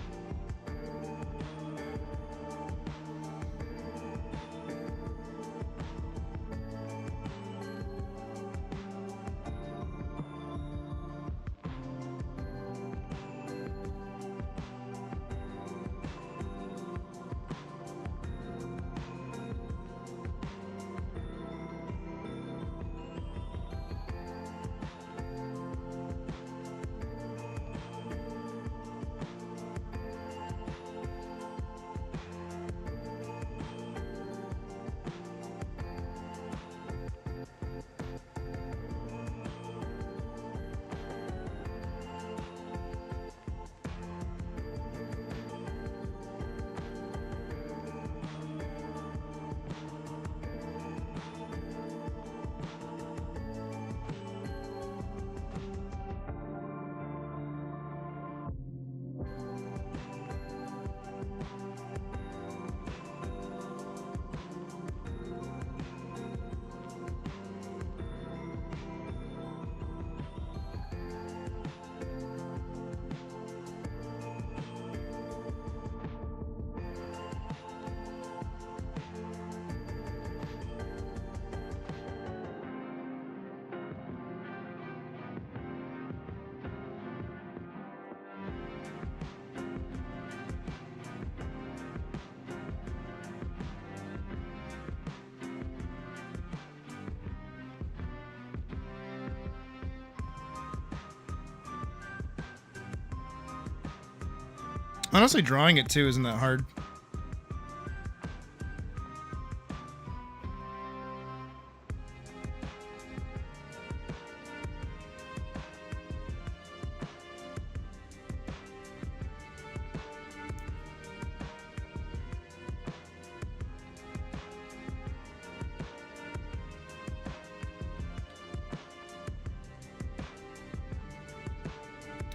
Honestly, drawing it too isn't that hard.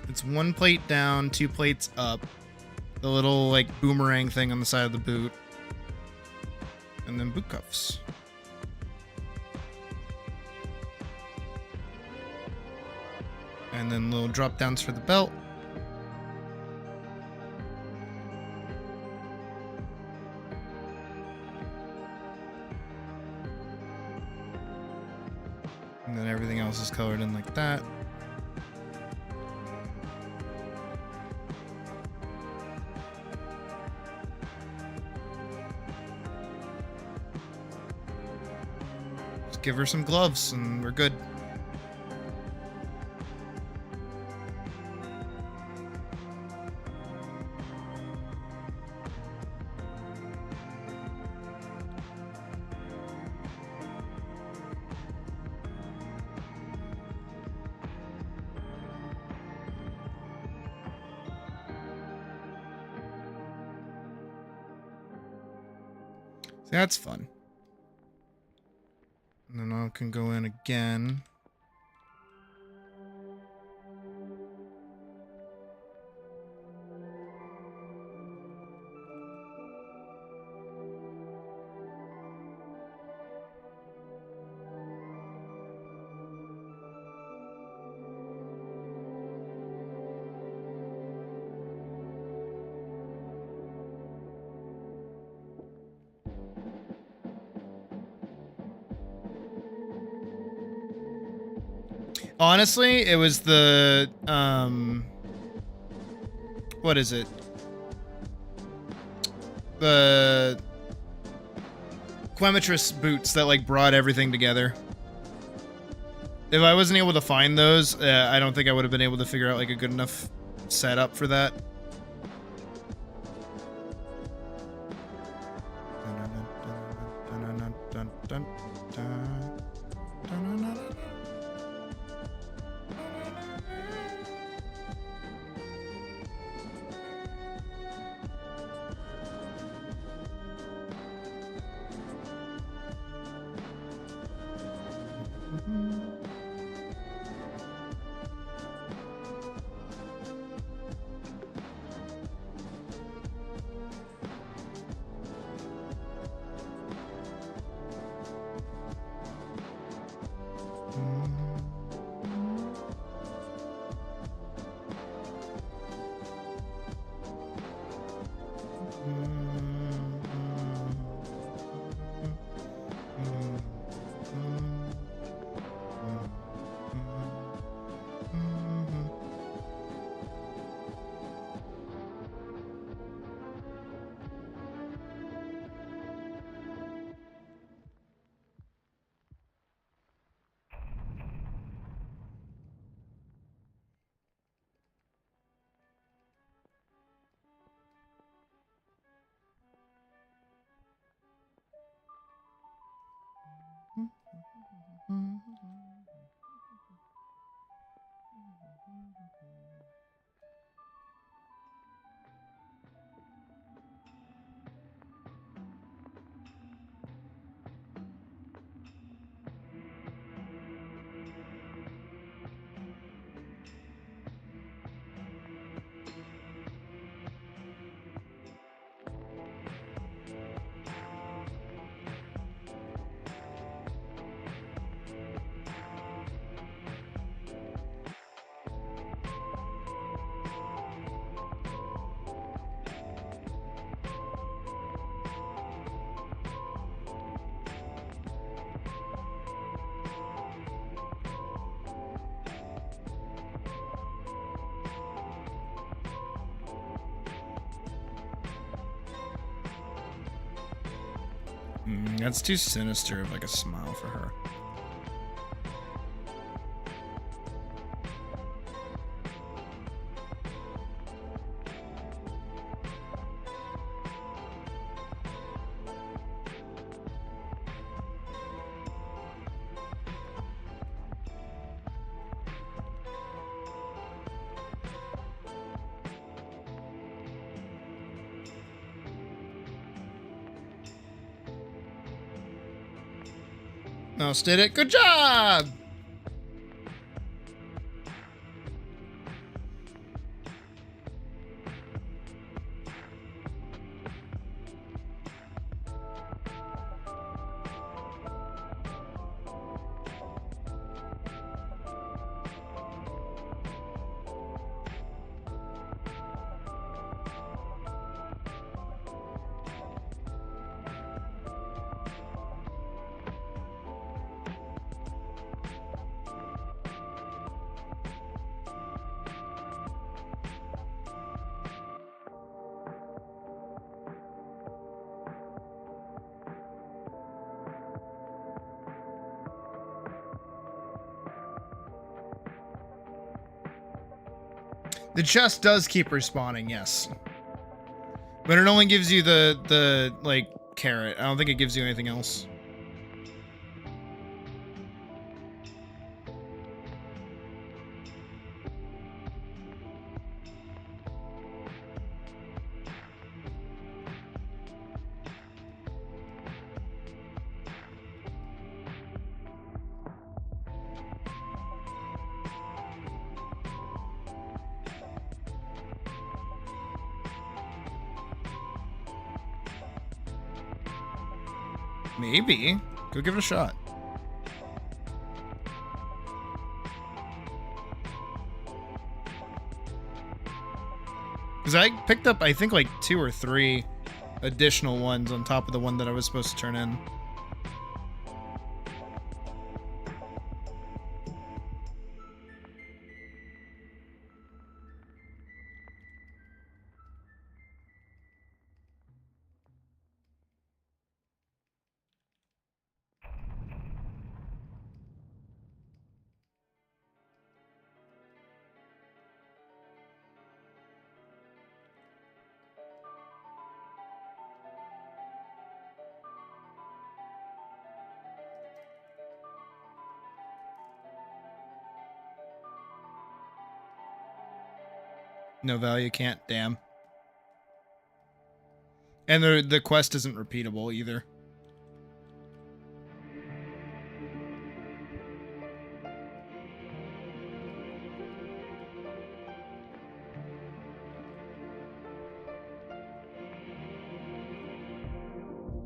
It's one plate down, 2 plates up. The little, like, boomerang thing on the side of the boot. And then boot cuffs. And then little drop downs for the belt. And then everything else is colored in like that. give her some gloves and we're good. That's fun. And then I can go in again. Honestly, it was the, what is it? The Quematrus boots that, like, brought everything together. If I wasn't able to find those, I don't think I would have been able to figure out, like, a good enough setup for that. That's too sinister of like a smile for her. Mouse did it. Good job! The chest does keep respawning, yes. But it only gives you the like, carrot. I don't think it gives you anything else. Maybe. Go give it a shot. Because I picked up, I think, like 2 or 3 additional ones on top of the one that I was supposed to turn in. No value, can't, damn. And the quest isn't repeatable either.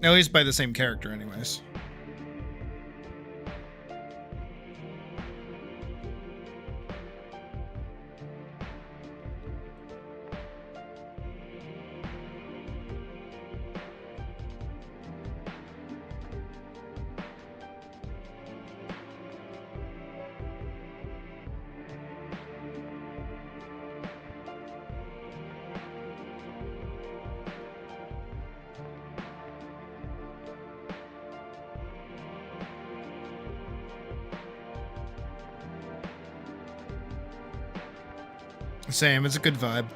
At least by the same character anyways. Same, it's a good vibe.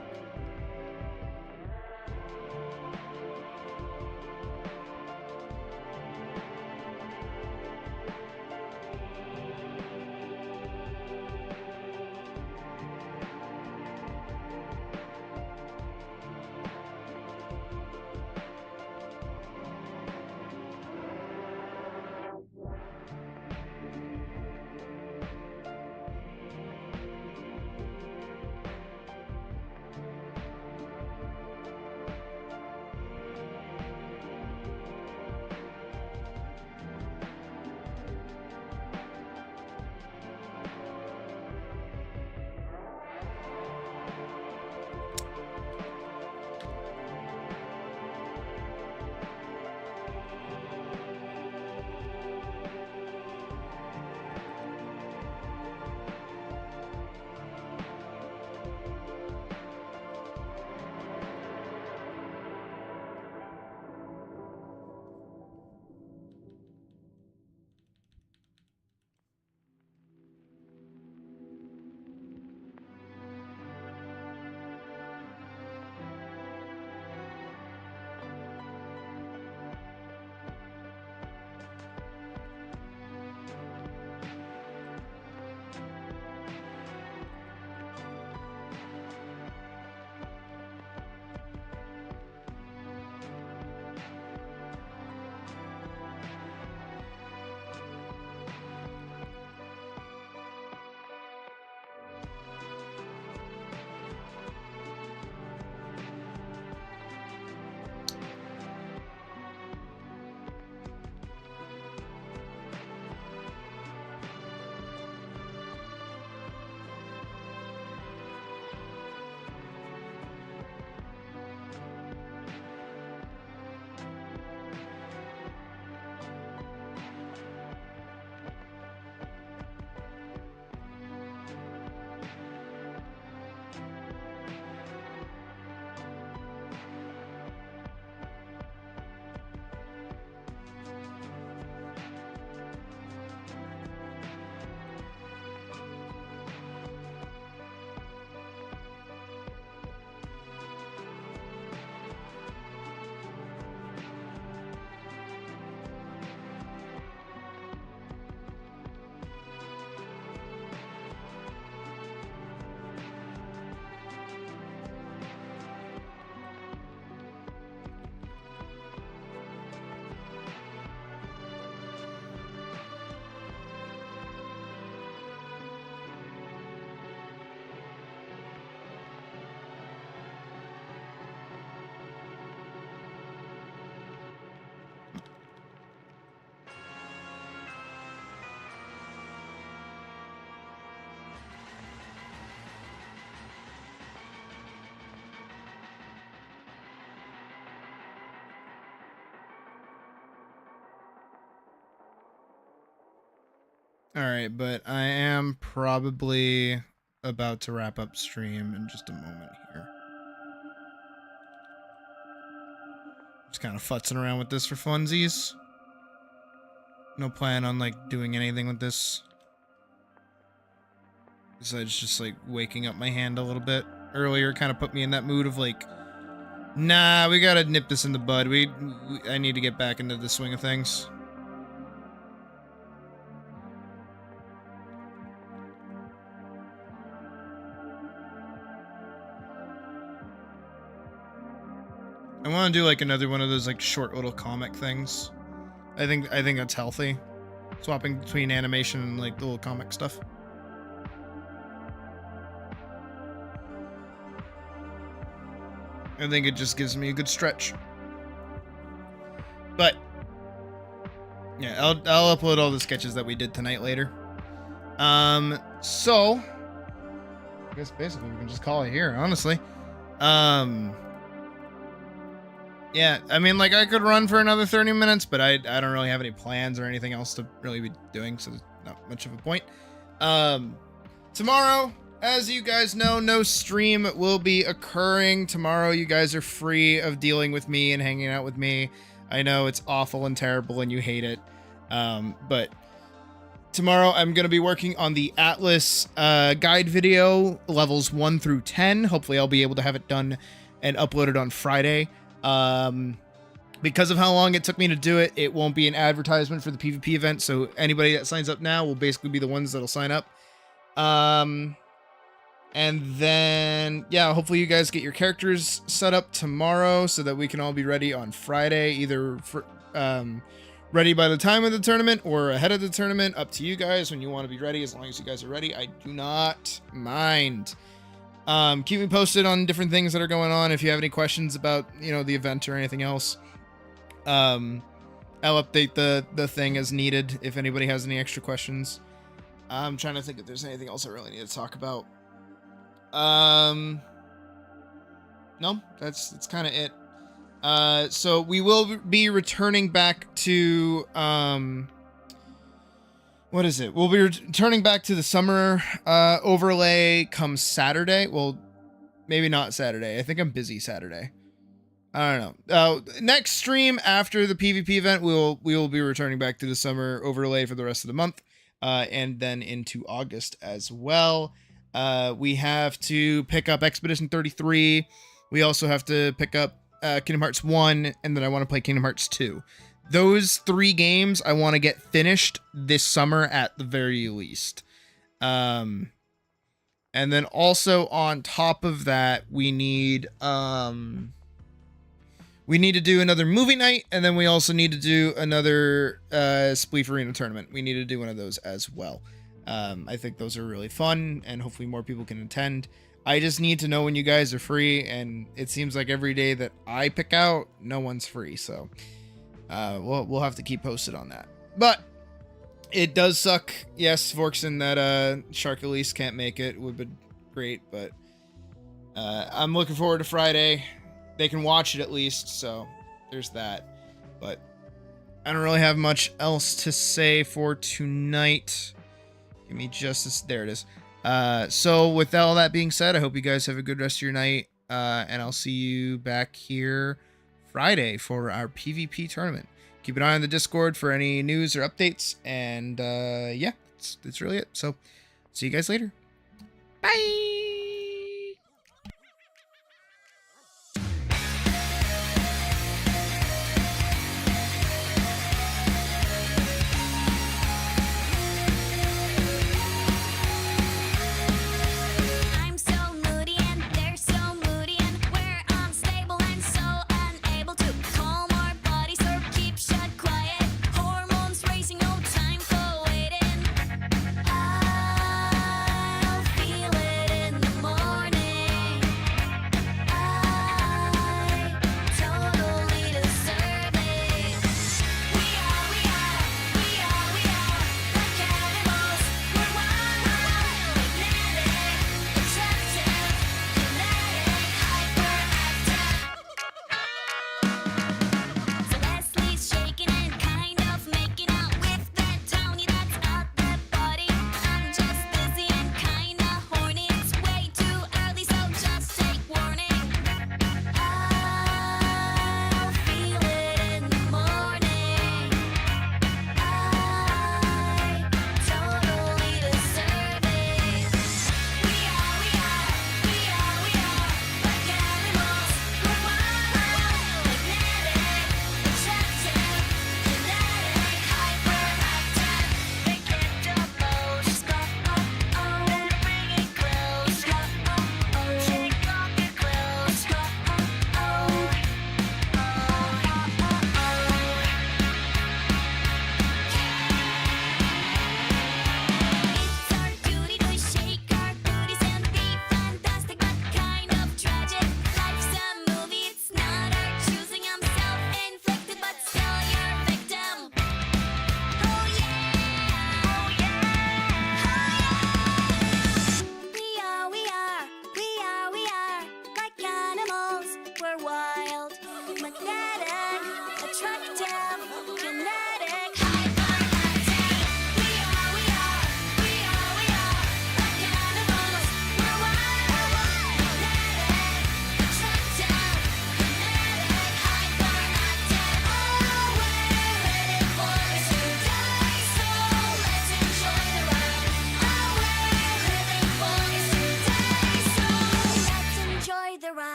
All right, but I am probably about to wrap up stream in just a moment here. Just kind of futzing around with this for funsies. No plan on like doing anything with this. Besides just like waking up my hand a little bit earlier, kind of put me in that mood of like, nah, we gotta nip this in the bud. I need to get back into the swing of things. I want to do like another one of those like short little comic things. I think that's healthy. Swapping between animation and like the little comic stuff. I think it just gives me a good stretch. But yeah, I'll upload all the sketches that we did tonight later. So I guess basically we can just call it here, honestly. Yeah, I mean, like, I could run for another 30 minutes, but I don't really have any plans or anything else to really be doing, so there's not much of a point. Tomorrow, as you guys know, no stream will be occurring. Tomorrow, you guys are free of dealing with me and hanging out with me. I know it's awful and terrible and you hate it, but tomorrow I'm going to be working on the ATLYSS guide video, levels 1 through 10. Hopefully, I'll be able to have it done and uploaded on Friday. Because of how long it took me to do it, it won't be an advertisement for the PvP event, so anybody that signs up now will basically be the ones that'll sign up. And then, yeah, hopefully you guys get your characters set up tomorrow so that we can all be ready on Friday, either for, ready by the time of the tournament or ahead of the tournament. Up to you guys when you want to be ready, as long as you guys are ready. I do not mind. Keep me posted on different things that are going on. If you have any questions about, you know, the event or anything else, I'll update the thing as needed if anybody has any extra questions. I'm trying to think if there's anything else I really need to talk about. No, that's kind of it. So we will be returning back to, what is it? We'll be returning back to the summer overlay come Saturday. Well, maybe not Saturday. I think I'm busy Saturday. I don't know. Next stream after the PvP event, we will be returning back to the summer overlay for the rest of the month, and then into August as well. We have to pick up Expedition 33. We also have to pick up Kingdom Hearts 1, and then I want to play Kingdom Hearts 2. Those 3 games I want to get finished this summer at the very least. And then also on top of that, we need to do another movie night, and then we also need to do another Spleef Arena tournament. We need to do one of those as well. I think those are really fun, and hopefully more people can attend. I just need to know when you guys are free, and it seems like every day that I pick out, no one's free, so we'll have to keep posted on that. But it does suck, yes, Vorkson, that ATLYSS can't make it. It would have been great, but I'm looking forward to Friday. They can watch it at least, so there's that. But I don't really have much else to say for tonight. Give me just this. There it is. So with all that being said, I hope you guys have a good rest of your night, and I'll see you back here Friday for our PvP tournament. Keep an eye on the Discord for any news or updates, and yeah, that's really it. So see you guys later. Bye.